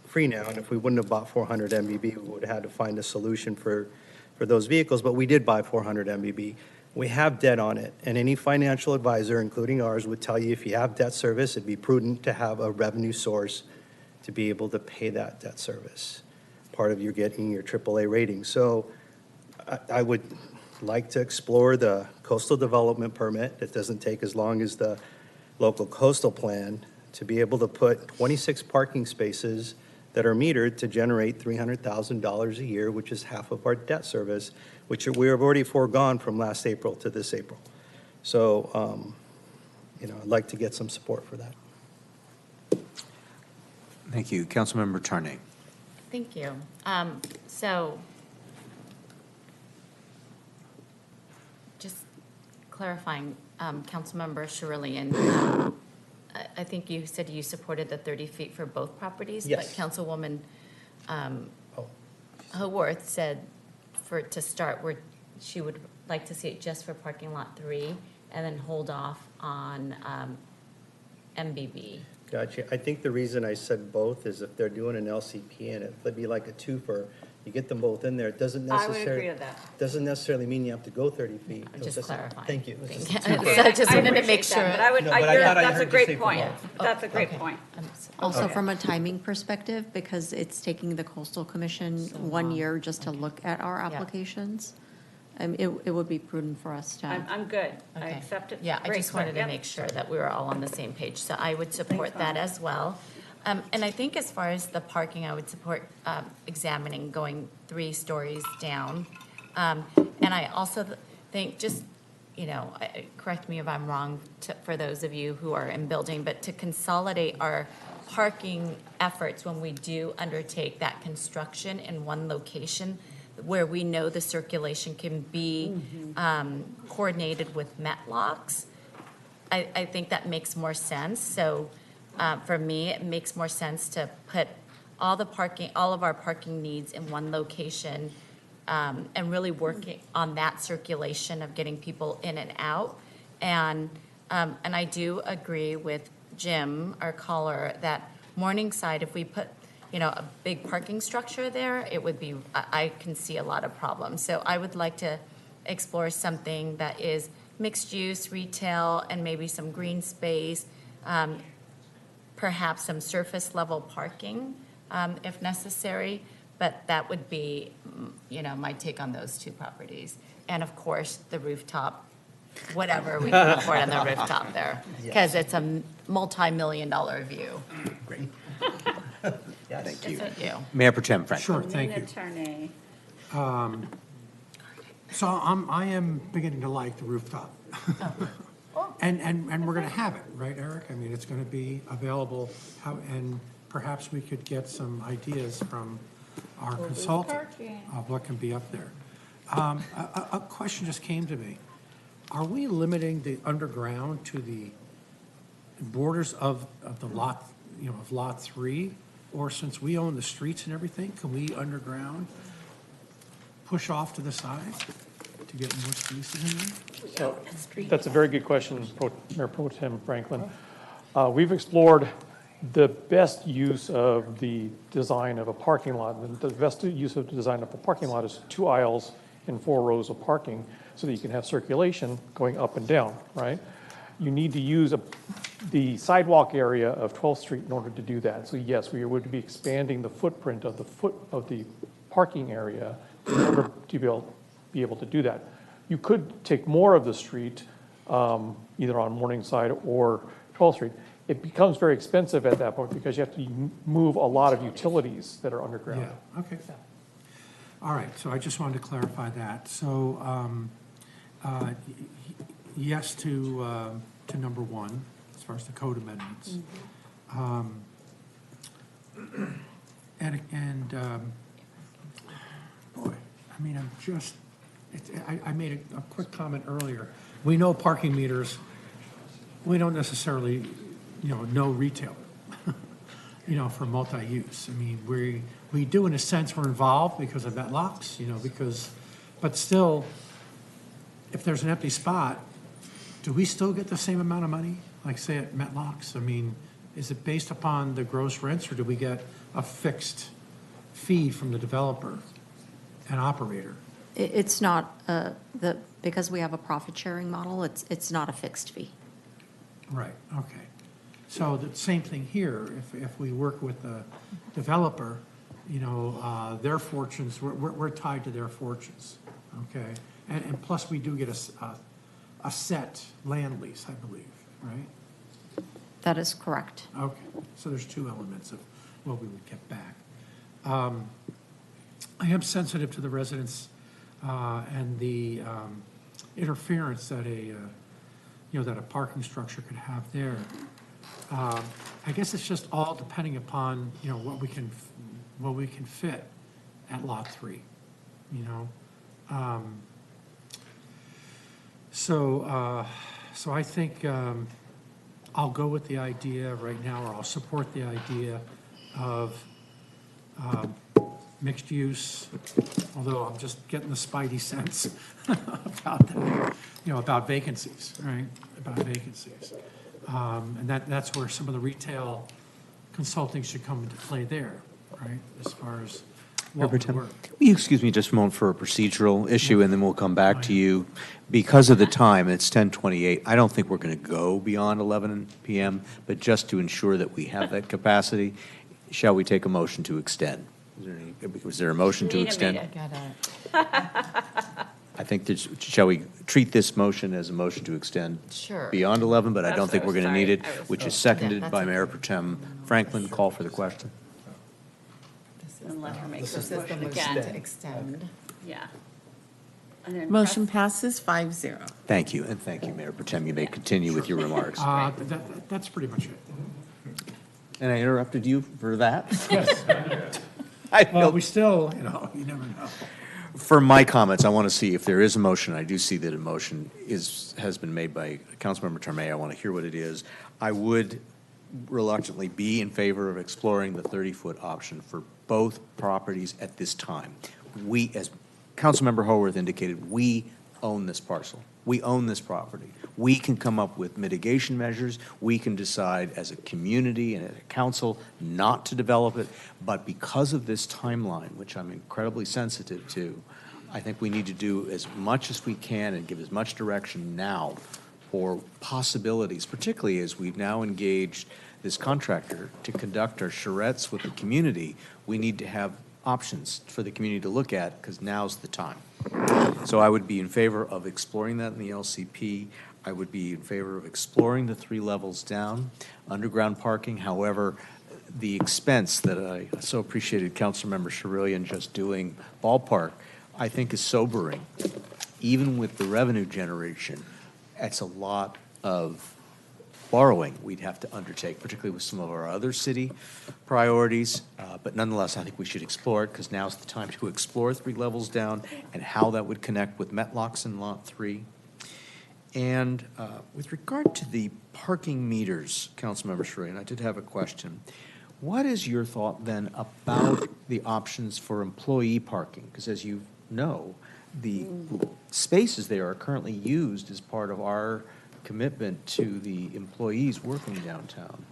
free now. And if we wouldn't have bought 400 MBB, we would have had to find a solution for those vehicles. But we did buy 400 MBB. We have debt on it. And any financial advisor, including ours, would tell you if you have debt service, it'd be prudent to have a revenue source to be able to pay that debt service. Part of you getting your AAA rating. So I would like to explore the coastal development permit. It doesn't take as long as the local coastal plan to be able to put 26 parking spaces that are metered to generate $300,000 a year, which is half of our debt service, which we have already foregone from last April to this April. So, I'd like to get some support for that. Thank you. Councilmember Tarnay. Thank you. So, just clarifying, Councilmember Charelian, I think you said you supported the 30 feet for both properties. Yes. But Councilwoman Haworth said to start, where she would like to see it just for parking lot 3 and then hold off on MBB. Gotcha. I think the reason I said both is if they're doing an LCP in it, it'd be like a twofer. You get them both in there. It doesn't I would necessarily. agree with that. Doesn't necessarily mean you have to go 30 feet. I'm just clarifying. Thank you. So I just wanted to make sure. But I would, No, but I thought I that's a heard you great say for point. both. That's a great point. Also, Okay. from a timing perspective, because it's taking the Coastal Commission 1 year just to look at our applications, it would be prudent for us to. I'm good. I Okay. accept it. Yeah, I Great, just wanted to yep. make sure that we were all on the same page. So I would support that as well. And I think as far as the parking, I would support examining going 3 stories down. And I also think just, correct me if I'm wrong for those of you who are in building, but to consolidate our parking efforts when we do undertake that construction in one location where we know the circulation can be coordinated with Metlocks, I think that makes more sense. So for me, it makes more sense to put all of our parking needs in one location and really working on that circulation of getting people in and out. And I do agree with Jim, our caller, that Morningside, if we put a big parking structure there, it would be, I can see a lot of problems. So I would like to explore something that is mixed use, retail, and maybe some green space, perhaps some surface level parking if necessary. But that would be, my take on those 2 properties. And of course, the rooftop, whatever we can afford on the rooftop there, because it's a multi-million-dollar view. Great. Thank you. Thank you. Mayor Pro Tem Frank. Sure, thank you. Tarnay. So I am beginning to like the rooftop. And we're going to have it, right, Eric? I mean, it's going to be available, and perhaps we could get some ideas from our consultant of what can be up there. A question just came to me. Are we limiting the underground to the borders of the lot, of Lot 3? Or since we own the streets and everything, can we underground push off to the side to get more spaces in there? So that's a very good question, Mayor Pro Tem Franklin. We've explored the best use of the design of a parking lot. And the best use of the design of a parking lot is 2 aisles and 4 rows of parking so that you can have circulation going up and down, right? You need to use the sidewalk area of 12th Street in order to do that. So yes, we would be expanding the footprint of the parking area in order to be able to do that. You could take more of the street, either on Morningside or 12th Street. It becomes very expensive at that point because you have to move a lot of utilities that are underground. Yeah, okay. All right, so I just wanted to clarify that. So yes to number 1, as far as the code amendments. Boy, I mean, I made a quick comment earlier. We know parking meters, we don't necessarily, know retail, for multi-use. I mean, we do in a sense, we're involved because of Metlocks, but still, if there's an empty spot, do we still get the same amount of money, like say at Metlocks? I mean, is it based upon the gross rents or do we get a fixed fee from the developer and operator? It's not, because we have a profit sharing model, it's not a fixed fee. Right, okay. So the same thing here, if we work with the developer, their fortunes, we're tied to their fortunes, okay? And plus we do get a set land lease, I believe, right? That is correct. Okay, so there's 2 elements of what we would get back. I am sensitive to the residents and the interference that that a parking structure could have there. I guess it's just all depending upon what we can fit at Lot 3, So I think I'll go with the idea right now, or I'll support the idea of mixed use, although I'm just getting the spidey sense about that, about vacancies, right? About vacancies. And that's where some of the retail consulting should come into play there, right? As far as what would work. Will you excuse me just a moment for a procedural issue, and then we'll come back to you. Because of the time, it's 10:28, I don't think we're going to go beyond 11 p.m., but just to ensure that we have that capacity, shall we take a motion to extend? Was there a motion to extend? I think, shall we treat this motion as a motion to extend beyond 11, but I don't think we're going to need it, which is seconded by Mayor Pro Tem Franklin. Call for the question. And let her make This her is the motion extend. again to extend. Yeah. And then Motion passes 5-0. Thank you, and thank you, Mayor Pro Tem. You may continue with your remarks. That's pretty much it. And I interrupted you for that? Yes. Well, we still, you never know. For my comments, I want to see if there is a motion. I do see that a motion has been made by Councilmember Tarnay. I want to hear what it is. I would reluctantly be in favor of exploring the 30-foot option for both properties at this time. We, as Councilmember Haworth indicated, we own this parcel. We own this property. We can come up with mitigation measures. We can decide as a community and as a council not to develop it. But because of this timeline, which I'm incredibly sensitive to, I think we need to do as much as we can and give as much direction now for possibilities, particularly as we've now engaged this contractor to conduct our charrettes with the community. We need to have options for the community to look at because now's the time. So I would be in favor of exploring that in the LCP. I would be in favor of exploring the 3 levels down, underground parking. However, the expense that I so appreciated Councilmember Charelian just doing ballpark, I think is sobering. Even with the revenue generation, it's a lot of borrowing we'd have to undertake, particularly with some of our other city priorities. But nonetheless, I think we should explore it, because now's the time to explore 3 levels down and how that would connect with Metlocks in Lot 3. And with regard to the parking meters, Councilmember Charelian, I did have a question. What is your thought then about the options for employee parking? Because as you know, the spaces there are currently used as part of our commitment to the employees working downtown,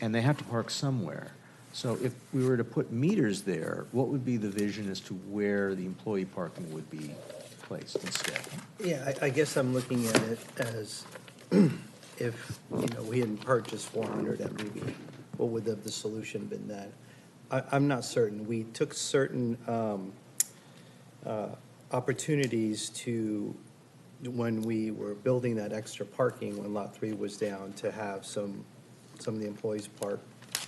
and they have to park somewhere. So if we were to put meters there, what would be the vision as to where the employee parking would be placed instead? Yeah, I guess I'm looking at it as if, we hadn't purchased 400 MBB, what would the solution been then? I'm not certain. We took certain opportunities to, when we were building that extra parking, when Lot 3 was down, to have some of the employees park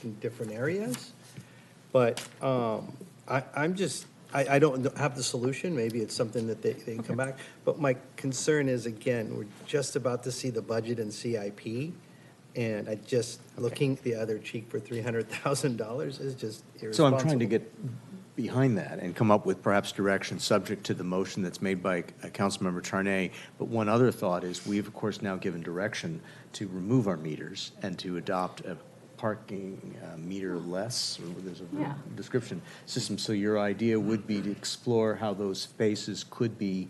in different areas. But I don't have the solution. Maybe it's something that they can come back. But my concern is, again, we're just about to see the budget and CIP. And looking the other cheek for $300,000 is just irresponsible. So I'm trying to get behind that and come up with perhaps direction subject to the motion that's made by Councilmember Tarnay. But one other thought is we've, of course, now given direction to remove our meters and to adopt a parking meter-less, or there's a description system. So your idea would be to explore how those spaces could be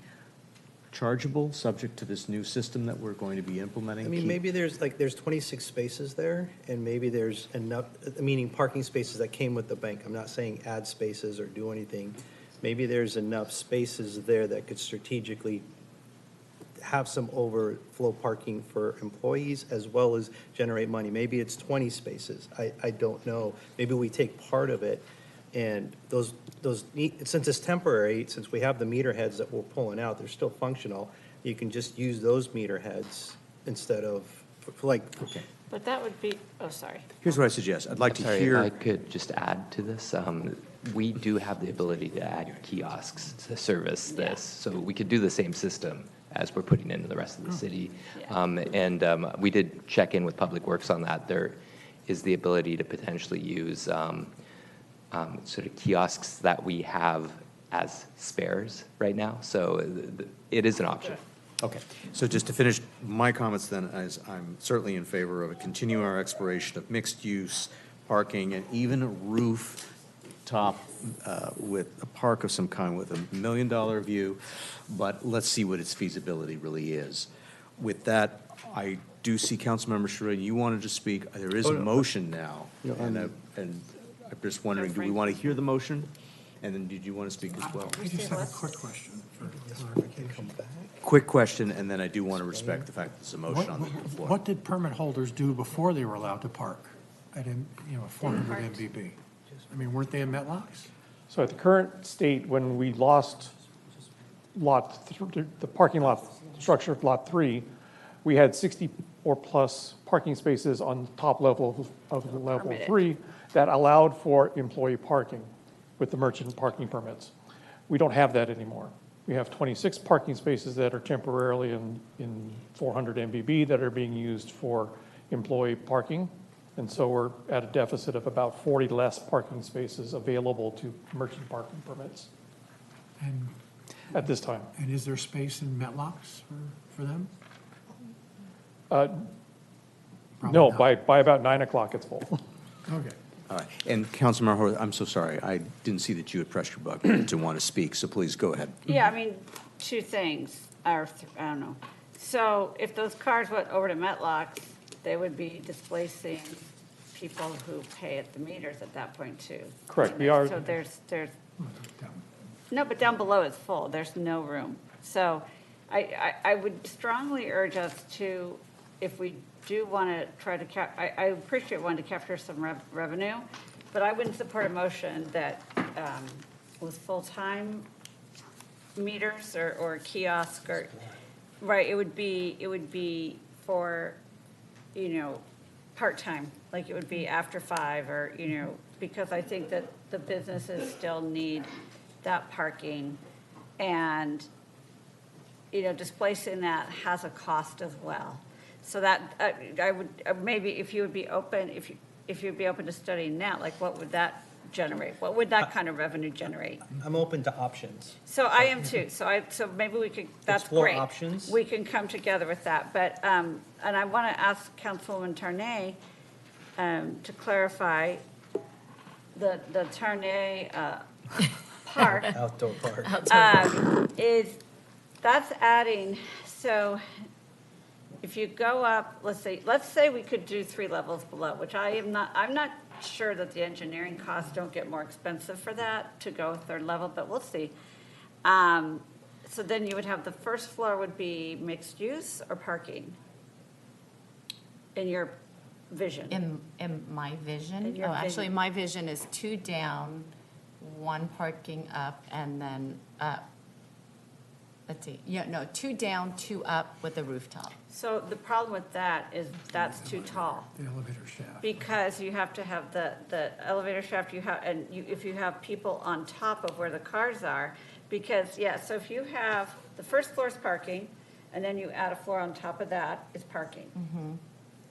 chargeable, subject to this new system that we're going to be implementing? I mean, maybe there's 26 spaces there, and maybe there's enough, meaning parking spaces that came with the bank. I'm not saying add spaces or do anything. Maybe there's enough spaces there that could strategically have some overflow parking for employees as well as generate money. Maybe it's 20 spaces. I don't know. Maybe we take part of it, and those since it's temporary, since we have the meter heads that we're pulling out, they're still functional. You can just use those meter heads instead of Okay. But that would be, oh, sorry. Here's what I suggest. I'd like to Sorry, hear. if I could just add to this. We do have the ability to add kiosks to service this, so we could do the same system as we're putting into the rest of the city. We did check in with Public Works on that. There is the ability to potentially use sort of kiosks that we have as spares right now. So it is an option. Okay, so just to finish my comments then, as I'm certainly in favor of continuing our exploration of mixed-use parking and even a rooftop with a park of some kind with $1 million view, but let's see what its feasibility really is. With that, I do see Councilmember Charelian, you wanted to speak. There is a motion now, and I'm just wondering, do we want to hear the motion? And then did you want to speak as well? I just have a quick question for clarification. Quick question, and then I do want to respect the fact that there's a motion on the floor. What did permit holders do before they were allowed to park at 400 MBB? I mean, weren't they in Metlocks? So at the current state, when we lost the parking lot structure of Lot 3, we had 60 or plus parking spaces on the top level of level 3 that allowed for employee parking with the merchant parking permits. We don't have that anymore. We have 26 parking spaces that are temporarily in 400 MBB that are being used for employee parking. And so we're at a deficit of about 40 less parking spaces available to merchant parking permits And at this time. And is there space in Metlocks for them? No, by about 9 o'clock it's full. Okay. All right, and Councilmember Horwath, I'm so sorry, I didn't see that you had pressed your button to want to speak, so please go ahead. Yeah, I mean, two things, or I don't know. So if those cars went over to Metlocks, they would be displacing people who pay at the meters at that point too. Correct, we are. So there's, no, but down below it's full, there's no room. So I would strongly urge us to, if we do want to try to I appreciate wanting to capture some revenue, but I wouldn't support a motion that was full-time meters or kiosk or, right, it would be for, part-time, like it would be after 5 or, because I think that the businesses still need that parking, and, displacing that has a cost as well. So that, I would, maybe if you would be open, if you'd be open to studying that, like what would that generate? What would that kind of revenue generate? I'm open to options. So I am too. So maybe we could, that's Explore great. options. We can come together with that. But, and I want to ask Councilwoman Tarnay to clarify the Tarnay park. Outdoor park. That's adding, so if you go up, let's say we could do 3 levels below, which I'm not sure that the engineering costs don't get more expensive for that to go 3rd level, but we'll see. So then you would have the first floor would be mixed use or parking in your vision? In my vision? In your Actually, vision. my vision is 2 down, 1 parking up, and then, let's see, 2 down, 2 up with a rooftop. So the problem with that is that's too tall. The elevator shaft. Because you have to have the elevator shaft, if you have people on top of where the cars are, because, so if you have, the first floor is parking, and then you add a floor on top of that, is parking.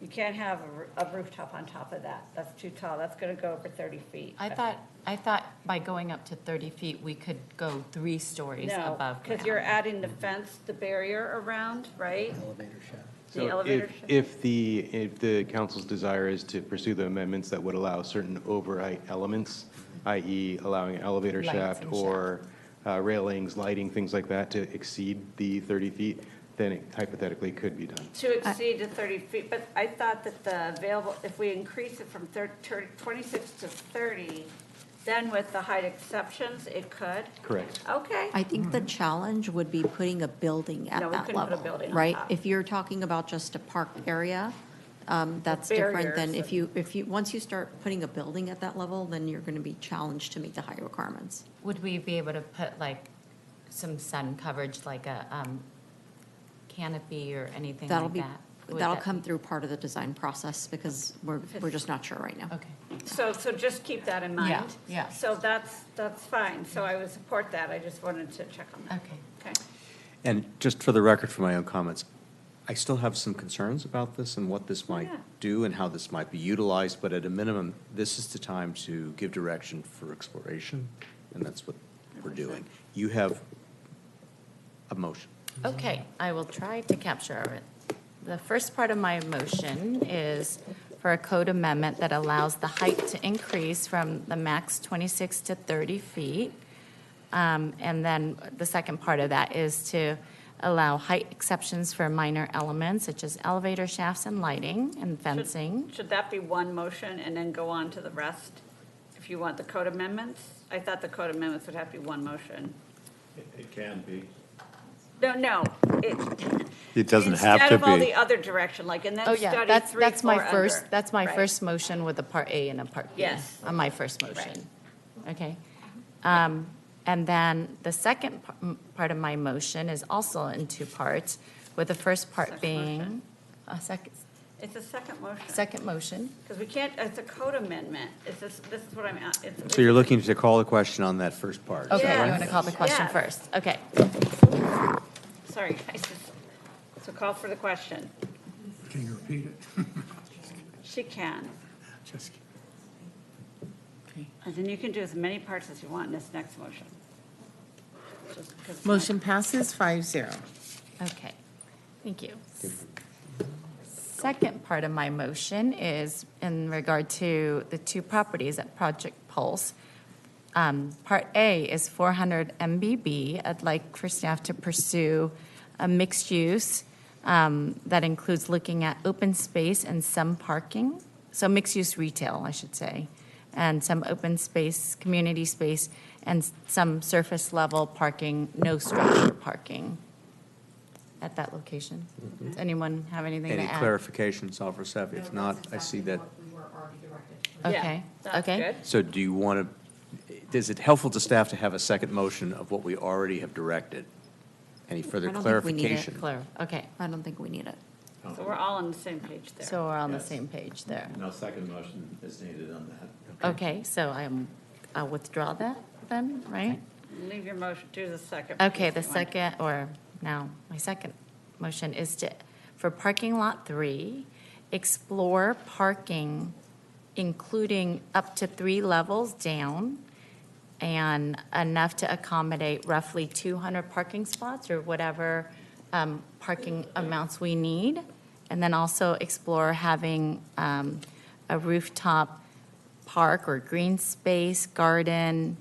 You can't have a rooftop on top of that. That's too tall. That's going to go over 30 feet. I thought by going up to 30 feet, we could go 3 stories above No, because ground. you're adding the fence, the barrier around, right? Elevator shaft. The So elevator shaft. if the council's desire is to pursue the amendments that would allow certain overheight elements, i.e. allowing an elevator Lights shaft and or railings, lighting, things like that to exceed the 30 feet, then it hypothetically could be done. To exceed to 30 feet, but I thought that the available, if we increase it from 26 to 30, then with the height exceptions, it could? Correct. Okay. I think the challenge would be putting a building at No, we that couldn't put a level, building on right? top. If you're talking about just a park area, that's different than barriers if you, once you start putting a building at that level, then you're going to be challenged to meet the height requirements. Would we be able to put like some sun coverage, like a canopy or anything That'll like be, that? Would that'll that come be- through part of the design process because we're just not sure right now. Okay. So just keep that in mind. Yeah. So that's fine. So I would support that. I just wanted to check on that. Okay. Okay. And just for the record, for my own comments, I still have some concerns about this and what this might Yeah. do and how this might be utilized, but at a minimum, this is the time to give direction for exploration, and that's what we're doing. You have a motion. Okay, I will try to capture it. The first part of my motion is for a code amendment that allows the height to increase from the max 26 to 30 feet. And then the second part of that is to allow height exceptions for minor elements such as elevator shafts and lighting and fencing. Should that be one motion and then go on to the rest? If you want the code amendments? I thought the code amendments would have to be one motion. It can be. No. It doesn't have to Instead of all be. the other direction, like, and then Oh, yeah, study that's 3, 4 my first, under. that's my Right. first motion with a part A and a part B. Yes. On my first motion. Okay. And then the second part of my motion is also in 2 parts, with the first part Second being motion. a It's a second motion. second motion. Because we can't, it's a code amendment. This is what I'm, So you're looking to call the question on that first part. Okay, you Yes. want to call the question Yes. first? Okay. sorry, guys. So call for the question. Can you repeat it? She can. Just And then you can do as many parts as you want in this next motion. Just 'cause- Motion passes 5-0. Okay, thank you. Second part of my motion is in regard to the 2 properties at Project Pulse. Part A is 400 MBB. I'd like for staff to pursue a mixed use that includes looking at open space and some parking. So mixed use retail, I should say, and some open space, community space, and some surface level parking, no structure parking at that location. Does anyone have anything to Any add? clarifications, Officer Safi? If not, I see that. Okay, that's okay. good. So do you want to, is it helpful to staff to have a second motion of what we already have directed? Any further I don't think we need it. clarification? Okay, I don't think we need it. So we're all on the same page there. so we're on the Yes. same page there. No second motion is needed on that. Okay, so I'll withdraw that then, right? Leave your motion, do the second. Okay, the piece if you want. second, or now, my second motion is to For parking lot 3, explore parking including up to 3 levels down and enough to accommodate roughly 200 parking spots or whatever parking amounts we need. And then also explore having a rooftop park or green space, garden,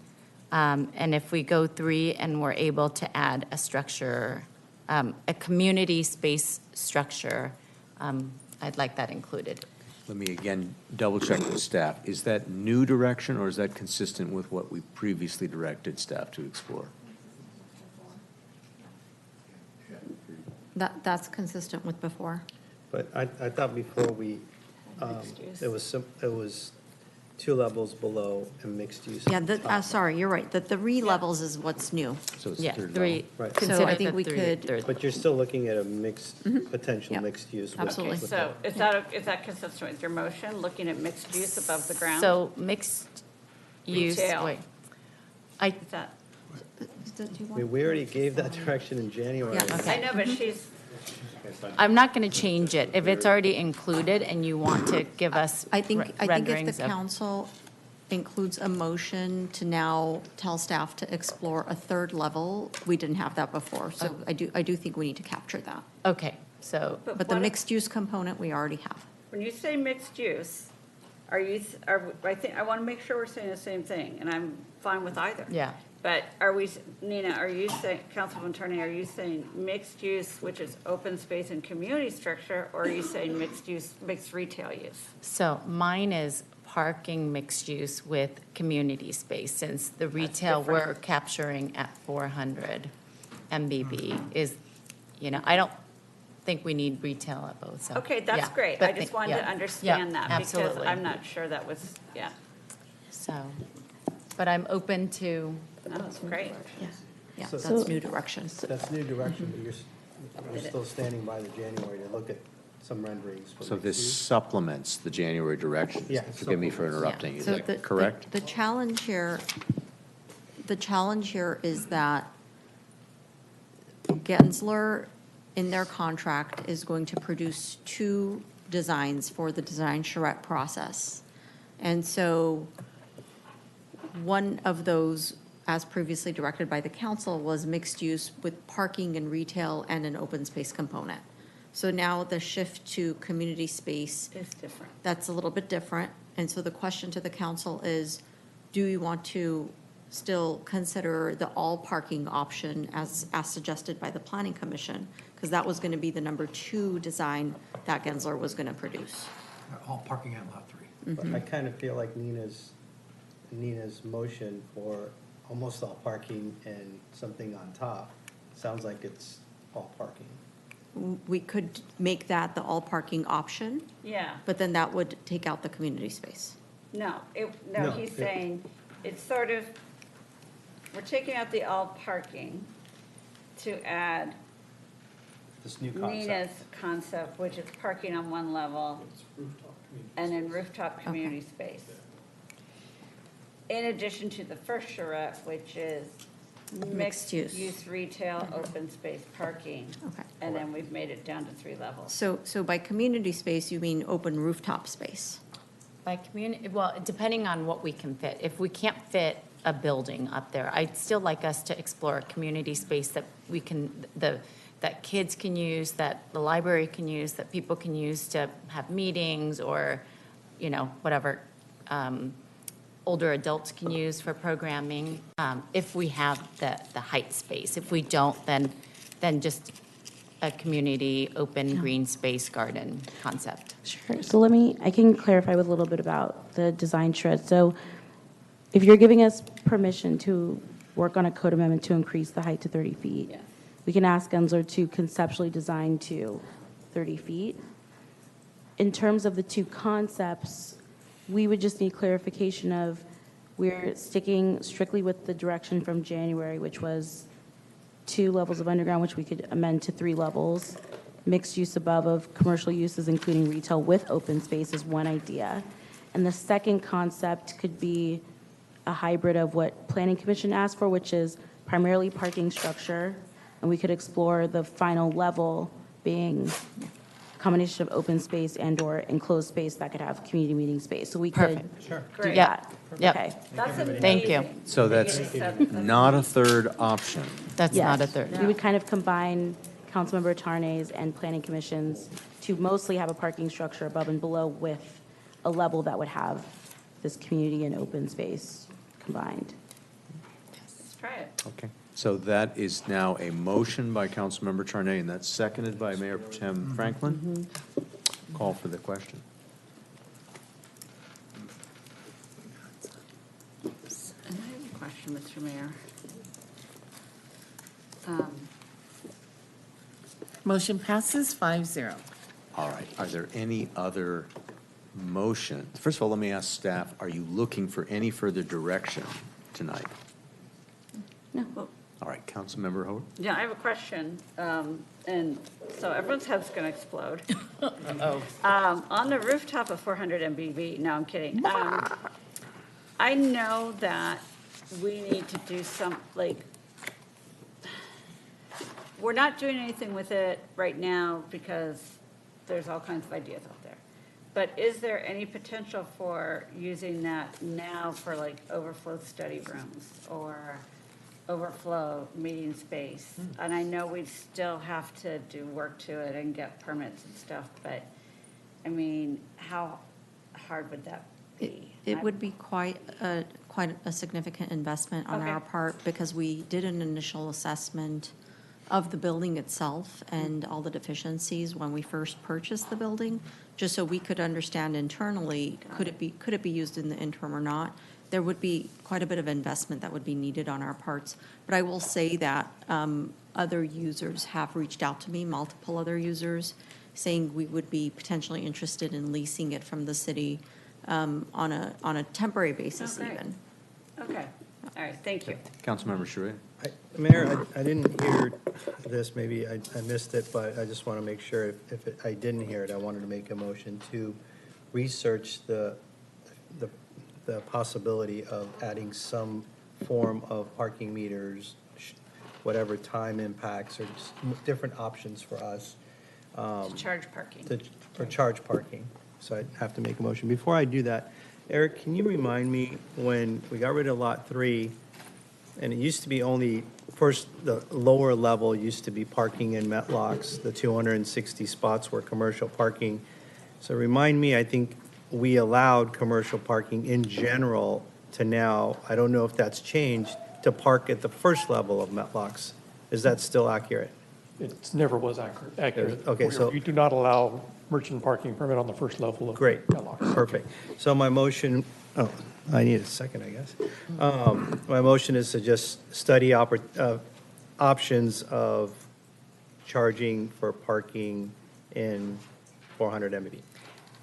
and if we go 3 and we're able to add a structure, a community space structure, I'd like that included. Let me again double check with staff. Is that new direction or is that consistent with what we previously directed staff to explore? That's consistent with before. But I thought before we, it was 2 levels below and mixed use. Yeah, sorry, you're right. The 3 levels is what's new. So it's Yeah, third 3. level. Right. So Consider I think the we 3 could- third. But you're still looking at a mixed, potential Yep. mixed use. with- Absolutely. with So that. is that consistent with your motion, looking at mixed use above the ground? So mixed use, Retail. wait. Is that? I mean, we already gave that direction in January. Yeah. I know, but she's, I'm not going to change it. If it's already included and you want to give us I think if renderings the of. council includes a motion to now tell staff to explore a 3rd level, we didn't have that before. So I do think we need to capture that. Okay, so. But the what if- mixed use component, we already have. when you say mixed use, I want to make sure we're saying the same thing, and I'm fine with either. Yeah. But Nina, are you saying, Councilwoman Tarnay, are you saying mixed use, which is open space and community structure, or are you saying mixed use, mixed retail use? So mine is parking mixed use with community space, since the retail different. we're capturing at 400 MBB is, I don't think we need retail at both, so. Okay, that's yeah, great. but I just think- wanted yeah, to understand yeah, that, because absolutely. I'm not sure that was, yeah. So, but I'm open to, That's great. Yeah, So- that's new direction. That's new direction, but we're still standing by the January to look at some renderings. for So mixed this use. supplements the January directions. Yeah, Forgive me for interrupting. Is So that correct? The challenge here is that Gensler, in their contract, is going to produce 2 designs for the design charrette process. And so one of those, as previously directed by the council, was mixed use with parking and retail and an open space component. So now the shift to community space, It's different. that's a little bit different. And so the question to the council is, do you want to still consider the all parking option as suggested by the planning commission? Because that was going to be the number 2 design that Gensler was going to produce. All parking at lot 3. But I kind of feel like Nina's motion for almost all parking and something on top, sounds like it's all parking. We could make that the all parking option, Yeah. but then that would take out the community space. No, No, he's it- saying, it's sort of, we're taking out the all parking to add This new concept. Nina's concept, which is parking on one level and then rooftop community space. In addition to the first charrette, which is mixed use. use retail, open space parking. Okay. And then we've made it down to 3 levels. So by community space, you mean open rooftop space? by community, well, depending on what we can fit. If we can't fit a building up there, I'd still like us to explore a community space that we can, that kids can use, that the library can use, that people can use to have meetings or, you know, whatever older adults can use for programming, if we have the height space. If we don't, then just a community, open, green space garden concept. Sure. So I can clarify with a little bit about the design shred. So if you're giving us permission to work on a code amendment to increase the height to 30 feet, we can ask Gensler to conceptually design to 30 feet. In terms of the two concepts, we would just need clarification of we're sticking strictly with the direction from January, which was 2 levels of underground, which we could amend to 3 levels. Mixed use above of commercial uses, including retail with open space, is one idea. And the second concept could be a hybrid of what Planning Commission asked for, which is primarily parking structure. And we could explore the final level being combination of open space and/or enclosed space that could have community meeting space. So we could Perfect. do Great. that. Yep. Okay. That's Thank you. amazing. So that's not a third option. That's Yes. not a third. We would kind of combine Councilmember Tarnay's and planning commissions to mostly have a parking structure above and below with a level that would have this community and open space combined. Let's try it. Okay. So that is now a motion by Councilmember Tarnay, and that's seconded by Mayor Pro Tem Franklin. Call for the question. And I have a question, Mr. Mayor. Motion passes 5-0. All right. Are there any other motion? First of all, let me ask staff, are you looking for any further direction tonight? No. All right, Councilmember Howard? Yeah, I have a question, and so everyone's head's going to explode. On the rooftop of 400 MBV, no, I'm kidding. I know that we need to do some, like, we're not doing anything with it right now because there's all kinds of ideas out there. But is there any potential for using that now for like overflow study rooms or overflow meeting space? And I know we'd still have to do work to it and get permits and stuff, but I mean, how hard would that be? It would be quite a significant investment on Okay. our part because we did an initial assessment of the building itself and all the deficiencies when we first purchased the building, just so we could understand internally, could it be used in the interim or not? There would be quite a bit of investment that would be needed on our parts. But I will say that other users have reached out to me, multiple other users, saying we would be potentially interested in leasing it from the city on a temporary basis Okay. even. Okay, all right, thank you. Councilmember Charelian? Mayor, I didn't hear this, maybe I missed it, but I just want to make sure if I didn't hear it, I wanted to make a motion to research the possibility of adding some form of parking meters, whatever time impacts or just different options for us. To charge parking. For charge parking. So I have to make a motion. Before I do that, Eric, can you remind me when we got rid of Lot 3, and it used to be only, first, the lower level used to be parking in Metlocks, the 260 spots were commercial parking. So remind me, I think we allowed commercial parking in general to now, I don't know if that's changed, to park at the first level of Metlocks. Is that still accurate? It never was accurate. Okay, so- You do not allow merchant parking permit on the first level of. Great, Metlocks. perfect. So my motion, I need a second, I guess. My motion is to just study options of charging for parking in 400 MBD.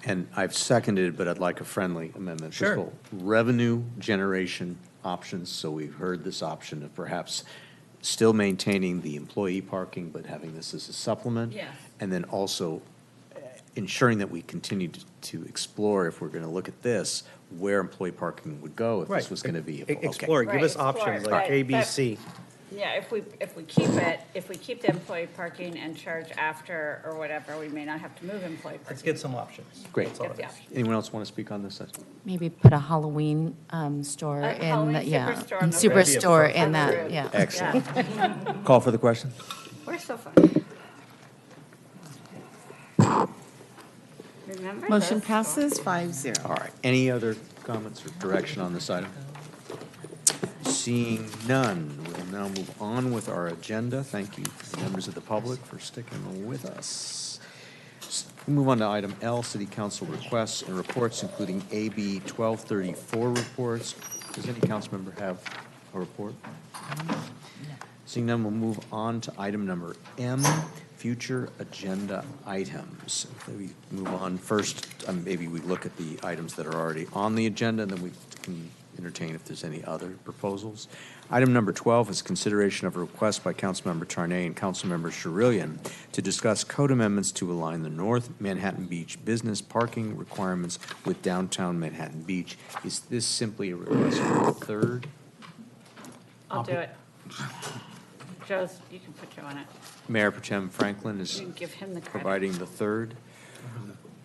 And I've seconded, but I'd like a friendly amendment. Sure. First of all, revenue generation options, so we've heard this option of perhaps still maintaining the employee parking, but having this as a supplement. Yes. And then also ensuring that we continue to explore, if we're going to look at this, where employee parking would go if Right. this was going to be. Explore, give us Right, explore, options like but- A, B, C. Yeah, if we keep it, if we keep the employee parking and charge after or whatever, we may not have to move employee parking. Let's get some options. Great. That's all Get it the is. option. Anyone else want to speak on this? Maybe put a Halloween store A in, Halloween yeah. superstore on the roof. Superstore in On the that, roof. yeah. Excellent. Yeah. Call for the question? We're so fun. Remember Motion those? passes 5-0. All right. Any other comments or direction on this item? Seeing none, we'll now move on with our agenda. Thank you, members of the public, for sticking with us. We'll move on to item L, City Council requests and reports, including AB 1234 reports. Does any council member have a report? Seeing none, we'll move on to item number M, future agenda items. If we move on first, maybe we look at the items that are already on the agenda, and then we can entertain if there's any other proposals. Item number 12 is consideration of a request by Councilmember Tarnay and Councilmember Charelian to discuss code amendments to align the North Manhattan Beach business parking requirements with downtown Manhattan Beach. Is this simply a request for a third? I'll do it. Joe's, you can put Joe on it. Mayor Pro Tem Franklin is You can give him the credit. providing the third.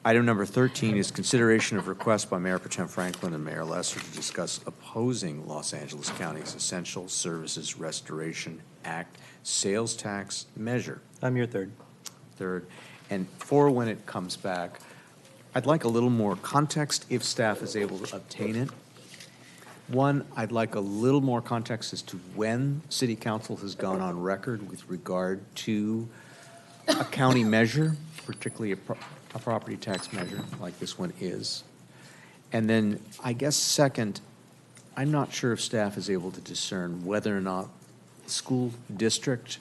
Item number 13 is consideration of request by Mayor Pro Tem Franklin and Mayor Lesser to discuss opposing Los Angeles County's Essential Services Restoration Act sales tax measure. I'm your third. Third. And for when it comes back, I'd like a little more context if staff is able to obtain it. One, I'd like a little more context as to when City Council has gone on record with regard to a county measure, particularly a property tax measure like this one is. And then I guess second, I'm not sure if staff is able to discern whether or not the school district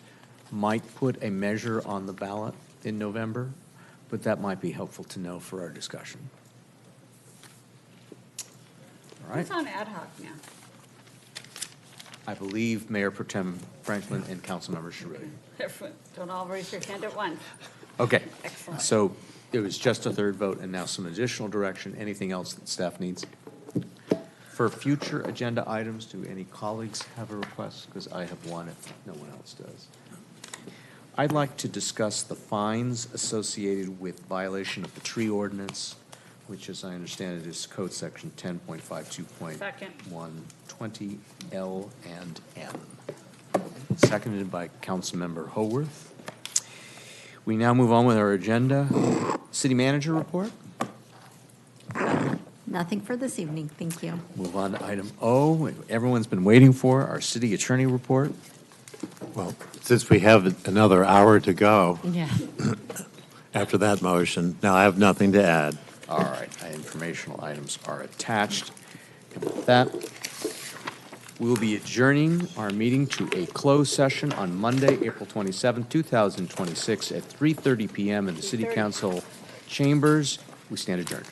might put a measure on the ballot in November, but that might be helpful to know for our discussion. All right. Who's on ad hoc now? I believe Mayor Pro Tem Franklin and Councilmember Charelian. Don't all raise your hand at once. Okay. Excellent. So it was just a third vote and now some additional direction. Anything else that staff needs? For future agenda items, do any colleagues have a request? Because I have one if no one else does. I'd like to discuss the fines associated with violation of the tree ordinance, which, as I understand it, is Code Section 10.52.120 L and M. Seconded by Councilmember Haworth. We now move on with our agenda. City Manager report. Nothing for this evening, thank you. Move on to item O. Everyone's been waiting for our City Attorney report. Well, since we have another hour to go Yeah. after that motion, now I have nothing to add. All right, informational items are attached. And with that, we'll be adjourning our meeting to a closed session on Monday, April 27, 2026 at 3:30 p.m. in the City Council chambers. We stand adjourned.